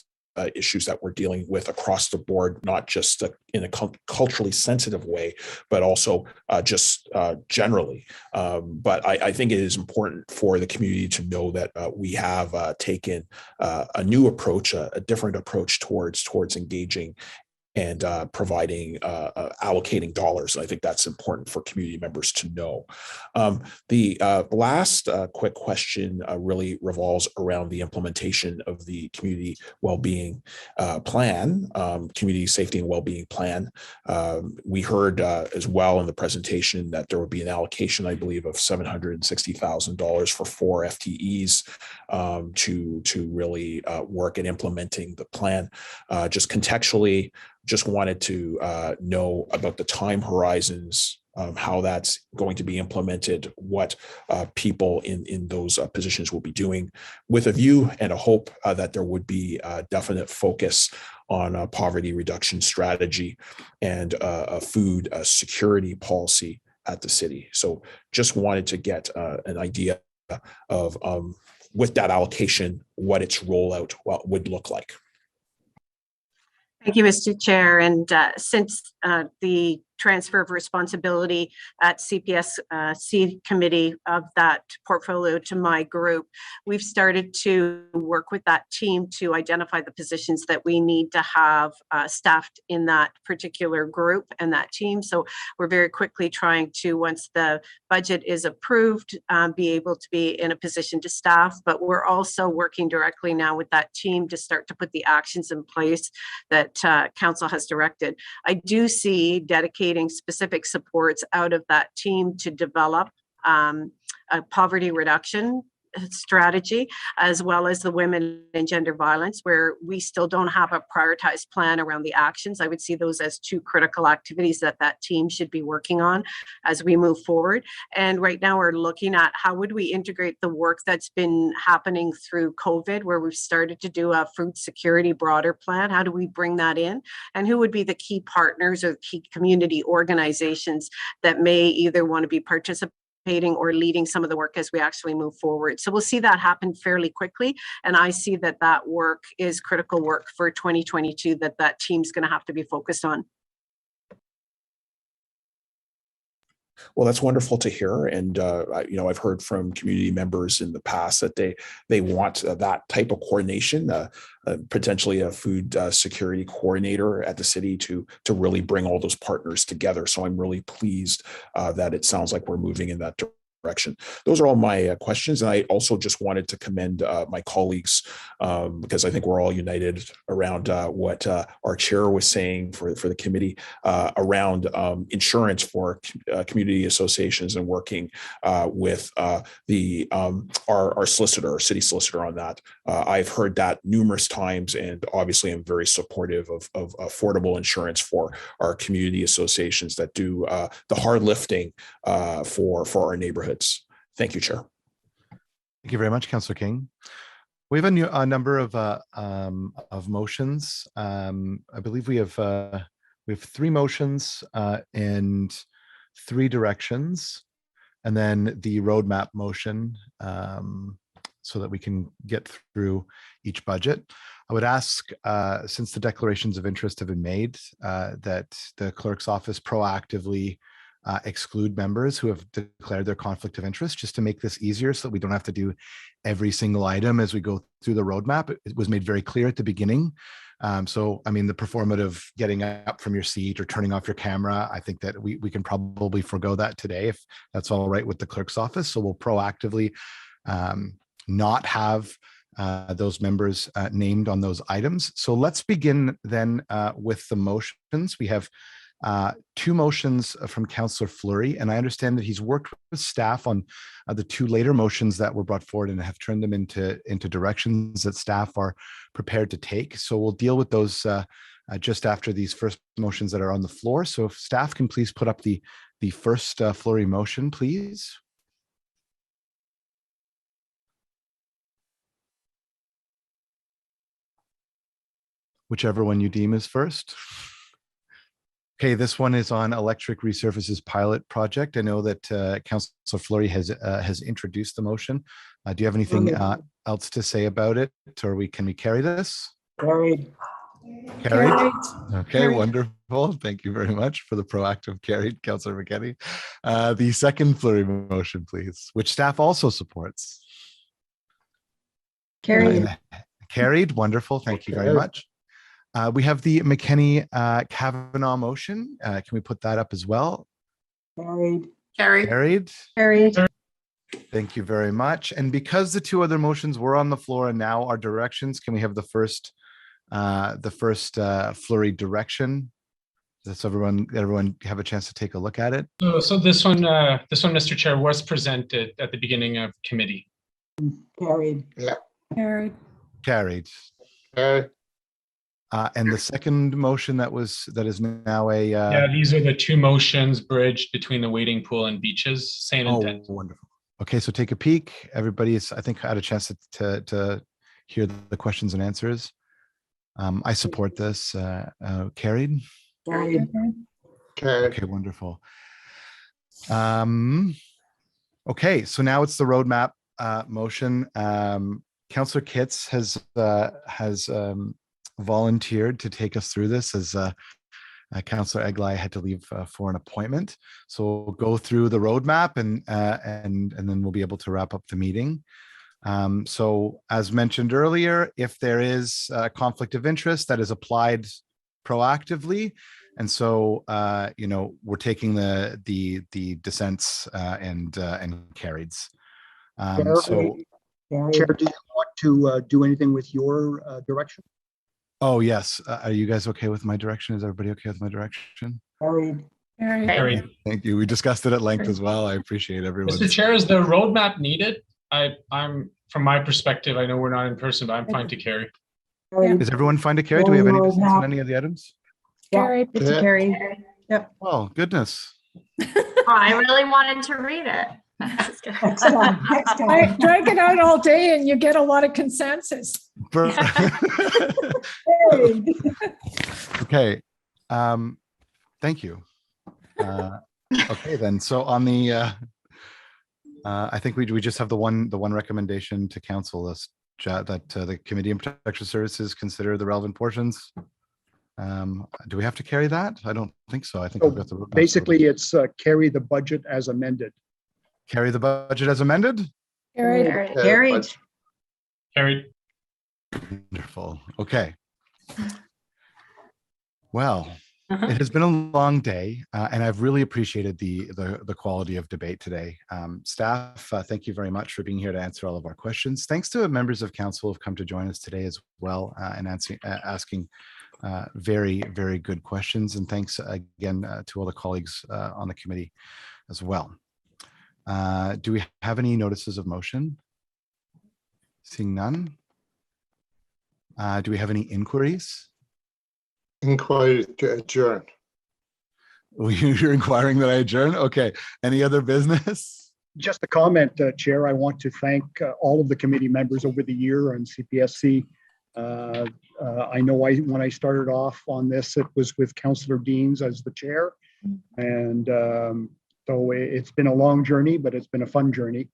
issues that we're dealing with across the board, not just in a culturally sensitive way, but also just generally. But I think it is important for the community to know that we have taken a new approach, a different approach towards engaging and providing, allocating dollars. I think that's important for community members to know. The last quick question really revolves around the implementation of the community well-being plan, community safety and well-being plan. We heard as well in the presentation that there would be an allocation, I believe, of $760,000 for 4 FTEs to really work at implementing the plan. Just contextually, just wanted to know about the time horizons, how that's going to be implemented, what people in those positions will be doing, with a view and a hope that there would be a definite focus on a poverty reduction strategy and a food security policy at the city. So just wanted to get an idea of, with that allocation, what its rollout would look like. Thank you, Mr. Chair. And since the transfer of responsibility at CPSC committee of that portfolio to my group, we've started to work with that team to identify the positions that we need to have staffed in that particular group and that team. So we're very quickly trying to, once the budget is approved, be able to be in a position to staff. But we're also working directly now with that team to start to put the actions in place that council has directed. I do see dedicating specific supports out of that team to develop a poverty reduction strategy, as well as the women and gender violence, where we still don't have a prioritized plan around the actions. I would see those as 2 critical activities that team should be working on as we move forward. And right now we're looking at how would we integrate the work that's been happening through COVID, where we've started to do a food security broader plan. How do we bring that in? And who would be the key partners or key community organizations that may either want to be participating or leading some of the work as we actually move forward. So we'll see that happen fairly quickly. And I see that work is critical work for 2022 that team's going to have to be focused on. Well, that's wonderful to hear. And, I've heard from community members in the past that they want that type of coordination, potentially a food security coordinator at the city to really bring all those partners together. So I'm really pleased that it sounds like we're moving in that direction. Those are all my questions. And I also just wanted to commend my colleagues because I think we're all united around what our chair was saying for the committee around insurance for community associations and working with our solicitor, our city solicitor on that. I've heard that numerous times, and obviously I'm very supportive of affordable insurance for our community associations that do the hard lifting for our neighborhoods. Thank you, Chair. Thank you very much, Councillor King. We have a number of motions. I believe we have 3 motions and 3 directions, and then the roadmap motion, so that we can get through each budget. I would ask, since the declarations of interest have been made, that the clerk's office proactively exclude members who have declared their conflict of interest, just to make this easier so that we don't have to do every single item as we go through the roadmap. It was made very clear at the beginning. So, I mean, the performative getting up from your seat or turning off your camera, I think that we can probably forego that today if that's all right with the clerk's office. So we'll proactively not have those members named on those items. So let's begin then with the motions. We have two motions from Councillor Fleury, and I understand that he's worked with staff on the two later motions that were brought forward and have turned them into directions that staff are prepared to take. So we'll deal with those just after these first motions that are on the floor. So if staff can please put up the first Fleury motion, please. Whichever one you deem is first. Okay, this one is on electric resurfaces pilot project. I know that Councillor Fleury has introduced the motion. Do you have anything else to say about it, or can we carry this? Carried. Carried. Okay, carried. Wonderful. Thank you very much for the proactive carried, Councillor McKenney. The second Fleury motion, please, which staff also supports. Carried. Carried. Wonderful. Thank you very much. We have the McKenney Kavanaugh motion. Can we put that up as well? Carried. Carried. Carried. Thank you very much. And because the two other motions were on the floor and now are directions, can we have the first Fleury direction? Does everyone have a chance to take a look at it? So this one, Mr. Chair, was presented at the beginning of committee. Carried. Yeah. Carried. Carried. And the second motion that is now a yeah, these are the two motions bridged between the wading pool and beaches. Same intent. Wonderful. Okay, so take a peek. Everybody's, I think, had a chance to hear the questions and answers. I support this. Carried. Carried. Okay, wonderful. Okay, so now it's the roadmap motion. Councillor Kitts has volunteered to take us through this, as Councillor Eglai had to leave for an appointment. So we'll go through the roadmap and then we'll be able to wrap up the meeting. So as mentioned earlier, if there is a conflict of interest that is applied proactively, and so we're taking the dissents and carrieds. Chair, do you want to do anything with your direction? Oh, yes. Are you guys okay with my direction? Is everybody okay with my direction? Carried. Carried. Thank you. We discussed it at length as well. I appreciate everyone. Mr. Chair, is the roadmap needed? I'm from my perspective, I know we're not in person, but I'm fine to carry. Is everyone fine to carry? Do we have any business on any of the items? Carried. It's a carry. Yep. Oh, goodness. I really wanted to read it. Next time. I drag it out all day and you get a lot of consensus. Okay. Thank you. Okay, then. So on the, I think we just have the one recommendation to council list that the Committee on Protection Services consider the relevant portions. Do we have to carry that? I don't think so. I think we've got the roadmap. Basically, it's carry the budget as amended. Carry the budget as amended? Carried. Carried. Carried. Wonderful. Okay. Well, it has been a long day, and I've really appreciated the quality of debate today. Staff, thank you very much for being here to answer all of our questions. Thanks to members of council who have come to join us today as well, and asking very, very good questions. And thanks again to all the colleagues on the committee as well. Do we have any notices of motion? Seeing none. Do we have any inquiries? Inquiry to adjourn. You're inquiring that I adjourn? Okay. Any other business? Just a comment, Chair. I want to thank all of the committee members over the year on CPSC. I know when I started off on this, it was with Councillor Deans as the chair. And so it's been a long journey, but it's been a fun journey.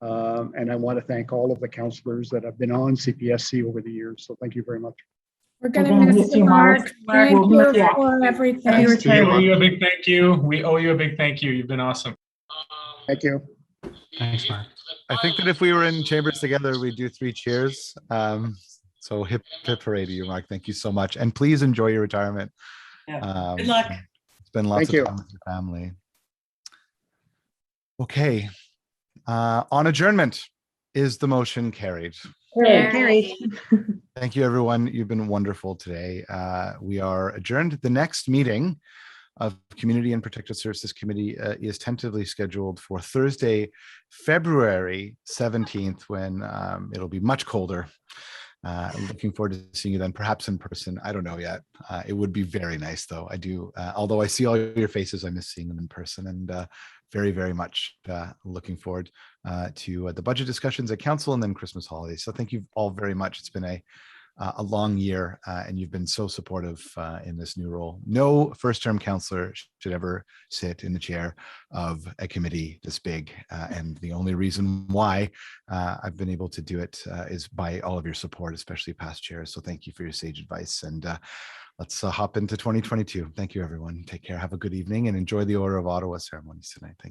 And I want to thank all of the councillors that have been on CPSC over the years. So thank you very much. We're gonna miss you, Mark. Thank you for everything. We owe you a big thank you. We owe you a big thank you. You've been awesome. Thank you. Thanks, Mark. I think that if we were in chambers together, we'd do 3 cheers. So hip hip hooray to you, Mark. Thank you so much. And please enjoy your retirement. Good luck. Spend lots Thank of time with your family. Okay. On adjournment, is the motion carried? Carried. Thank you, everyone. You've been wonderful today. We are adjourned. The next meeting of Community and Protective Services Committee is tentatively scheduled for Thursday, February 17th, when it'll be much colder. Looking forward to seeing you then, perhaps in person. I don't know yet. It would be very nice, though. I do. Although I see all your faces, I miss seeing them in person, and very, very much looking forward to the budget discussions at council and then Christmas holidays. So thank you all very much. It's been a long year, and you've been so supportive in this new role. No first-term councillor should ever sit in the chair of a committee this big, and the only reason why I've been able to do it is by all of your support, especially past chairs. So thank you for your sage advice, and let's hop into 2022. Thank you, everyone. Take care. Have a good evening, and enjoy the Order of Ottawa ceremonies tonight. Thank you.